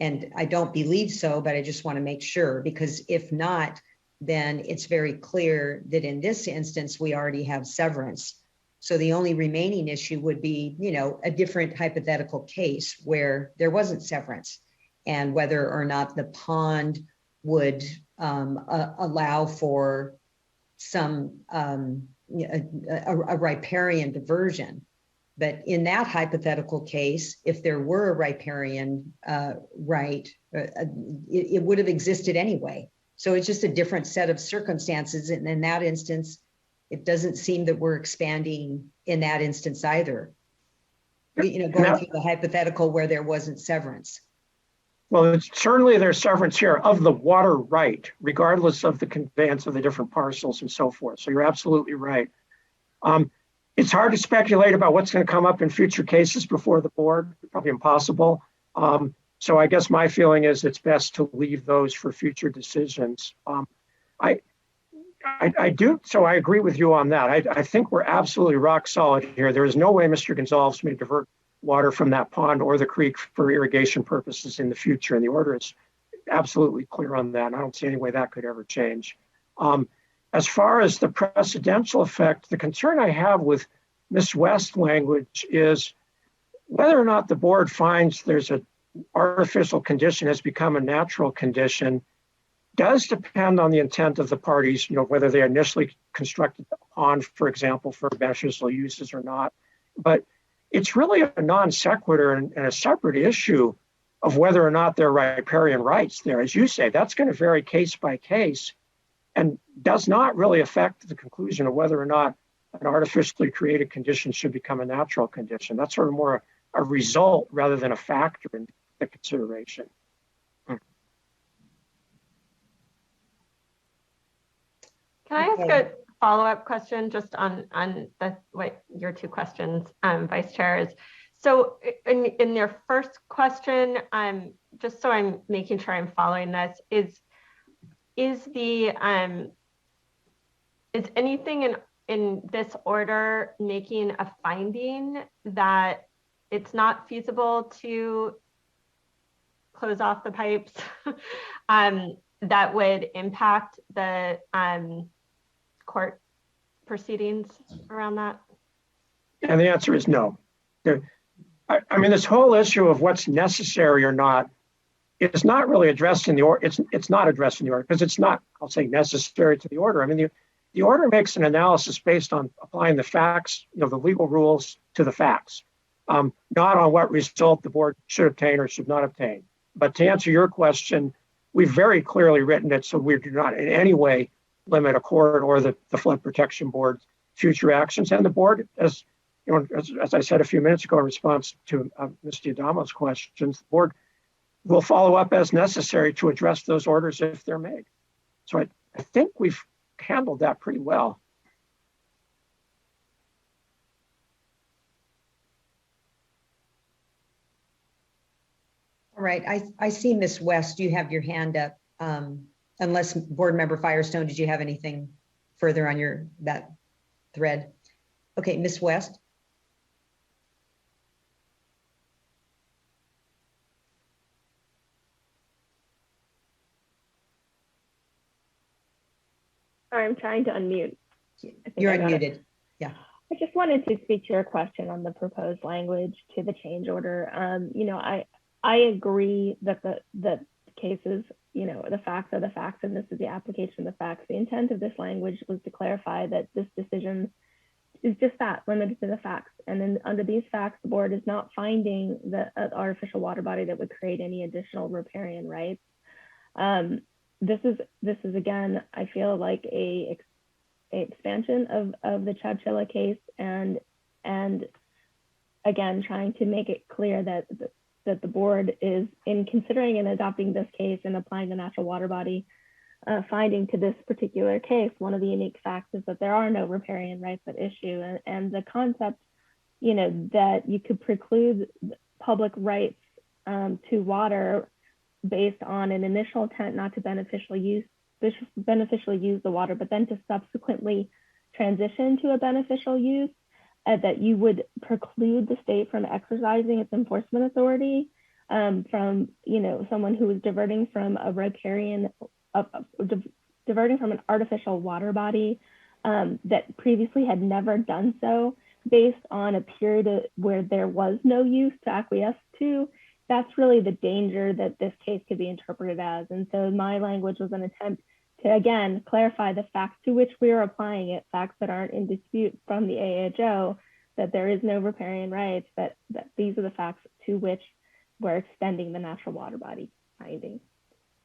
And I don't believe so, but I just want to make sure, because if not, then it's very clear that in this instance, we already have severance. So the only remaining issue would be, you know, a different hypothetical case where there wasn't severance, and whether or not the pond would allow for some a riparian diversion. But in that hypothetical case, if there were a riparian right, it would have existed anyway. So it's just a different set of circumstances. And in that instance, it doesn't seem that we're expanding in that instance either. You know, going through the hypothetical where there wasn't severance. Well, it's certainly there's severance here of the water right, regardless of the conveyance of the different parcels and so forth. So you're absolutely right. It's hard to speculate about what's going to come up in future cases before the board, probably impossible. So I guess my feeling is it's best to leave those for future decisions. I do, so I agree with you on that. I think we're absolutely rock solid here. There is no way Mr. Gonzalez may divert water from that pond or the creek for irrigation purposes in the future. And the order is absolutely clear on that. I don't see any way that could ever change. As far as the precedential effect, the concern I have with Ms. West's language is whether or not the board finds there's an artificial condition has become a natural condition does depend on the intent of the parties, you know, whether they initially constructed the pond, for example, for beneficial uses or not. But it's really a non sequitur and a separate issue of whether or not there are riparian rights there. As you say, that's going to vary case by case and does not really affect the conclusion of whether or not an artificially created condition should become a natural condition. That's sort of more a result rather than a factor in the consideration. Can I ask a follow-up question just on your two questions, Vice Chair? Is so in your first question, just so I'm making sure I'm following this, is anything in this order making a finding that it's not feasible to close off the pipes that would impact the court proceedings around that? And the answer is no. I mean, this whole issue of what's necessary or not is not really addressed in the order. It's not addressed in the order because it's not, I'll say, necessary to the order. I mean, the order makes an analysis based on applying the facts, you know, the legal rules to the facts, not on what result the board should obtain or should not obtain. But to answer your question, we've very clearly written it so we do not in any way limit a court or the Flood Protection Board's future actions. And the board, as you know, as I said a few minutes ago in response to Mr. Adamo's questions, the board will follow up as necessary to address those orders if they're made. So I think we've handled that pretty well. All right, I see Ms. West, you have your hand up. Unless Board Member Firestone, did you have anything further on that thread? Okay, Ms. West. Sorry, I'm trying to unmute. You're unmuted. Yeah. I just wanted to speak to your question on the proposed language to the change order. You know, I agree that the cases, you know, the facts are the facts, and this is the application of the facts. The intent of this language was to clarify that this decision is just that, limited to the facts. And then under these facts, the board is not finding the artificial water body that would create any additional riparian rights. This is again, I feel like a expansion of the Chowchilla case, and again, trying to make it clear that the board is, in considering and adopting this case and applying the natural water body finding to this particular case, one of the unique facts is that there are no riparian rights at issue, and the concept, you know, that you could preclude public rights to water based on an initial intent not to beneficially use the water, but then to subsequently transition to a beneficial use, that you would preclude the state from exercising its enforcement authority from, someone who is diverting from a riparian, diverting from an artificial water body that previously had never done so, based on a period where there was no use to acquiesce to. That's really the danger that this case could be interpreted as. And so my language was an attempt to, again, clarify the facts to which we are applying it, facts that aren't in dispute from the AHO, that there is no riparian rights, that these are the facts to which we're extending the natural water body finding.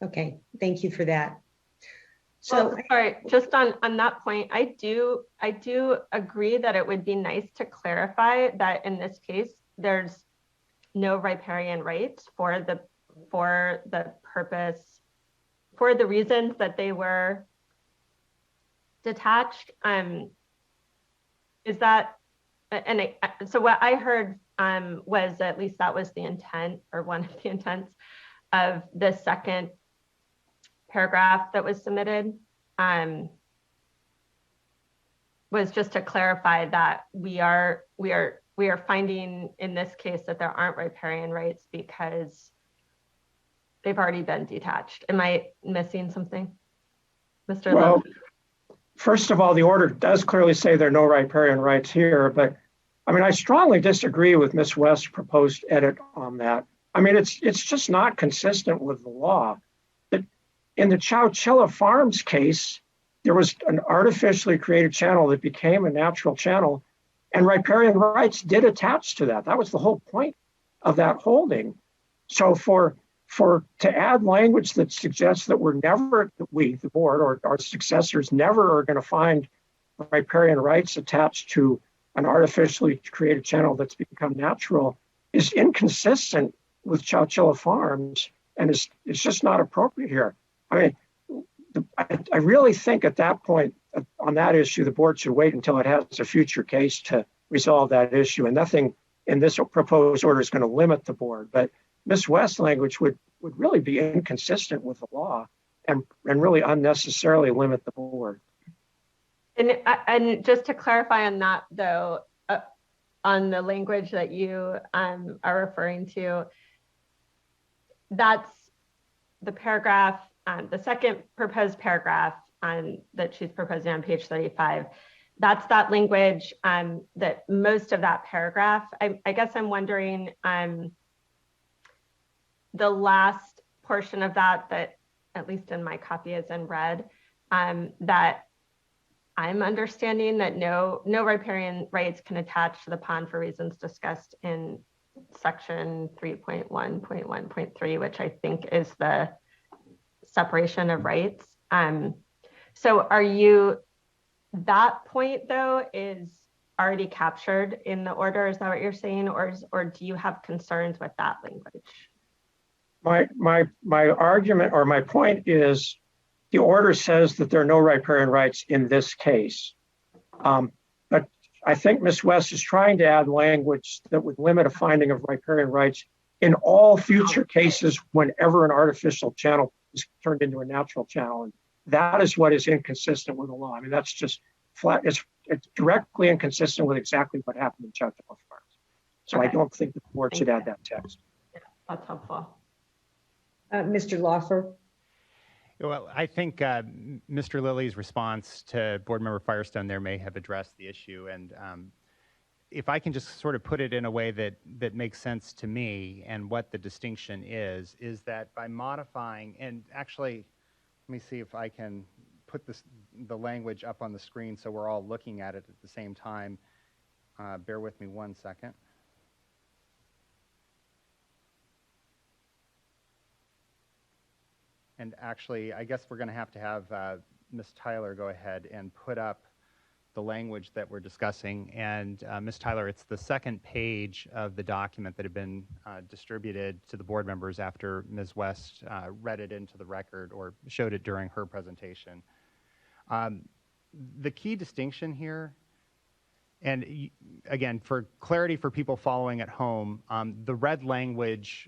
Okay, thank you for that. So, sorry, just on that point, I do agree that it would be nice to clarify that in this case, there's no riparian rights for the purpose, for the reasons that they were detached. Is that, so what I heard was, at least that was the intent, or one of the intents of the second paragraph that was submitted, was just to clarify that we are finding in this case that there aren't riparian rights because they've already been detached. Am I missing something, Mr. Well, Love? first of all, the order does clearly say there are no riparian rights here, but I strongly disagree with Ms. West's proposed edit on that. It's just not consistent with the law. In the Chowchilla Farms case, there was an artificially created channel that became a natural channel, and riparian rights did attach to that. That was the whole point of that holding. So to add language that suggests that we, the board, or our successors, never are going to find riparian rights attached to an artificially created channel that's become natural is inconsistent with Chowchilla Farms, and it's just not appropriate here. I really think at that point, on that issue, the board should wait until it has a future case to resolve that issue, and nothing in this proposed order is going to limit the board. But Ms. West's language would really be inconsistent with the law and really unnecessarily limit the board. And just to clarify on that, though, on the language that you are referring to, that's the paragraph, the second proposed paragraph that she's proposing on page 35. That's that language, that most of that paragraph, I guess I'm wondering, the last portion of that at least in my copy is in red, that I'm understanding that no riparian rights can attach to the pond for reasons discussed in section 3.1.1.3, which I think is the separation of rights. So that point though is already captured in the order? Is that what you're saying? Or do you have concerns with that language? My argument, or my point is, the order says that there are no riparian rights in this case. But I think Ms. West is trying to add language that would limit a finding of riparian rights in all future cases whenever an artificial channel is turned into a natural channel. And that is what is inconsistent with the law. That's just flat. It's directly inconsistent with exactly what happened in Chowchilla Farms. So okay. I don't think the board should add that text. Yeah, that's helpful. Mr. Lawfer. Well, I think Mr. Lilly's response to Board Member Firestone there may have addressed the issue. And if I can just sort of put it in a way that makes sense to me, and what the distinction is that by modifying, and actually, let me see if I can put the language up on the screen so we're all looking at it at the same time. Bear with me 1 second. And actually, I guess we're going to have Ms. Tyler go ahead and put up the language that we're discussing. And Ms. Tyler, it's the second page of the document that had been distributed to the board members after Ms. West read it into the record or showed it during her presentation. The key distinction here, and again, for clarity for people following at home, the red language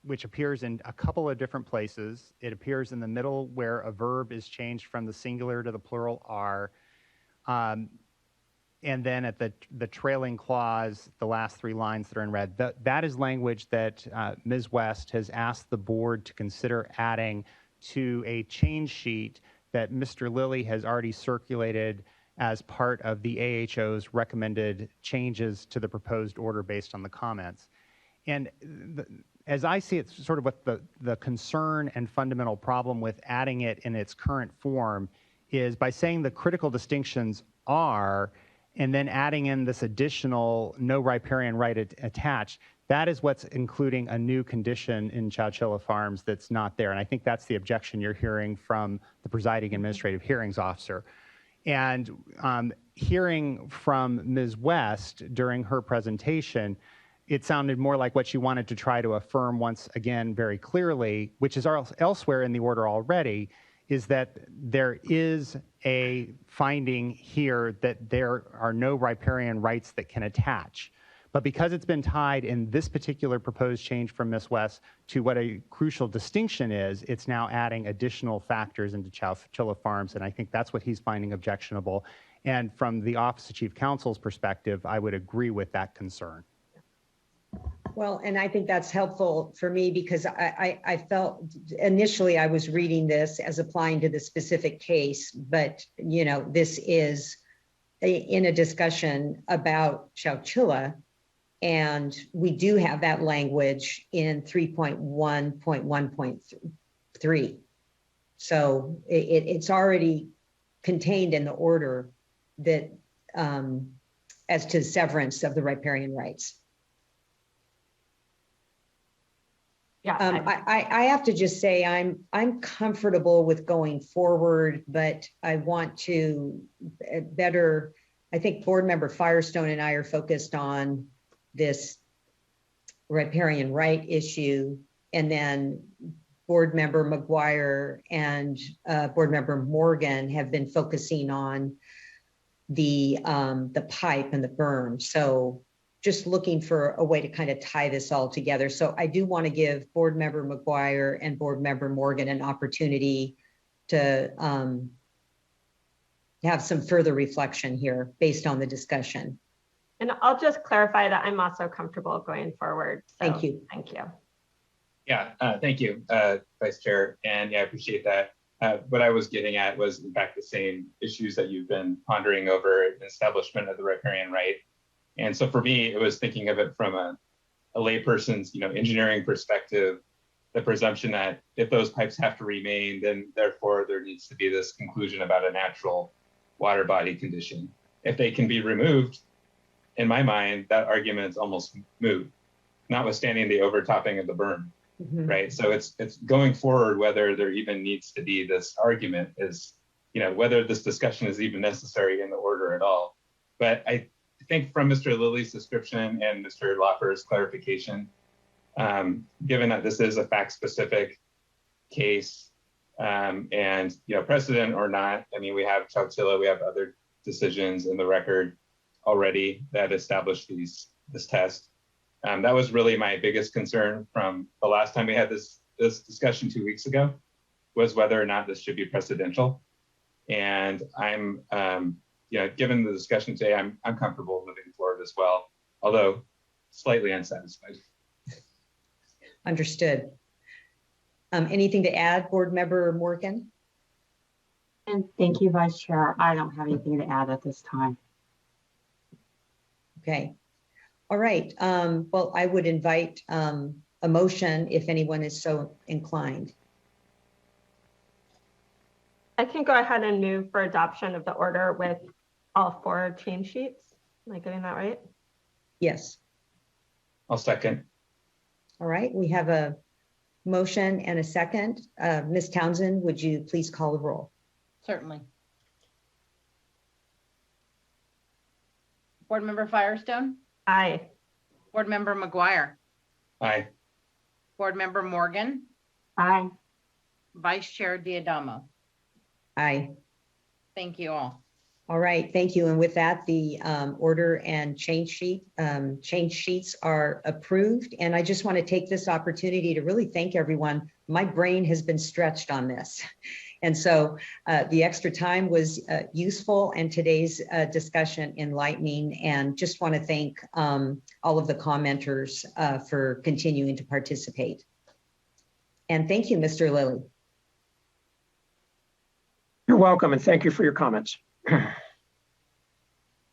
which appears in a couple of different places. It appears in the middle where a verb is changed from the singular to the plural are. And then at the trailing clause, the last 3 lines that are in red, that is language that Ms. West has asked the board to consider adding to a change sheet that Mr. Lilly has already circulated as part of the AHO's recommended changes to the proposed order based on the comments. And as I see it, sort of what the concern and fundamental problem with adding it in its current form is by saying the critical distinctions are, and then adding in this additional no riparian right attached, that is what's including a new condition in Chowchilla Farms that's not there. And I think that's the objection you're hearing from the presiding administrative hearings officer. And hearing from Ms. West during her presentation, it sounded more like what she wanted to try to affirm once again very clearly, which is elsewhere in the order already, is that there is a finding here that there are no riparian rights that can attach. But because it's been tied in this particular proposed change from Ms. West to what a crucial distinction is, it's now adding additional factors into Chowchilla Farms, and I think that's what he's finding objectionable. And from the Office of Chief Counsel's perspective, I would agree with that concern. Well, and I think that's helpful for me because I felt initially I was reading this as applying to the specific case, but you know, this is in a discussion about Chowchilla, and we do have that language in 3.1.1.3. So it's already contained in the order that as to severance of the riparian rights. Yeah, I have to just say I'm comfortable with going forward, but I want to better. I think Board Member Firestone and I are focused on this riparian right issue, and then Board Member McGuire and Board Member Morgan have been focusing on the pipe and the berm. So just looking for a way to kind of tie this all together. So I do want to give Board Member McGuire and Board Member Morgan an opportunity to have some further reflection here based on the discussion. And I'll just clarify that I'm also comfortable going forward. So, thank you. Thank you. Yeah, thank you, Vice Chair. And yeah, I appreciate that. What I was getting at was in fact the same issues that you've been pondering over the establishment of the riparian right. And so for me, it was thinking of it from a layperson's, engineering perspective, the presumption that if those pipes have to remain, then therefore there needs to be this conclusion about a natural water body condition. If they can be removed, in my mind, that argument's almost moot, notwithstanding the overtopping of the berm, right? So it's going forward whether there even needs to be this argument is, whether this discussion is even necessary in the order at all. But I think from Mr. Lilly's description and Mr. Loffer's clarification, given that this is a fact-specific case and precedent or not, I mean, we have Chowchilla, we have other decisions in the record already that establish this test. That was really my biggest concern from the last time we had this discussion 2 weeks ago, was whether or not this should be precedential. And I'm given the discussion today, I'm comfortable moving forward as well, although slightly unsatisfied. Understood. Anything to add, Board Member Morgan? And thank you, Vice Chair. I don't have anything to add at this time. Okay. All right. Well, I would invite a motion if anyone is so inclined. I can go ahead and move for adoption of the order with all 4 change sheets. Am I getting that right? Yes. I'll second. All right. We have a motion and a second. Ms. Townsend, would you please call the roll? Certainly. Board Member Firestone? Aye. Board Member McGuire? Aye. Board Member Morgan? Aye. Vice Chair Diadamo? Aye. Thank you all. All right, thank you. And with that, the order and change sheets are approved. And I just want to take this opportunity to really thank everyone. My brain has been stretched on this. And so the extra time was useful, and today's discussion enlightening, and just want to thank all of the commenters for continuing to participate. And thank you, Mr. Lilly. You're welcome, and thank you for your comments.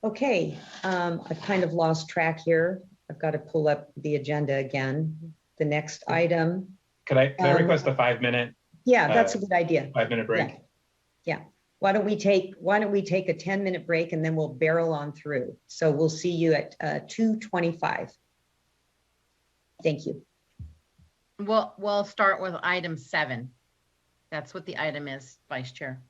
Okay, I've kind of lost track here. I've got to pull up the agenda again. The next item. Can I request a 5-minute? Yeah, that's a good idea. 5-minute break. Yeah. Why don't we take a 10-minute break, and then we'll barrel on through. So we'll see you at 2:25. Thank you. We'll start with item 7. That's what the item is, Vice Chair.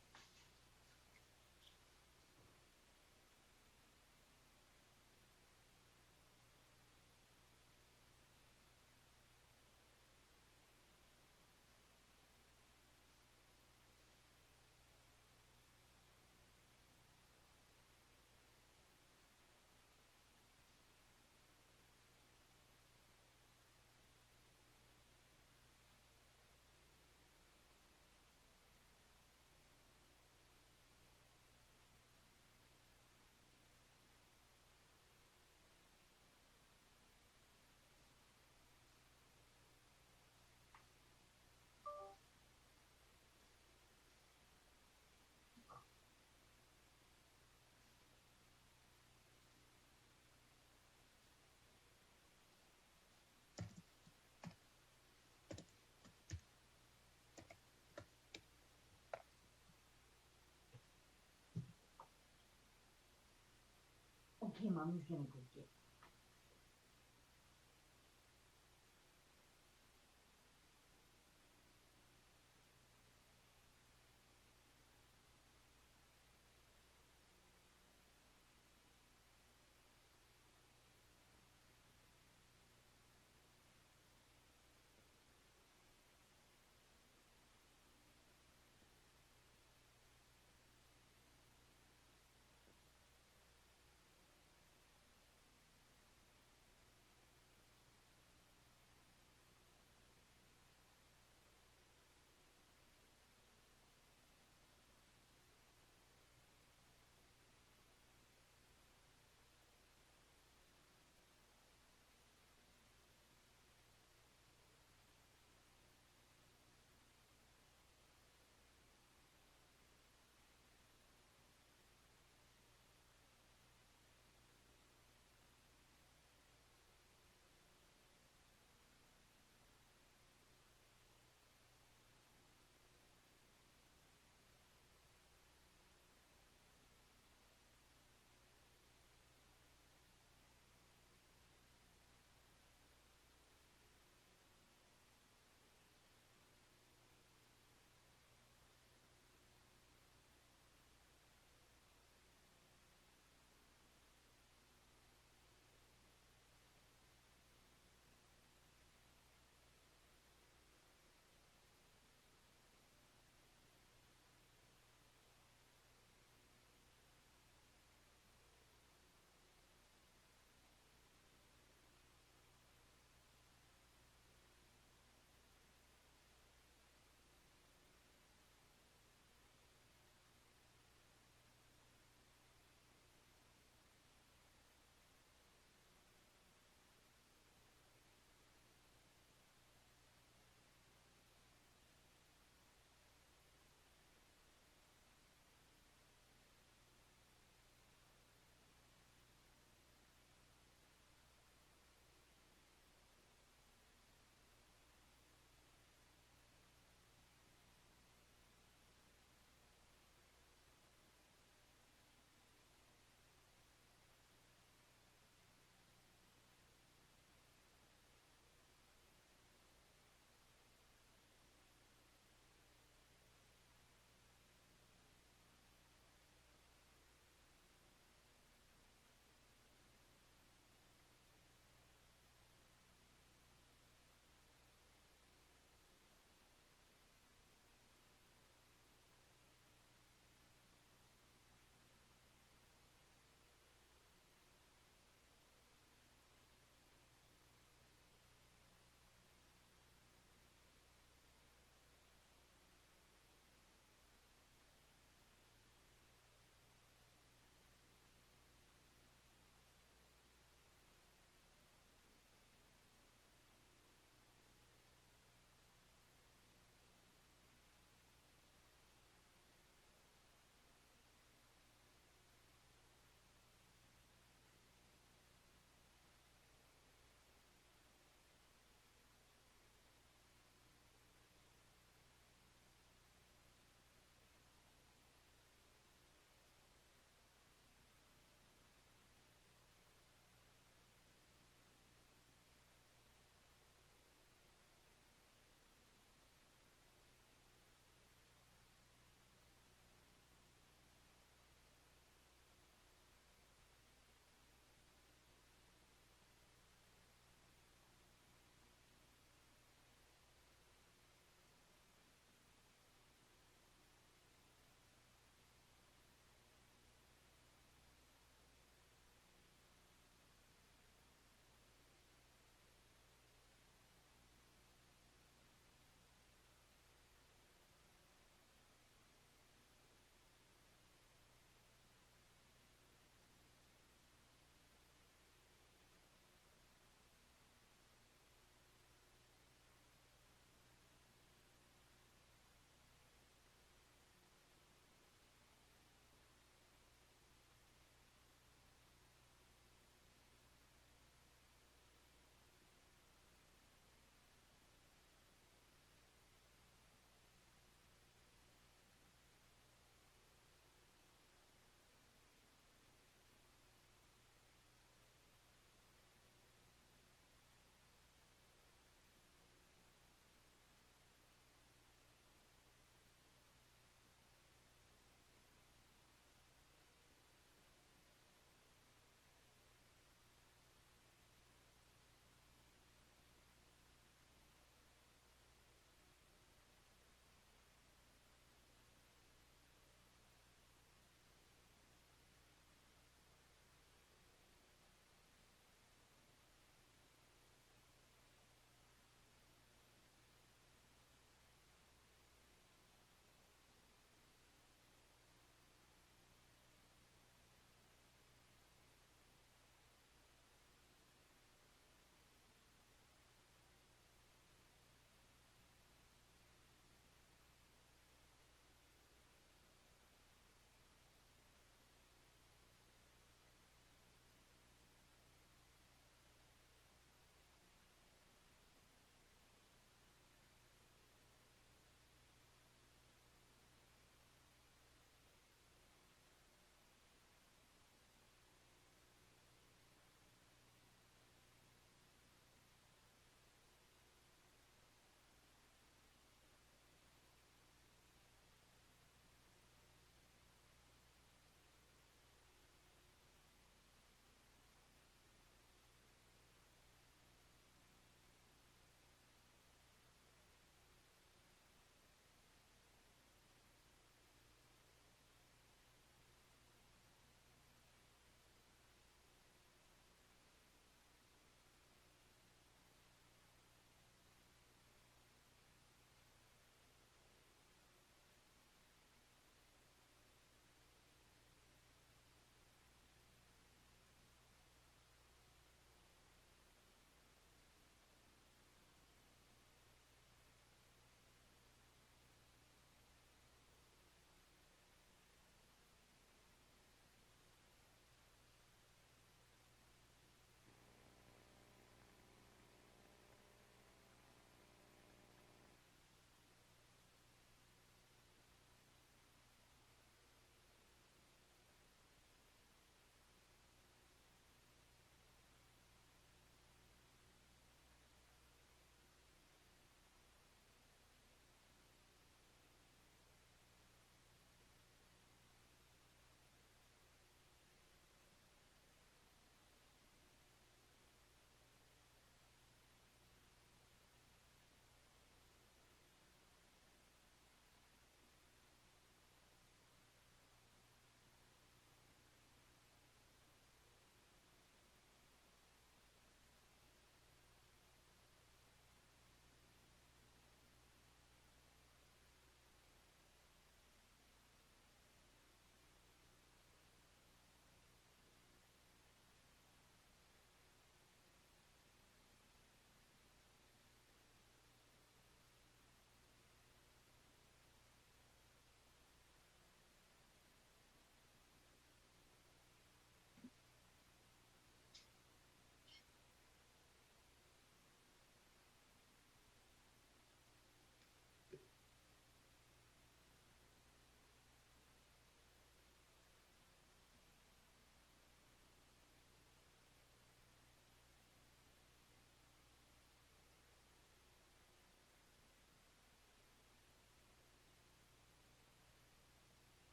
Okay, Mommy's gonna go get.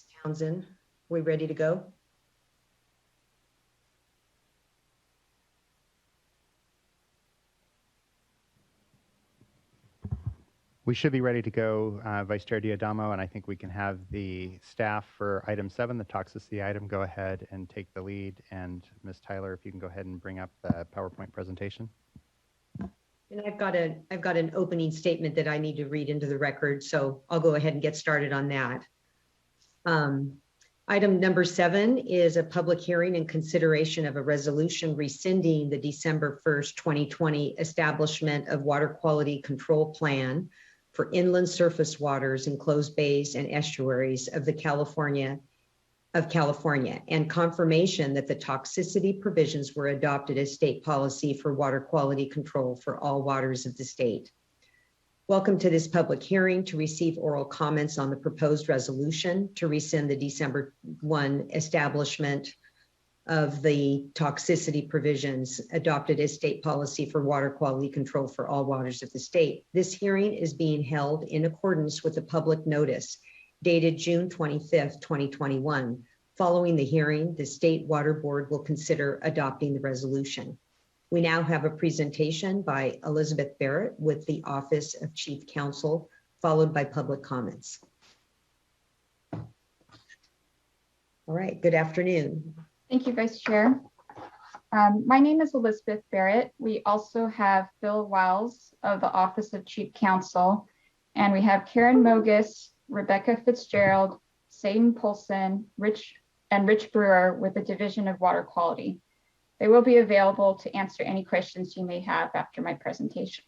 Ms. Townsend, we ready to go? We should be ready to go, Vice Chair Diadamo, and I think we can have the staff for item 7, the toxicity item, go ahead and take the lead. And Ms. Tyler, if you can go ahead and bring up the PowerPoint presentation. And I've got an opening statement that I need to read into the record, so I'll go ahead and get started on that. Item number 7 is a public hearing and consideration of a resolution rescinding the December 1st, 2020 establishment of water quality control plan for inland surface waters, enclosed bays and estuaries of California, and confirmation that the toxicity provisions were adopted as state policy for water quality control for all waters of the state. Welcome to this public hearing to receive oral comments on the proposed resolution to rescind the December 1 establishment of the toxicity provisions adopted as state policy for water quality control for all waters of the state. This hearing is being held in accordance with the public notice dated June 25th, 2021. Following the hearing, the State Water Board will consider adopting the resolution. We now have a presentation by Elizabeth Barrett with the Office of Chief Counsel, followed by public comments. All right, good afternoon. Thank you, Vice Chair. My name is Elizabeth Barrett. We also have Bill Wells of the Office of Chief Counsel, and we have Karen Mogus, Rebecca Fitzgerald, Sadin Polson, Rich Brewer with the Division of Water Quality. They will be available to answer any questions you may have after my presentation.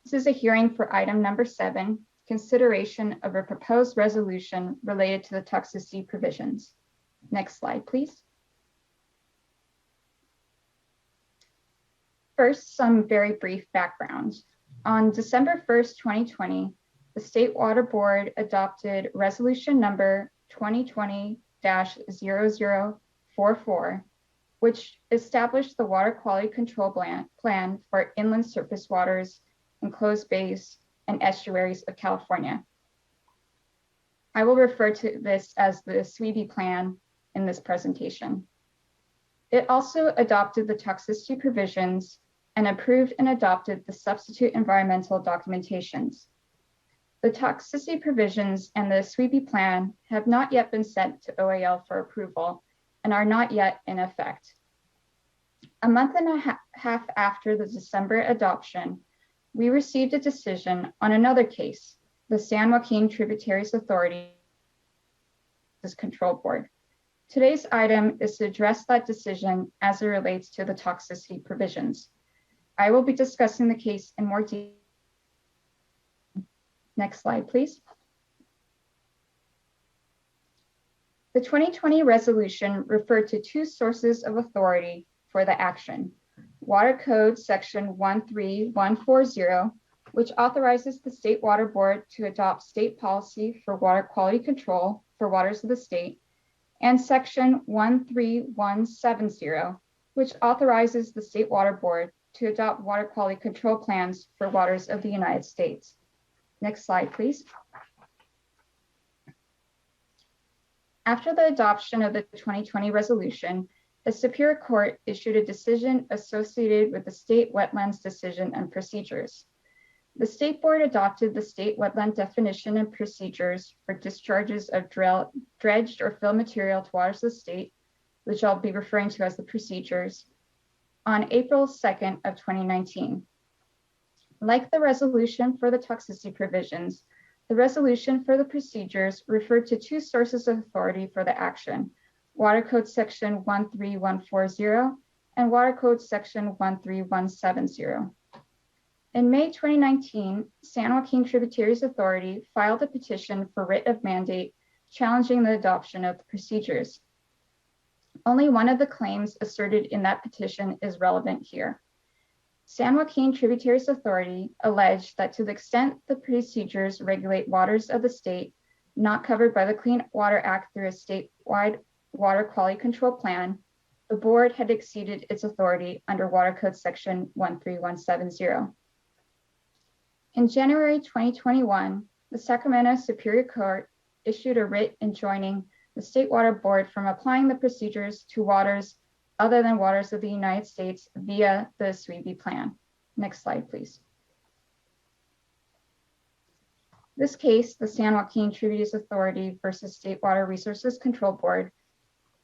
This is a hearing for item number 7, consideration of a proposed resolution related to the toxicity provisions. Next slide, please. First, some very brief background. On December 1st, 2020, the State Water Board adopted resolution number 2020-0044, which established the water quality control plan for inland surface waters, enclosed bays, and estuaries of California. I will refer to this as the SWRCB plan in this presentation. It also adopted the toxicity provisions and approved and adopted the substitute environmental documentations. The toxicity provisions and the SWRCB plan have not yet been sent to OAL for approval and are not yet in effect. A month and a half after the December adoption, we received a decision on another case, the San Joaquin Tributaries Authority Control Board. Today's item is to address that decision as it relates to the toxicity provisions. I will be discussing the case in more detail. Next slide, please. The 2020 resolution referred to 2 sources of authority for the action. Water Code Section 13140, which authorizes the State Water Board to adopt state policy for water quality control for waters of the state, and Section 13170, which authorizes the State Water Board to adopt water quality control plans for waters of the United States. Next slide, please. After the adoption of the 2020 resolution, the Superior Court issued a decision associated with the state wetlands decision and procedures. The State Board adopted the state wetland definition and procedures for discharges of dredged or fill material to waters of the state, which I'll be referring to as the procedures, on April 2nd of 2019. Like the resolution for the toxicity provisions, the resolution for the procedures referred to 2 sources of authority for the action, Water Code Section 13140 and Water Code Section 13170. In May 2019, San Joaquin Tributaries Authority filed a petition for writ of mandate challenging the adoption of the procedures. Only one of the claims asserted in that petition is relevant here. San Joaquin Tributaries Authority alleged that to the extent the procedures regulate waters of the state not covered by the Clean Water Act through a statewide water quality control plan, the board had exceeded its authority under Water Code Section 13170. In January 2021, the Sacramento Superior Court issued a writ enjoining the State Water Board from applying the procedures to waters other than waters of the United States via the SWRCB plan. Next slide, please. This case, the San Joaquin Tributaries Authority versus State Water Resources Control Board,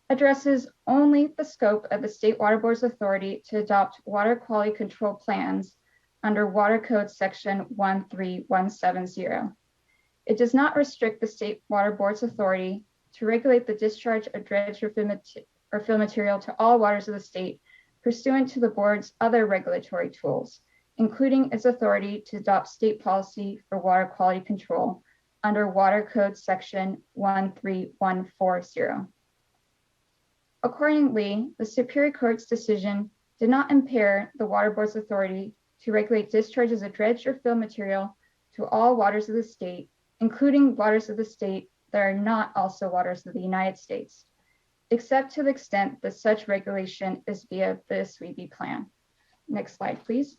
addresses only the scope of the State Water Board's authority to adopt water quality control plans under Water Code Section 13170. It does not restrict the State Water Board's authority to regulate the discharge of dredge or fill material to all waters of the state pursuant to the board's other regulatory tools, including its authority to adopt state policy for water quality control under Water Code Section 13140. Accordingly, the Superior Court's decision did not impair the Water Board's authority to regulate discharges of dredge or fill material to all waters of the state, including waters of the state that are not also waters of the United States, except to the extent that such regulation is via the SWRCB plan. Next slide, please.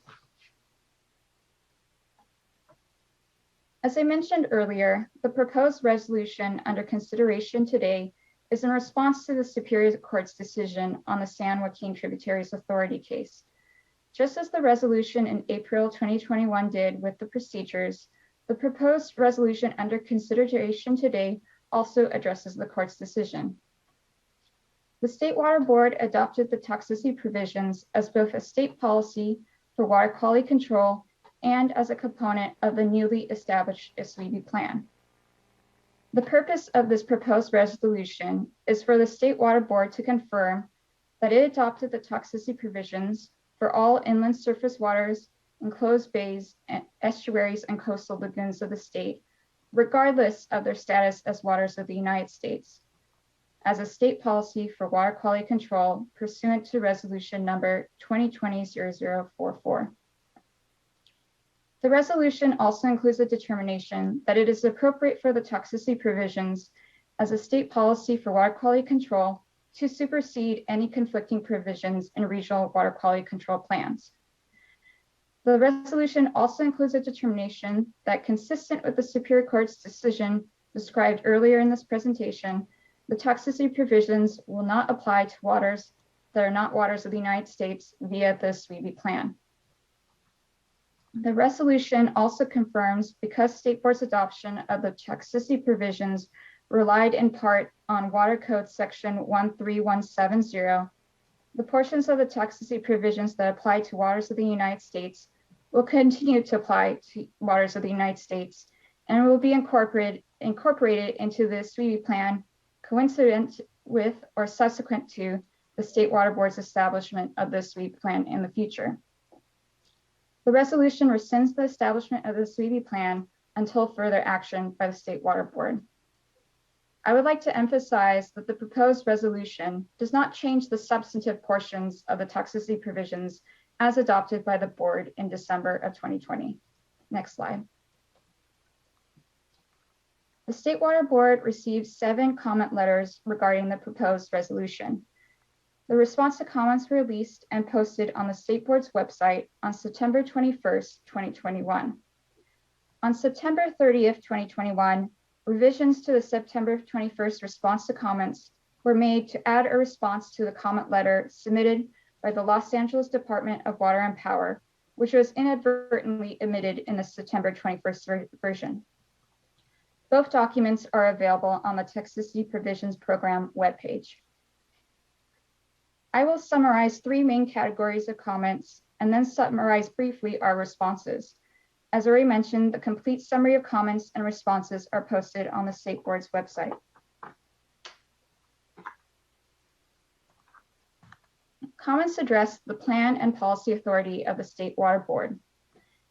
As I mentioned earlier, the proposed resolution under consideration today is in response to the Superior Court's decision on the San Joaquin Tributaries Authority case. Just as the resolution in April 2021 did with the procedures, the proposed resolution under consideration today also addresses the court's decision. The State Water Board adopted the toxicity provisions as both a state policy for water quality control and as a component of the newly established SWRCB plan. The purpose of this proposed resolution is for the State Water Board to confirm that it adopted the toxicity provisions for all inland surface waters, enclosed bays, and estuaries and coastal lagoons of the state, regardless of their status as waters of the United States, as a state policy for water quality control pursuant to resolution number 2020-0044. The resolution also includes a determination that it is appropriate for the toxicity provisions as a state policy for water quality control to supersede any conflicting provisions in regional water quality control plans. The resolution also includes a determination that, consistent with the Superior Court's decision described earlier in this presentation, the toxicity provisions will not apply to waters that are not waters of the United States via the SWRCB plan. The resolution also confirms, because State Board's adoption of the toxicity provisions relied in part on Water Code Section 13170, the portions of the toxicity provisions that apply to waters of the United States will continue to apply to waters of the United States and will be incorporated into the SWRCB plan coincident with or subsequent to the State Water Board's establishment of the SWRCB plan in the future. The resolution rescinds the establishment of the SWRCB plan until further action by the State Water Board. I would like to emphasize that the proposed resolution does not change the substantive portions of the toxicity provisions as adopted by the board in December of 2020. Next slide. The State Water Board received 7 comment letters regarding the proposed resolution. The response to comments were released and posted on the State Board's website on September 21st, 2021. On September 30th, 2021, revisions to the September 21st response to comments were made to add a response to the comment letter submitted by the Los Angeles Department of Water and Power, which was inadvertently omitted in the September 21st version. Both documents are available on the Toxicity Provisions Program webpage. I will summarize 3 main categories of comments and then summarize briefly our responses. As already mentioned, the complete summary of comments and responses are posted on the State Board's website. Comments address the plan and policy authority of the State Water Board.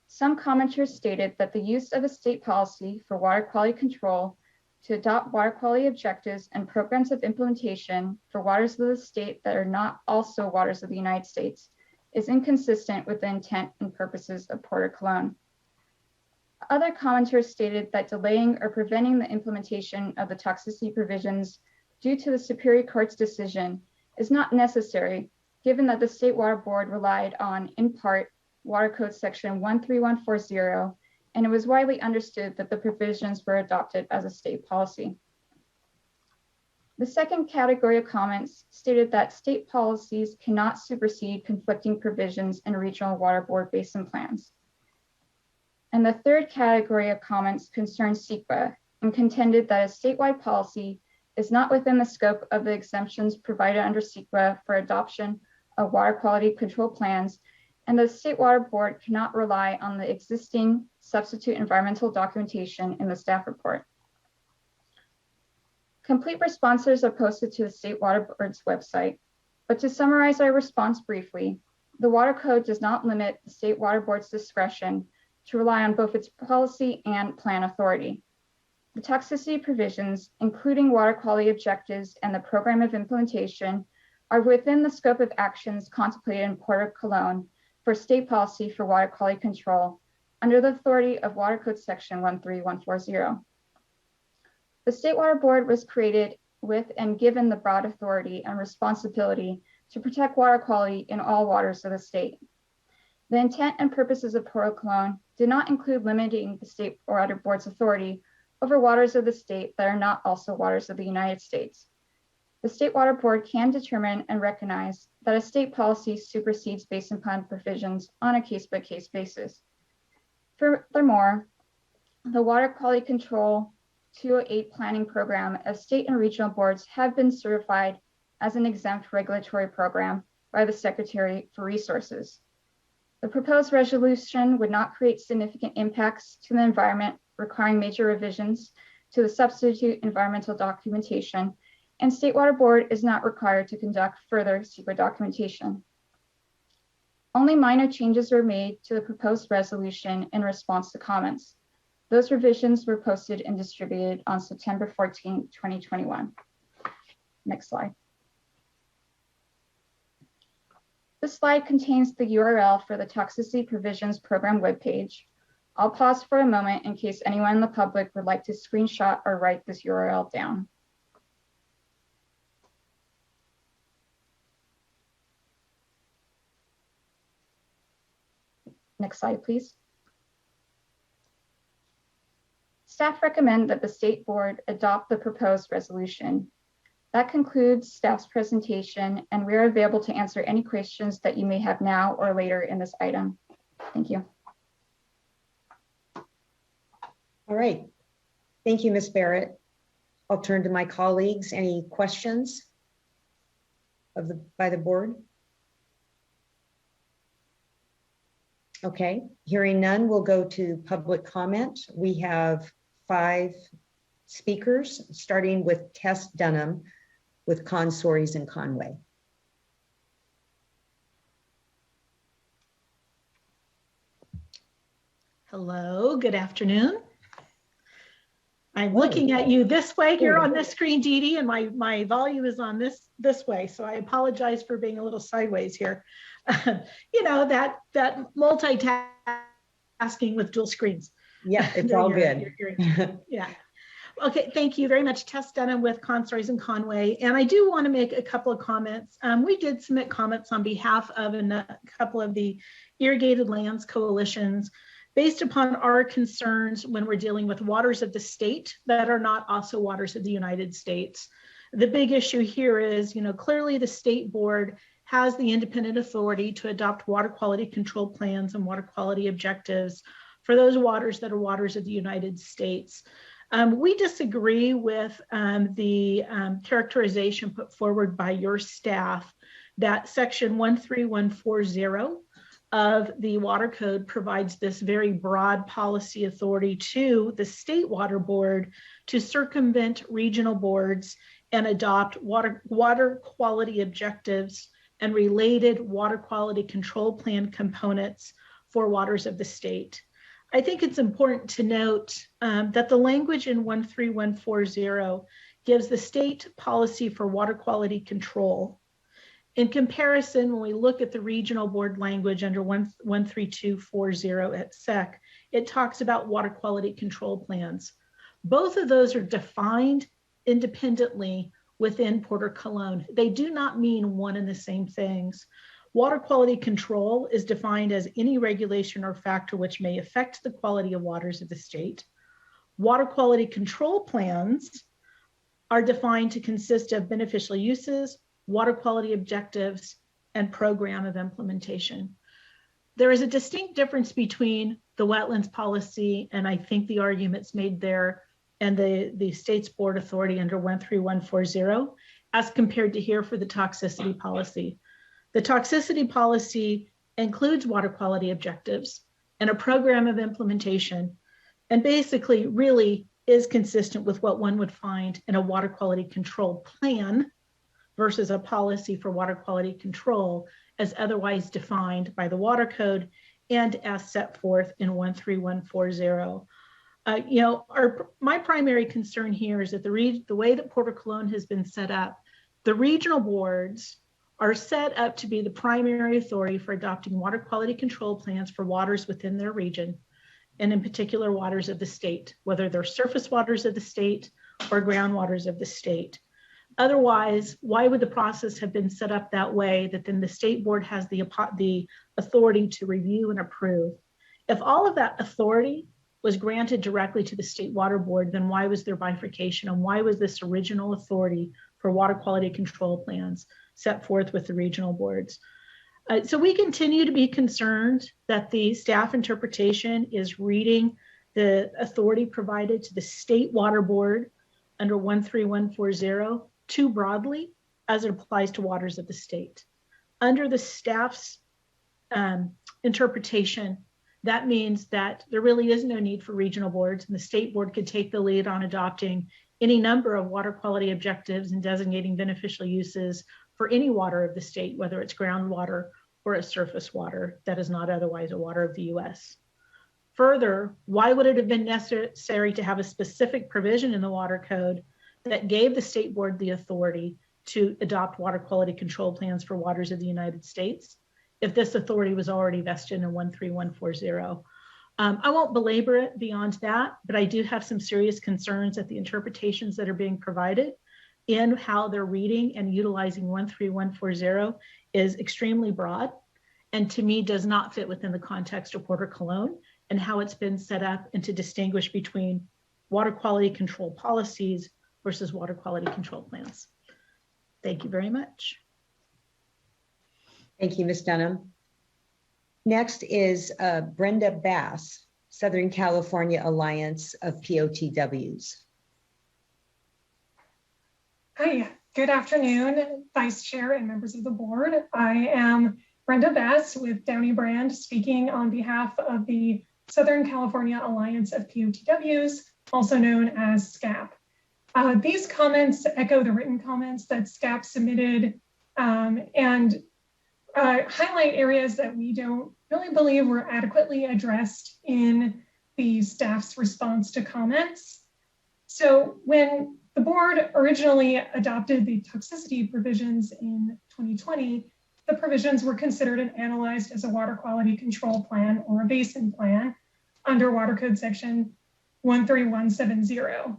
Some commenters stated that the use of a state policy for water quality control to adopt water quality objectives and programs of implementation for waters of the state that are not also waters of the United States is inconsistent with the intent and purposes of Port of Cologne. Other commenters stated that delaying or preventing the implementation of the toxicity provisions due to the Superior Court's decision is not necessary, given that the State Water Board relied on, in part, Water Code Section 13140, and it was widely understood that the provisions were adopted as a state policy. The second category of comments stated that state policies cannot supersede conflicting provisions in regional water board basin plans. And the third category of comments concerned CEQA and contended that a statewide policy is not within the scope of the exemptions provided under CEQA for adoption of water quality control plans, and the State Water Board cannot rely on the existing substitute environmental documentation in the staff report. Complete responses are posted to the State Water Board's website, but to summarize our response briefly, the Water Code does not limit the State Water Board's discretion to rely on both its policy and plan authority. The toxicity provisions, including water quality objectives and the program of implementation, are within the scope of actions contemplated in Port of Cologne for state policy for water quality control under the authority of Water Code Section 13140. The State Water Board was created with and given the broad authority and responsibility to protect water quality in all waters of the state. The intent and purposes of Port of Cologne did not include limiting the State Water Board's authority over waters of the state that are not also waters of the United States. The State Water Board can determine and recognize that a state policy supersedes basin plan provisions on a case-by-case basis. Furthermore, the Water Quality Control 208 planning program of state and regional boards have been certified as an exempt regulatory program by the Secretary for Resources. The proposed resolution would not create significant impacts to the environment, requiring major revisions to the substitute environmental documentation, and State Water Board is not required to conduct further CEQA documentation. Only minor changes were made to the proposed resolution in response to comments. Those revisions were posted and distributed on September 14, 2021. Next slide. This slide contains the URL for the Toxicity Provisions Program webpage. I'll pause for a moment in case anyone in the public would like to screenshot or write this URL down. Next slide, please. Staff recommend that the State Board adopt the proposed resolution. That concludes staff's presentation, and we are available to answer any questions that you may have now or later in this item. Thank you. All right. Thank you, Ms. Barrett. I'll turn to my colleagues. Any questions by the board? Okay, hearing none, we'll go to public comment. We have 5 speakers, starting with Tess Dunham with Consors in Conway. Hello, good afternoon. I'm looking at you this way here on this screen, Dee Dee, and my volume is on this way, so I apologize for being a little sideways here. You know, that multitasking with dual screens. Yeah, it's all good. Yeah. Okay, thank you very much. Tess Dunham with Consors in Conway. And I do want to make a couple of comments. We did submit comments on behalf of a couple of the irrigated lands coalitions based upon our concerns when we're dealing with waters of the state that are not also waters of the United States. The big issue here is, you know, clearly the State Board has the independent authority to adopt water quality control plans and water quality objectives for those waters that are waters of the United States. We disagree with the characterization put forward by your staff that Section 13140 of the Water Code provides this very broad policy authority to the State Water Board to circumvent regional boards and adopt water quality objectives and related water quality control plan components for waters of the state. I think it's important to note that the language in 13140 gives the state policy for water quality control. In comparison, when we look at the regional board language under 13240 at SEC, it talks about water quality control plans. Both of those are defined independently within Port of Cologne. They do not mean one and the same things. Water quality control is defined as any regulation or factor which may affect the quality of waters of the state. Water quality control plans are defined to consist of beneficial uses, water quality objectives, and program of implementation. There is a distinct difference between the wetlands policy, and I think the arguments made there, and the state's board authority under 13140, as compared to here for the toxicity policy. The toxicity policy includes water quality objectives and a program of implementation, and basically really is consistent with what one would find in a water quality control plan versus a policy for water quality control as otherwise defined by the water code and as set forth in 13140. My primary concern here is that the way that Port Cologne has been set up, the regional boards are set up to be the primary authority for adopting water quality control plans for waters within their region, and in particular waters of the state, whether they're surface waters of the state or groundwaters of the state. Otherwise, why would the process have been set up that way that then the state board has the authority to review and approve? If all of that authority was granted directly to the state water board, then why was there bifurcation, and why was this original authority for water quality control plans set forth with the regional boards? So we continue to be concerned that the staff interpretation is reading the authority provided to the state water board under 13140 too broadly as it applies to waters of the state. Under the staff's interpretation, that means that there really is no need for regional boards, and the state board could take the lead on adopting any number of water quality objectives and designating beneficial uses for any water of the state, whether it's groundwater or a surface water that is not otherwise a water of the US. Further, why would it have been necessary to have a specific provision in the water code that gave the state board the authority to adopt water quality control plans for waters of the United States if this authority was already vested in 13140? I won't belabor it beyond that, but I do have some serious concerns at the interpretations that are being provided in how they're reading and utilizing 13140 is extremely broad, and to me does not fit within the context of Port Cologne and how it's been set up, and to distinguish between water quality control policies versus water quality control plans. Thank you very much. Thank you, Ms. Dunham. Next is Brenda Bass, Southern California Alliance of POTWs. Hi, good afternoon, Vice Chair and members of the board. I am Brenda Bass with Downey Brand, speaking on behalf of the Southern California Alliance of POTWs, also known as SCAP. These comments echo the written comments that SCAP submitted and highlight areas that we don't really believe were adequately addressed in the staff's response to comments. So when the board originally adopted the toxicity provisions in 2020, the provisions were considered and analyzed as a water quality control plan or a basin plan under Water Code Section 13170.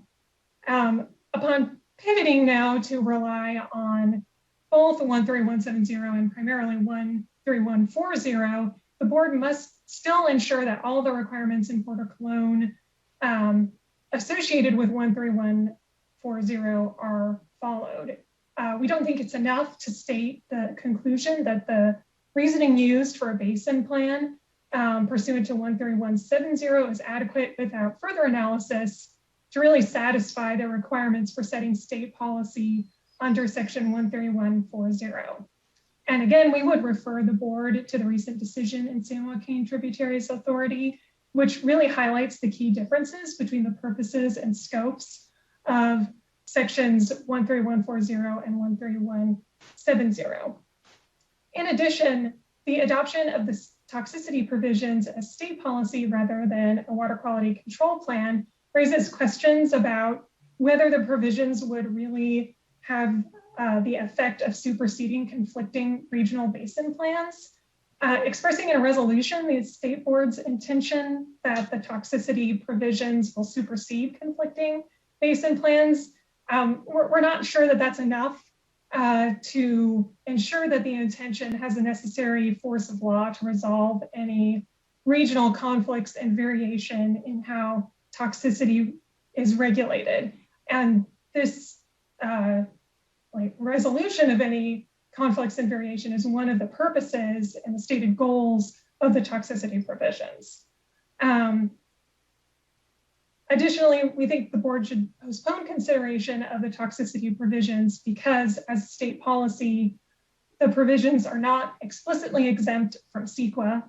Upon pivoting now to rely on both 13170 and primarily 13140, the board must still ensure that all the requirements in Port Cologne associated with 13140 are followed. We don't think it's enough to state the conclusion that the reasoning used for a basin plan pursuant to 13170 is adequate without further analysis to really satisfy the requirements for setting state policy under Section 13140. And again, we would refer the board to the recent decision in San Joaquin Tributaries Authority, which really highlights the key differences between the purposes and scopes of sections 13140 and 13170. In addition, the adoption of the toxicity provisions as state policy rather than a water quality control plan raises questions about whether the provisions would really have the effect of superseding conflicting regional basin plans. Expressing in a resolution the state board's intention that the toxicity provisions will supersede conflicting basin plans, we're not sure that that's enough to ensure that the intention has the necessary force of law to resolve any regional conflicts and variation in how toxicity is regulated. And this like resolution of any conflicts and variation is one of the purposes and the stated goals of the toxicity provisions. Additionally, we think the board should postpone consideration of the toxicity provisions because as state policy, the provisions are not explicitly exempt from CEQA.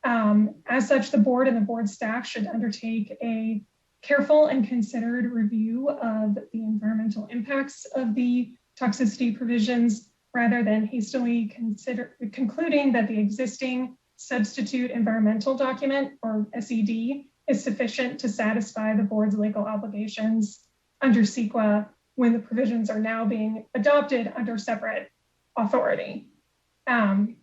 As such, the board and the board staff should undertake a careful and considered review of the environmental impacts of the toxicity provisions rather than hastily concluding that the existing substitute environmental document, or SED, is sufficient to satisfy the board's legal obligations under CEQA when the provisions are now being adopted under separate authority.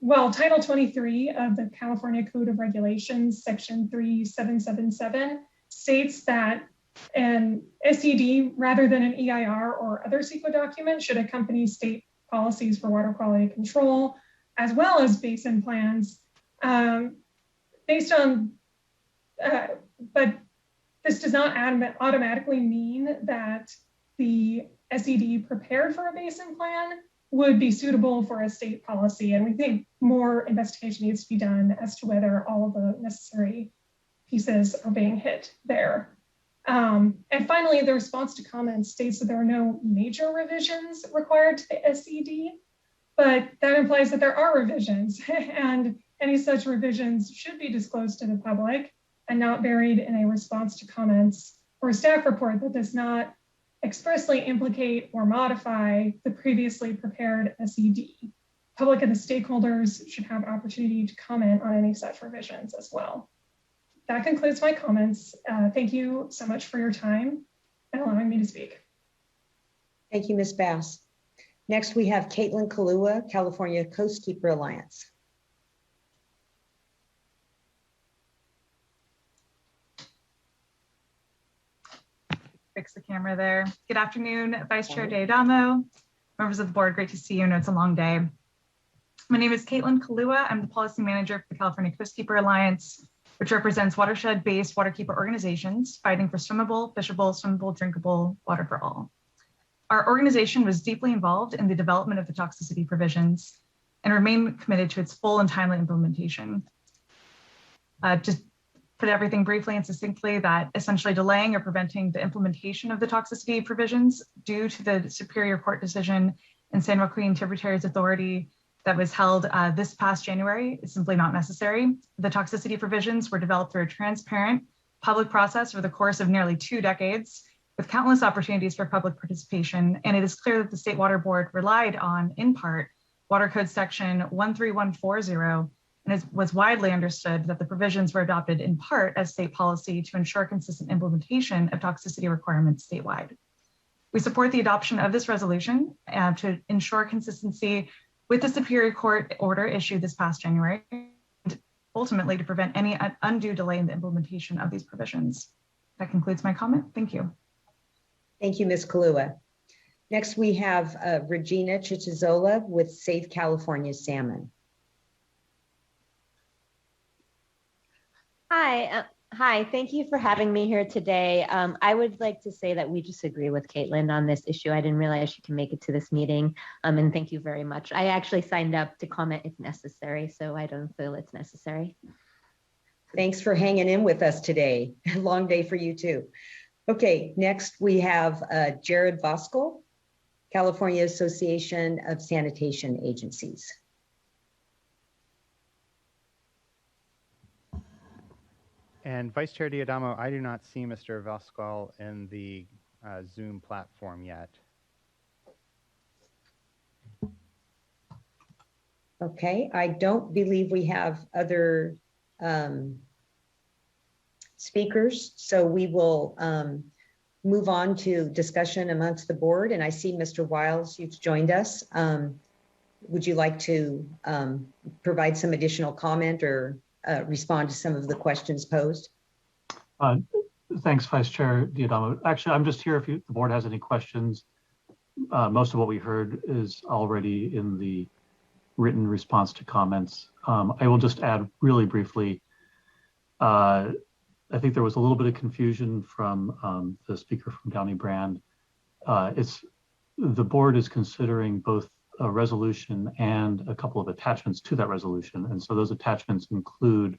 Well, Title 23 of the California Code of Regulations, Section 3777, states that an SED rather than an EIR or other CEQA document should accompany state policies for water quality control, as well as basin plans based on, but this does not automatically mean that the SED prepared for a basin plan would be suitable for a state policy. And we think more investigation needs to be done as to whether all of the necessary pieces are being hit there. And finally, the response to comments states that there are no major revisions required to the SED, but that implies that there are revisions and any such revisions should be disclosed to the public and not buried in a response to comments or a staff report that does not expressly implicate or modify the previously prepared SED. Public and the stakeholders should have opportunity to comment on any such revisions as well. That concludes my comments. Thank you so much for your time and allowing me to speak. Thank you, Ms. Bass. Next, we have Caitlin Kalua, California Coastkeeper Alliance. Fix the camera there. Good afternoon, Vice Chair D'Adamo, members of the board. Great to see you. I know it's a long day. My name is Caitlin Kalua. I'm the policy manager for the California Coastkeeper Alliance, which represents watershed-based waterkeeper organizations fighting for swimmable, fishable, swimmable, drinkable water for all. Our organization was deeply involved in the development of the toxicity provisions and remain committed to its full and timely implementation. Just put everything briefly and succinctly, that essentially delaying or preventing the implementation of the toxicity provisions due to the Superior Court decision in San Joaquin Tributaries Authority that was held this past January is simply not necessary. The toxicity provisions were developed through a transparent public process over the course of nearly 2 decades with countless opportunities for public participation. And it is clear that the State Water Board relied on, in part, Water Code Section 13140, and it was widely understood that the provisions were adopted in part as state policy to ensure consistent implementation of toxicity requirements statewide. We support the adoption of this resolution to ensure consistency with the Superior Court order issued this past January, and ultimately to prevent any undue delay in the implementation of these provisions. That concludes my comment. Thank you. Thank you, Ms. Kalua. Next, we have Regina Chichizola with Save California Salmon. Hi, thank you for having me here today. I would like to say that we just agree with Caitlin on this issue. I didn't realize she can make it to this meeting, and thank you very much. I actually signed up to comment if necessary, so I don't feel it's necessary. Thanks for hanging in with us today. Long day for you too. Okay, next we have Jared Voskel, California Association of Sanitation Agencies. And Vice Chair D'Adamo, I do not see Mr. Voskel in the Zoom platform yet. Okay, I don't believe we have other speakers, so we will move on to discussion amongst the board. And I see Mr. Wiles, you've joined us. Would you like to provide some additional comment or respond to some of the questions posed? Thanks, Vice Chair D'Adamo. Actually, I'm just here if the board has any questions. Most of what we heard is already in the written response to comments. I will just add really briefly, I think there was a little bit of confusion from the speaker from Downey Brand. It's the board is considering both a resolution and a couple of attachments to that resolution. And so those attachments include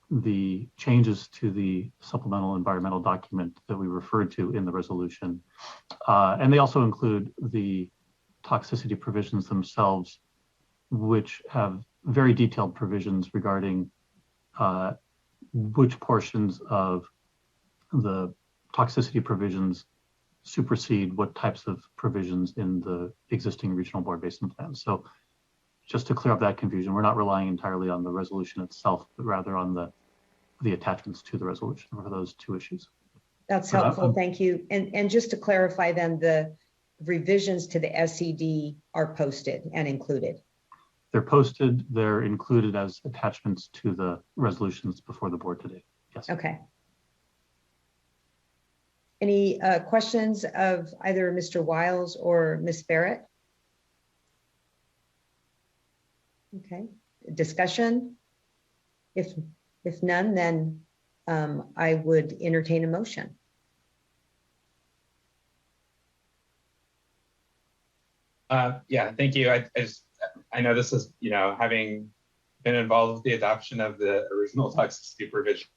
the changes to the supplemental environmental document that we referred to in the resolution. And they also include the toxicity provisions themselves, which have very detailed provisions regarding which portions of the toxicity provisions supersede what types of provisions in the existing regional board basin plans. So just to clear up that confusion, we're not relying entirely on the resolution itself, but rather on the attachments to the resolution for those two issues. That's helpful, thank you. And just to clarify then, the revisions to the SED are posted and included. They're posted, they're included as attachments to the resolutions before the board today. Yes. Okay. Any questions of either Mr. Wiles or Ms. Barrett? Okay, discussion? If none, then I would entertain a motion. Yeah, thank you. I know this is, having been involved with the adoption of the original toxicity provision,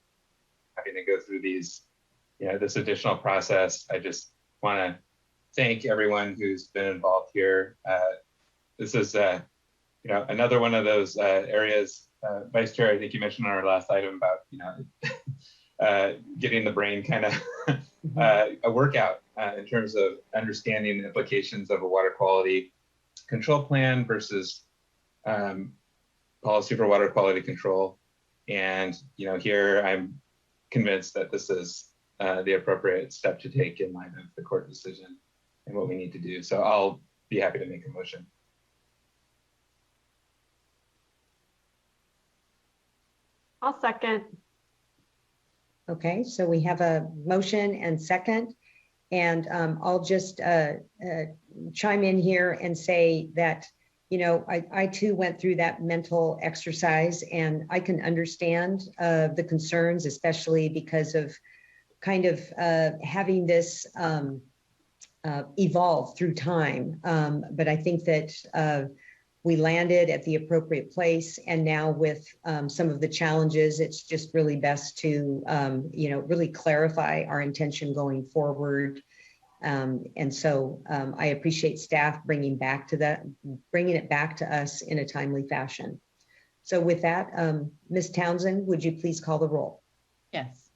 having to go through these, this additional process. I just want to thank everyone who's been involved here. This is, another one of those areas, Vice Chair, I think you mentioned on our last item about, getting the brain kind of a workout in terms of understanding the implications of a water quality control plan versus policy for water quality control. And, here I'm convinced that this is the appropriate step to take in light of the court decision and what we need to do. So I'll be happy to make a motion. I'll second. Okay, so we have a motion and second, and I'll just chime in here and say that, I too went through that mental exercise, and I can understand the concerns, especially because of kind of having this evolve through time. But I think that we landed at the appropriate place, and now with some of the challenges, it's just really best to, really clarify our intention going forward. And so I appreciate staff bringing it back to us in a timely fashion. So with that, Ms. Townsend, would you please call the roll? Yes.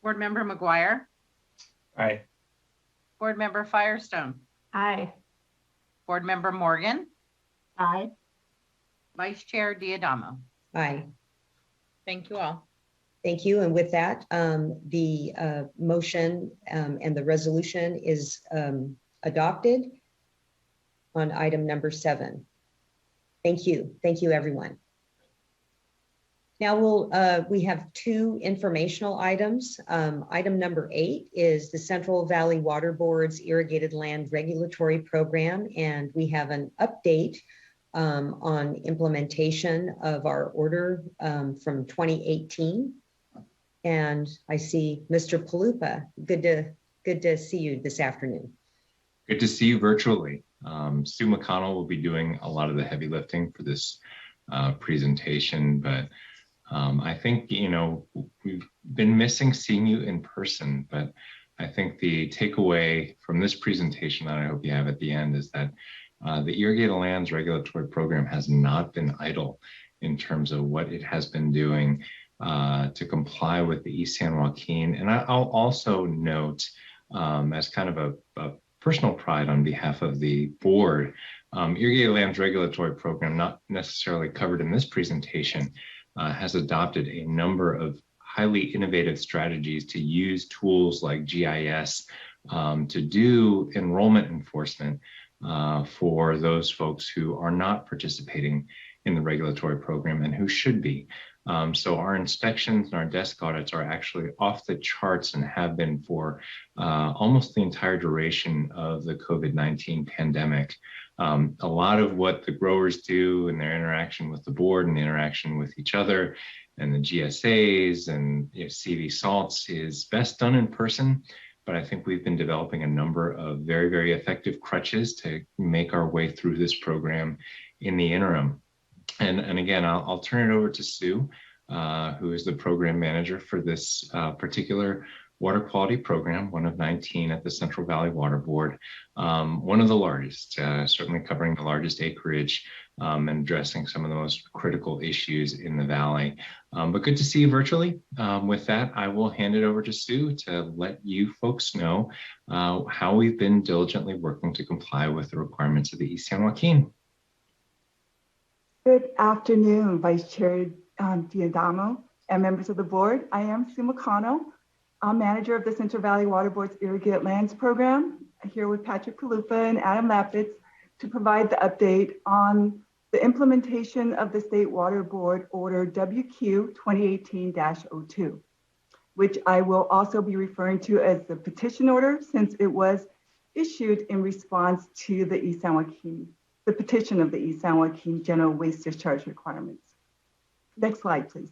Board Member McGuire. Aye. Board Member Firestone. Aye. Board Member Morgan. Aye. Vice Chair Diadamo. Aye. Thank you all. Thank you. And with that, the motion and the resolution is adopted on item number 7. Thank you. Thank you, everyone. Now we have 2 informational items. Item number 8 is the Central Valley Water Board's Irrigated Land Regulatory Program, and we have an update on implementation of our order from 2018. And I see Mr. Palupa. Good to see you this afternoon. Good to see you virtually. Sue McConnell will be doing a lot of the heavy lifting for this presentation, but I think, we've been missing seeing you in person, but I think the takeaway from this presentation that I hope you have at the end is that the Irrigated Lands Regulatory Program has not been idle in terms of what it has been doing to comply with the East San Joaquin. And I'll also note, as kind of a personal pride on behalf of the board, Irrigated Lands Regulatory Program, not necessarily covered in this presentation, has adopted a number of highly innovative strategies to use tools like GIS to do enrollment enforcement for those folks who are not participating in the regulatory program and who should be. So our inspections and our desk audits are actually off the charts and have been for almost the entire duration of the COVID-19 pandemic. A lot of what the growers do in their interaction with the board and the interaction with each other and the GSAs and CV salts is best done in person. but I think we've been developing a number of very, very effective crutches to make our way through this program in the interim. And again, I'll turn it over to Sue, who is the program manager for this particular water quality program, one of 19 at the Central Valley Water Board, one of the largest, certainly covering the largest acreage and addressing some of the most critical issues in the valley. But good to see you virtually. With that, I will hand it over to Sue to let you folks know how we've been diligently working to comply with the requirements of the East San Joaquin. Good afternoon, Vice Chair Diadamo and members of the board. I am Sue McConnell. I'm manager of the Central Valley Water Board's Irrigated Lands Program, here with Patrick Palupa and Adam Lapitz to provide the update on the implementation of the State Water Board Order WQ 2018-02, which I will also be referring to as the petition order since it was issued in response to the East San Joaquin, the petition of the East San Joaquin General Waste Discharge Requirements. Next slide, please.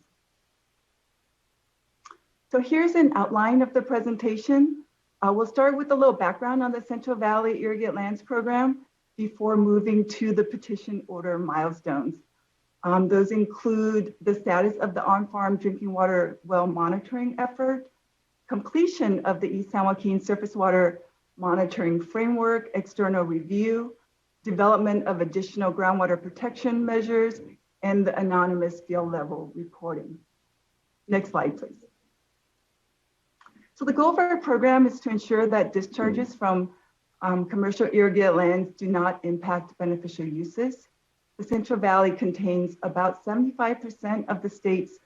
So here's an outline of the presentation. We'll start with a little background on the Central Valley Irrigated Lands Program before moving to the petition order milestones. Those include the status of the on-farm drinking water well monitoring effort, completion of the East San Joaquin surface water monitoring framework, external review, development of additional groundwater protection measures, and the anonymous field level reporting. Next slide, please. So the goal of our program is to ensure that discharges from commercial irrigated lands do not impact beneficial uses. The Central Valley contains about 75% of the state's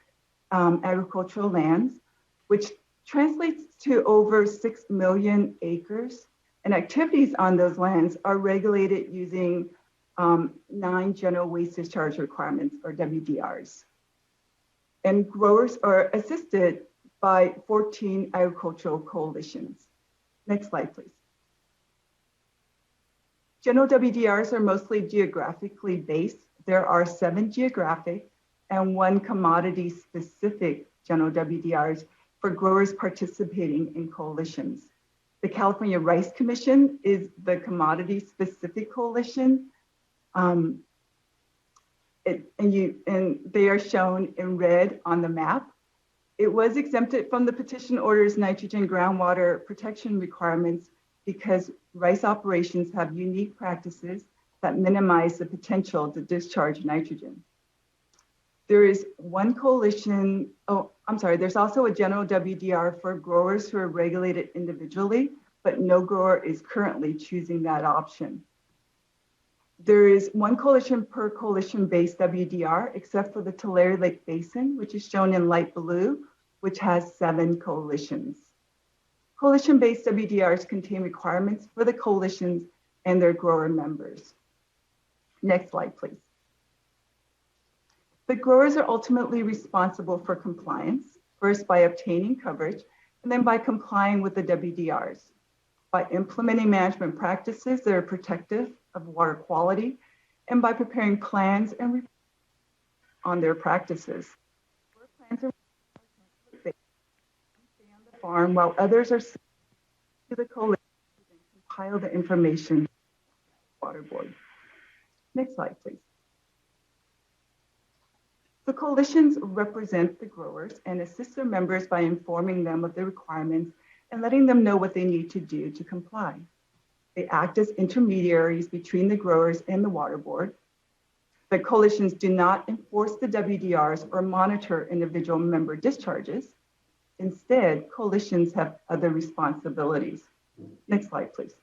agricultural lands, which translates to over 6 million acres. And activities on those lands are regulated using 9 general waste discharge requirements, or WDRs. And growers are assisted by 14 agricultural coalitions. Next slide, please. General WDRs are mostly geographically based. There are 7 geographic and 1 commodity specific general WDRs for growers participating in coalitions. The California Rice Commission is the commodity specific coalition. And they are shown in red on the map. It was exempted from the petition order's nitrogen groundwater protection requirements because rice operations have unique practices that minimize the potential to discharge nitrogen. There is 1 coalition, there's also a general WDR for growers who are regulated individually, but no grower is currently choosing that option. There is 1 coalition per coalition-based WDR, except for the Tulare Lake Basin, which is shown in light blue, which has 7 coalitions. Coalition-based WDRs contain requirements for the coalitions and their grower members. Next slide, please. The growers are ultimately responsible for compliance, first by obtaining coverage, and then by complying with the WDRs, by implementing management practices that are protective of water quality, and by preparing plans and reports on their practices. Plans are stay on the farm while others are to the coalition and compile the information. Water Board. Next slide, please. The coalitions represent the growers and assist their members by informing them of the requirements and letting them know what they need to do to comply. They act as intermediaries between the growers and the water board. The coalitions do not enforce the WDRs or monitor individual member discharges. Instead, coalitions have other responsibilities. Next slide, please.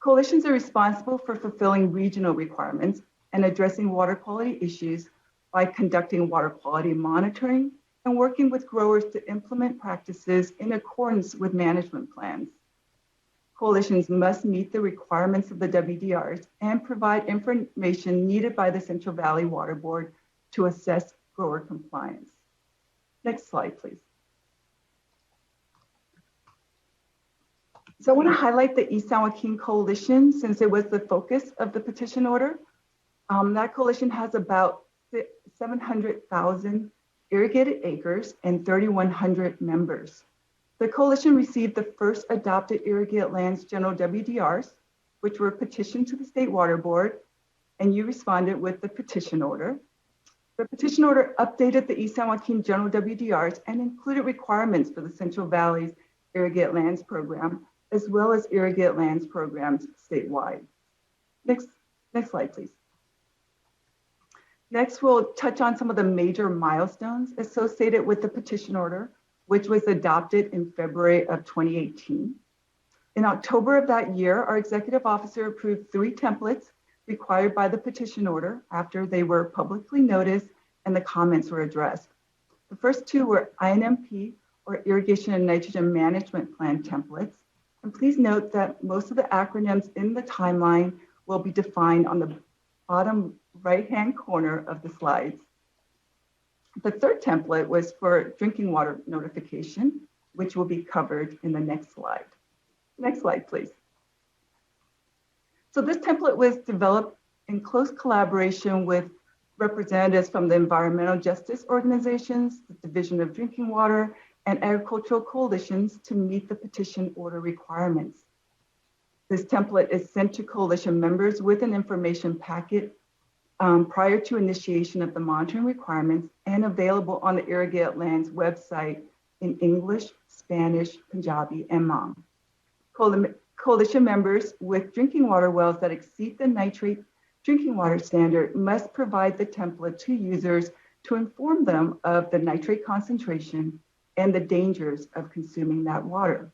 Coalitions are responsible for fulfilling regional requirements and addressing water quality issues by conducting water quality monitoring and working with growers to implement practices in accordance with management plans. Coalitions must meet the requirements of the WDRs and provide information needed by the Central Valley Water Board to assess grower compliance. Next slide, please. So I want to highlight the East San Joaquin Coalition since it was the focus of the petition order. That coalition has about 700,000 irrigated acres and 3,100 members. The coalition received the first adopted irrigated lands general WDRs, which were petitioned to the State Water Board, and you responded with the petition order. The petition order updated the East San Joaquin general WDRs and included requirements for the Central Valley's irrigated lands program, as well as irrigated lands programs statewide. Next slide, please. Next, we'll touch on some of the major milestones associated with the petition order, which was adopted in February of 2018. In October of that year, our executive officer approved 3 templates required by the petition order after they were publicly noticed and the comments were addressed. The first 2 were INMP, or Irrigation and Nitrogen Management Plan templates. And please note that most of the acronyms in the timeline will be defined on the bottom right-hand corner of the slides. The third template was for drinking water notification, which will be covered in the next slide. Next slide, please. So this template was developed in close collaboration with representatives from the environmental justice organizations, the Division of Drinking Water, and agricultural coalitions to meet the petition order requirements. This template is sent to coalition members with an information packet prior to initiation of the monitoring requirements and available on the Irrigated Lands website in English, Spanish, Punjabi, and Hmong. Coalition members with drinking water wells that exceed the nitrate drinking water standard must provide the template to users to inform them of the nitrate concentration and the dangers of consuming that water.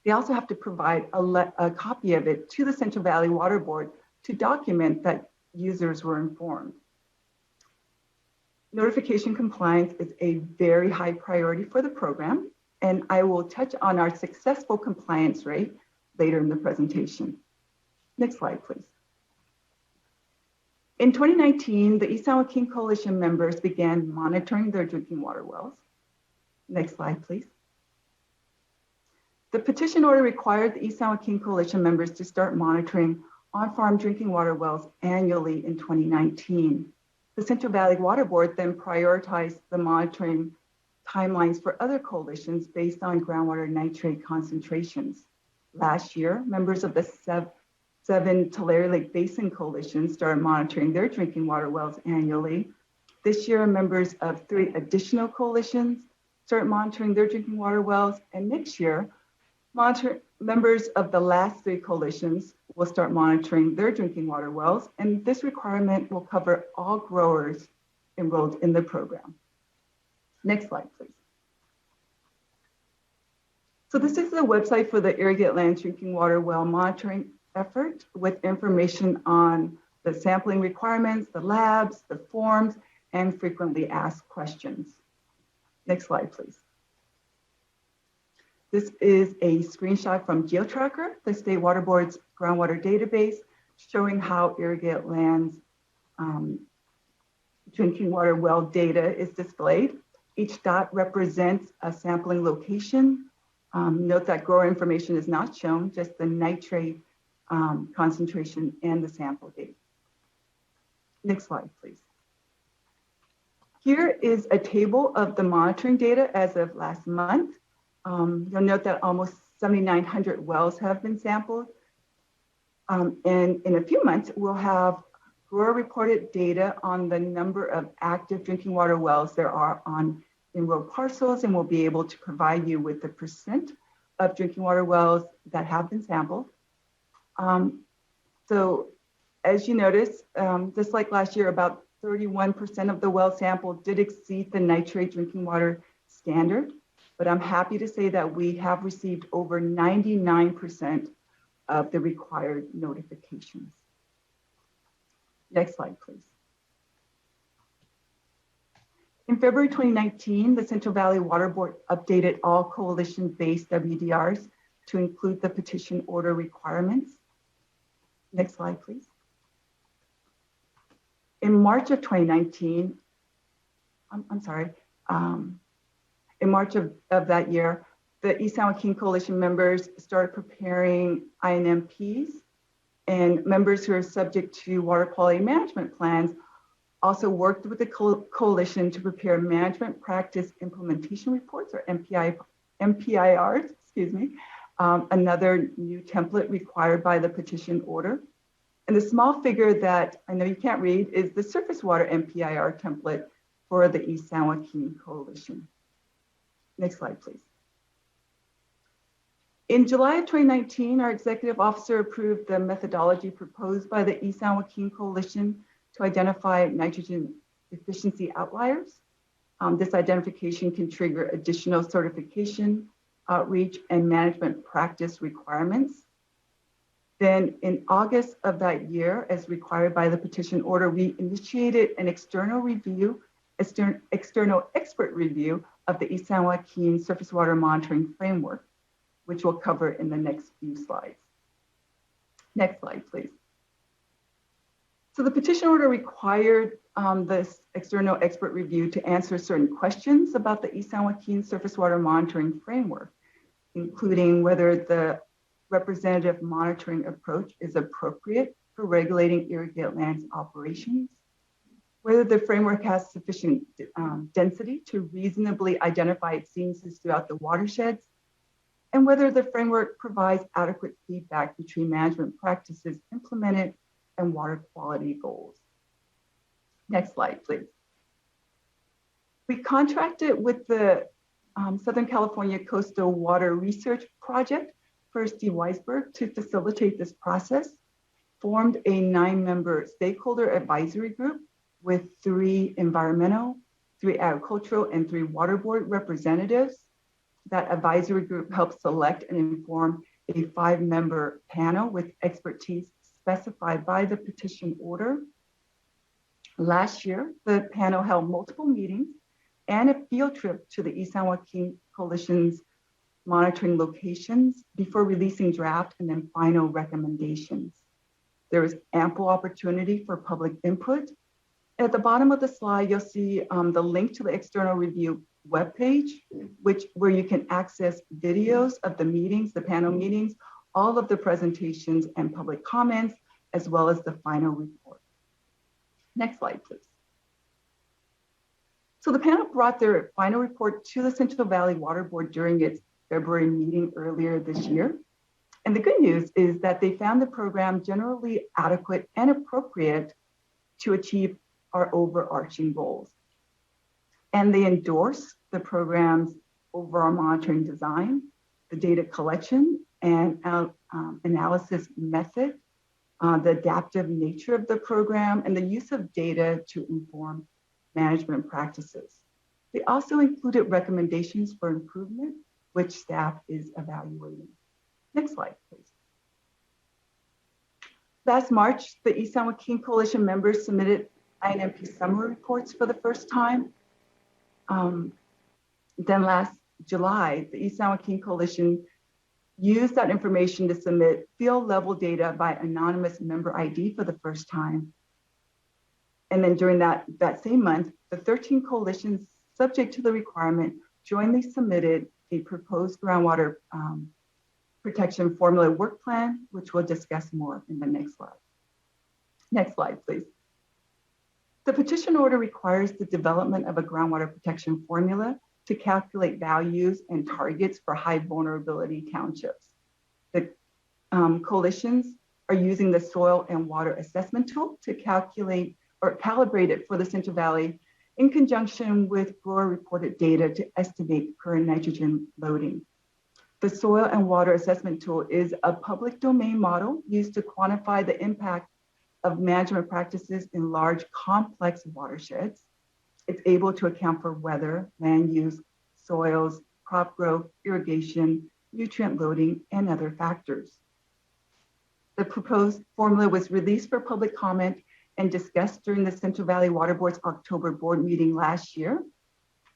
They also have to provide a copy of it to the Central Valley Water Board to document that users were informed. Notification compliance is a very high priority for the program, and I will touch on our successful compliance rate later in the presentation. Next slide, please. In 2019, the East San Joaquin Coalition members began monitoring their drinking water wells. Next slide, please. The petition order required the East San Joaquin Coalition members to start monitoring on-farm drinking water wells annually in 2019. The Central Valley Water Board then prioritized the monitoring timelines for other coalitions based on groundwater nitrate concentrations. Last year, members of the 7 Tulare Lake Basin coalitions started monitoring their drinking water wells annually. This year, members of 3 additional coalitions start monitoring their drinking water wells, and next year, members of the last 3 coalitions will start monitoring their drinking water wells, and this requirement will cover all growers enrolled in the program. Next slide, please. So this is the website for the Irrigated Lands drinking water well monitoring effort with information on the sampling requirements, the labs, the forms, and frequently asked questions. Next slide, please. This is a screenshot from GeoTracker, the State Water Board's groundwater database, showing how Irrigated Lands drinking water well data is displayed. Each dot represents a sampling location. Note that grower information is not shown, just the nitrate concentration and the sample date. Next slide, please. Here is a table of the monitoring data as of last month. You'll note that almost 7,900 wells have been sampled. And in a few months, we'll have grower reported data on the number of active drinking water wells there are on enrolled parcels, and we'll be able to provide you with the percent of drinking water wells that have been sampled. So as you notice, just like last year, about 31% of the well sampled did exceed the nitrate drinking water standard, but I'm happy to say that we have received over 99% of the required notifications. Next slide, please. In February 2019, the Central Valley Water Board updated all coalition-based WDRs to include the petition order requirements. Next slide, please. In March of 2019, in March of that year, the East San Joaquin Coalition members started preparing INMPs, and members who are subject to water quality management plans also worked with the coalition to prepare management practice implementation reports, or MPIR, excuse me, another new template required by the petition order. And the small figure that I know you can't read is the surface water MPIR template for the East San Joaquin Coalition. Next slide, please. In July of 2019, our executive officer approved the methodology proposed by the East San Joaquin Coalition to identify nitrogen efficiency outliers. This identification can trigger additional certification, outreach, and management practice requirements. Then in August of that year, as required by the petition order, we initiated an external expert review of the East San Joaquin Surface Water Monitoring Framework, which we'll cover in the next few slides. Next slide, please. So the petition order required this external expert review to answer certain questions about the East San Joaquin Surface Water Monitoring Framework, including whether the representative monitoring approach is appropriate for regulating irrigated lands operations, whether the framework has sufficient density to reasonably identify exceedances throughout the watersheds, and whether the framework provides adequate feedback between management practices implemented and water quality goals. Next slide, please. We contracted with the Southern California Coastal Water Research Project, First D. Weisberg, to facilitate this process, formed a 9-member stakeholder advisory group with 3 environmental, 3 agricultural, and 3 water board representatives. That advisory group helped select and inform a 5-member panel with expertise specified by the petition order. Last year, the panel held multiple meetings and a field trip to the East San Joaquin Coalition's monitoring locations before releasing draft and then final recommendations. There was ample opportunity for public input. At the bottom of the slide, you'll see the link to the external review webpage, where you can access videos of the meetings, the panel meetings, all of the presentations and public comments, as well as the final report. Next slide, please. So the panel brought their final report to the Central Valley Water Board during its February meeting earlier this year. And the good news is that they found the program generally adequate and appropriate to achieve our overarching goals. And they endorse the program's overall monitoring design, the data collection and analysis method, the adaptive nature of the program, and the use of data to inform management practices. They also included recommendations for improvement, which staff is evaluating. Next slide, please. Last March, the East San Joaquin Coalition members submitted INMP summary reports for the first time. Then last July, the East San Joaquin Coalition used that information to submit field level data by anonymous member ID for the first time. And then during that same month, the 13 coalitions subject to the requirement jointly submitted a proposed groundwater protection formula work plan, which we'll discuss more in the next slide. Next slide, please. The petition order requires the development of a groundwater protection formula to calculate values and targets for high vulnerability townships. The coalitions are using the soil and water assessment tool to calculate or calibrate it for the Central Valley in conjunction with grower reported data to estimate current nitrogen loading. The soil and water assessment tool is a public domain model used to quantify the impact of management practices in large, complex watersheds. It's able to account for weather, land use, soils, crop growth, irrigation, nutrient loading, and other factors. The proposed formula was released for public comment and discussed during the Central Valley Water Board's October board meeting last year.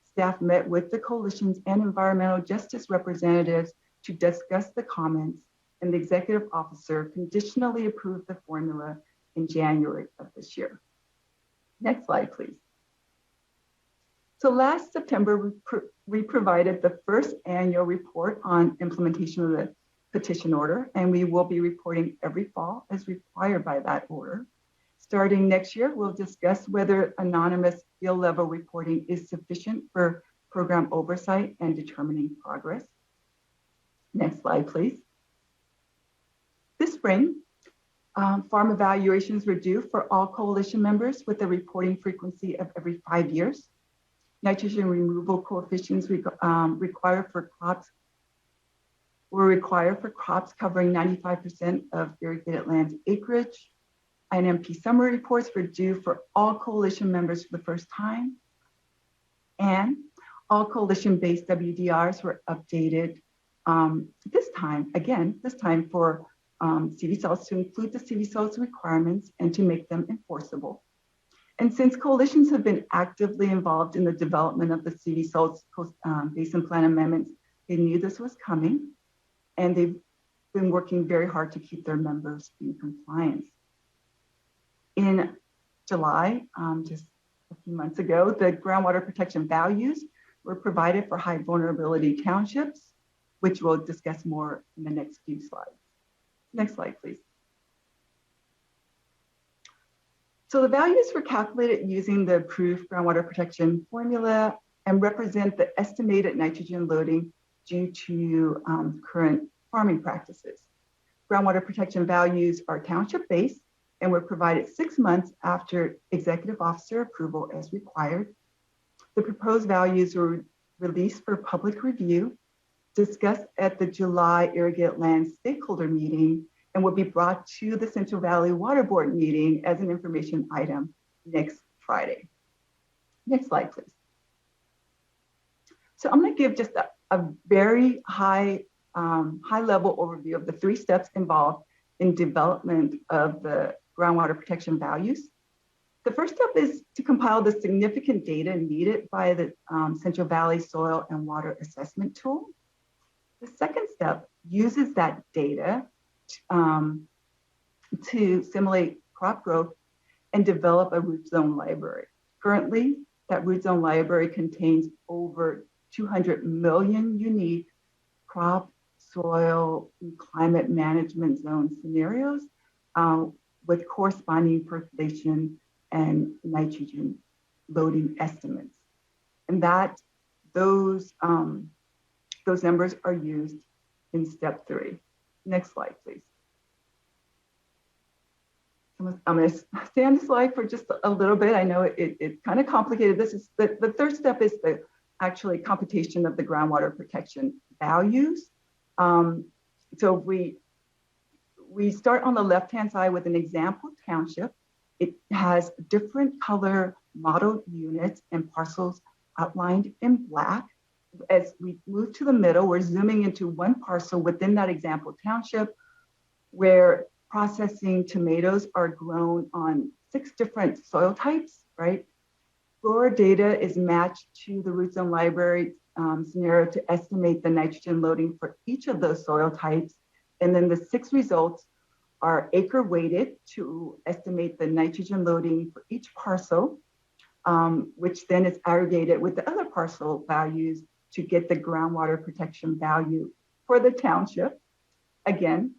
Staff met with the coalitions and environmental justice representatives to discuss the comments, and the executive officer conditionally approved the formula in January of this year. Next slide, please. So last September, we provided the first annual report on implementation of the petition order, and we will be reporting every fall as required by that order. Starting next year, we'll discuss whether anonymous field level reporting is sufficient for program oversight and determining progress. Next slide, please. This spring, farm evaluations were due for all coalition members with a reporting frequency of every 5 years. Nitrogen removal coefficients required for crops covering 95% of irrigated land's acreage. INMP summary reports were due for all coalition members for the first time. And all coalition-based WDRs were updated this time for CV salts to include the CV salts requirements and to make them enforceable. And since coalitions have been actively involved in the development of the CV salts basin plan amendments, they knew this was coming, and they've been working very hard to keep their members in compliance. In July, just a few months ago, the groundwater protection values were provided for high vulnerability townships, which we'll discuss more in the next few slides. Next slide, please. So the values were calculated using the approved groundwater protection formula and represent the estimated nitrogen loading due to current farming practices. Groundwater protection values are township-based and were provided 6 months after executive officer approval as required. The proposed values were released for public review, discussed at the July Irrigated Land stakeholder meeting, and will be brought to the Central Valley Water Board meeting as an information item next Friday. Next slide, please. So I'm going to give just a very high-level overview of the 3 steps involved in development of the groundwater protection values. The first step is to compile the significant data needed by the Central Valley Soil and Water Assessment Tool. The second step uses that data to simulate crop growth and develop a root zone library. Currently, that root zone library contains over 200 million unique crop, soil, and climate management zone scenarios with corresponding percolation and nitrogen loading estimates. And those numbers are used in step 3. Next slide, please. I'm going to stay on the slide for just a little bit. I know it's kind of complicated. This is the third step is the actually computation of the groundwater protection values. So we start on the left-hand side with an example township. It has different color model units and parcels outlined in black. As we move to the middle, we're zooming into one parcel within that example township where processing tomatoes are grown on 6 different soil types, right? Grower data is matched to the root zone library scenario to estimate the nitrogen loading for each of those soil types. And then the 6 results are acre weighted to estimate the nitrogen loading for each parcel, which then is aggregated with the other parcel values to get the groundwater protection value for the township. Again,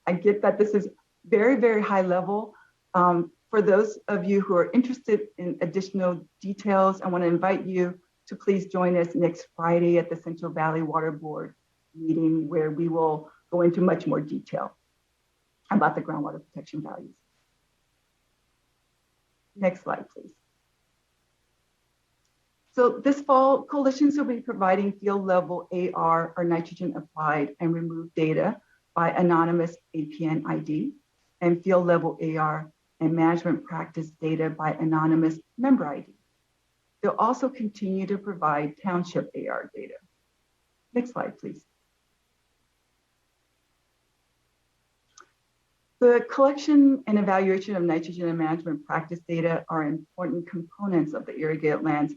I get that this is very, very high level. For those of you who are interested in additional details, I want to invite you to please join us next Friday at the Central Valley Water Board meeting, where we will go into much more detail about the groundwater protection values. Next slide, please. So this fall, coalitions will be providing field level AR or nitrogen applied and removed data by anonymous APN ID and field level AR and management practice data by anonymous member ID. They'll also continue to provide township AR data. Next slide, please. The collection and evaluation of nitrogen and management practice data are important components of the Irrigated Lands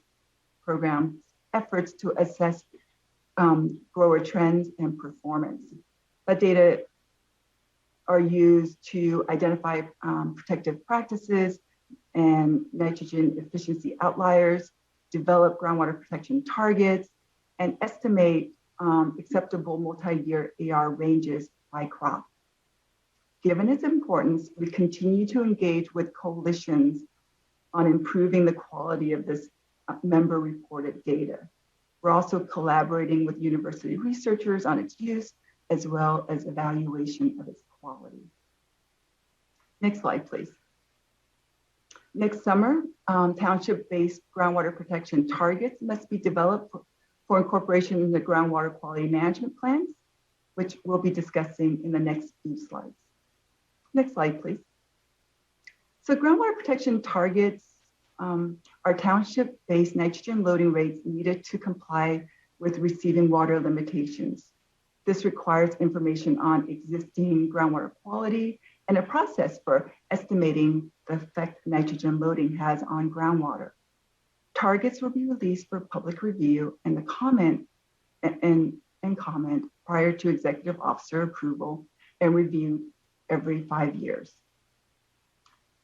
Program's efforts to assess grower trends and performance. That data are used to identify protective practices and nitrogen efficiency outliers, develop groundwater protection targets, and estimate acceptable multi-year AR ranges by crop. Given its importance, we continue to engage with coalitions on improving the quality of this member-reported data. We're also collaborating with university researchers on its use as well as evaluation of its quality. Next slide, please. Next summer, township-based groundwater protection targets must be developed for incorporation in the groundwater quality management plans, which we'll be discussing in the next few slides. Next slide, please. So groundwater protection targets are township-based nitrogen loading rates needed to comply with receiving water limitations. This requires information on existing groundwater quality and a process for estimating the effect nitrogen loading has on groundwater. Targets will be released for public review and the comment prior to executive officer approval and reviewed every 5 years.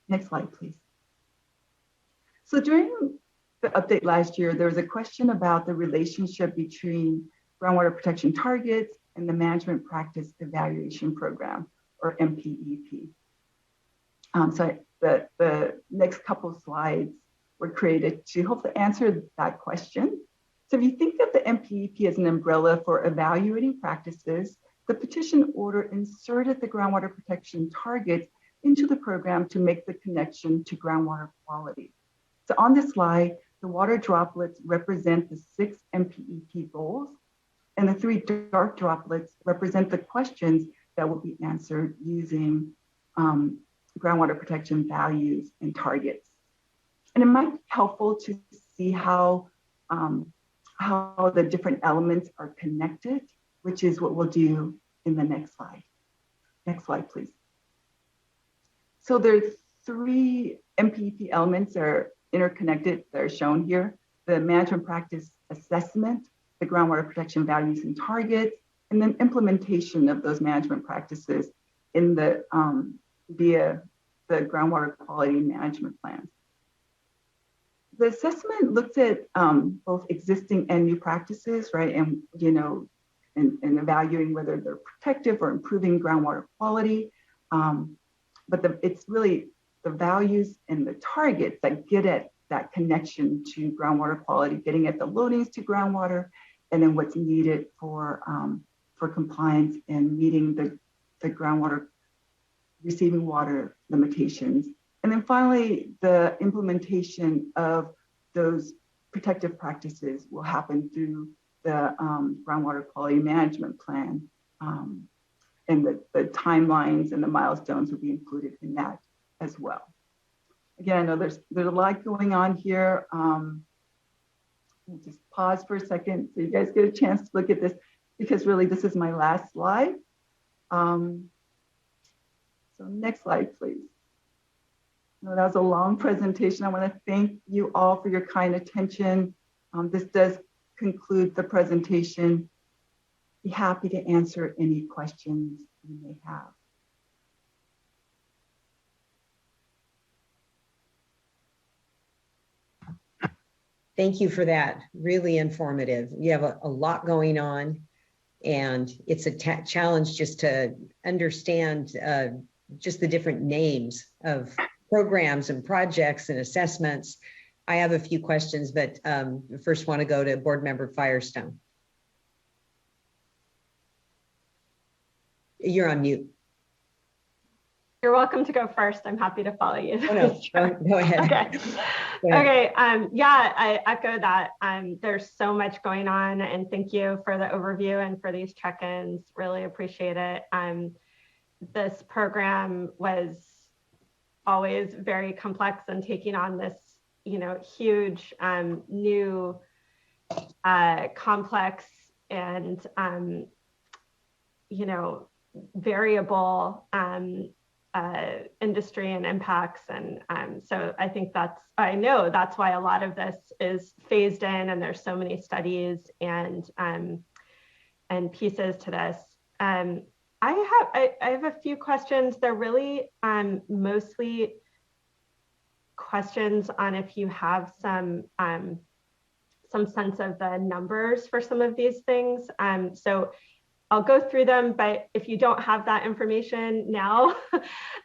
Next slide, please. So during the update last year, there was a question about the relationship between groundwater protection targets and the Management Practice Evaluation Program, or MPEP. So the next couple of slides were created to hopefully answer that question. So if you think of the MPEP as an umbrella for evaluating practices, the petition order inserted the groundwater protection targets into the program to make the connection to groundwater quality. So on this slide, the water droplets represent the 6 MPEP goals, and the 3 dark droplets represent the questions that will be answered using groundwater protection values and targets. And it might be helpful to see how the different elements are connected, which is what we'll do in the next slide. Next slide, please. So there's 3 MPEP elements that are interconnected that are shown here: the management practice assessment, the groundwater protection values and targets, and then implementation of those management practices in the via the groundwater quality management plans. The assessment looks at both existing and new practices, right? And, and evaluating whether they're protective or improving groundwater quality. But it's really the values and the targets that get at that connection to groundwater quality, getting at the loadings to groundwater, and then what's needed for compliance and meeting the groundwater receiving water limitations. And then finally, the implementation of those protective practices will happen through the groundwater quality management plan. And the timelines and the milestones will be included in that as well. Again, I know there's a lot going on here. We'll just pause for a second so you guys get a chance to look at this, because really this is my last slide. So next slide, please. No, that was a long presentation. I want to thank you all for your kind attention. This does conclude the presentation. Be happy to answer any questions you may have. Thank you for that. Really informative. You have a lot going on, and it's a challenge just to understand just the different names of programs and projects and assessments. I have a few questions, but first want to go to Board Member Firestone. You're on mute. You're welcome to go first. I'm happy to follow you. Oh, no, go ahead. Okay. Go ahead. Okay. Yeah, I echo that. There's so much going on, and thank you for the overview and for these check-ins. Really appreciate it. This program was always very complex, and taking on this, huge new complex and variable industry and impacts. And so I think I know that's why a lot of this is phased in, and there's so many studies and pieces to this. I have a few questions. They're really mostly questions on if you have some sense of the numbers for some of these things. So I'll go through them, but if you don't have that information now,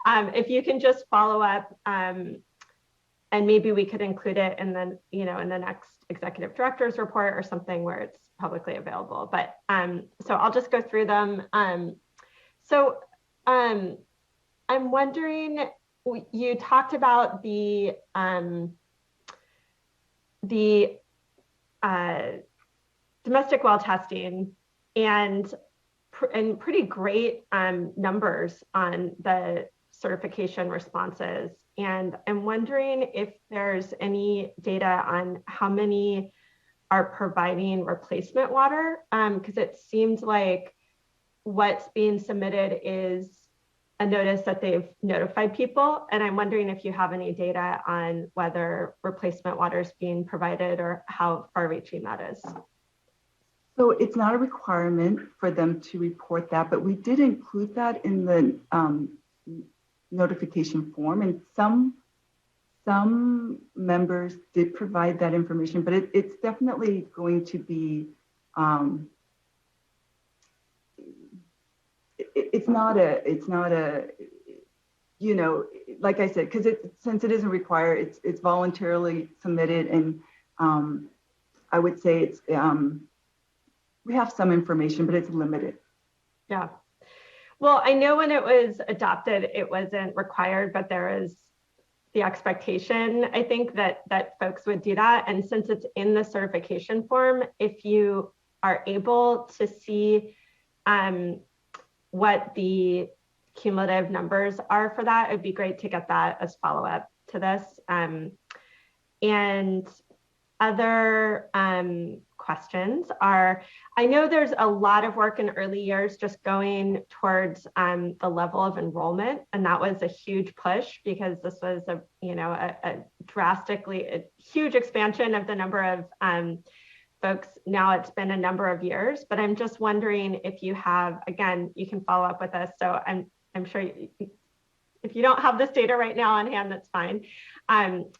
if you can just follow up. And and maybe we could include it in the, in the next executive director's report or something where it's publicly available. But so I'll just go through them. I'm wondering, you talked about the domestic well testing and pretty great numbers on the certification responses. And I'm wondering if there's any data on how many are providing replacement water, because it seems like what's being submitted is a notice that they've notified people. And I'm wondering if you have any data on whether replacement water is being provided or how far reaching that is. So it's not a requirement for them to report that, but we did include that in the notification form, and some members did provide that information, but it's definitely going to be, it's not a, like I said, because since it isn't required, it's voluntarily submitted, and I would say it's, we have some information, but it's limited. Yeah. Well, I know when it was adopted, it wasn't required, but there is the expectation, I think, that folks would do that. And since it's in the certification form, if you are able to see what the cumulative numbers are for that, it'd be great to get that as follow-up to this. And other questions are, I know there's a lot of work in early years just going towards the level of enrollment, and that was a huge push because this was a huge expansion of the number of folks. Now it's been a number of years, but I'm just wondering if you have, again, you can follow up with us. So I'm sure if you don't have this data right now on hand, that's fine.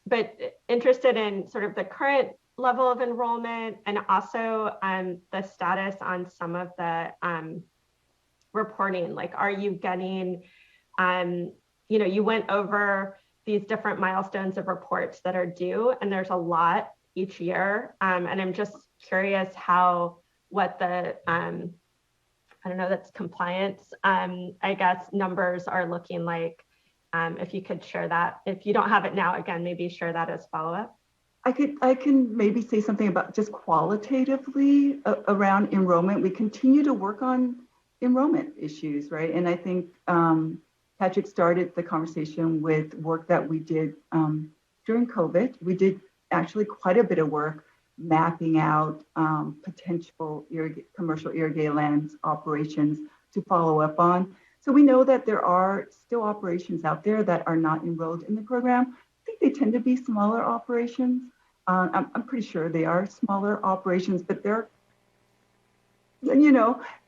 But interested in sort of the current level of enrollment and also the status on some of the reporting. Like, are you getting, you went over these different milestones of reports that are due, and there's a lot each year. And I'm just curious what the, I don't know, that's compliance, I guess, numbers are looking like. If you could share that. If you don't have it now, again, maybe share that as follow-up. I can maybe say something about just qualitatively around enrollment. We continue to work on enrollment issues, right? And I think Patrick started the conversation with work that we did during COVID. We did actually quite a bit of work mapping out potential commercial irrigated lands operations to follow up on. So we know that there are still operations out there that are not enrolled in the program. I think they tend to be smaller operations. I'm pretty sure they are smaller operations, but they're,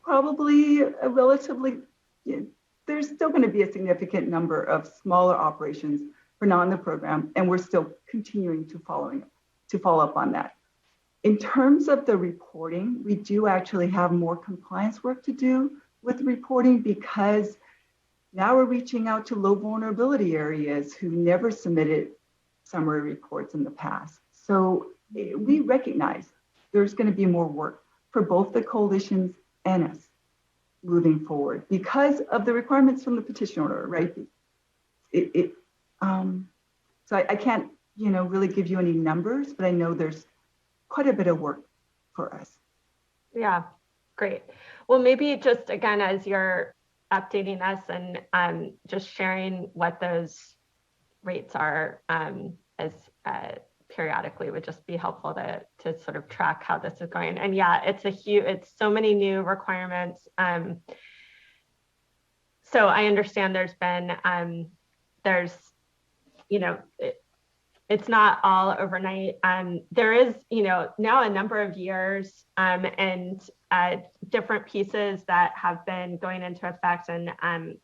probably a relatively, there's still going to be a significant number of smaller operations for not in the program, and we're still continuing to follow up on that. In terms of the reporting, we do actually have more compliance work to do with reporting, because now we're reaching out to low vulnerability areas who never submitted summary reports in the past. So we recognize there's going to be more work for both the coalitions and us moving forward because of the requirements from the petition order, right? So I can't, really give you any numbers, but I know there's quite a bit of work for us. Yeah, great. Well, maybe just again, as you're updating us and just sharing what those rates are as periodically would just be helpful to sort of track how this is going. And yeah, it's so many new requirements. So I understand there's been, it's not all overnight. There is, now a number of years and different pieces that have been going into effect. And I'm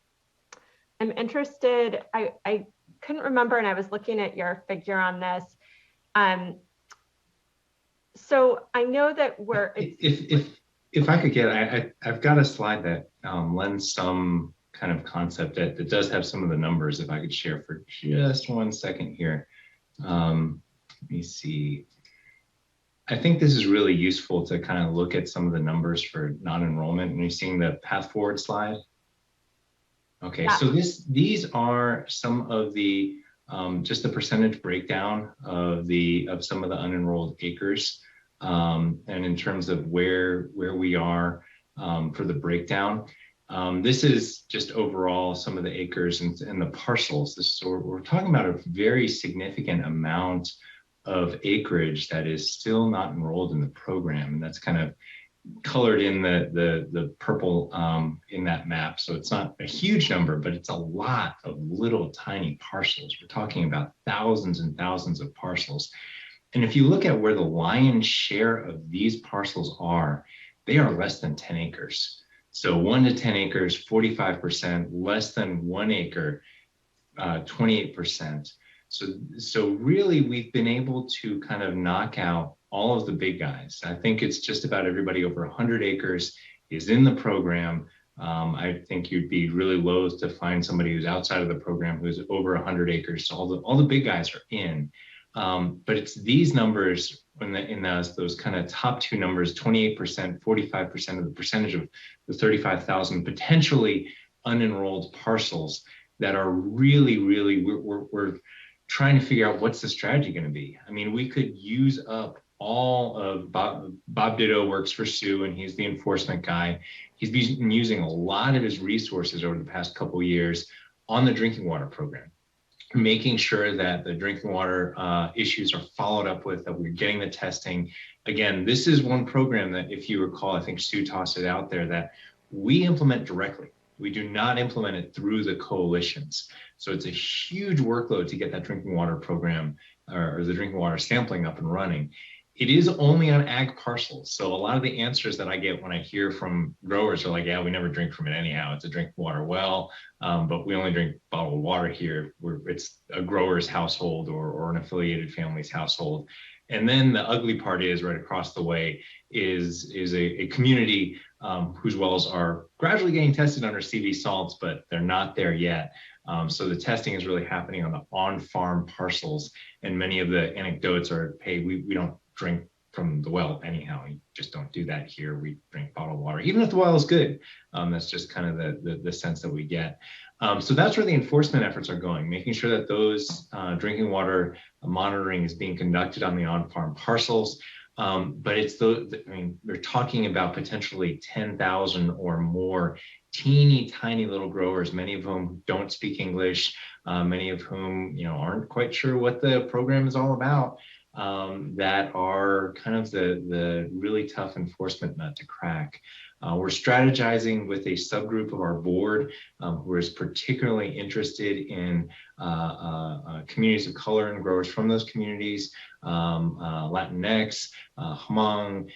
interested, I couldn't remember, and I was looking at your figure on this. So I know that if I could get, I've got a slide that lends some kind of concept that does have some of the numbers, if I could share for just 1 second here. Let me see. I think this is really useful to kind of look at some of the numbers for non-enrollment. And you're seeing the path forward slide. Okay, so these are some of the just the percentage breakdown of some of the unenrolled acres, and in terms of where we are for the breakdown. This is just overall some of the acres and the parcels. So we're talking about a very significant amount of acreage that is still not enrolled in the program, and that's kind of colored in the purple in that map. So it's not a huge number, but it's a lot of little tiny parcels. We're talking about thousands and thousands of parcels. And if you look at where the lion's share of these parcels are, they are less than 10 acres. So 1 to 10 acres, 45%, less than 1 acre, 28%. So really, we've been able to kind of knock out all of the big guys. I think it's just about everybody over 100 acres is in the program. I think you'd be really loath to find somebody who's outside of the program who's over 100 acres. So all the big guys are in. But it's these numbers in those kind of top two numbers, 28%, 45% of the percentage of the 35,000 potentially unenrolled parcels that are really, we're trying to figure out what's the strategy going to be. I mean, we could use up all of Bob Ditto works for Sue, and he's the enforcement guy. He's been using a lot of his resources over the past couple of years on the drinking water program, making sure that the drinking water issues are followed up with, that we're getting the testing. Again, this is one program that, if you recall, I think Sue tossed it out there, that we implement directly. We do not implement it through the coalitions. So it's a huge workload to get that drinking water program or the drinking water sampling up and running. It is only on ag parcels. So a lot of the answers that I get when I hear from growers are like, yeah, we never drink from it anyhow. It's a drinking water well, but we only drink bottled water here. It's a grower's household or an affiliated family's household. And then the ugly part is right across the way is a community whose wells are gradually getting tested under CV salts, but they're not there yet. So the testing is really happening on the on-farm parcels. And many of the anecdotes are, hey, we don't drink from the well anyhow. We just don't do that here. We drink bottled water, even if the well is good. That's just kind of the sense that we get. So that's where the enforcement efforts are going, making sure that those drinking water monitoring is being conducted on the on-farm parcels. But it's we're talking about potentially 10,000 or more teeny tiny little growers, many of whom don't speak English, many of whom aren't quite sure what the program is all about, that are kind of the really tough enforcement nut to crack. We're strategizing with a subgroup of our board who is particularly interested in communities of color and growers from those communities, Latinx, Hmong,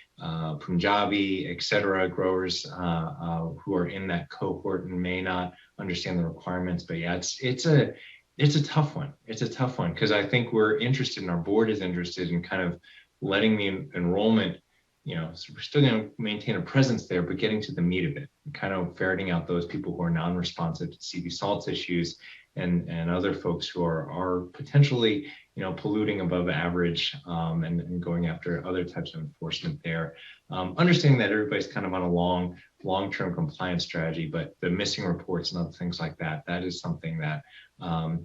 Punjabi, et cetera, growers who are in that cohort and may not understand the requirements. But yeah, it's a tough one. It's a tough one because I think we're interested, and our board is interested in kind of letting the enrollment, so we're still going to maintain a presence there, but getting to the meat of it, and kind of ferreting out those people who are non-responsive to CV salts issues and other folks who are potentially, polluting above average, and going after other types of enforcement there. Understanding that everybody's kind of on a long-term compliance strategy, but the missing reports and other things like that is something that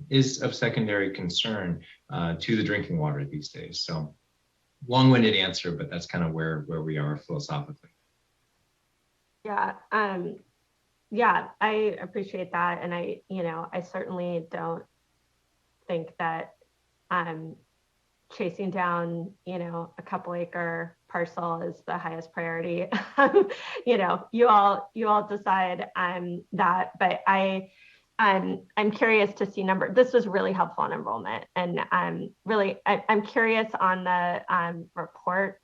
is of secondary concern to the drinking water these days. So long-winded answer, but that's kind of where we are philosophically. Yeah, I appreciate that. And I certainly don't think that chasing down, a couple acre parcel is the highest priority. You all decide that, but I'm curious to see This was really helpful on enrollment, and I'm curious on the report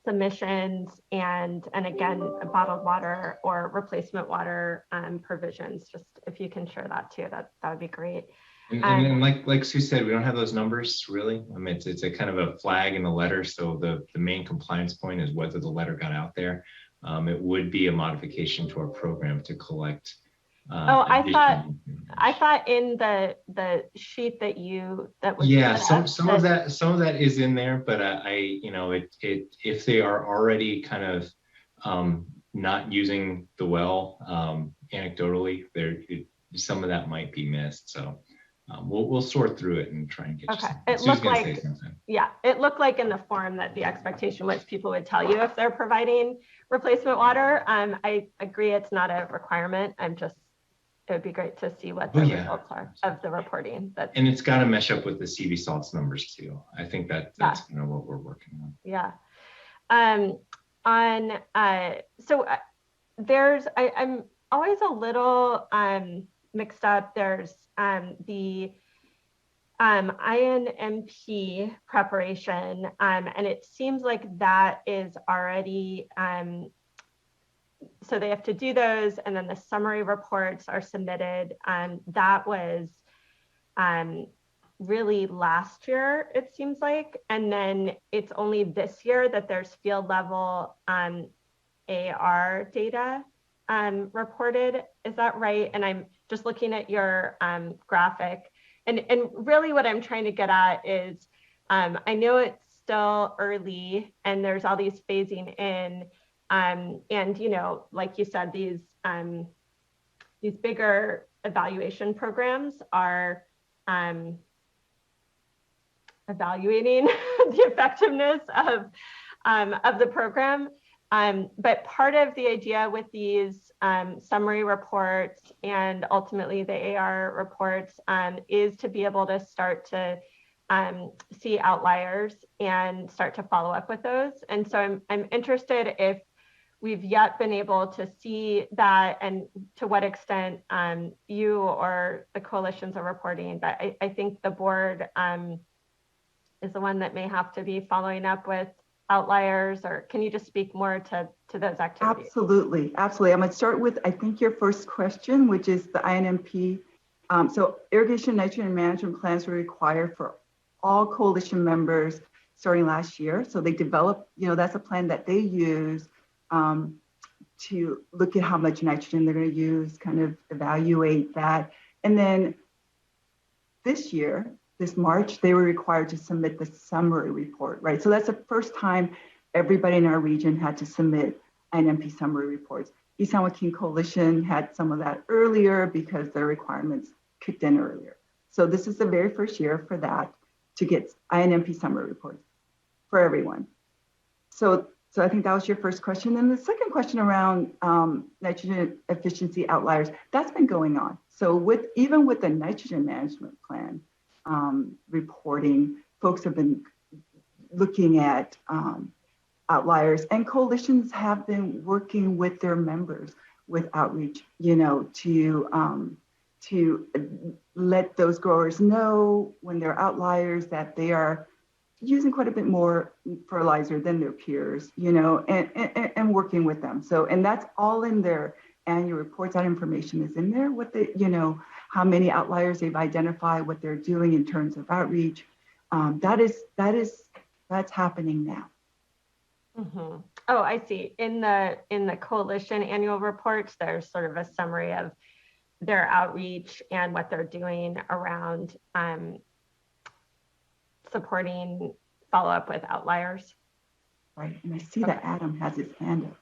submissions and again bottled water or replacement water provisions. Just if you can share that too, that would be great. And like Sue said, we don't have those numbers really. I mean, it's a kind of a flag in the letter. So the main compliance point is whether the letter got out there. It would be a modification to our program to collect I thought in the sheet that was some of that is in there, but if they are already kind of not using the well anecdotally, some of that might be missed. So we'll sort through it and try and get. Okay. It looked like in the form that the expectation was people would tell you if they're providing replacement water. I agree it's not a requirement. It would be great to see what the results are of the reporting. And it's got to mesh up with the CV salts numbers too. I think that's kind of what we're working on. Yeah. I'm always a little mixed up. There's the INMP preparation, and it seems like that is already, so they have to do those, and then the summary reports are submitted. That was really last year, it seems like, and then it's only this year that there's field level AR data reported. Is that right? And I'm just looking at your graphic, and really what I'm trying to get at is, I know it's still early and there's all these phasing in, and like you said, these bigger evaluation programs are evaluating the effectiveness of the program. But part of the idea with these summary reports and ultimately the AR reports is to be able to start to see outliers and start to follow up with those. And so I'm interested if we've yet been able to see that and to what extent you or the coalitions are reporting. But I think the board is the one that may have to be following up with outliers, or can you just speak more to those activities? Absolutely. I'm going to start with, I think, your first question, which is the INMP. So irrigation nitrogen management plans were required for all coalition members starting last year. So they developed, that's a plan that they use to look at how much nitrogen they're going to use, kind of evaluate that. And then this year, this March, they were required to submit the summary report, right? So that's the first time everybody in our region had to submit INMP summary reports. East San Joaquin Coalition had some of that earlier because their requirements kicked in earlier. So this is the very first year for that to get INMP summary reports for everyone. So I think that was your first question. And the second question around nitrogen efficiency outliers, that's been going on. So even with the nitrogen management plan reporting, folks have been looking at outliers, and coalitions have been working with their members with outreach, to let those growers know when they're outliers that they are using quite a bit more fertilizer than their peers, and working with them. So, and that's all in their annual reports. That information is in there, what they, how many outliers they've identified, what they're doing in terms of outreach. That's happening now. Mm-hmm. Oh, I see. In the coalition annual reports, there's sort of a summary of their outreach and what they're doing around supporting follow-up with outliers. Right, and I see that Adam has his hand up.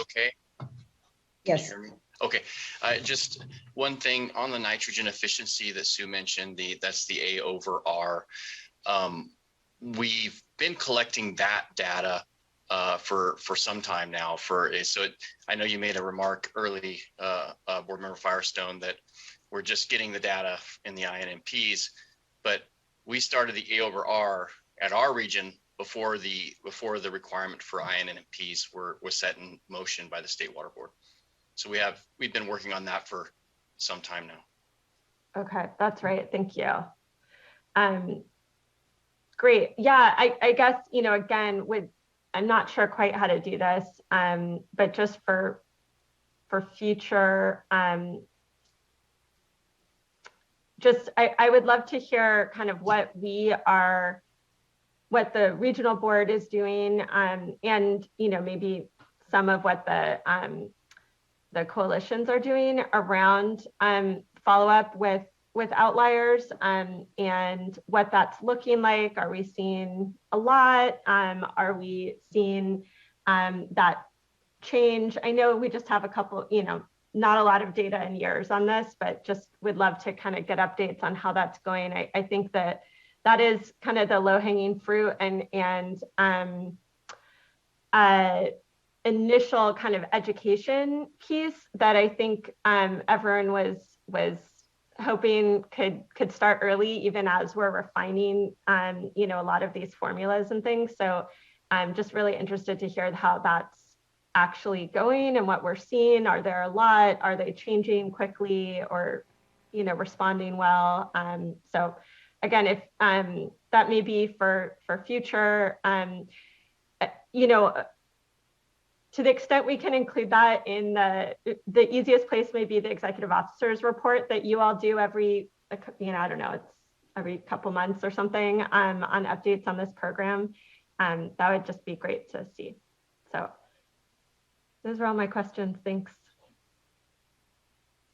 Okay? Yes. Can you hear me? Okay, just one thing on the nitrogen efficiency that Sue mentioned, that's the A over R. We've been collecting that data for some time now. I know you made a remark early, Board Member Firestone, that we're just getting the data in the INMPs, but we started the A over R at our region before the requirement for INMPs was set in motion by the State Water Board. So we've been working on that for some time now. Okay, that's right. Thank you. Great. Yeah, I guess, again, I'm not sure quite how to do this, but just for future, I would love to hear kind of what what the regional board is doing, and maybe some of what the coalitions are doing around follow-up with outliers, and what that's looking like. Are we seeing a lot? Are we seeing that change? I know we just have a couple, not a lot of data in years on this, but just would love to kind of get updates on how that's going. I think that is kind of the low-hanging fruit and initial kind of education piece that I think everyone was hoping could start early, even as we're refining a lot of these formulas and things. So I'm just really interested to hear how that's actually going and what we're seeing. Are there a lot? Are they changing quickly or responding well? So again, if that may be for future, to the extent we can include that in the easiest place may be the executive officer's report that you all do every, I don't know, it's every couple months or something, on updates on this program. That would just be great to see. So those are all my questions. Thanks.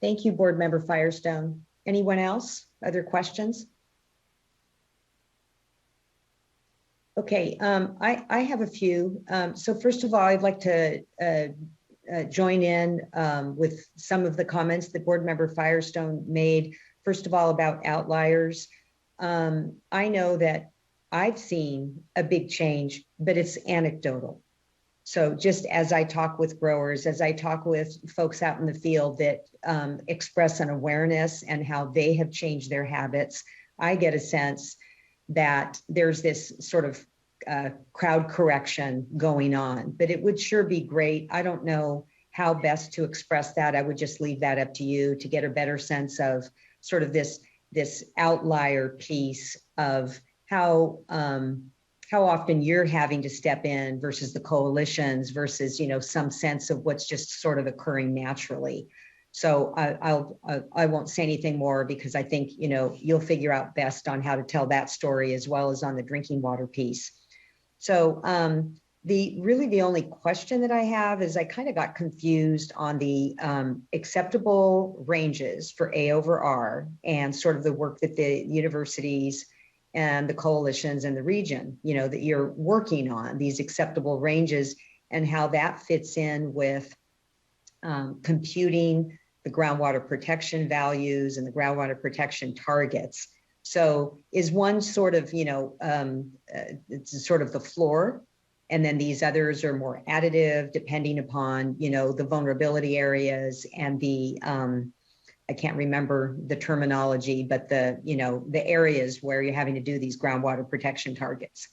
Thank you, Board Member Firestone. Anyone else? Other questions? Okay, I have a few. So first of all, I'd like to join in with some of the comments that Board Member Firestone made. First of all, about outliers. I know that I've seen a big change, but it's anecdotal. So just as I talk with growers, as I talk with folks out in the field that express an awareness and how they have changed their habits, I get a sense that there's this sort of crowd correction going on, but it would sure be great. I don't know how best to express that. I would just leave that up to you to get a better sense of sort of this outlier piece of how often you're having to step in versus the coalitions versus, some sense of what's just sort of occurring naturally. So I won't say anything more because I think, you'll figure out best on how to tell that story as well as on the drinking water piece. So the only question that I have is I kind of got confused on the acceptable ranges for A over R and sort of the work that the universities and the coalitions and the region, that you're working on, these acceptable ranges and how that fits in with computing the groundwater protection values and the groundwater protection targets. So is one sort of, it's sort of the floor, and then these others are more additive depending upon, the vulnerability areas and the, I can't remember the terminology, but the areas where you're having to do these groundwater protection targets.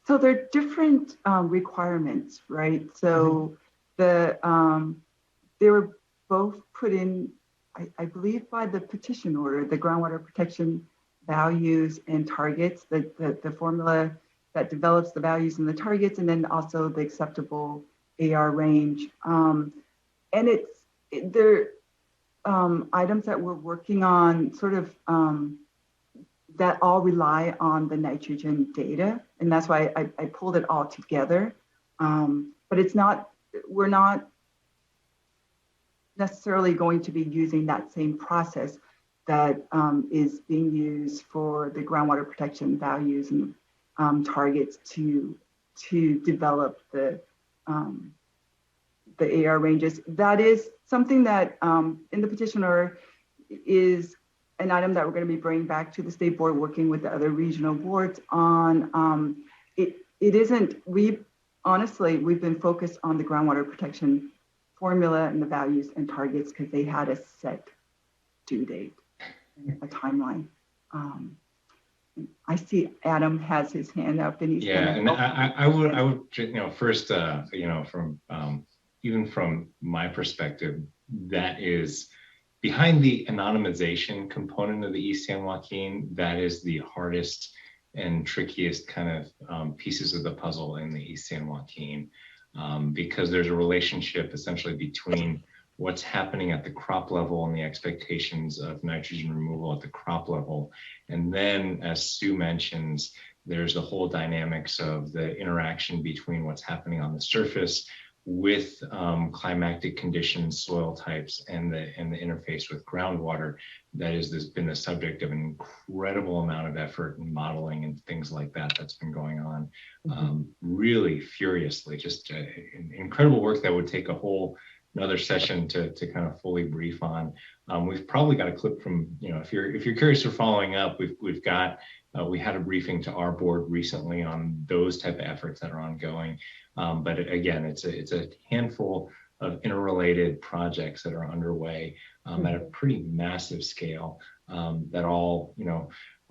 So there are different requirements, right? So they were both put in, I believe, by the petition order, the groundwater protection values and targets, the formula that develops the values and the targets, and then also the acceptable AR range. And they're items that we're working on sort of that all rely on the nitrogen data. And that's why I pulled it all together. But we're not necessarily going to be using that same process that is being used for the groundwater protection values and targets to develop the AR ranges. That is something that in the petition order is an item that we're going to be bringing back to the state board, working with the other regional boards on. It isn't, we've been focused on the groundwater protection formula and the values and targets because they had a set due date, a timeline. I see Adam has his hand up and he's and I would first from even from my perspective, that is behind the anonymization component of the East San Joaquin, that is the hardest and trickiest kind of pieces of the puzzle in the East San Joaquin, because there's a relationship essentially between what's happening at the crop level and the expectations of nitrogen removal at the crop level. And then, as Sue mentions, there's the whole dynamics of the interaction between what's happening on the surface with climatic conditions, soil types, and the interface with groundwater. That has been the subject of an incredible amount of effort and modeling and things like that that's been going on really furiously. Just incredible work that would take another session to kind of fully brief on. We've probably got a clip from, if you're curious or following up, we've got we had a briefing to our board recently on those type of efforts that are ongoing. But again, it's a handful of interrelated projects that are underway at a pretty massive scale that all,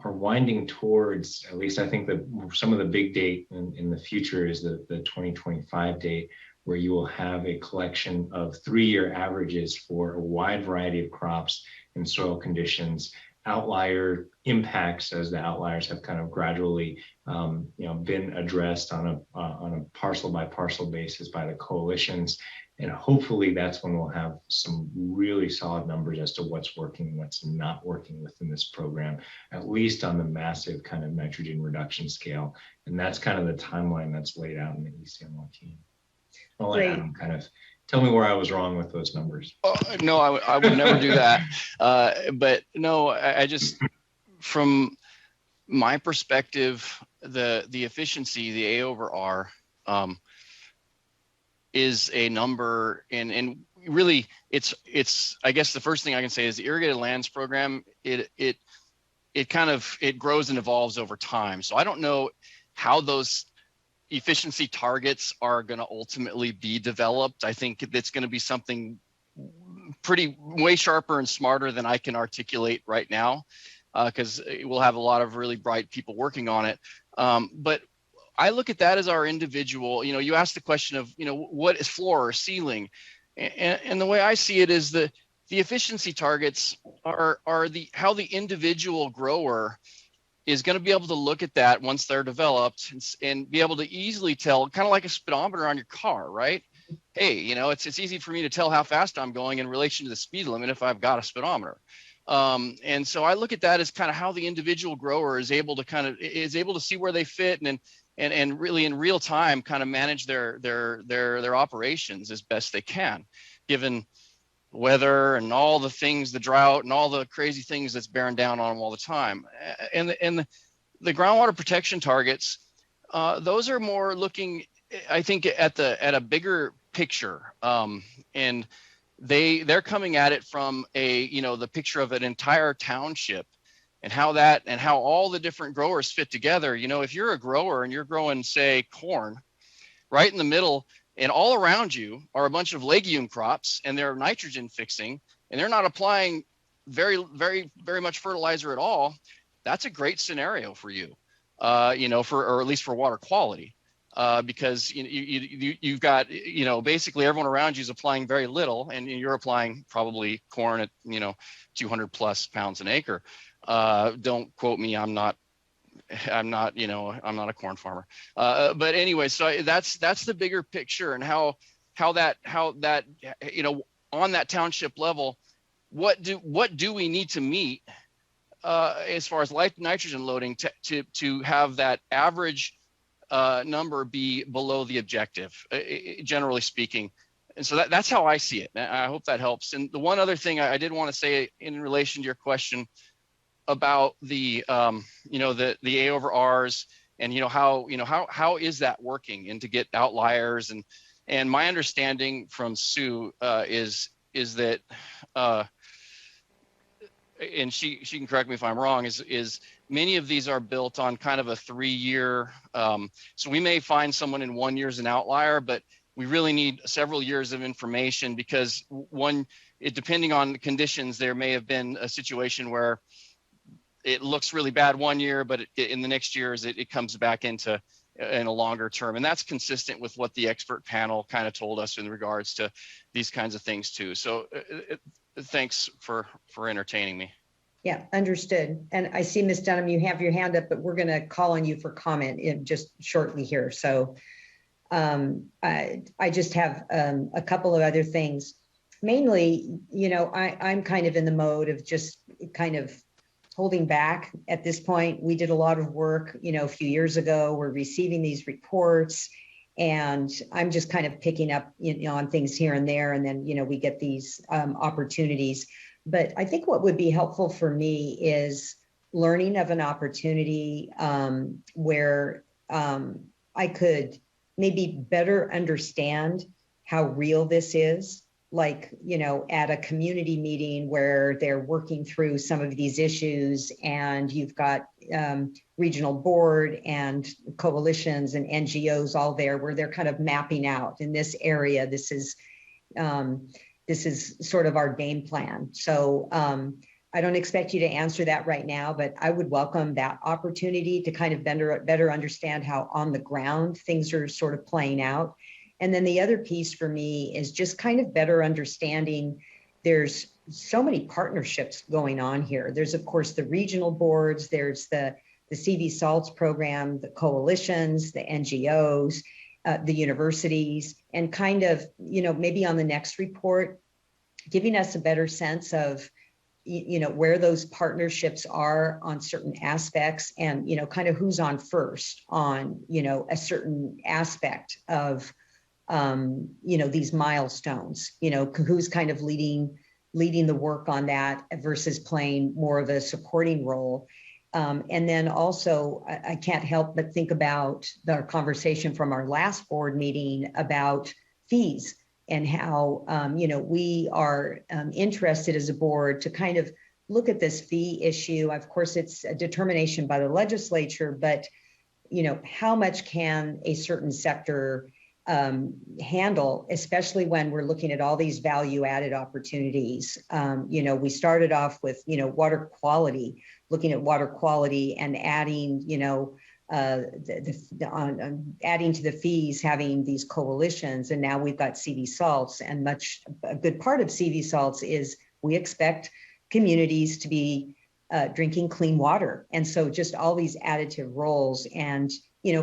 are winding towards, at least I think that some of the big date in the future is the 2025 date, where you will have a collection of 3-year averages for a wide variety of crops and soil conditions, outlier impacts as the outliers have kind of gradually been addressed on a parcel by parcel basis by the coalitions. And hopefully that's when we'll have some really solid numbers as to what's working and what's not working within this program, at least on the massive kind of nitrogen reduction scale. And that's kind of the timeline that's laid out in the ECMO team. I'll let Adam kind of tell me where I was wrong with those numbers. No, I would never do that. But no, I just, from my perspective, the efficiency, the A over R, is a number, and really it's I guess the first thing I can say is the irrigated lands program, it grows and evolves over time. So I don't know how those efficiency targets are going to ultimately be developed. I think it's going to be something way sharper and smarter than I can articulate right now, because we'll have a lot of really bright people working on it. But I look at that as our individual, you asked the question of, what is floor or ceiling? And the way I see it is the efficiency targets are how the individual grower is going to be able to look at that once they're developed and be able to easily tell, kind of like a speedometer on your car, right? Hey, it's easy for me to tell how fast I'm going in relation to the speed limit if I've got a speedometer. And so I look at that as kind of how the individual grower is able to see where they fit and really in real time kind of manage their operations as best they can, given weather and all the things, the drought and all the crazy things that's bearing down on them all the time. And the groundwater protection targets, those are more looking, I think, at a bigger picture. And they're coming at it from the picture of an entire township and how all the different growers fit together. If you're a grower and you're growing, say, corn, right in the middle, and all around you are a bunch of legume crops, and they're nitrogen fixing, and they're not applying very, very, very much fertilizer at all, that's a great scenario for you, or at least for water quality, because you've got, basically everyone around you is applying very little, and you're applying probably corn at, 200 plus pounds an acre. Don't quote me. I'm not a corn farmer. But anyway, so that's the bigger picture, and how that on that township level, what do we need to meet as far as light nitrogen loading to have that average number be below the objective, generally speaking. And so that's how I see it. I hope that helps. And the one other thing I did want to say in relation to your question about the the A over R's and how is that working, and to get outliers, and my understanding from Sue is that and she can correct me if I'm wrong, is many of these are built on kind of a 3-year, so we may find someone in 1 year as an outlier, but we really need several years of information, because depending on the conditions, there may have been a situation where it looks really bad 1 year, but in the next years it comes back in a longer term. And that's consistent with what the expert panel kind of told us in regards to these kinds of things too. So thanks for entertaining me. Yeah, understood. And I see, Ms. Dunham, you have your hand up, but we're going to call on you for comment in just shortly here. So I just have a couple of other things. mainly, I'm kind of in the mode of just kind of holding back at this point. We did a lot of work, a few years ago. We're receiving these reports, and I'm just kind of picking up, on things here and there. And then, we get these opportunities. But I think what would be helpful for me is learning of an opportunity where I could maybe better understand how real this is, like, at a community meeting where they're working through some of these issues, and you've got regional board and coalitions and NGOs all there, where they're kind of mapping out in this area. This is sort of our game plan. So I don't expect you to answer that right now, but I would welcome that opportunity to kind of better understand how on the ground things are sort of playing out. And then the other piece for me is just kind of better understanding there's so many partnerships going on here. There's, of course, the regional boards, there's the CV Salts program, the coalitions, the NGOs, the universities, and kind of, maybe on the next report, giving us a better sense of, where those partnerships are on certain aspects, and, kind of who's on first on, a certain aspect of, these milestones, who's kind of leading the work on that versus playing more of a supporting role. And then also, I can't help but think about the conversation from our last board meeting about fees, and how, we are interested as a board to kind of look at this fee issue. Of course, it's a determination by the legislature, but, how much can a certain sector handle, especially when we're looking at all these value-added opportunities. We started off with, water quality, looking at water quality and adding, adding to the fees, having these coalitions, and now we've got CV Salts, and a good part of CV Salts is we expect communities to be drinking clean water. And so just all these additive roles, and,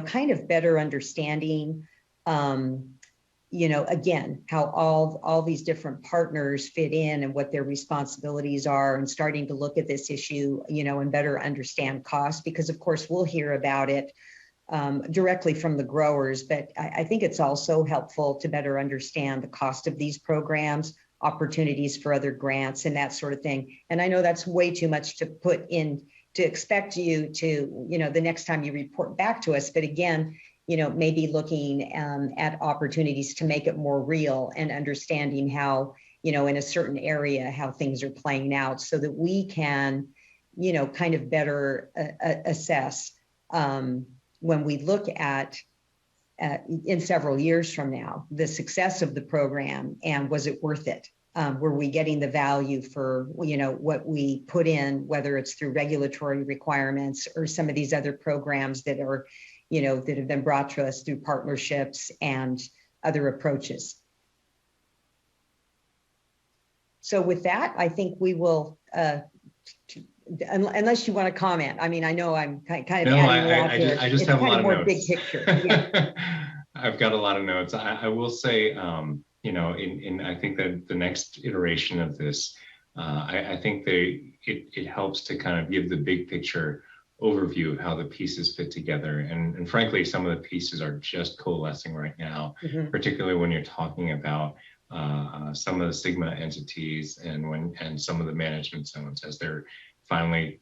kind of better understanding, again, how all these different partners fit in and what their responsibilities are, and starting to look at this issue, and better understand cost, because of course we'll hear about it directly from the growers, but I think it's also helpful to better understand the cost of these programs, opportunities for other grants, and that sort of thing. And I know that's way too much to put in, to expect you to, the next time you report back to us, but again, maybe looking at opportunities to make it more real, and understanding how, in a certain area, how things are playing out, so that we can, kind of better assess when we look at in several years from now, the success of the program, and was it worth it? Were we getting the value for, what we put in, whether it's through regulatory requirements or some of these other programs that are, that have been brought to us through partnerships and other approaches. So with that, I think we will, unless you want to comment. I mean, I know I'm kind of adding a lot here. I just have a lot of more notes. Big picture. Yeah. I've got a lot of notes. I will say, I think that the next iteration of this, I think it helps to kind of give the big picture overview of how the pieces fit together. And frankly, some of the pieces are just coalescing right now, particularly when you're talking about some of the Sigma entities and some of the management zones, as they're finally,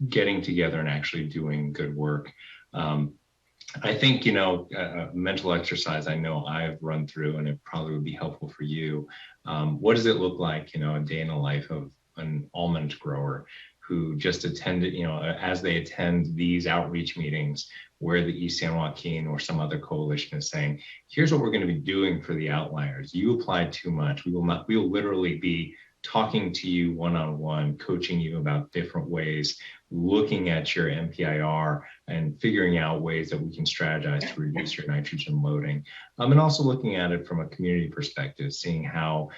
getting together and actually doing good work. I think, a mental exercise I know I've run through, and it probably would be helpful for you. What does it look like, a day in the life of an almond grower who just attended, as they attend these outreach meetings where the East San Joaquin or some other coalition is saying, here's what we're going to be doing for the outliers. You applied too much. We will literally be talking to you one-on-one, coaching you about different ways, looking at your MPIR and figuring out ways that we can strategize to reduce your nitrogen loading. And also looking at it from a community perspective, seeing how,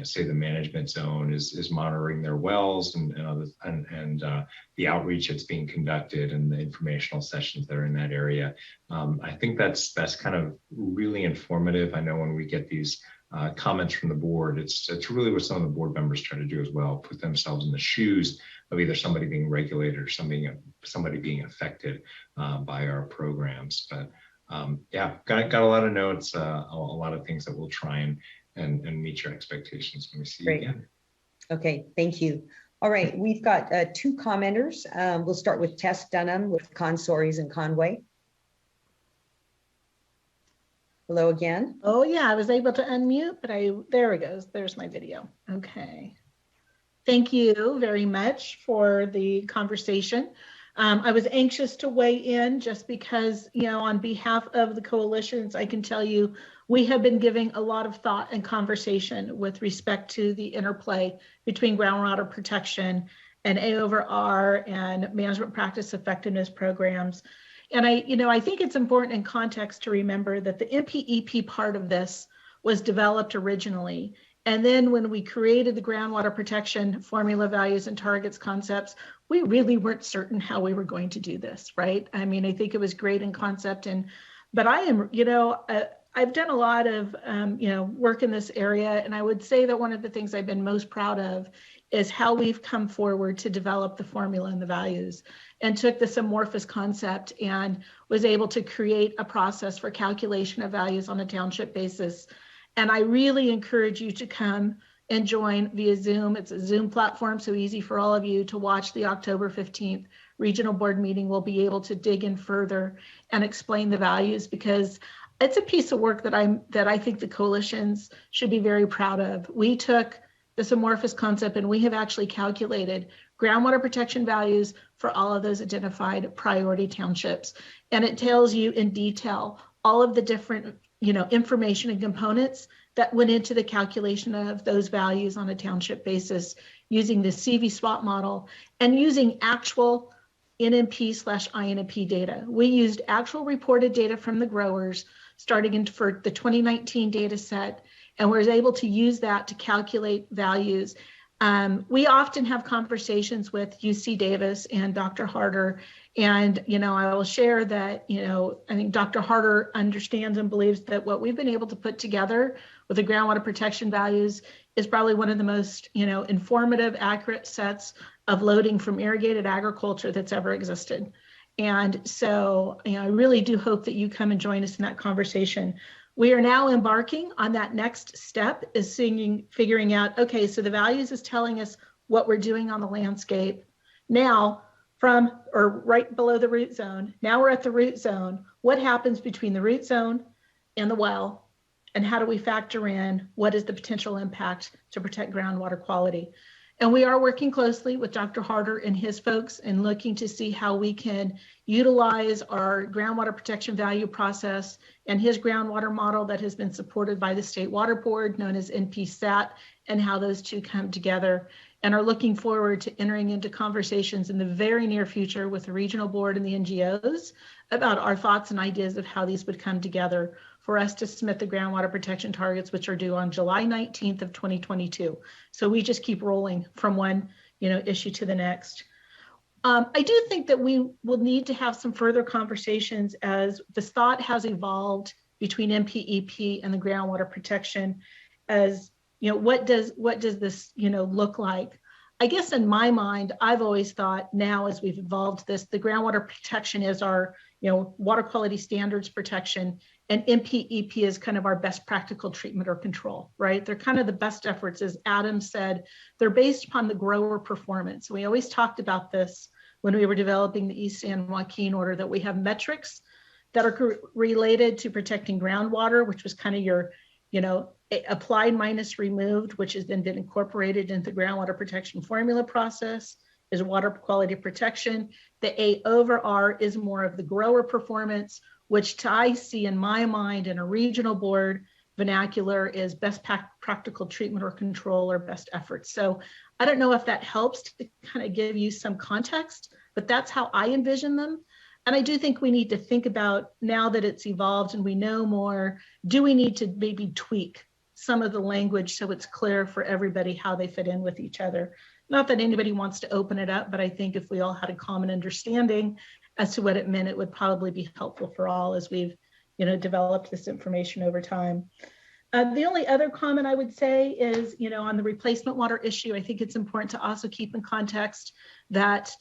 say the management zone is monitoring their wells and the outreach that's being conducted and the informational sessions that are in that area. I think that's kind of really informative. I know when we get these comments from the board. It's really what some of the board members try to do as well, put themselves in the shoes of either somebody being regulated or somebody being affected by our programs. But yeah, got a lot of notes, a lot of things that we'll try and meet your expectations when we see you again. Okay, thank you. All right, we've got 2 commenters. We'll start with Tess Dunham with Consors and Conway. Hello again. Oh yeah, I was able to unmute, but there it goes. There's my video. Okay. Thank you very much for the conversation. I was anxious to weigh in just because, you know, on behalf of the coalitions, I can tell you we have been giving a lot of thought and conversation with respect to the interplay between groundwater protection and A/R and management practice effectiveness programs. And I think it's important in context to remember that the MPEP part of this was developed originally. And then when we created the groundwater protection formula, values, and targets concepts, we really weren't certain how we were going to do this, right? I mean, I think it was great in concept, but I am, I've done a lot of, work in this area, and I would say that one of the things I've been most proud of is how we've come forward to develop the formula and the values, and took this amorphous concept and was able to create a process for calculation of values on a township basis. And I really encourage you to come and join via Zoom. It's a Zoom platform, so easy for all of you to watch the October 15th regional board meeting. We'll be able to dig in further and explain the values, because it's a piece of work that I think the coalitions should be very proud of. We took this amorphous concept and we have actually calculated groundwater protection values for all of those identified priority townships. And it tells you in detail all of the different information and components that went into the calculation of those values on a township basis using the CV SWAT model and using actual NMP/INMP data. We used actual reported data from the growers starting for the 2019 data set, and we're able to use that to calculate values. We often have conversations with UC Davis and Dr. Harder, and I will share that I think Dr. Harder understands and believes that what we've been able to put together with the groundwater protection values is probably one of the most informative, accurate sets of loading from irrigated agriculture that's ever existed. And so I really do hope that you come and join us in that conversation. We are now embarking on that next step, is figuring out, okay, so the values is telling us what we're doing on the landscape. Now, right below the root zone, now we're at the root zone. What happens between the root zone and the well? And how do we factor in what is the potential impact to protect groundwater quality? And we are working closely with Dr. Harder and his folks and looking to see how we can utilize our groundwater protection value process and his groundwater model that has been supported by the State Water Board, known as NPSAT, and how those two come together, and are looking forward to entering into conversations in the very near future with the regional board and the NGOs about our thoughts and ideas of how these would come together for us to submit the groundwater protection targets, which are due on July 19th of 2022. So we just keep rolling from one issue to the next. I do think that we will need to have some further conversations as this thought has evolved between MPEP and the groundwater protection. As what does this look like? I guess in my mind, I've always thought now as we've evolved this, the groundwater protection is our water quality standards protection, and MPEP is kind of our best practical treatment or control, right? They're kind of the best efforts, as Adam said, they're based upon the grower performance. We always talked about this when we were developing the East San Joaquin order, that we have metrics that are related to protecting groundwater, which was kind of your, applied minus removed, which has then been incorporated into the groundwater protection formula process, is water quality protection. The A/R is more of the grower performance, which I see in my mind in a regional board vernacular is best practical treatment or control or best efforts. So I don't know if that helps to kind of give you some context, but that's how I envision them. And I do think we need to think about, now that it's evolved and we know more, do we need to maybe tweak some of the language so it's clear for everybody how they fit in with each other? Not that anybody wants to open it up, but I think if we all had a common understanding as to what it meant, it would probably be helpful for all as we've developed this information over time. The only other comment I would say is, on the replacement water issue, I think it's important to also keep in context that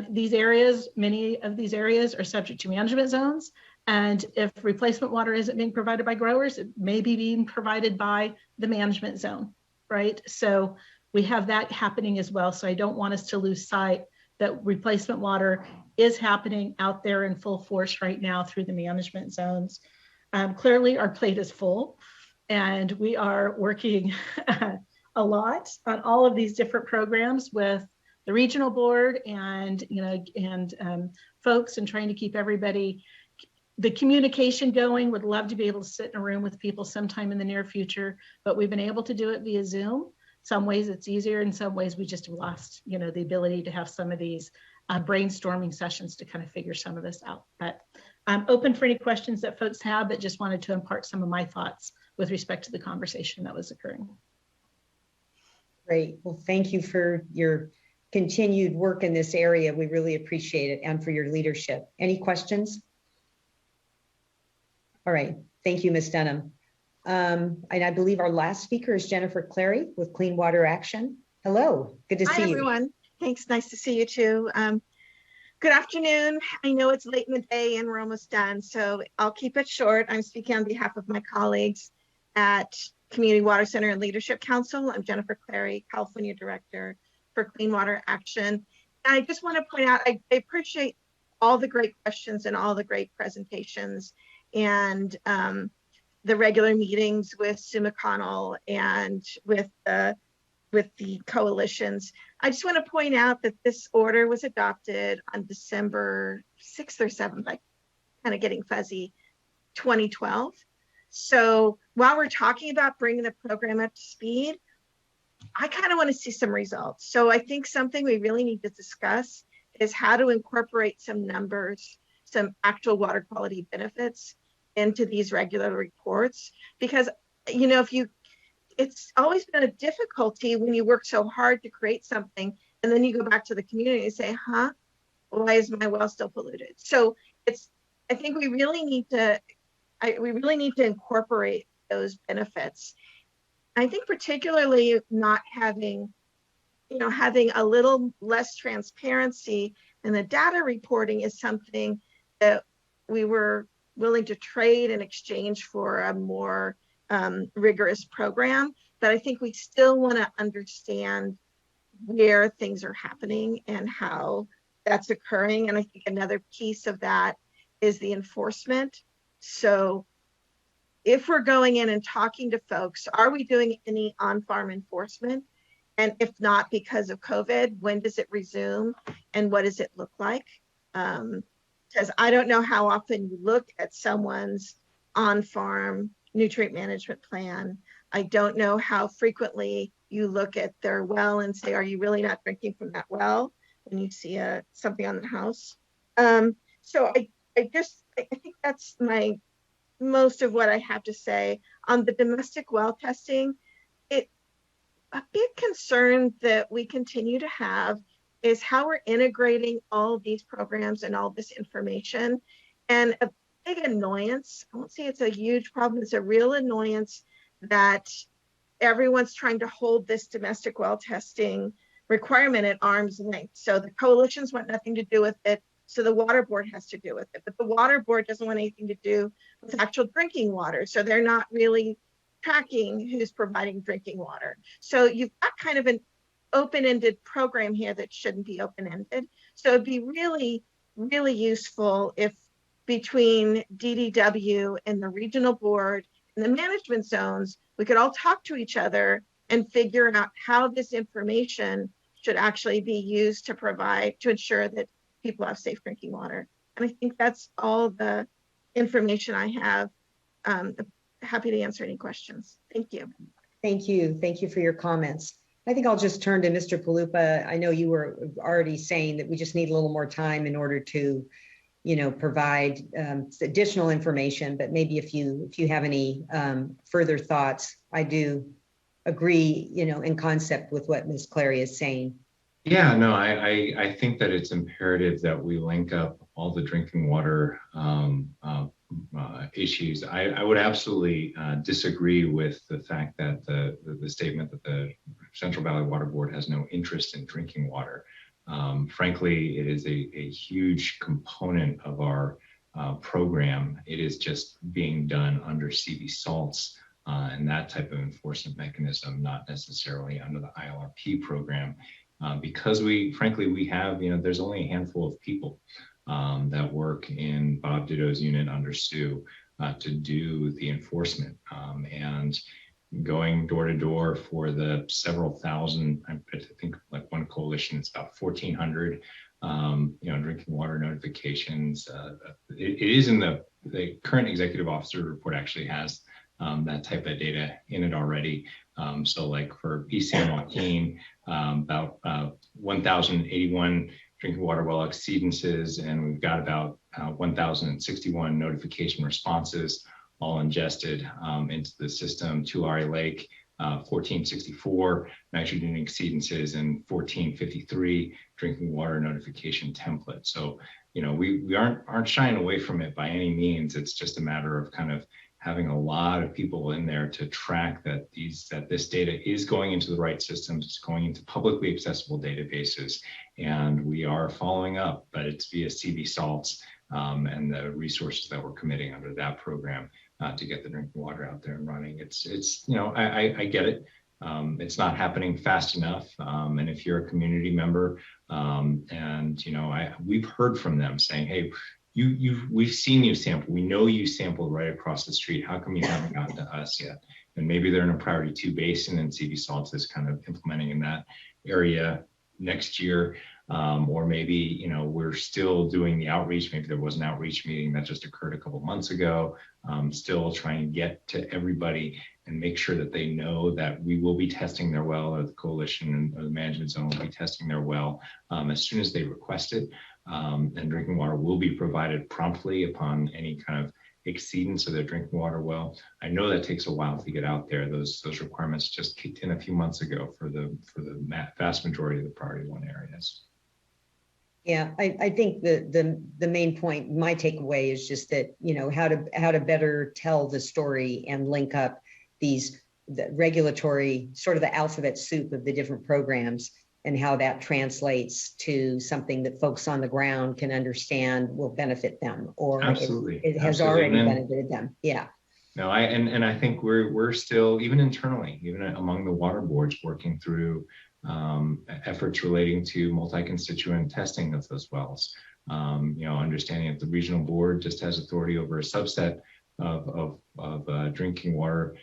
these areas, many of these areas are subject to management zones. And if replacement water isn't being provided by growers, it may be being provided by the management zone, right? So we have that happening as well. So I don't want us to lose sight that replacement water is happening out there in full force right now through the management zones. Clearly our plate is full and we are working a lot on all of these different programs with the regional board and, folks, and trying to keep everybody, the communication going. Would love to be able to sit in a room with people sometime in the near future, but we've been able to do it via Zoom. Some ways it's easier. In some ways we just have lost, the ability to have some of these brainstorming sessions to kind of figure some of this out. But I'm open for any questions that folks have, but just wanted to impart some of my thoughts with respect to the conversation that was occurring. Great. Well, thank you for your continued work in this area. We really appreciate it, and for your leadership. Any questions? All right. Thank you, Ms. Dunham. And I believe our last speaker is Jennifer Clary with Clean Water Action. Hello. Good to see you. Hi, everyone. Thanks. Nice to see you too. Good afternoon. I know it's late in the day and we're almost done, so I'll keep it short. I'm speaking on behalf of my colleagues at Community Water Center and Leadership Council. I'm Jennifer Clary, California Director for Clean Water Action. And I just want to point out, I appreciate all the great questions and all the great presentations and the regular meetings with Sue McConnell and with the coalitions. I just want to point out that this order was adopted on December 6th or 7th, like kind of getting fuzzy, 2012. So while we're talking about bringing the program up to speed, I kind of want to see some results. So I think something we really need to discuss is how to incorporate some numbers, some actual water quality benefits into these regular reports. Because, it's always been a difficulty when you work so hard to create something and then you go back to the community and say, why is my well still polluted? So I think we really need to incorporate those benefits. I think particularly not having a little less transparency in the data reporting is something that we were willing to trade in exchange for a more rigorous program. But I think we still want to understand where things are happening and how that's occurring. And I think another piece of that is the enforcement. So if we're going in and talking to folks, are we doing any on-farm enforcement? And if not because of COVID, when does it resume and what does it look like? Because I don't know how often you look at someone's on-farm nutrient management plan. I don't know how frequently you look at their well and say, are you really not drinking from that well when you see something on the house? So I think that's most of what I have to say. On the domestic well testing, a big concern that we continue to have is how we're integrating all these programs and all this information. And a big annoyance, I won't say it's a huge problem, it's a real annoyance that everyone's trying to hold this domestic well testing requirement at arm's length. So the coalitions want nothing to do with it, so the water board has to do with it. But the water board doesn't want anything to do with actual drinking water, so they're not really tracking who's providing drinking water. So you've got kind of an open-ended program here that shouldn't be open-ended. So it'd be really, really useful if between DDW and the regional board and the management zones, we could all talk to each other and figure out how this information should actually be used to ensure that people have safe drinking water. And I think that's all the information I have. Happy to answer any questions. Thank you. Thank you. Thank you for your comments. I think I'll just turn to Mr. Palupa. I know you were already saying that we just need a little more time in order to, provide additional information, but maybe if you have any further thoughts, I do agree, in concept with what Ms. Clary is saying. Yeah, no, I think that it's imperative that we link up all the drinking water issues. I would absolutely disagree with the fact that the statement that the Central Valley Water Board has no interest in drinking water. Frankly, it is a huge component of our program. It is just being done under CV salts and that type of enforcement mechanism, not necessarily under the ILRP program. Because we have, there's only a handful of people that work in Bob Ditto's unit under Sue to do the enforcement. And going door to door for the several thousand, I think like one coalition, it's about 1,400, drinking water notifications. It is in the current executive officer report actually has that type of data in it already. So like for East San Joaquin, about 1,081 drinking water well exceedances, and we've got about 1,061 notification responses all ingested into the system. Tulare Lake, 1,464 nitrogen exceedances and 1,453 drinking water notification templates. So, we aren't shying away from it by any means. It's just a matter of kind of having a lot of people in there to track that this data is going into the right systems, it's going into publicly accessible databases, and we are following up, but it's via CV salts and the resources that we're committing under that program to get the drinking water out there and running. It's I get it. It's not happening fast enough. And if you're a community member, we've heard from them saying, hey, we've seen you sample. We know you sampled right across the street. How come you haven't gotten to us yet? And maybe they're in a priority 2 basin and CV salts is kind of implementing in that area next year. Or maybe, we're still doing the outreach. Maybe there was an outreach meeting that just occurred a couple months ago. Still trying to get to everybody and make sure that they know that we will be testing their well, or the coalition or the management zone will be testing their well as soon as they request it. And drinking water will be provided promptly upon any kind of exceedance of their drinking water well. I know that takes a while to get out there. Those requirements just kicked in a few months ago for the vast majority of the priority 1 areas. Yeah, I think the main point, my takeaway is just that, how to better tell the story and link up the regulatory, sort of the alphabet soup of the different programs, and how that translates to something that folks on the ground can understand will benefit them, or Absolutely. it has already benefited them. Yeah. No, I think we're still, even internally, even among the water boards, working through efforts relating to multi-constituent testing of those wells. Understanding that the regional board just has authority over a subset of drinking water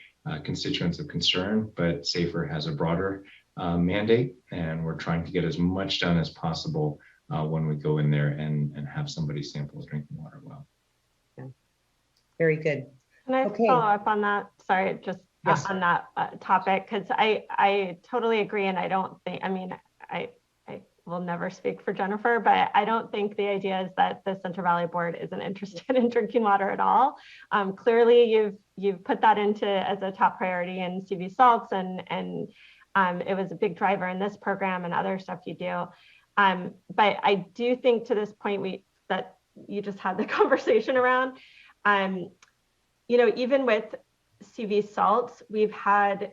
constituents of concern, but SAFER has a broader mandate, and we're trying to get as much done as possible when we go in there and have somebody sample a drinking water well. Yeah. Very good. Can I follow up on that? Sorry, just on that topic, because I totally agree, and I don't think, I will never speak for Jennifer, but I don't think the idea is that the Central Valley Board isn't interested in drinking water at all. Clearly, you've put that into as a top priority in CV salts, and it was a big driver in this program and other stuff you do. But I do think, to this point that you just had the conversation around, even with CV salts, we've had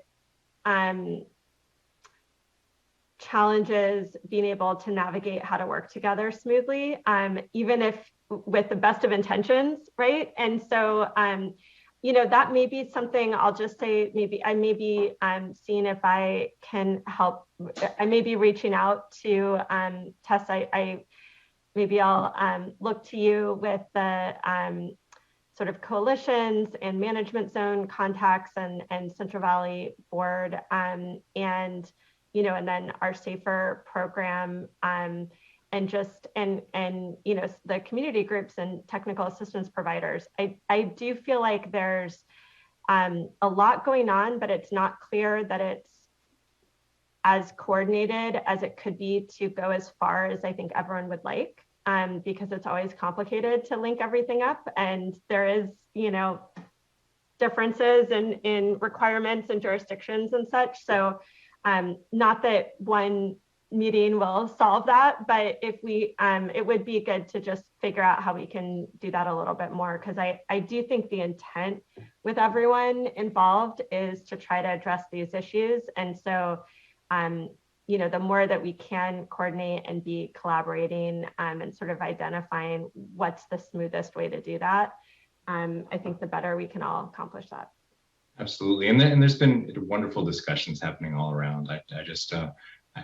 challenges being able to navigate how to work together smoothly, even if with the best of intentions, right? And so, that may be something, I'll just say, maybe I may be seeing if I can help. I may be reaching out to Tess. Maybe I'll look to you with the sort of coalitions and management zone contacts and Central Valley Board, and then our SAFER program, and the community groups and technical assistance providers. I do feel like there's a lot going on, but it's not clear that it's as coordinated as it could be to go as far as I think everyone would like. Because it's always complicated to link everything up, and there is, differences in requirements and jurisdictions and such. So not that one meeting will solve that. But if we, it would be good to just figure out how we can do that a little bit more, because I do think the intent with everyone involved is to try to address these issues. And so, you know, the more that we can coordinate and be collaborating and sort of identifying what's the smoothest way to do that, I think the better we can all accomplish that. Absolutely. And there's been wonderful discussions happening all around.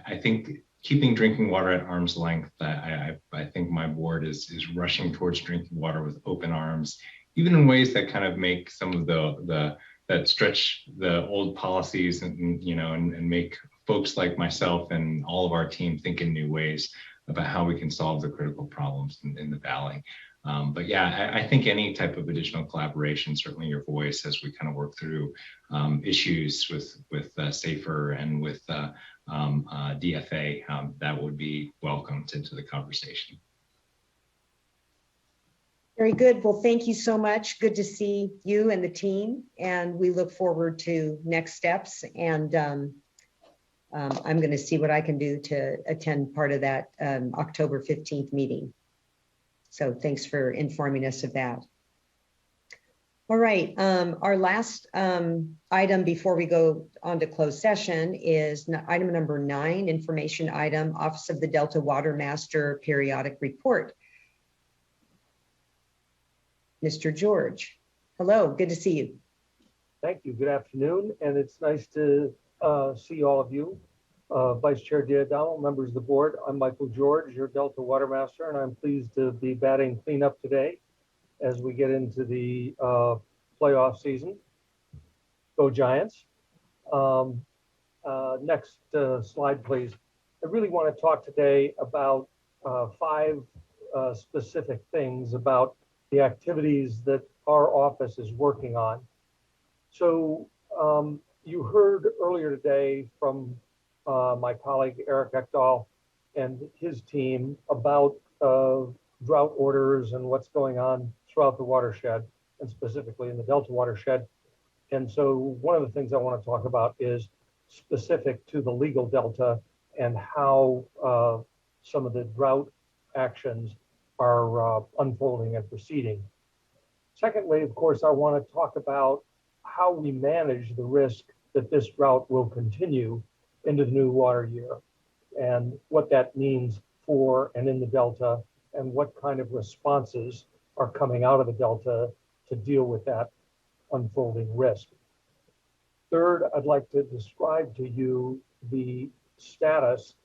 I think keeping drinking water at arm's length, I think my board is rushing towards drinking water with open arms, even in ways that kind of make some of that stretch the old policies and you know, and make folks like myself and all of our team think in new ways about how we can solve the critical problems in the valley. But yeah, I think any type of additional collaboration, certainly your voice as we kind of work through issues with SAFER and with DFA, that would be welcomed into the conversation. Very good. Well, thank you so much. Good to see you and the team, and we look forward to next steps. And I'm going to see what I can do to attend part of that October 15th meeting. So thanks for informing us of that. All right, our last item before we go on to closed session is item number 9, information item, Office of the Delta Water Master Periodic Report. Mr. George, hello, good to see you. Thank you, good afternoon, and it's nice to see all of you. Vice Chair D'Adamo, members of the board, I'm Michael George, your Delta Water Master, and I'm pleased to be batting cleanup today as we get into the playoff season. Go Giants. Next slide, please. I really want to talk today about 5 specific things about the activities that our office is working on. So you heard earlier today from my colleague Eric Ekdahl and his team about drought orders and what's going on throughout the watershed, and specifically in the Delta watershed. And so one of the things I want to talk about is specific to the legal Delta and how some of the drought actions are unfolding and proceeding. Secondly, of course, I want to talk about how we manage the risk that this drought will continue into the new water year and what that means for and in the Delta and what kind of responses are coming out of the Delta to deal with that unfolding risk. Third, I'd like to describe to you the status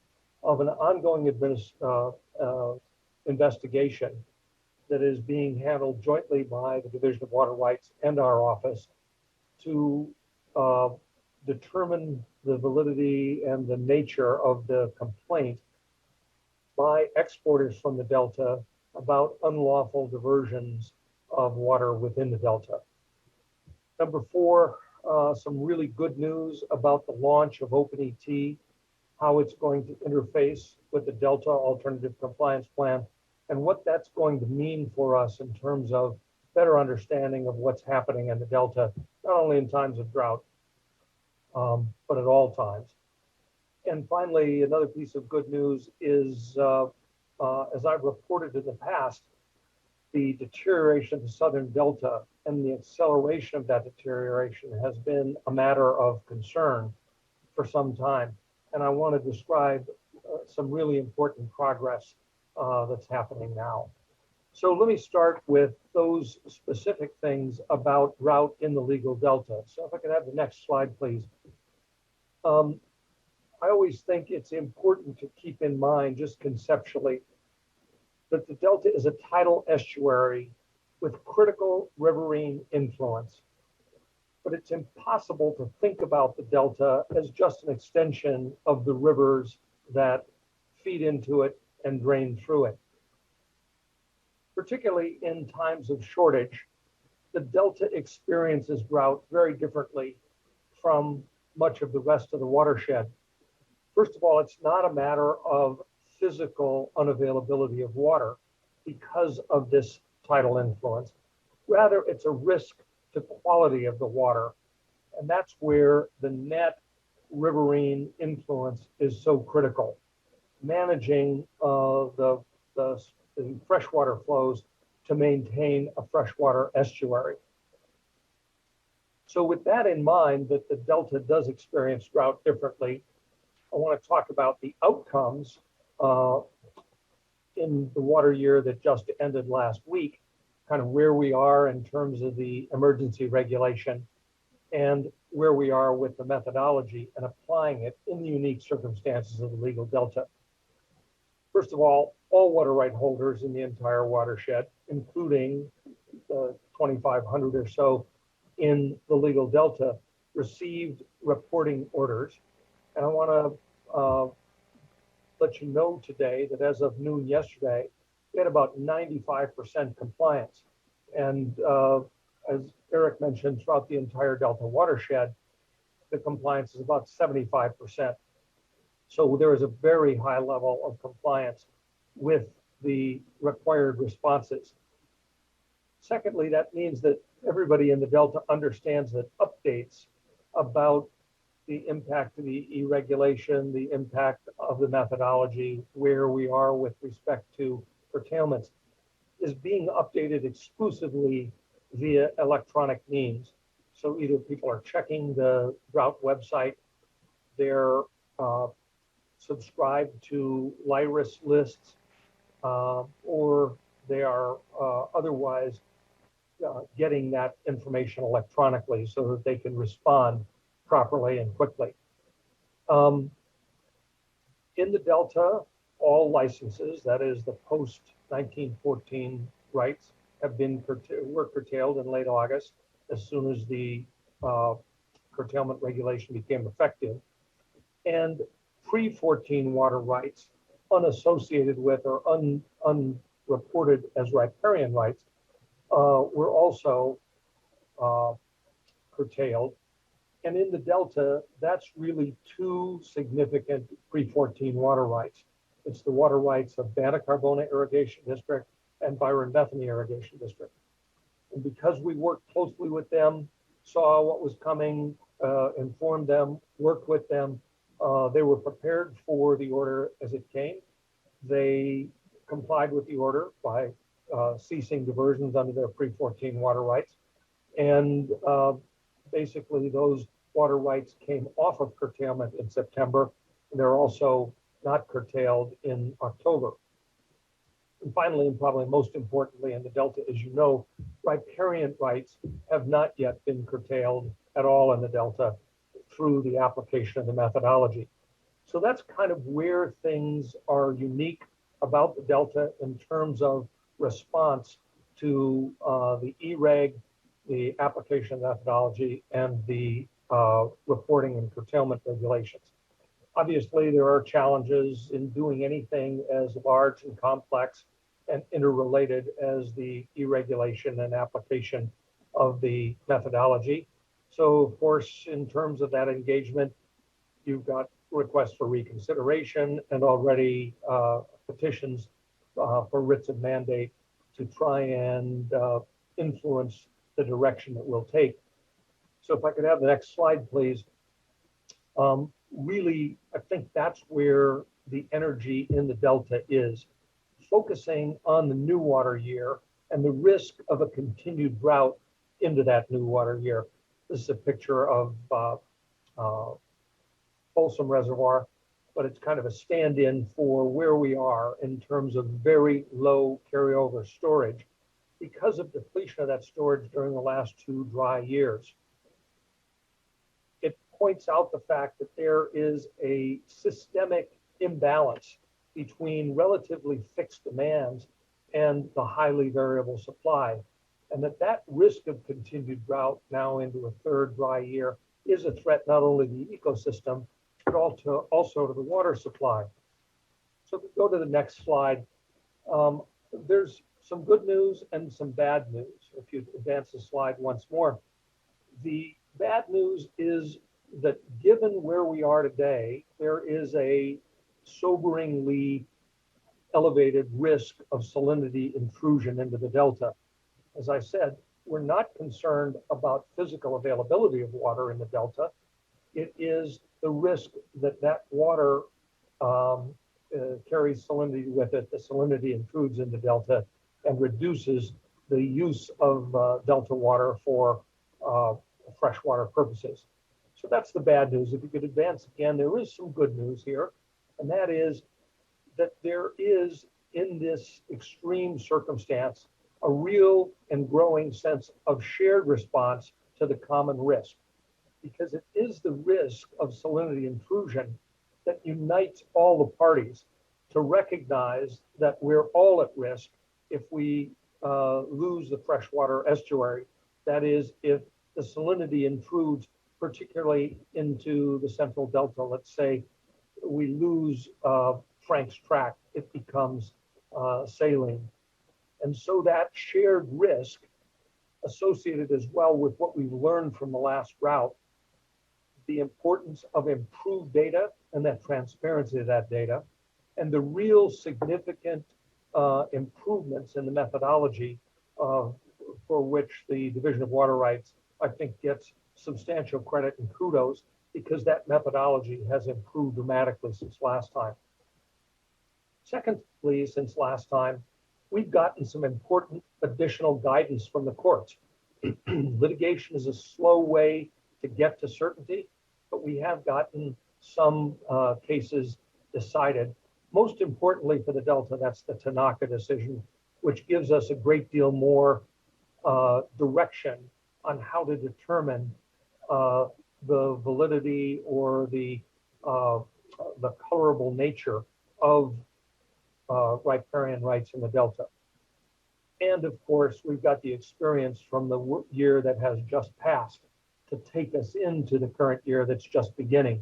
of an ongoing investigation that is being handled jointly by the Division of Water Rights and our office to determine the validity and the nature of the complaint by exporters from the Delta about unlawful diversions of water within the Delta. Number 4, some really good news about the launch of OpenET, how it's going to interface with the Delta Alternative Compliance Plan, and what that's going to mean for us in terms of better understanding of what's happening in the Delta, not only in times of drought, but at all times. And finally, another piece of good news is, as I've reported in the past, the deterioration of the Southern Delta and the acceleration of that deterioration has been a matter of concern for some time. And I want to describe some really important progress that's happening now. So let me start with those specific things about drought in the legal Delta. So if I could have the next slide, please. I always think it's important to keep in mind, just conceptually, that the Delta is a tidal estuary with critical riverine influence. But it's impossible to think about the Delta as just an extension of the rivers that feed into it and drain through it. Particularly in times of shortage, the Delta experiences drought very differently from much of the rest of the watershed. First of all, it's not a matter of physical unavailability of water because of this tidal influence. Rather, it's a risk to quality of the water. And that's where the net riverine influence is so critical. managing the freshwater flows to maintain a freshwater estuary. So with that in mind, that the Delta does experience drought differently, I want to talk about the outcomes in the water year that just ended last week, kind of where we are in terms of the emergency regulation and where we are with the methodology and applying it in the unique circumstances of the legal delta. First of all water right holders in the entire watershed, including the 2,500 or so in the legal delta, received reporting orders. And I want to let you know today that as of noon yesterday, we had about 95% compliance. And as Eric mentioned, throughout the entire Delta watershed, the compliance is about 75%. So there is a very high level of compliance with the required responses. Secondly, that means that everybody in the Delta understands that updates about the impact of the e-regulation, the impact of the methodology, where we are with respect to curtailments, is being updated exclusively via electronic means. So either people are checking the drought website, they're subscribed to LIRIS lists, or they are otherwise getting that information electronically so that they can respond properly and quickly. In the Delta, all licenses, that is the post-1914 rights, have been were curtailed in late August as soon as the curtailment regulation became effective. And pre-14 water rights, unassociated with or unreported as riparian rights, were also curtailed. And in the Delta, that's really two significant pre-14 water rights. It's the water rights of Banna-Carbona Irrigation District and Byron-Bethany Irrigation District. And because we worked closely with them, saw what was coming, informed them, worked with them, they were prepared for the order as it came. They complied with the order by ceasing diversions under their pre-14 water rights. And basically those water rights came off of curtailment in September, and they're also not curtailed in October. And finally, and probably most importantly in the Delta, as you know, riparian rights have not yet been curtailed at all in the Delta through the application of the methodology. So that's kind of where things are unique about the Delta in terms of response to the E-reg, the application methodology, and the reporting and curtailment regulations. Obviously, there are challenges in doing anything as large and complex and interrelated as the e-regulation and application of the methodology. So, of course, in terms of that engagement, you've got requests for reconsideration and already petitions for writs of mandate to try and influence the direction that we'll take. So if I could have the next slide, please. Really, I think that's where the energy in the Delta is, focusing on the new water year and the risk of a continued drought into that new water year. This is a picture of Folsom Reservoir, but it's kind of a stand-in for where we are in terms of very low carryover storage because of depletion of that storage during the last two dry years. It points out the fact that there is a systemic imbalance between relatively fixed demands and the highly variable supply, and that risk of continued drought now into a third dry year is a threat not only to the ecosystem, but also to the water supply. So if we go to the next slide, there's some good news and some bad news. If you advance the slide once more, the bad news is that given where we are today, there is a soberingly elevated risk of salinity intrusion into the Delta. As I said, we're not concerned about physical availability of water in the Delta. It is the risk that that water carries salinity with it. The salinity intrudes into delta and reduces the use of delta water for freshwater purposes. So that's the bad news. If you could advance again, there is some good news here, and that is that there is, in this extreme circumstance, a real and growing sense of shared response to the common risk, because it is the risk of salinity intrusion that unites all the parties to recognize that we're all at risk if we lose the freshwater estuary. That is, if the salinity intrudes particularly into the central delta. Let's say we lose Frank's Tract, it becomes saline. And so that shared risk associated as well with what we've learned from the last drought, the importance of improved data and that transparency of that data, and the real significant improvements in the methodology for which the Division of Water Rights, I think, gets substantial credit and kudos, because that methodology has improved dramatically since last time. Secondly, since last time, we've gotten some important additional guidance from the courts. Litigation is a slow way to get to certainty, but we have gotten some cases decided. Most importantly for the Delta, that's the Tanaka decision, which gives us a great deal more direction on how to determine the validity or the colorable nature of riparian rights in the Delta. And of course, we've got the experience from the year that has just passed to take us into the current year that's just beginning,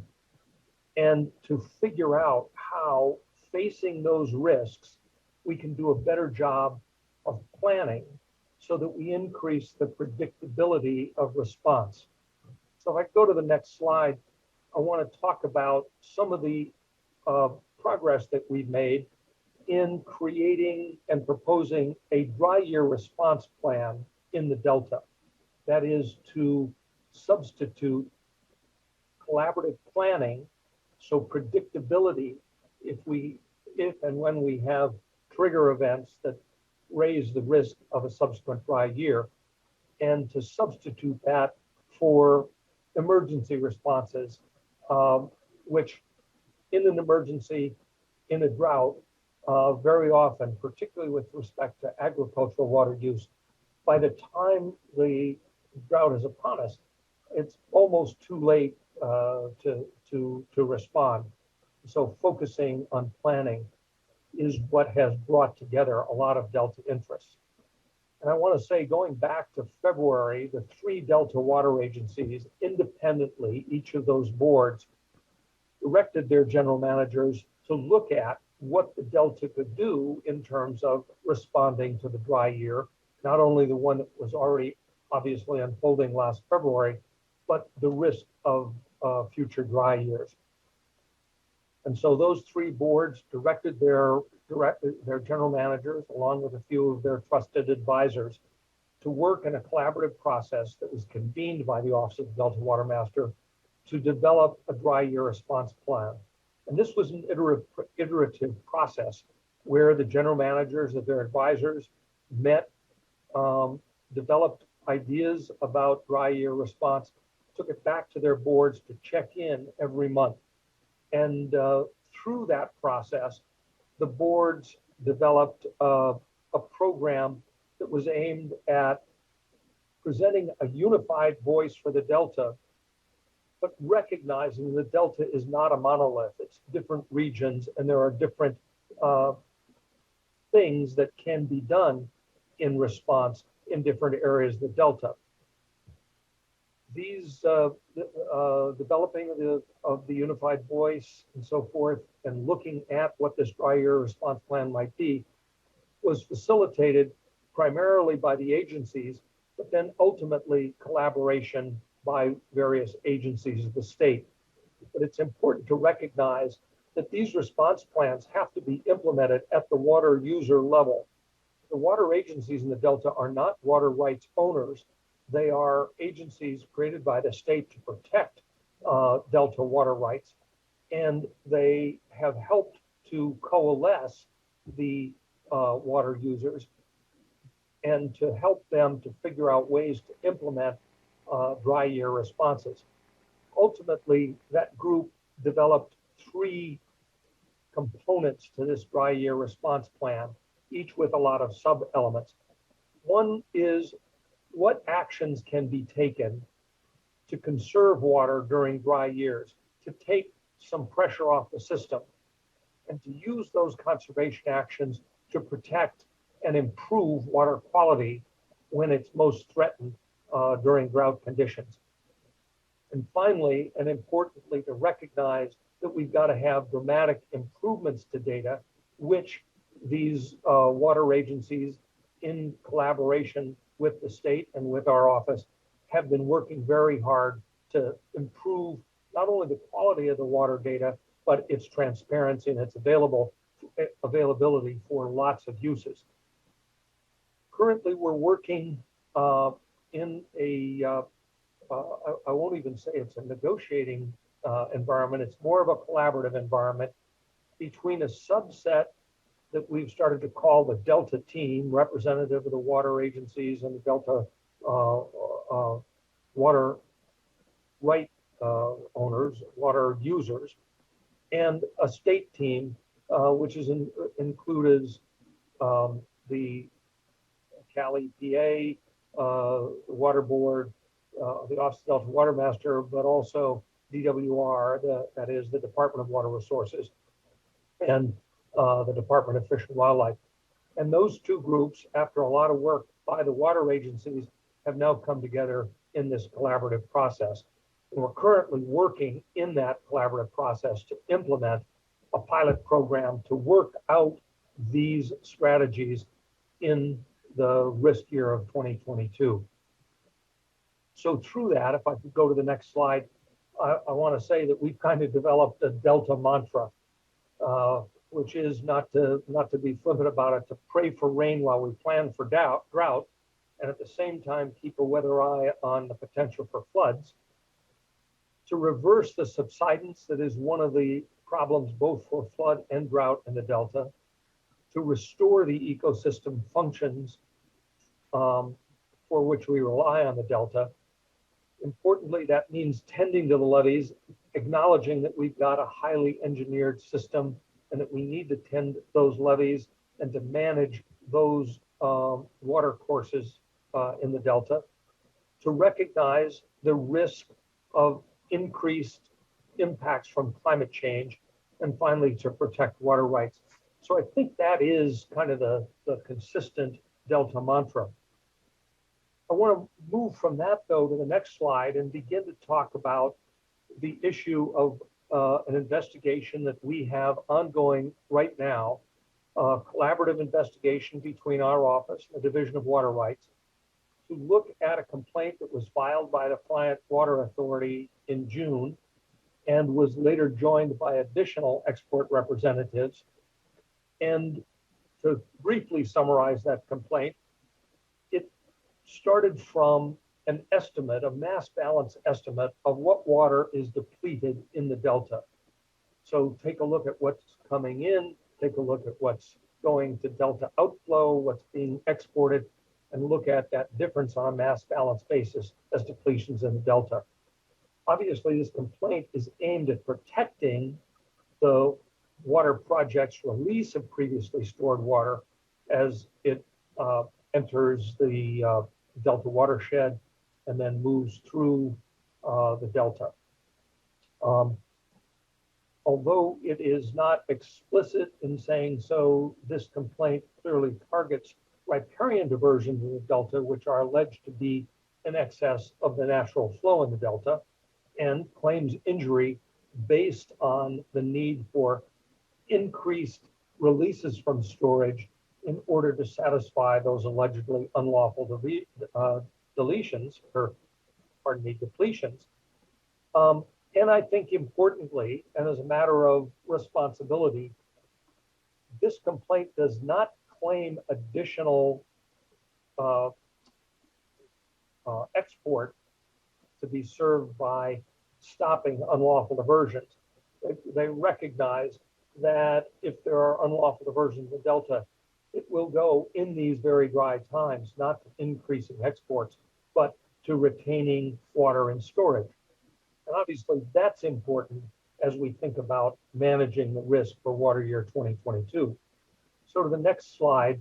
and to figure out how, facing those risks, we can do a better job of planning so that we increase the predictability of response. So if I go to the next slide, I want to talk about some of the progress that we've made in creating and proposing a dry year response plan in the Delta. That is to substitute collaborative planning, so predictability if and when we have trigger events that raise the risk of a subsequent dry year, and to substitute that for emergency responses, which in an emergency, in a drought, very often, particularly with respect to agricultural water use, by the time the drought is upon us, it's almost too late to respond. So focusing on planning is what has brought together a lot of Delta interests. And I want to say, going back to February, the 3 Delta water agencies independently, each of those boards, directed their general managers to look at what the Delta could do in terms of responding to the dry year, not only the one that was already obviously unfolding last February, but the risk of future dry years. And so those 3 boards directed their general managers, along with a few of their trusted advisors, to work in a collaborative process that was convened by the Office of the Delta Water Master to develop a dry year response plan. And this was an iterative process where the general managers and their advisors met, developed ideas about dry year response, took it back to their boards to check in every month. And through that process, the boards developed a program that was aimed at presenting a unified voice for the Delta, but recognizing the Delta is not a monolith. It's different regions, and there are different things that can be done in response in different areas of the Delta. These developing of the unified voice and so forth, and looking at what this dry year response plan might be, was facilitated primarily by the agencies, but then ultimately collaboration by various agencies of the state. But it's important to recognize that these response plans have to be implemented at the water user level. The water agencies in the Delta are not water rights owners. They are agencies created by the state to protect Delta water rights, and they have helped to coalesce the water users and to help them to figure out ways to implement dry year responses. Ultimately, that group developed 3 components to this dry year response plan, each with a lot of sub-elements. One is what actions can be taken to conserve water during dry years, to take some pressure off the system, and to use those conservation actions to protect and improve water quality when it's most threatened during drought conditions. And finally, and importantly, to recognize that we've got to have dramatic improvements to data, which these water agencies, in collaboration with the state and with our office, have been working very hard to improve not only the quality of the water data, but its transparency and its availability for lots of uses. Currently, we're working in a, I won't even say it's a negotiating environment, it's more of a collaborative environment between a subset that we've started to call the Delta team, representative of the water agencies and the Delta water right owners, water users, and a state team, which is includes the Cali PA, Water Board, the Office of Delta Water Master, but also DWR, that is the Department of Water Resources, and the Department of Fish and Wildlife. And those 2 groups, after a lot of work by the water agencies, have now come together in this collaborative process. And we're currently working in that collaborative process to implement a pilot program to work out these strategies in the risk year of 2022. So through that, if I could go to the next slide, I want to say that we've kind of developed a Delta mantra, which is not to be flippant about it, to pray for rain while we plan for drought, and at the same time keep a weather eye on the potential for floods, to reverse the subsidence that is one of the problems both for flood and drought in the Delta, to restore the ecosystem functions for which we rely on the Delta. Importantly, that means tending to the levees, acknowledging that we've got a highly engineered system and that we need to tend those levees and to manage those water courses in the Delta, to recognize the risk of increased impacts from climate change, and finally to protect water rights. So I think that is kind of the consistent Delta mantra. I want to move from that though to the next slide and begin to talk about the issue of an investigation that we have ongoing right now, a collaborative investigation between our office and the Division of Water Rights to look at a complaint that was filed by the Plein Water Authority in June and was later joined by additional export representatives. And to briefly summarize that complaint, it started from an estimate, a mass balance estimate of what water is depleted in the Delta. So take a look at what's coming in, take a look at what's going to Delta outflow, what's being exported, and look at that difference on a mass balance basis as depletions in the Delta. Obviously, this complaint is aimed at protecting the water project's release of previously stored water as it enters the Delta watershed and then moves through the Delta. Although it is not explicit in saying so, this complaint clearly targets riparian diversions in the Delta, which are alleged to be in excess of the natural flow in the Delta, and claims injury based on the need for increased releases from storage in order to satisfy those allegedly unlawful deletions, or pardon me, depletions. And I think importantly, and as a matter of responsibility, this complaint does not claim additional export to be served by stopping unlawful diversions. They recognize that if there are unlawful diversions in the Delta, it will go in these very dry times, not to increasing exports, but to retaining water and storage. And obviously that's important as we think about managing the risk for water year 2022. So to the next slide,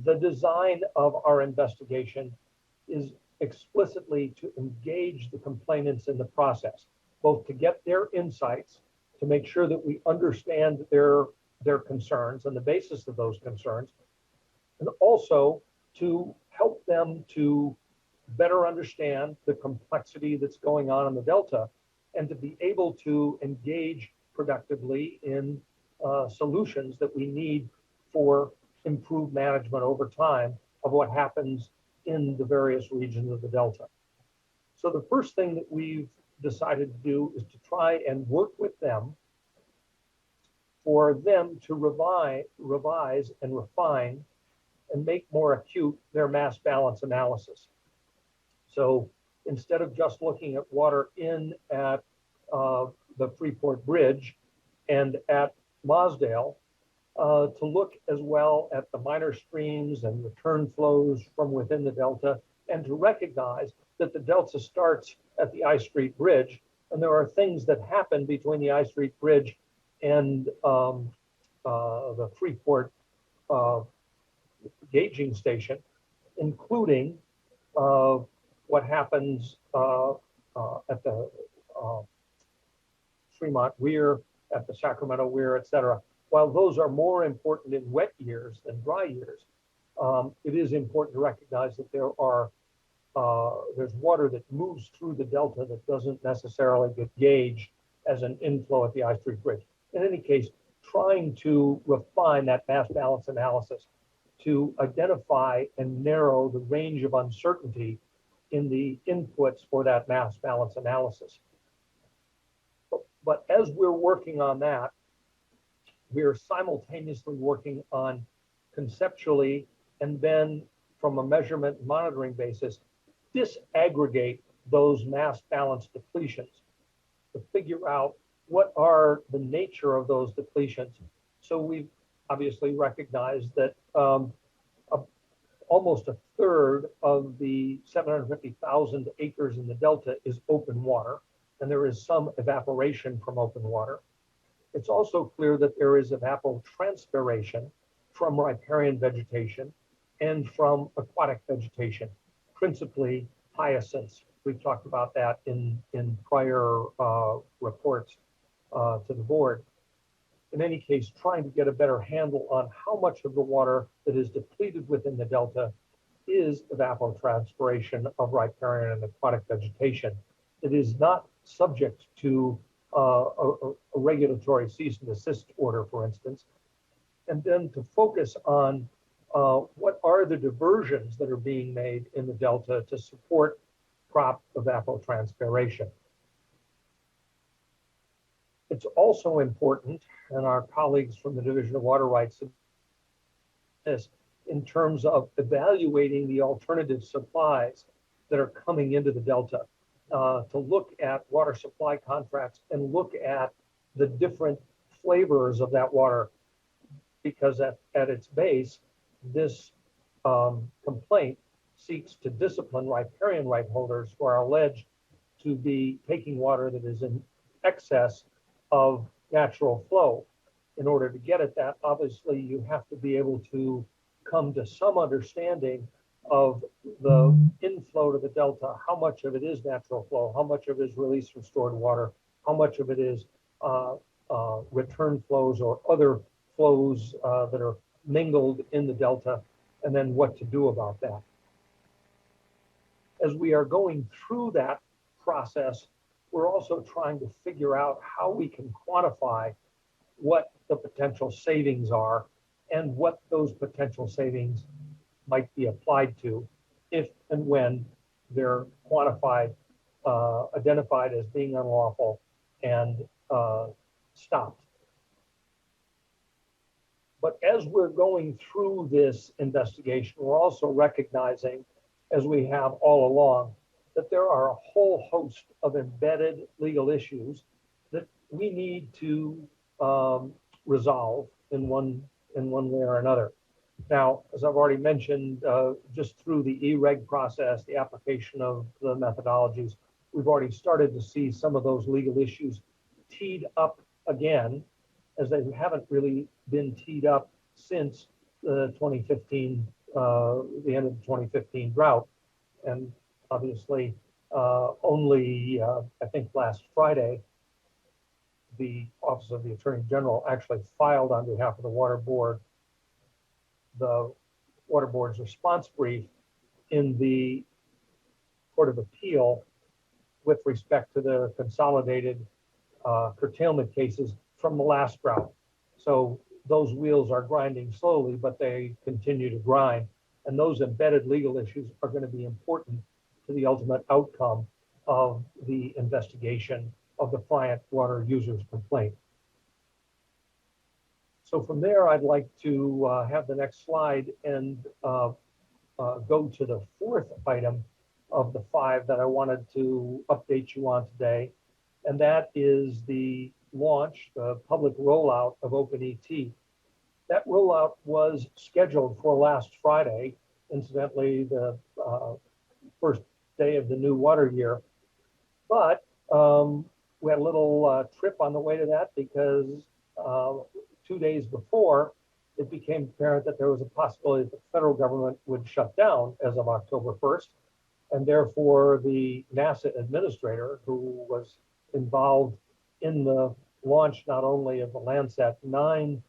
the design of our investigation is explicitly to engage the complainants in the process, both to get their insights, to make sure that we understand their concerns and the basis of those concerns, and also to help them to better understand the complexity that's going on in the Delta and to be able to engage productively in solutions that we need for improved management over time of what happens in the various regions of the Delta. So the first thing that we've decided to do is to try and work with them for them to revise and refine and make more acute their mass balance analysis. So instead of just looking at water in at the Freeport Bridge and at Mosdale, to look as well at the minor streams and return flows from within the Delta, and to recognize that the Delta starts at the I Street Bridge, and there are things that happen between the I Street Bridge and the Freeport gauging station, including what happens at the Fremont Weir, at the Sacramento Weir, et cetera. While those are more important in wet years than dry years, it is important to recognize that there's water that moves through the Delta that doesn't necessarily get gauged as an inflow at the I Street Bridge. In any case, trying to refine that mass balance analysis to identify and narrow the range of uncertainty in the inputs for that mass balance analysis. But as we're working on that, we're simultaneously working on conceptually and then from a measurement and monitoring basis, disaggregate those mass balance depletions to figure out what are the nature of those depletions. So we've obviously recognized that almost a third of the 750,000 acres in the Delta is open water, and there is some evaporation from open water. It's also clear that there is evapotranspiration from riparian vegetation and from aquatic vegetation, principally hyacinths. We've talked about that in prior reports to the board. In any case, trying to get a better handle on how much of the water that is depleted within the Delta is evapotranspiration of riparian and aquatic vegetation. It is not subject to a regulatory cease and desist order, for instance, and then to focus on what are the diversions that are being made in the Delta to support crop evapotranspiration. It's also important, and our colleagues from the Division of Water Rights, in terms of evaluating the alternative supplies that are coming into the Delta, to look at water supply contracts and look at the different flavors of that water, because at its base, this complaint seeks to discipline riparian right holders who are alleged to be taking water that is in excess of natural flow. In order to get at that, obviously, you have to be able to come to some understanding of the inflow to the Delta, how much of it is natural flow, how much of it is released from stored water, how much of it is return flows or other flows that are mingled in the Delta, and then what to do about that. As we are going through that process, we're also trying to figure out how we can quantify what the potential savings are and what those potential savings might be applied to if and when they're quantified, identified as being unlawful and stopped. But as we're going through this investigation, we're also recognizing, as we have all along, that there are a whole host of embedded legal issues that we need to resolve in one way or another. Now, as I've already mentioned, just through the EREG process, the application of the methodologies, we've already started to see some of those legal issues teed up again, as they haven't really been teed up since the 2015, the end of the 2015 drought. And obviously, only, I think last Friday, the Office of the Attorney General actually filed on behalf of the Water Board the Water Board's response brief in the Court of Appeal with respect to the consolidated curtailment cases from the last drought. So those wheels are grinding slowly, but they continue to grind. And those embedded legal issues are going to be important to the ultimate outcome of the investigation of the client water user's complaint. So from there, I'd like to have the next slide and go to the fourth item of the 5 that I wanted to update you on today. And that is the launch, the public rollout of OpenET. That rollout was scheduled for last Friday, incidentally, the first day of the new water year. But we had a little trip on the way to that because 2 days before, it became apparent that there was a possibility that the federal government would shut down as of October 1st. And therefore, the NASA administrator, who was involved in the launch not only of the Landsat 9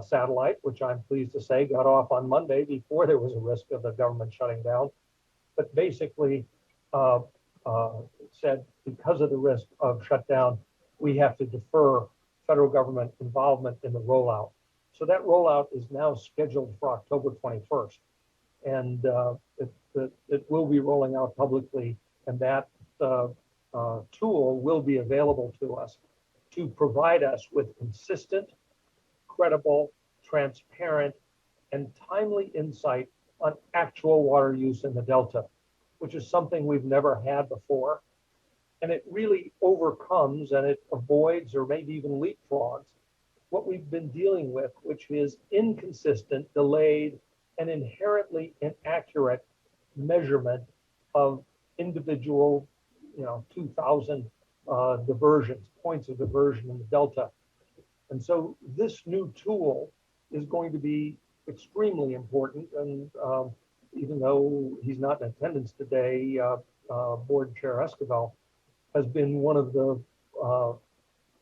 satellite, which I'm pleased to say got off on Monday before there was a risk of the government shutting down, but basically said because of the risk of shutdown, we have to defer federal government involvement in the rollout. So that rollout is now scheduled for October 21st. And it will be rolling out publicly, and that tool will be available to us to provide us with consistent, credible, transparent, and timely insight on actual water use in the Delta, which is something we've never had before. And it really overcomes and it avoids or maybe even leapfrogs what we've been dealing with, which is inconsistent, delayed, and inherently inaccurate measurement of individual, 2,000 diversions, points of diversion in the Delta. And so this new tool is going to be extremely important. And even though he's not in attendance today, Board Chair Esquivel has been one of the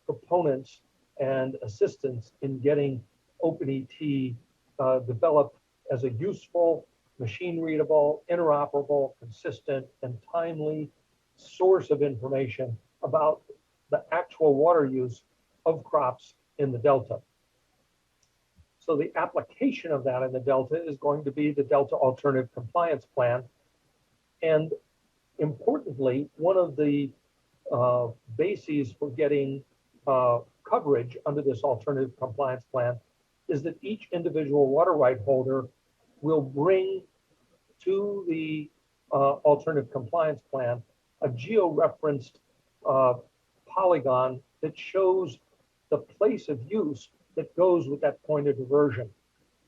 proponents and assistants in getting OpenET developed as a useful, machine-readable, interoperable, consistent, and timely source of information about the actual water use of crops in the Delta. So the application of that in the Delta is going to be the Delta Alternative Compliance Plan. And importantly, one of the bases for getting coverage under this Alternative Compliance Plan is that each individual water right holder will bring to the Alternative Compliance Plan a geo-referenced polygon that shows the place of use that goes with that point of diversion.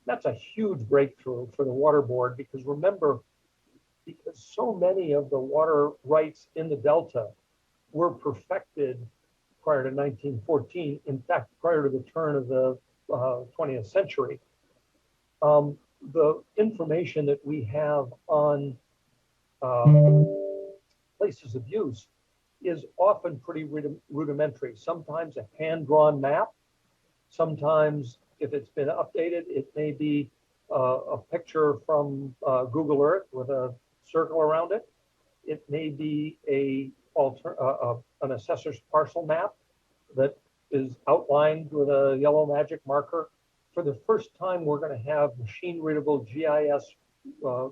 That's a huge breakthrough for the Water Board because remember, because so many of the water rights in the Delta were perfected prior to 1914, in fact, prior to the turn of the 20th century. The information that we have on places of use is often pretty rudimentary. Sometimes a hand-drawn map. Sometimes, if it's been updated, it may be a picture from Google Earth with a circle around it. It may be an assessor's parcel map that is outlined with a yellow magic marker. For the first time, we're going to have machine-readable GIS,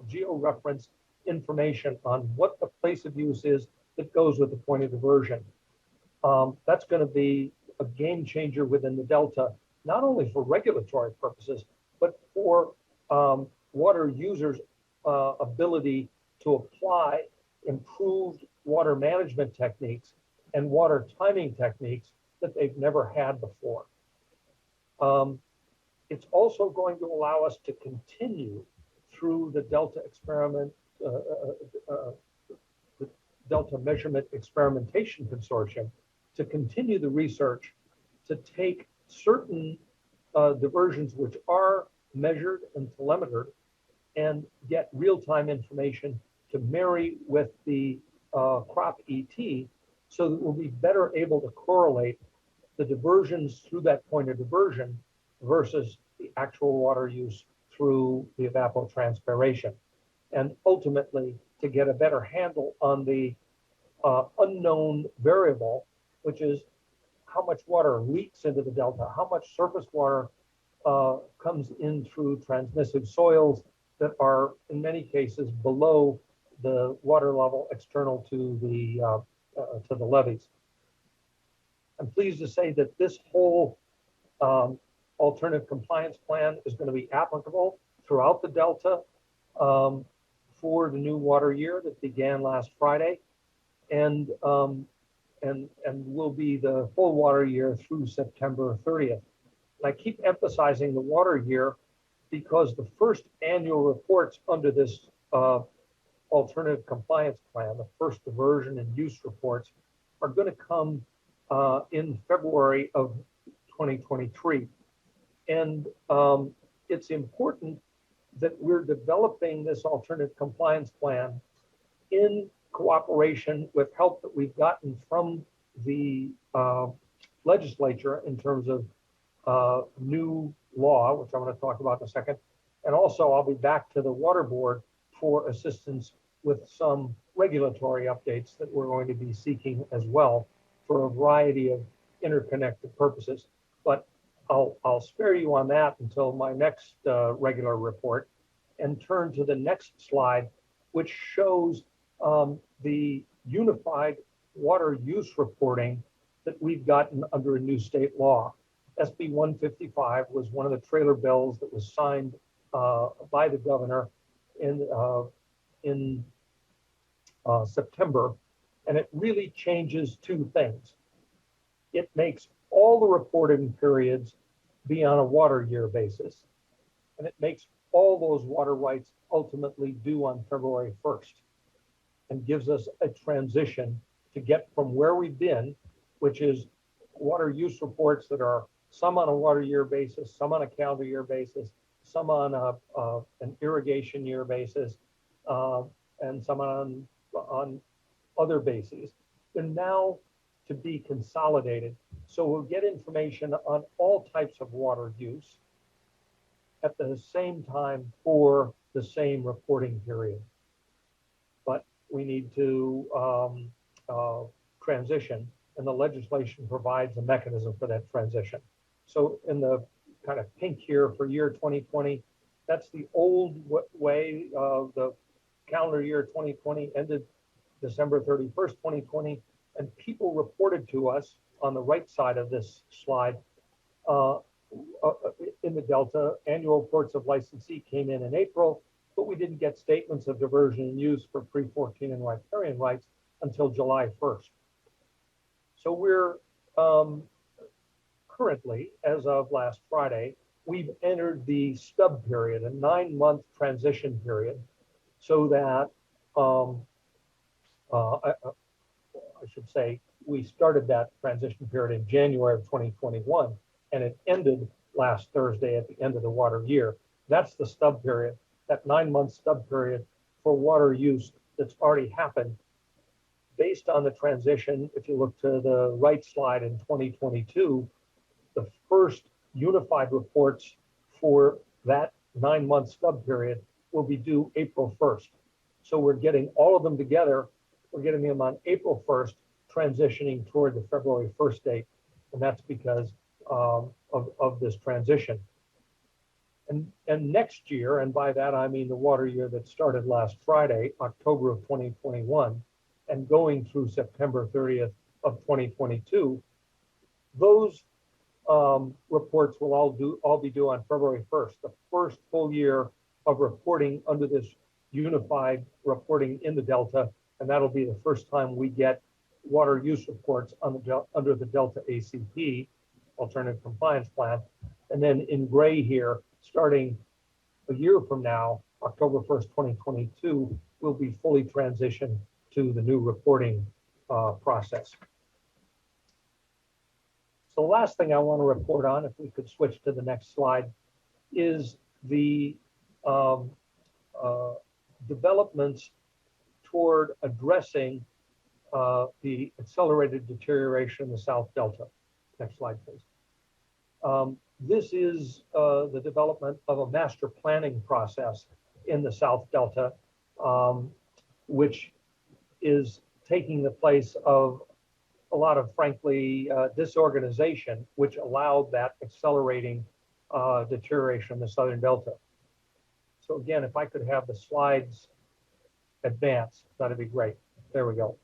geo-referenced information on what the place of use is that goes with the point of diversion. That's going to be a game changer within the Delta, not only for regulatory purposes, but for water users' ability to apply improved water management techniques and water timing techniques that they've never had before. It's also going to allow us to continue through the Delta experiment, the Delta Measurement Experimentation Consortium, to continue the research to take certain diversions which are measured and telemetered and get real-time information to marry with the crop ET, so that we'll be better able to correlate the diversions through that point of diversion versus the actual water use through the evapotranspiration. And ultimately, to get a better handle on the unknown variable, which is how much water leaks into the delta, how much surface water comes in through transmissive soils that are in many cases below the water level external to the levees. I'm pleased to say that this whole alternative compliance plan is going to be applicable throughout the delta for the new water year that began last Friday, and will be the full water year through September 30th. And I keep emphasizing the water year because the first annual reports under this alternative compliance plan, the first diversion and use reports, are going to come in February of 2023. And it's important that we're developing this alternative compliance plan in cooperation with help that we've gotten from the legislature in terms of new law, which I'm going to talk about in a second. And also I'll be back to the Water Board for assistance with some regulatory updates that we're going to be seeking as well for a variety of interconnected purposes. But I'll spare you on that until my next regular report and turn to the next slide, which shows the unified water use reporting that we've gotten under a new state law. SB 155 was one of the trailer bills that was signed by the governor in September, and it really changes two things. It makes all the reporting periods be on a water year basis, and it makes all those water rights ultimately due on February 1st, and gives us a transition to get from where we've been, which is water use reports that are some on a water year basis, some on a calendar year basis, some on an irrigation year basis, and some on other bases. They're now to be consolidated. So we'll get information on all types of water use at the same time for the same reporting period. But we need to transition, and the legislation provides a mechanism for that transition. So in the kind of pink here for year 2020, that's the old way. The calendar year 2020 ended December 31st, 2020, and people reported to us on the right side of this slide in the Delta. Annual reports of licensee came in April, but we didn't get statements of diversion and use for pre-14 and riparian rights until July 1st. So we're currently, as of last Friday, we've entered the stub period, a 9-month transition period, so that I should say we started that transition period in January of 2021, and it ended last Thursday at the end of the water year. That's the stub period, that 9-month stub period for water use that's already happened. Based on the transition, if you look to the right slide in 2022, the first unified reports for that 9-month stub period will be due April 1st. So we're getting all of them together. We're getting them on April 1st, transitioning toward the February 1st date. And that's because of this transition. And next year, and by that I mean the water year that started last Friday, October of 2021, and going through September 30th of 2022, those reports will all be due on February 1st, the first full year of reporting under this unified reporting in the Delta, and that'll be the first time we get water use reports on under the Delta ACP, Alternative Compliance Plan, And then in gray here, starting a year from now, October 1st, 2022, will be fully transitioned to the new reporting process. So the last thing I want to report on, if we could switch to the next slide, is the developments toward addressing the accelerated deterioration in the South Delta. Next slide, please. This is the development of a master planning process in the South Delta, which is taking the place of a lot of, frankly, disorganization, which allowed that accelerating deterioration in the Southern Delta. So again, if I could have the slides advance, that'd be great. There we go.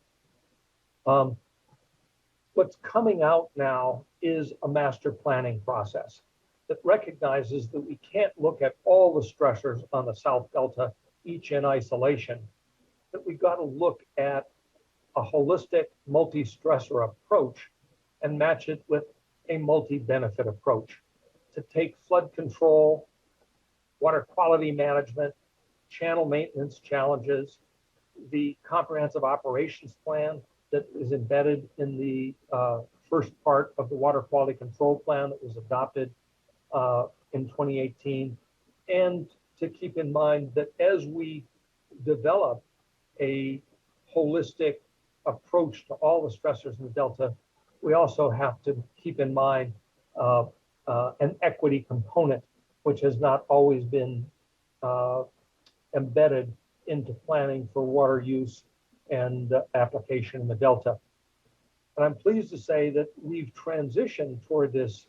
What's coming out now is a master planning process that recognizes that we can't look at all the stressors on the South Delta, each in isolation, that we've got to look at a holistic multi-stressor approach and match it with a multi-benefit approach to take flood control, water quality management, channel maintenance challenges, the comprehensive operations plan that is embedded in the first part of the water quality control plan that was adopted in 2018, and to keep in mind that as we develop a holistic approach to all the stressors in the Delta, we also have to keep in mind an equity component, which has not always been embedded into planning for water use and application in the Delta. And I'm pleased to say that we've transitioned toward this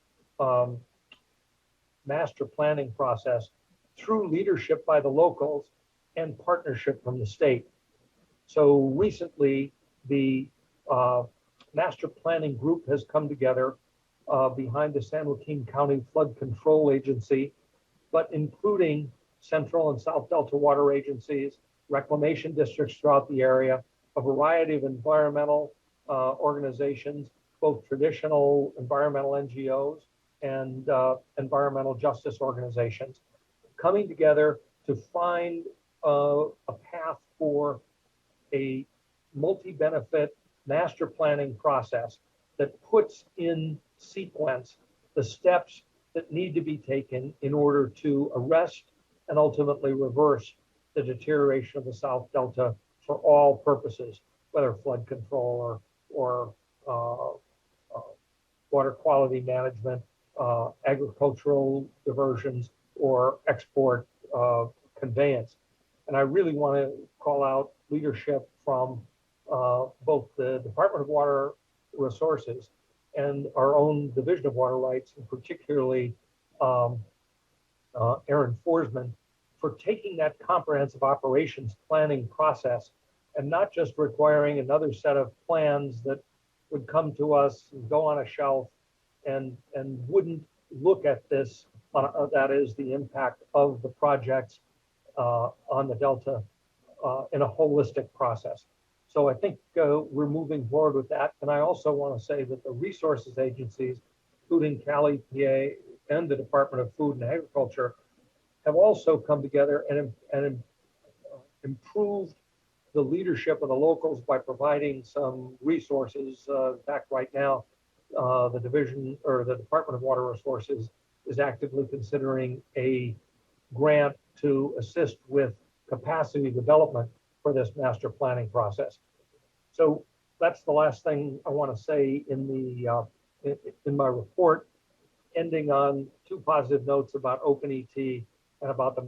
master planning process through leadership by the locals and partnership from the state. So recently, the master planning group has come together behind the San Joaquin County Flood Control Agency, but including Central and South Delta water agencies, reclamation districts throughout the area, a variety of environmental organizations, both traditional environmental NGOs and environmental justice organizations, coming together to find a path for a multi-benefit master planning process that puts in sequence the steps that need to be taken in order to arrest and ultimately reverse the deterioration of the South Delta for all purposes, whether flood control or water quality management, agricultural diversions, or export conveyance. And I really want to call out leadership from both the Department of Water Resources and our own Division of Water Rights, and particularly Aaron Forsman, for taking that comprehensive operations planning process and not just requiring another set of plans that would come to us and go on a shelf and wouldn't look at this, that is the impact of the projects on the Delta in a holistic process. So I think we're moving forward with that. And I also want to say that the resources agencies, including Cali, PA, and the Department of Food and Agriculture, have also come together and improved the leadership of the locals by providing some resources. In fact, right now, the division or the Department of Water Resources is actively considering a grant to assist with capacity development for this master planning process. So that's the last thing I want to say in my report, ending on two positive notes about Open ET and about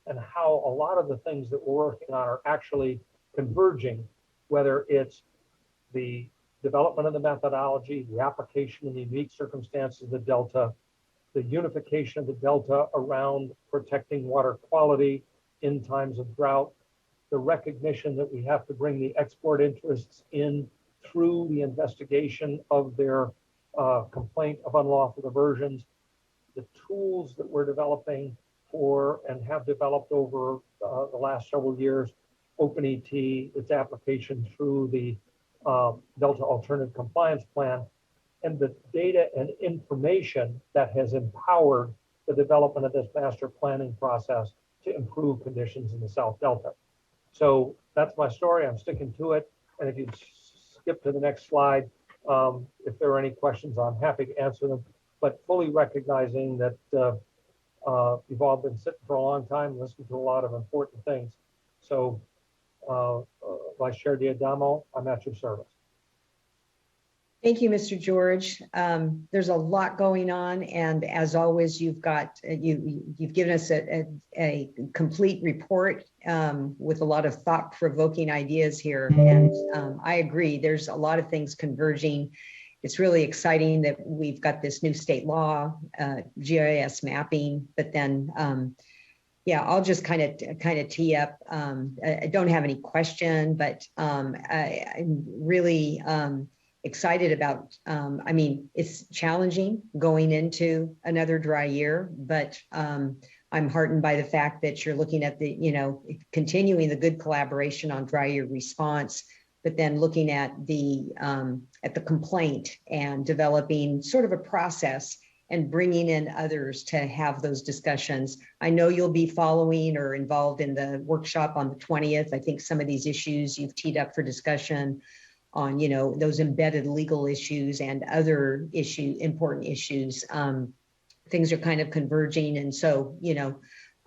and how a lot of the things that we're working on are actually converging, whether it's the development of the methodology, the application in the unique circumstances of the Delta, the unification of the Delta around protecting water quality in times of drought, the recognition that we have to bring the export interests in through the investigation of their complaint of unlawful diversions, the tools that we're developing for and have developed over the last several years, Open ET, its application through the Delta Alternative Compliance Plan, and the data and information that has empowered the development of this master planning process to improve conditions in the South Delta. So that's my story. I'm sticking to it. And if you skip to the next slide, if there are any questions, I'm happy to answer them, but fully recognizing that you've all been sitting for a long time, listening to a lot of important things. So Vice Chair D'Adamo, I'm at your service. Thank you, Mr. George. There's a lot going on, and as always, you've got you've given us a complete report with a lot of thought-provoking ideas here, and I agree. There's a lot of things converging. It's really exciting that we've got this new state law, GIS mapping, but then. Yeah, I'll just kind of tee up. I don't have any question, but I'm really excited about, I mean, it's challenging going into another dry year, but I'm heartened by the fact that you're looking at the, continuing the good collaboration on dry year response, but then looking at the complaint and developing sort of a process and bringing in others to have those discussions. I know you'll be following or involved in the workshop on the 20th. I think some of these issues you've teed up for discussion on, those embedded legal issues and other important issues. Things are kind of converging. And so,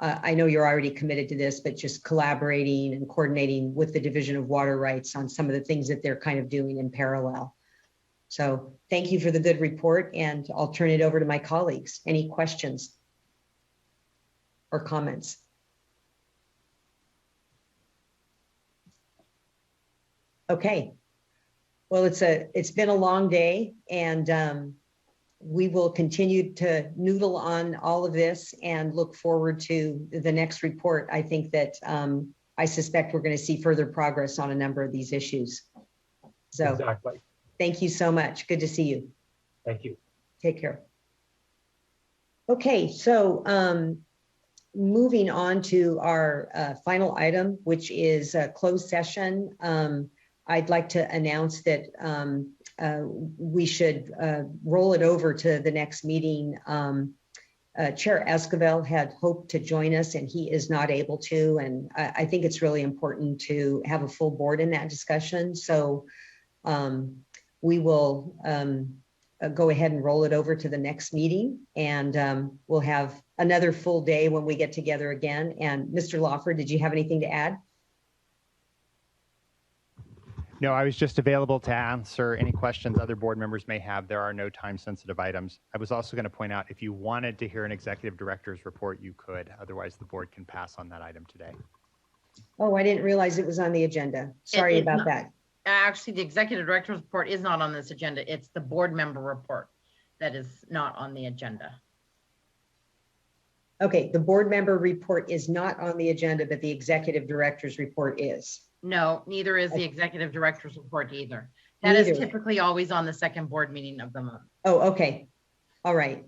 I know you're already committed to this, but just collaborating and coordinating with the Division of Water Rights on some of the things that they're kind of doing in parallel. So thank you for the good report, and I'll turn it over to my colleagues. Any questions or comments? Okay. Well, it's been a long day, and we will continue to noodle on all of this and look forward to the next report. I think that I suspect we're going to see further progress on a number of these issues. So exactly. Thank you so much. Good to see you. Thank you. Take care. Okay, so moving on to our final item, which is a closed session. I'd like to announce that we should roll it over to the next meeting. Chair Esquivel had hoped to join us, and he is not able to. And I think it's really important to have a full board in that discussion. So we will go ahead and roll it over to the next meeting, and we'll have another full day when we get together again. And Mr. Lawford, did you have anything to add? No, I was just available to answer any questions other board members may have. There are no time-sensitive items. I was also going to point out, if you wanted to hear an executive director's report, you could. Otherwise, the board can pass on that item today. Oh, I didn't realize it was on the agenda. Sorry about that. Actually, the executive director's report is not on this agenda. It's the board member report that is not on the agenda. Okay, the board member report is not on the agenda, but the executive director's report is. No, neither is the executive director's report either. That is typically always on the second board meeting of the month. Oh, okay. All right.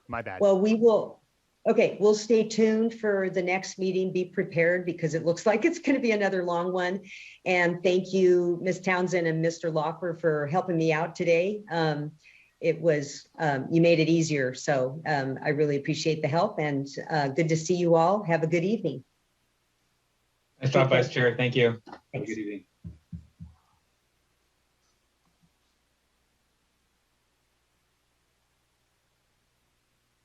My bad. Well, we'll stay tuned for the next meeting. Be prepared, because it looks like it's going to be another long one. And thank you, Ms. Townsend and Mr. Locker, for helping me out today. It was, you made it easier. So I really appreciate the help, and good to see you all. Have a good evening. Nice job, Vice Chair. Thank you. Thanks. Have a good evening.